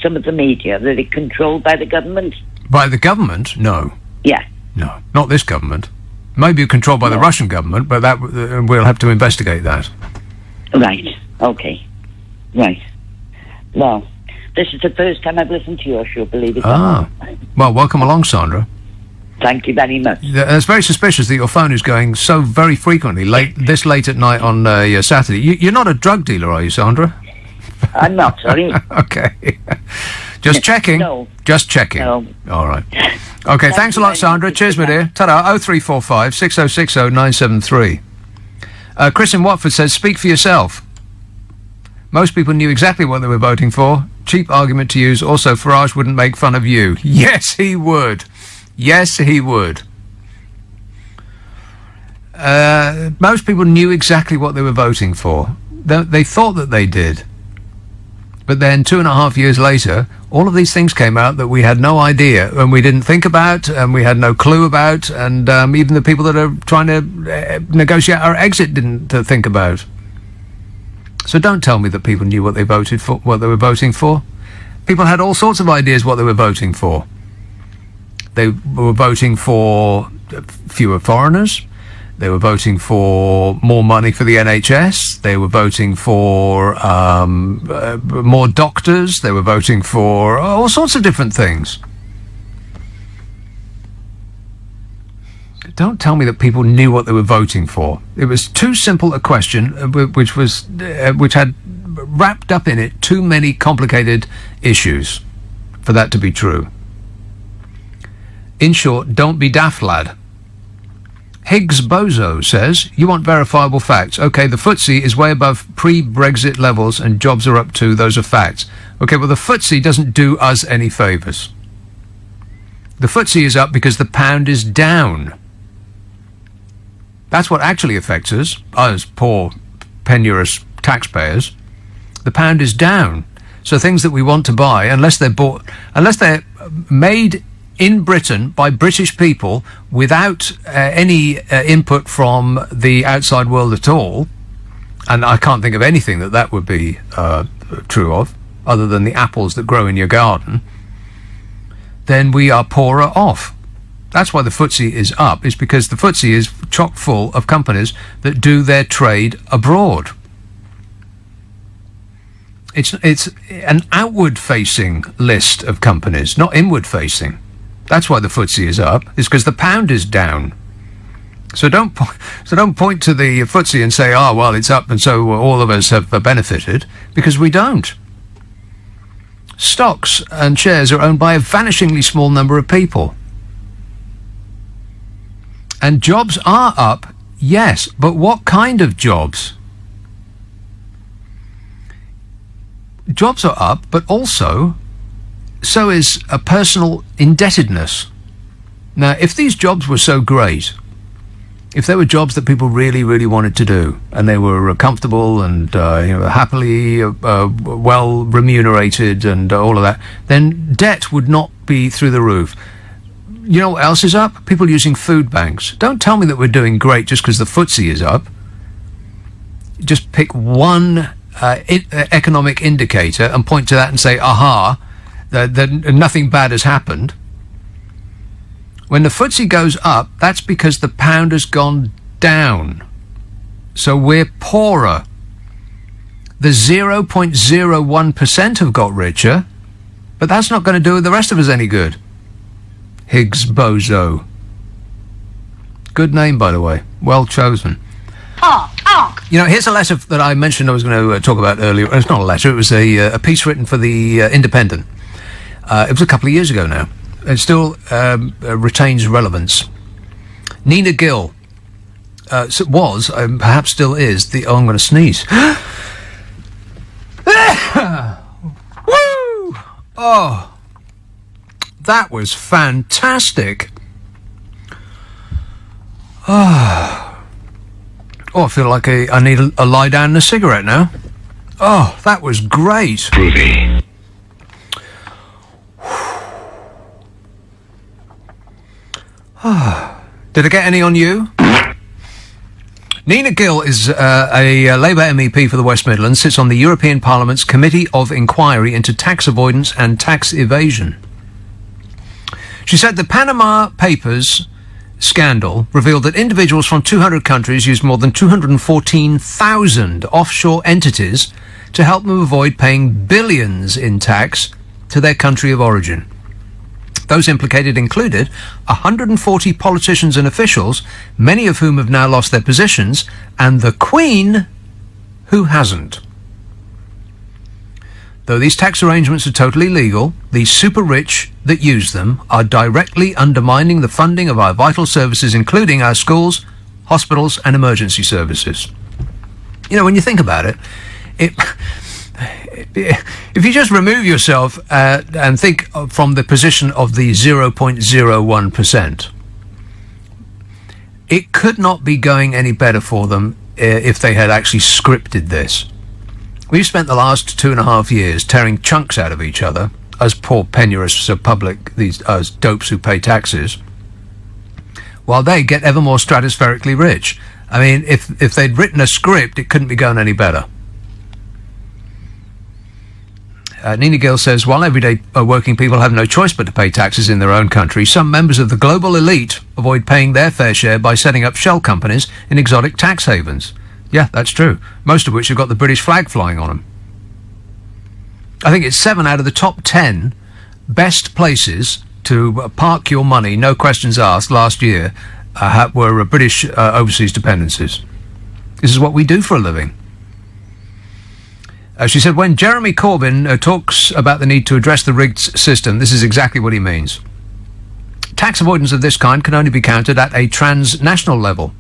Some of the media, are they controlled by the government? By the government? No. Yeah. No, not this government. Maybe controlled by the Russian government, but that we'll have to investigate that. Right. Okay. Right. Well, this is the first time I've listened to your show, believe it or not. Well, welcome along, Sandra. Thank you very much. It's very suspicious that your phone is going so very frequently, this late at night on your Saturday. You're not a drug dealer, are you, Sandra? I'm not, sorry. Okay. Just checking. No. Just checking. No. All right. Okay, thanks a lot, Sandra. Cheers, my dear. Ta-da. 0345 6060 973. Chris in Watford says, speak for yourself. Most people knew exactly what they were voting for. Cheap argument to use. Also, Farage wouldn't make fun of you. Yes, he would. Yes, he would. Most people knew exactly what they were voting for. They thought that they did. But then 2.5 years later, all of these things came out that we had no idea and we didn't think about and we had no clue about, and even the people that are trying to negotiate our exit didn't think about. So don't tell me that people knew what they voted for, what they were voting for. People had all sorts of ideas what they were voting for. They were voting for fewer foreigners. They were voting for more money for the NHS. They were voting for more doctors. They were voting for all sorts of different things. Don't tell me that people knew what they were voting for. It was too simple a question, which had wrapped up in it too many complicated issues for that to be true. In short, don't be daft, lad. Higgs Bozo says, you want verifiable facts. Okay, the FTSE is way above pre-Brexit levels and jobs are up too. Those are facts. Okay, well, the FTSE doesn't do us any favours. The FTSE is up because the pound is down. That's what actually affects us poor, penurious taxpayers. The pound is down. So things that we want to buy, unless they're made in Britain by British people without any input from the outside world at all, and I can't think of anything that would be true of, other than the apples that grow in your garden, then we are poorer off. That's why the FTSE is up, is because the FTSE is chock full of companies that do their trade abroad. It's an outward-facing list of companies, not inward-facing. That's why the FTSE is up, is because the pound is down. So don't point to the FTSE and say, oh, well, it's up and so all of us have benefited, because we don't. Stocks and shares are owned by a vanishingly small number of people. And jobs are up, yes, but what kind of jobs? Jobs are up, but also so is a personal indebtedness. Now, if these jobs were so great, if they were jobs that people really, really wanted to do, and they were comfortable and happily well remunerated and all of that, then debt would not be through the roof. You know what else is up? People using food banks. Don't tell me that we're doing great just because the FTSE is up. Just pick one economic indicator and point to that and say, aha, nothing bad has happened. When the FTSE goes up, that's because the pound has gone down. So we're poorer. The 0.01% have got richer, but that's not going to do the rest of us any good. Higgs Bozo. Good name, by the way. Well chosen. You know, here's a letter that I mentioned I was going to talk about earlier. It's not a letter, it was a piece written for the Independent. It was a couple of years ago now. It still retains relevance. Nina Gill was, perhaps still is, I'm going to sneeze. Woo! Oh, that was fantastic. Oh, I feel like I need a lie down and a cigarette now. Oh, that was great. Groovy. Did I get any on you? Nina Gill is a Labour MEP for the West Midlands, sits on the European Parliament's Committee of Inquiry into Tax Avoidance and Tax Evasion. She said the Panama Papers scandal revealed that individuals from 200 countries used more than 214,000 offshore entities to help them avoid paying billions in tax to their country of origin. Those implicated included 140 politicians and officials, many of whom have now lost their positions, and the Queen, who hasn't. Though these tax arrangements are totally legal, the super rich that use them are directly undermining the funding of our vital services, including our schools, hospitals, and emergency services. You know, when you think about it, if you just remove yourself and think from the position of the 0.01%, it could not be going any better for them if they had actually scripted this. We've spent the last 2.5 years tearing chunks out of each other, as poor penurious public, as dopes who pay taxes, while they get ever more stratospherically rich. I mean, if they'd written a script, it couldn't be going any better. Nina Gill says, while everyday working people have no choice but to pay taxes in their own country, some members of the global elite avoid paying their fair share by setting up shell companies in exotic tax havens. Yeah, that's true. Most of which have got the British flag flying on them. I think it's 7 out of the top 10 best places to park your money, no questions asked, last year were British overseas dependencies. This is what we do for a living. She said, when Jeremy Corbyn talks about the need to address the rigged system, this is exactly what he means. Tax avoidance of this kind can only be countered at a transnational level,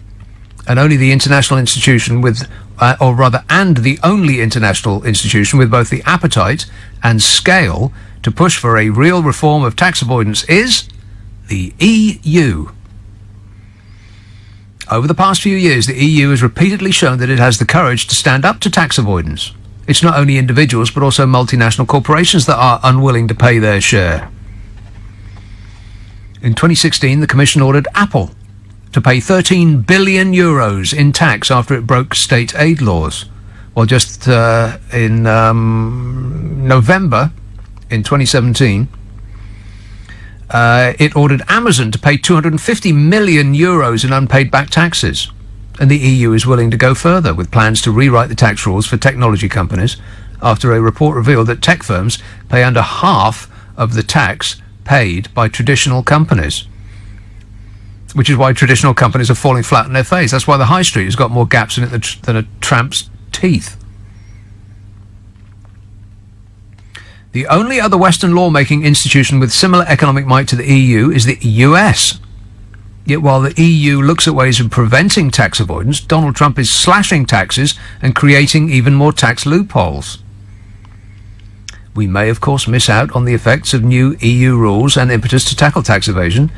and only the international institution with, and the only international institution with both the appetite and scale to push for a real reform of tax avoidance is the EU. Over the past few years, the EU has repeatedly shown that it has the courage to stand up to tax avoidance. It's not only individuals, but also multinational corporations that are unwilling to pay their share. In 2016, the Commission ordered Apple to pay €13 billion in tax after it broke state aid laws. Well, just in November in 2017, it ordered Amazon to pay €250 million in unpaid back taxes. And the EU is willing to go further with plans to rewrite the tax rules for technology companies after a report revealed that tech firms pay under half of the tax paid by traditional companies. Which is why traditional companies are falling flat on their face. That's why the high street has got more gaps in it than a tramp's teeth. The only other Western lawmaking institution with similar economic might to the EU is the US. Yet while the EU looks at ways of preventing tax avoidance, Donald Trump is slashing taxes and creating even more tax loopholes. We may, of course, miss out on the effects of new EU rules and impetus to tackle tax evasion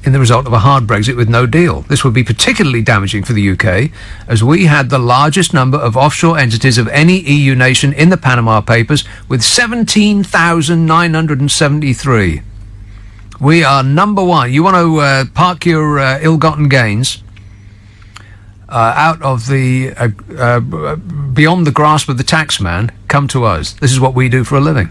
in the result of a hard Brexit with no deal. This would be particularly damaging for the UK, as we had the largest number of offshore entities of any EU nation in the Panama Papers, with 17,973. We are number one. You want to park your ill-gotten gains out of the beyond the grasp of the taxman, come to us. This is what we do for a living.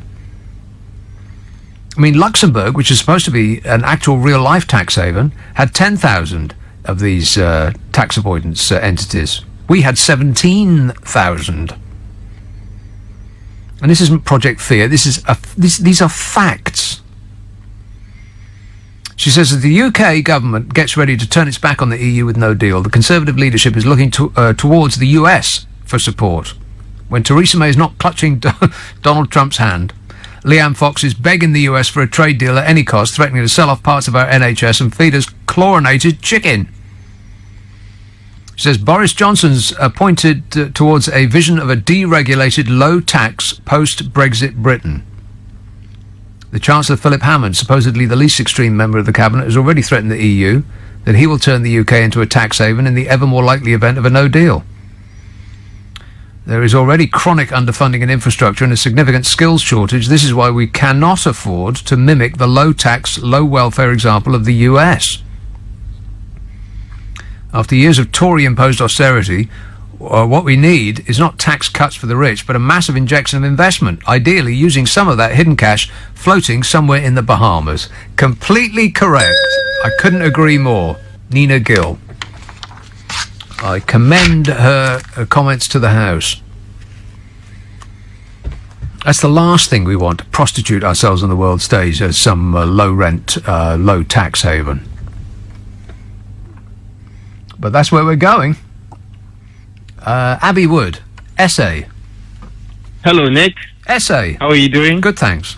I mean, Luxembourg, which is supposed to be an actual real-life tax haven, had 10,000 of these tax avoidance entities. We had 17,000. And this isn't Project Fear. These are facts. She says that the UK government gets ready to turn its back on the EU with no deal. The Conservative leadership is looking towards the US for support. When Theresa May is not clutching Donald Trump's hand, Leanne Fox is begging the US for a trade deal at any cost, threatening to sell off parts of our NHS and feed us chlorinated chicken. She says Boris Johnson's pointed towards a vision of a deregulated, low-tax, post-Brexit Britain. The Chancellor Philip Hammond, supposedly the least extreme member of the Cabinet, has already threatened the EU that he will turn the UK into a tax haven in the ever more likely event of a no deal. There is already chronic underfunding in infrastructure and a significant skills shortage. This is why we cannot afford to mimic the low-tax, low-welfare example of the US. After years of Tory-imposed austerity, what we need is not tax cuts for the rich, but a massive injection of investment, ideally using some of that hidden cash floating somewhere in the Bahamas. Completely correct. I couldn't agree more. Nina Gill. I commend her comments to the House. That's the last thing we want, to prostitute ourselves on the world stage as some low-rent, low-tax haven. But that's where we're going. Abby Wood, essay. Hello, Nick. Essay. How are you doing? Good, thanks.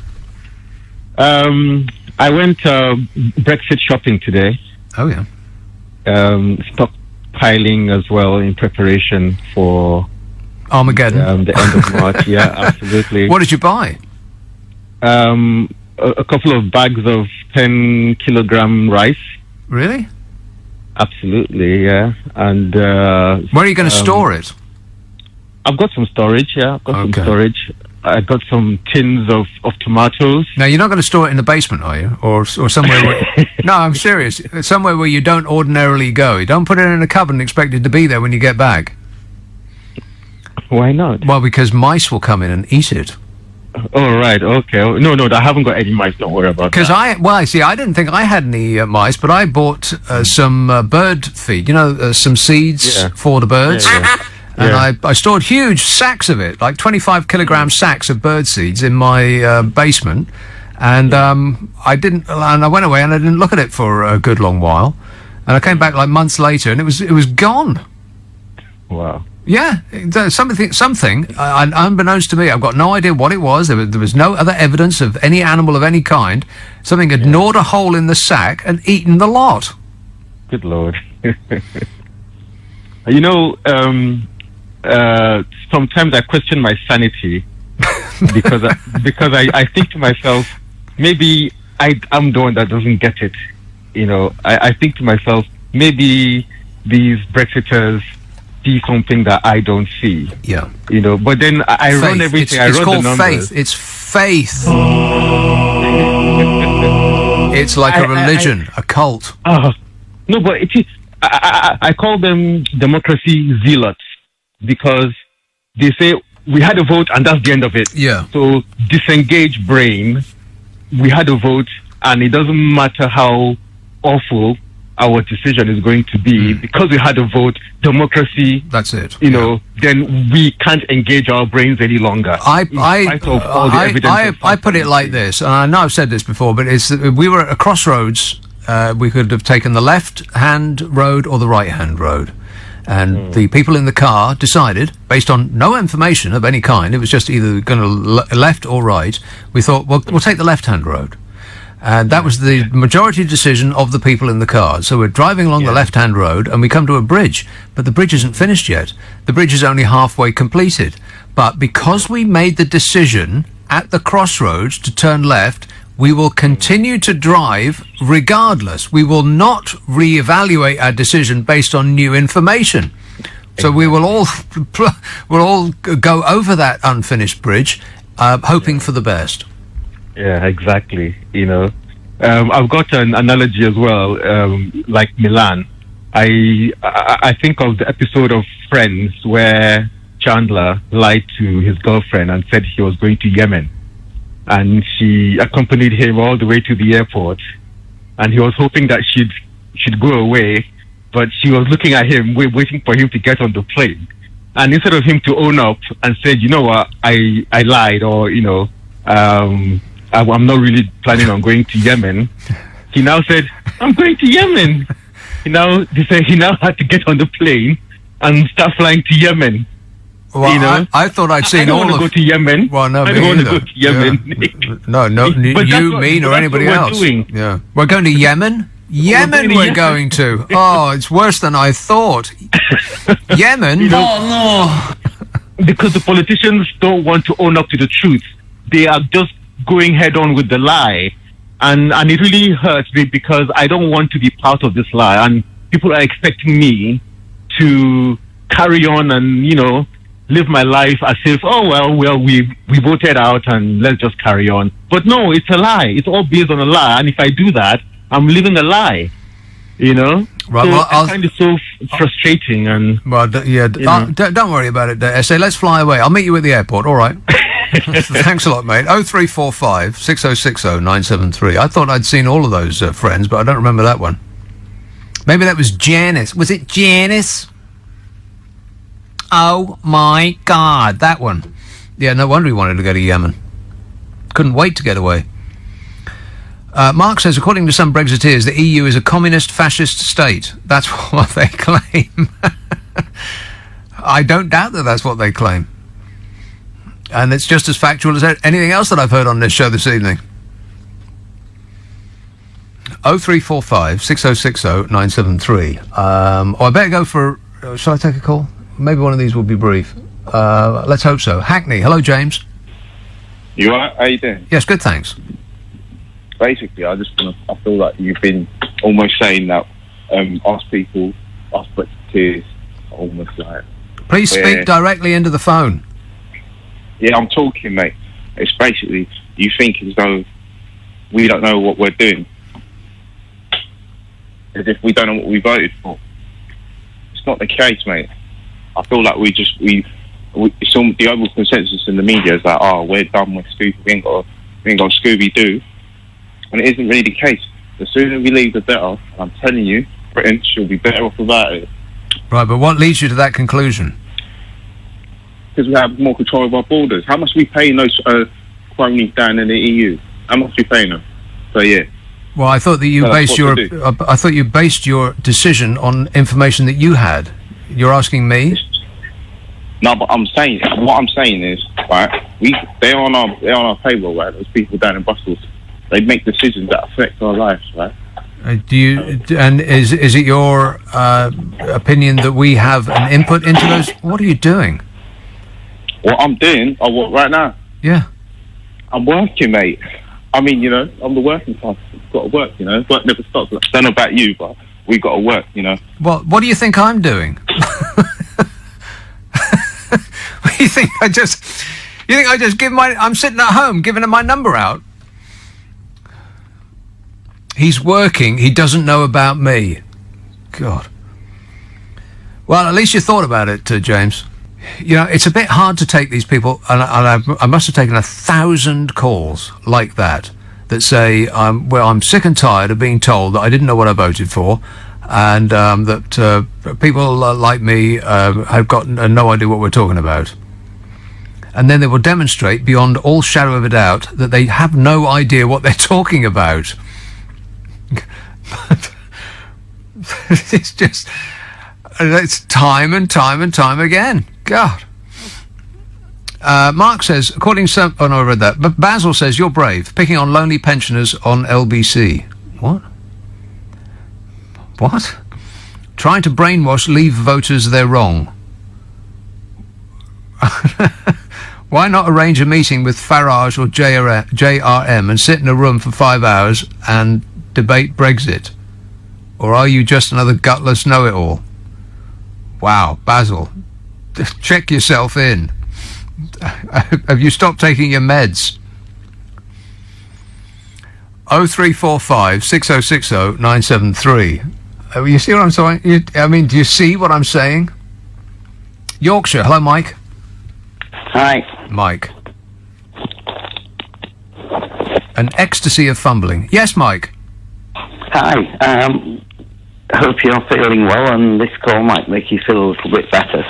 I went Brexit shopping today. Oh, yeah. Stockpiling as well in preparation for Armageddon. The end of March. Yeah, absolutely. What did you buy? A couple of bags of 10-kilogram rice. Really? Absolutely, yeah. And where are you going to store it? I've got some storage. Yeah, I've got some storage. I got some tins of tomatoes. Now, you're not going to store it in the basement, are you? Or somewhere where... No, I'm serious. Somewhere where you don't ordinarily go. You don't put it in a cupboard and expect it to be there when you get back. Why not? Well, because mice will come in and eat it. Oh, right. Okay. No, I haven't got any mice. Don't worry about Because that. I didn't think I had any mice, but I bought some bird feed, some seeds for the birds. Yeah. And I stored huge sacks of it, like 25 kilogram sacks of bird seeds in my basement. And and I went away and I didn't look at it for a good long while. And I came back like months later and it was gone. Wow. Yeah, something unbeknownst to me, I've got no idea what it was. There was no other evidence of any animal of any kind. Something had gnawed a hole in the sack and eaten the lot. Good Lord. Sometimes I question my sanity because I think to myself, maybe I'm the one that doesn't get it. I think to myself, maybe these Brexiters see something that I don't see. Yeah. But then I run everything. I run the numbers. It's faith. It's like a religion, a cult. No, but it is. I call them democracy zealots because they say we had a vote and that's the end of it. Yeah. So disengage brain. We had a vote and it doesn't matter how awful our decision is going to be because we had a vote. Democracy. That's it. Then we can't engage our brains any longer. I put it like this, and I know I've said this before, but we were at a crossroads. We could have taken the left-hand road or the right-hand road. And the people in the car decided, based on no information of any kind, it was just either going to left or right, we thought, well, we'll take the left-hand road. And that was the majority decision of the people in the car. So we're driving along the left-hand road and we come to a bridge, but the bridge isn't finished yet. The bridge is only halfway completed. But because we made the decision at the crossroads to turn left, we will continue to drive regardless. We will not reevaluate our decision based on new information. So we will all go over that unfinished bridge, hoping for the best. Yeah, exactly. I've got an analogy as well, like Milan. I think of the episode of Friends where Chandler lied to his girlfriend and said he was going to Yemen. And she accompanied him all the way to the airport. And he was hoping that she'd go away, but she was looking at him, waiting for him to get on the plane. And instead of him to own up and say, you know what, I lied, or, I'm not really planning on going to Yemen, he now said, I'm going to Yemen. He now had to get on the plane and start flying to Yemen. Well, I thought I'd seen all of... I don't want to go to Yemen. Well, no, I don't want to go to Yemen. Yeah. No, you, me, nor anybody else. Yeah. We're going to Yemen? Yemen we're going to. Oh, it's worse than I thought. Yemen? Oh, no. Because the politicians don't want to own up to the truth. They are just going head on with the lie. And it really hurts me because I don't want to be part of this lie. And people are expecting me to carry on and, live my life as if, we voted out and let's just carry on. But no, it's a lie. It's all based on a lie. And if I do that, I'm living a lie. Right. So well, I find it so frustrating. And don't worry about it, SA. Let's fly away. I'll meet you at the airport. All right. Thanks a lot, mate. 0345 6060 973. I thought I'd seen all of those Friends, but I don't remember that one. Maybe that was Janice. Was it Janice? Oh my God, that one. Yeah, no wonder he wanted to go to Yemen. Couldn't wait to get away. Mark says, according to some Brexiteers, the EU is a communist fascist state. That's what they claim. I don't doubt that that's what they claim. And it's just as factual as anything else that I've heard on this show this evening. 0345 6060 973. I better go for... shall I take a call? Maybe one of these will be brief. Let's hope so. Hackney. Hello, James. You all right? How you doing? Yes, good, thanks. Basically, I feel like you've been almost saying that us Brexiteers, are almost like... Please speak directly into the phone. Yeah, I'm talking, mate. It's basically, you think as though we don't know what we're doing. As if we don't know what we voted for. It's not the case, mate. I feel like we the overall consensus in the media is like, oh, we're done with Scooby. We ain't got Scooby Doo, and it isn't really the case. The sooner we leave, the better. I'm telling you, Britain she'll be better off without it. Right, but what leads you to that conclusion? Because we have more control of our borders. How much are we paying those cronies down in the EU? How much are we paying them? So yeah. Well, I thought that you based your decision on information that you had. You're asking me? No, but what I'm saying is, right? They're on our payroll, right? Those people down in Brussels, they make decisions that affect our lives, right? Is it your opinion that we have an input into those? What are you doing? What I'm doing, I work right now. Yeah. I'm working, mate. I mean, you know, I'm the working class. I've got to work, you know. Work never stops. I don't know about you, but we got to work, you know. Well, what do you think I'm doing? What do you think I just give I'm sitting at home giving him my number out? He's working. He doesn't know about me. God. Well, at least you thought about it, James. You know, it's a bit hard to take these people, and I must have taken 1,000 calls like that say, I'm sick and tired of being told that I didn't know what I voted for, and that people like me have got no idea what we're talking about. And then they will demonstrate beyond all shadow of a doubt that they have no idea what they're talking about. It's time and time and time again. God. Mark says, according to I read that. But Basil says, you're brave, picking on lonely pensioners on LBC. What? What? Trying to brainwash Leave voters they're wrong. Why not arrange a meeting with Farage or JRM and sit in a room for 5 hours and debate Brexit? Or are you just another gutless know-it-all? Wow, Basil, check yourself in. Have you stopped taking your meds? 0345 6060 973. You see what I'm saying? Do you see what I'm saying? Yorkshire, hello, Mike. Hi. Mike. An ecstasy of fumbling. Yes, Mike. Hi. I hope you're feeling well, and this call might make you feel a little bit better.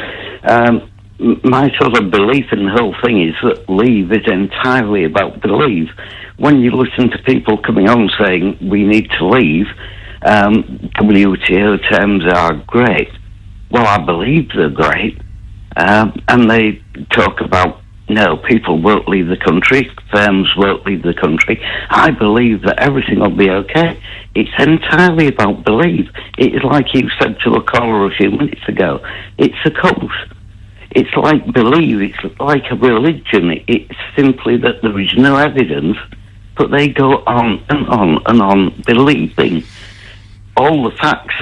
My sort of belief in the whole thing is that Leave is entirely about belief. When you listen to people coming on saying we need to leave, WTO terms are great. Well, I believe they're great. And they talk about, no, people won't leave the country, firms won't leave the country. I believe that everything will be okay. It's entirely about belief. It's like you said to a caller a few minutes ago. It's a cult. It's like belief. It's like a religion. It's simply that there is no evidence, but they go on and on and on believing. All the facts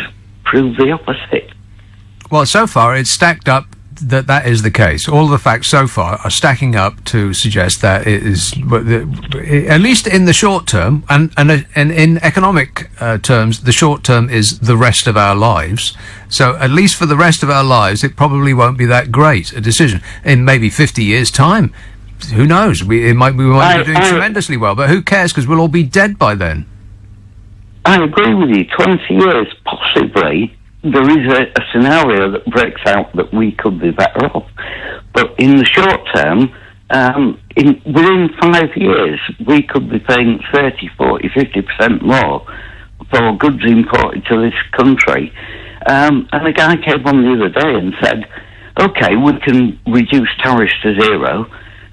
prove the opposite. Well, so far it's stacked up that is the case. All of the facts so far are stacking up to suggest that it is, at least in the short term, and in economic terms, the short term is the rest of our lives. So at least for the rest of our lives, it probably won't be that great a decision. In maybe 50 years' time, who knows? We might be doing tremendously well, but who cares? Because we'll all be dead by then. I agree with you. 20 years, possibly. There is a scenario that breaks out that we could be better off. But in the short term, within 5 years, we could be paying 30, 40, 50% more for goods imported to this country. And a guy came on the other day and said, okay, we can reduce tariffs to zero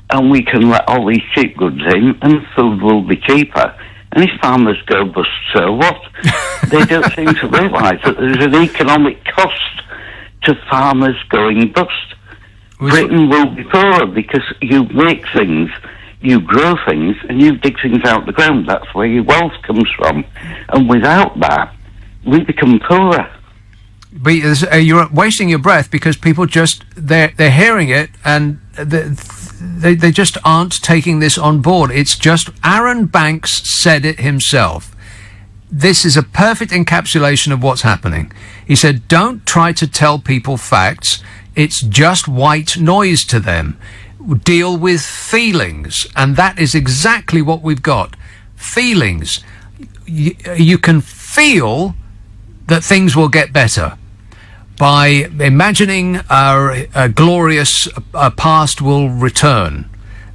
and we can let all these cheap goods in and food will be cheaper. And if farmers go bust, so what? They don't seem to realise that there's an economic cost to farmers going bust. Britain will be poorer because you make things, you grow things, and you dig things out the ground. That's where your wealth comes from. And without that, we become poorer. But you're wasting your breath because people just, they're hearing it and they just aren't taking this on board. It's just, Aaron Banks said it himself. this is a perfect encapsulation of what's happening. He said, don't try to tell people facts. It's just white noise to them. Deal with feelings. And that is exactly what we've got. Feelings. You can feel that things will get better by imagining a glorious past will return.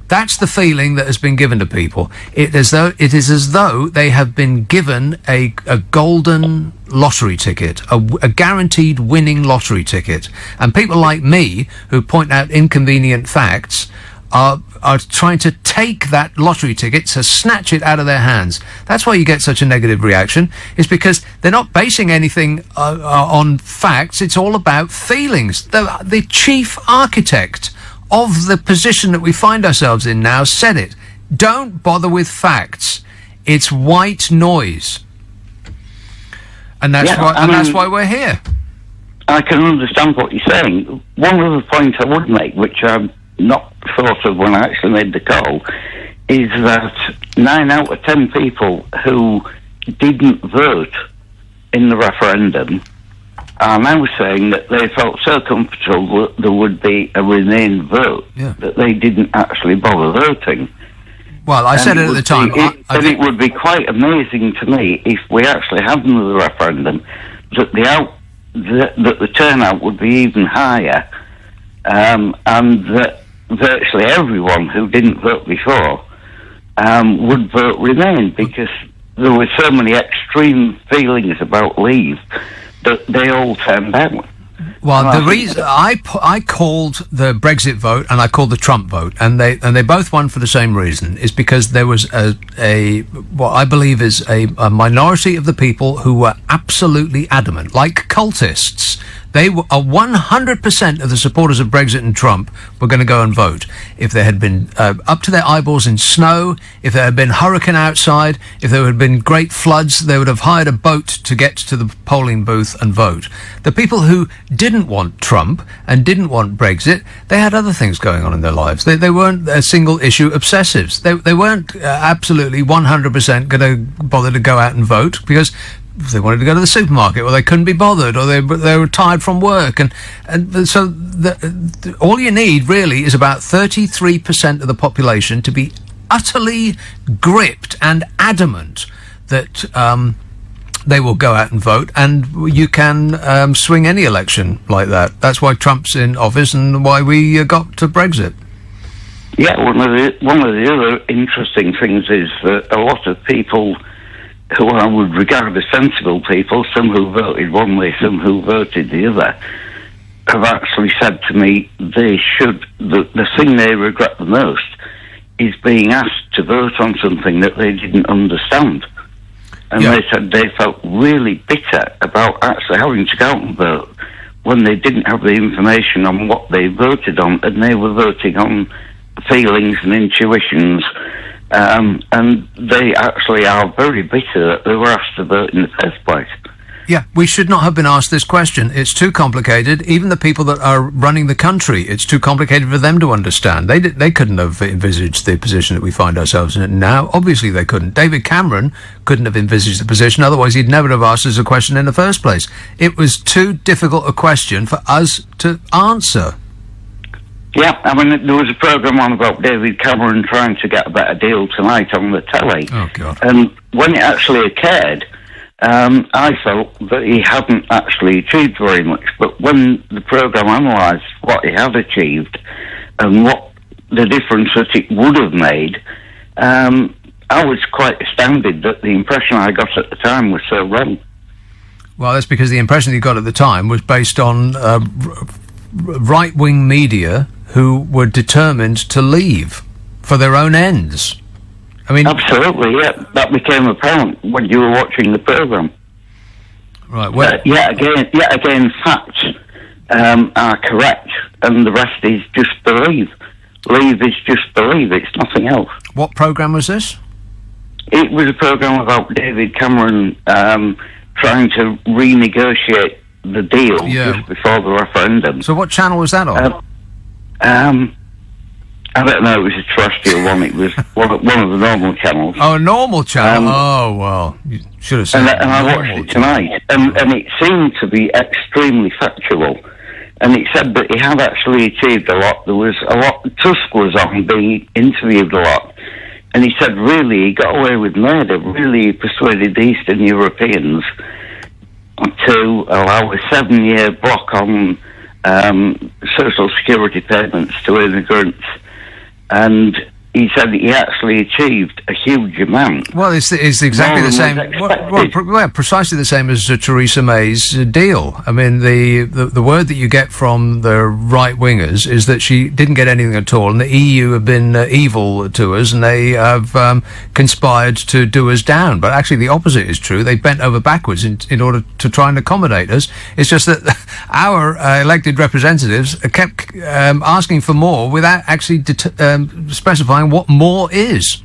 That's the feeling that has been given to people. It is as though they have been given a golden lottery ticket, a guaranteed winning lottery ticket. And people like me, who point out inconvenient facts, are trying to take that lottery ticket, to snatch it out of their hands. That's why you get such a negative reaction, is because they're not basing anything on facts. It's all about feelings. The chief architect of the position that we find ourselves in now said it. Don't bother with facts. It's white noise. And that's why we're here. I can understand what you're saying. One other point I would make, which I've not thought of when I actually made the call, is that 9 out of 10 people who didn't vote in the referendum are now saying that they felt so comfortable that there would be a Remain vote that they didn't actually bother voting. Well, I said it at the time. It would be quite amazing to me if we actually had another referendum, that the turnout would be even higher, and that virtually everyone who didn't vote before would vote Remain, because there were so many extreme feelings about Leave that they all turned out. Well, the reason I called the Brexit vote and I called the Trump vote, and they both won for the same reason, is because there was a what I believe is a minority of the people who were absolutely adamant, like cultists. They were 100% of the supporters of Brexit and Trump were going to go and vote. If there had been up to their eyeballs in snow, if there had been hurricane outside, if there had been great floods, they would have hired a boat to get to the polling booth and vote. The people who didn't want Trump and didn't want Brexit, they had other things going on in their lives. They weren't single issue obsessives. They weren't absolutely 100% going to bother to go out and vote, because they wanted to go to the supermarket, or they couldn't be bothered, or they were tired from work, and so all you need really is about 33% of the population to be utterly gripped and adamant that they will go out and vote, and you can swing any election like that. That's why Trump's in office, and why we got to Brexit. Yeah, one of the other interesting things is that a lot of people who I would regard as sensible people, some who voted one way, some who voted the other, have actually said to me the thing they regret the most is being asked to vote on something that they didn't understand. And they said they felt really bitter about actually having to go out and vote when they didn't have the information on what they voted on, and they were voting on feelings and intuitions. And they actually are very bitter that they were asked to vote in the first place. Yeah, we should not have been asked this question. It's too complicated. Even the people that are running the country, it's too complicated for them to understand. They couldn't have envisaged the position that we find ourselves in now. Obviously they couldn't. David Cameron couldn't have envisaged the position, otherwise he'd never have asked us a question in the first place. It was too difficult a question for us to answer. Yeah, I mean, there was a programme on about David Cameron trying to get a better deal tonight on the telly. Oh, God. And when it actually occurred, I felt that he hadn't actually achieved very much. But when the programme analysed what he had achieved and what the difference that it would have made, I was quite astounded that the impression I got at the time was so wrong. Well, that's because the impression you got at the time was based on right-wing media who were determined to leave for their own ends. I mean, absolutely, yeah. That became apparent when you were watching the programme. Right. Well, yet again, facts are correct, and the rest is just belief. Leave is just believe. It's nothing else. What programme was this? It was a programme about David Cameron trying to renegotiate the deal just before the referendum. So what channel was that on? I don't know, it was a terrestrial one. It was one of the normal channels. Oh, a normal channel. Oh, well, you should have said and I watched it tonight, and it seemed to be extremely factual. And it said that he had actually achieved a lot. There was a lot. Tusk was on being interviewed a lot. And he said, really, he got away with murder. Really, he persuaded Eastern Europeans to allow a 7-year block on social security payments to immigrants. And he said that he actually achieved a huge amount. Well, it's exactly the same. Precisely the same as Theresa May's deal. I mean, the word that you get from the right wingers is that she didn't get anything at all, and the EU have been evil to us, and they have conspired to do us down. But actually, the opposite is true. They bent over backwards in order to try and accommodate us. It's just that our elected representatives kept asking for more without actually specifying what more is.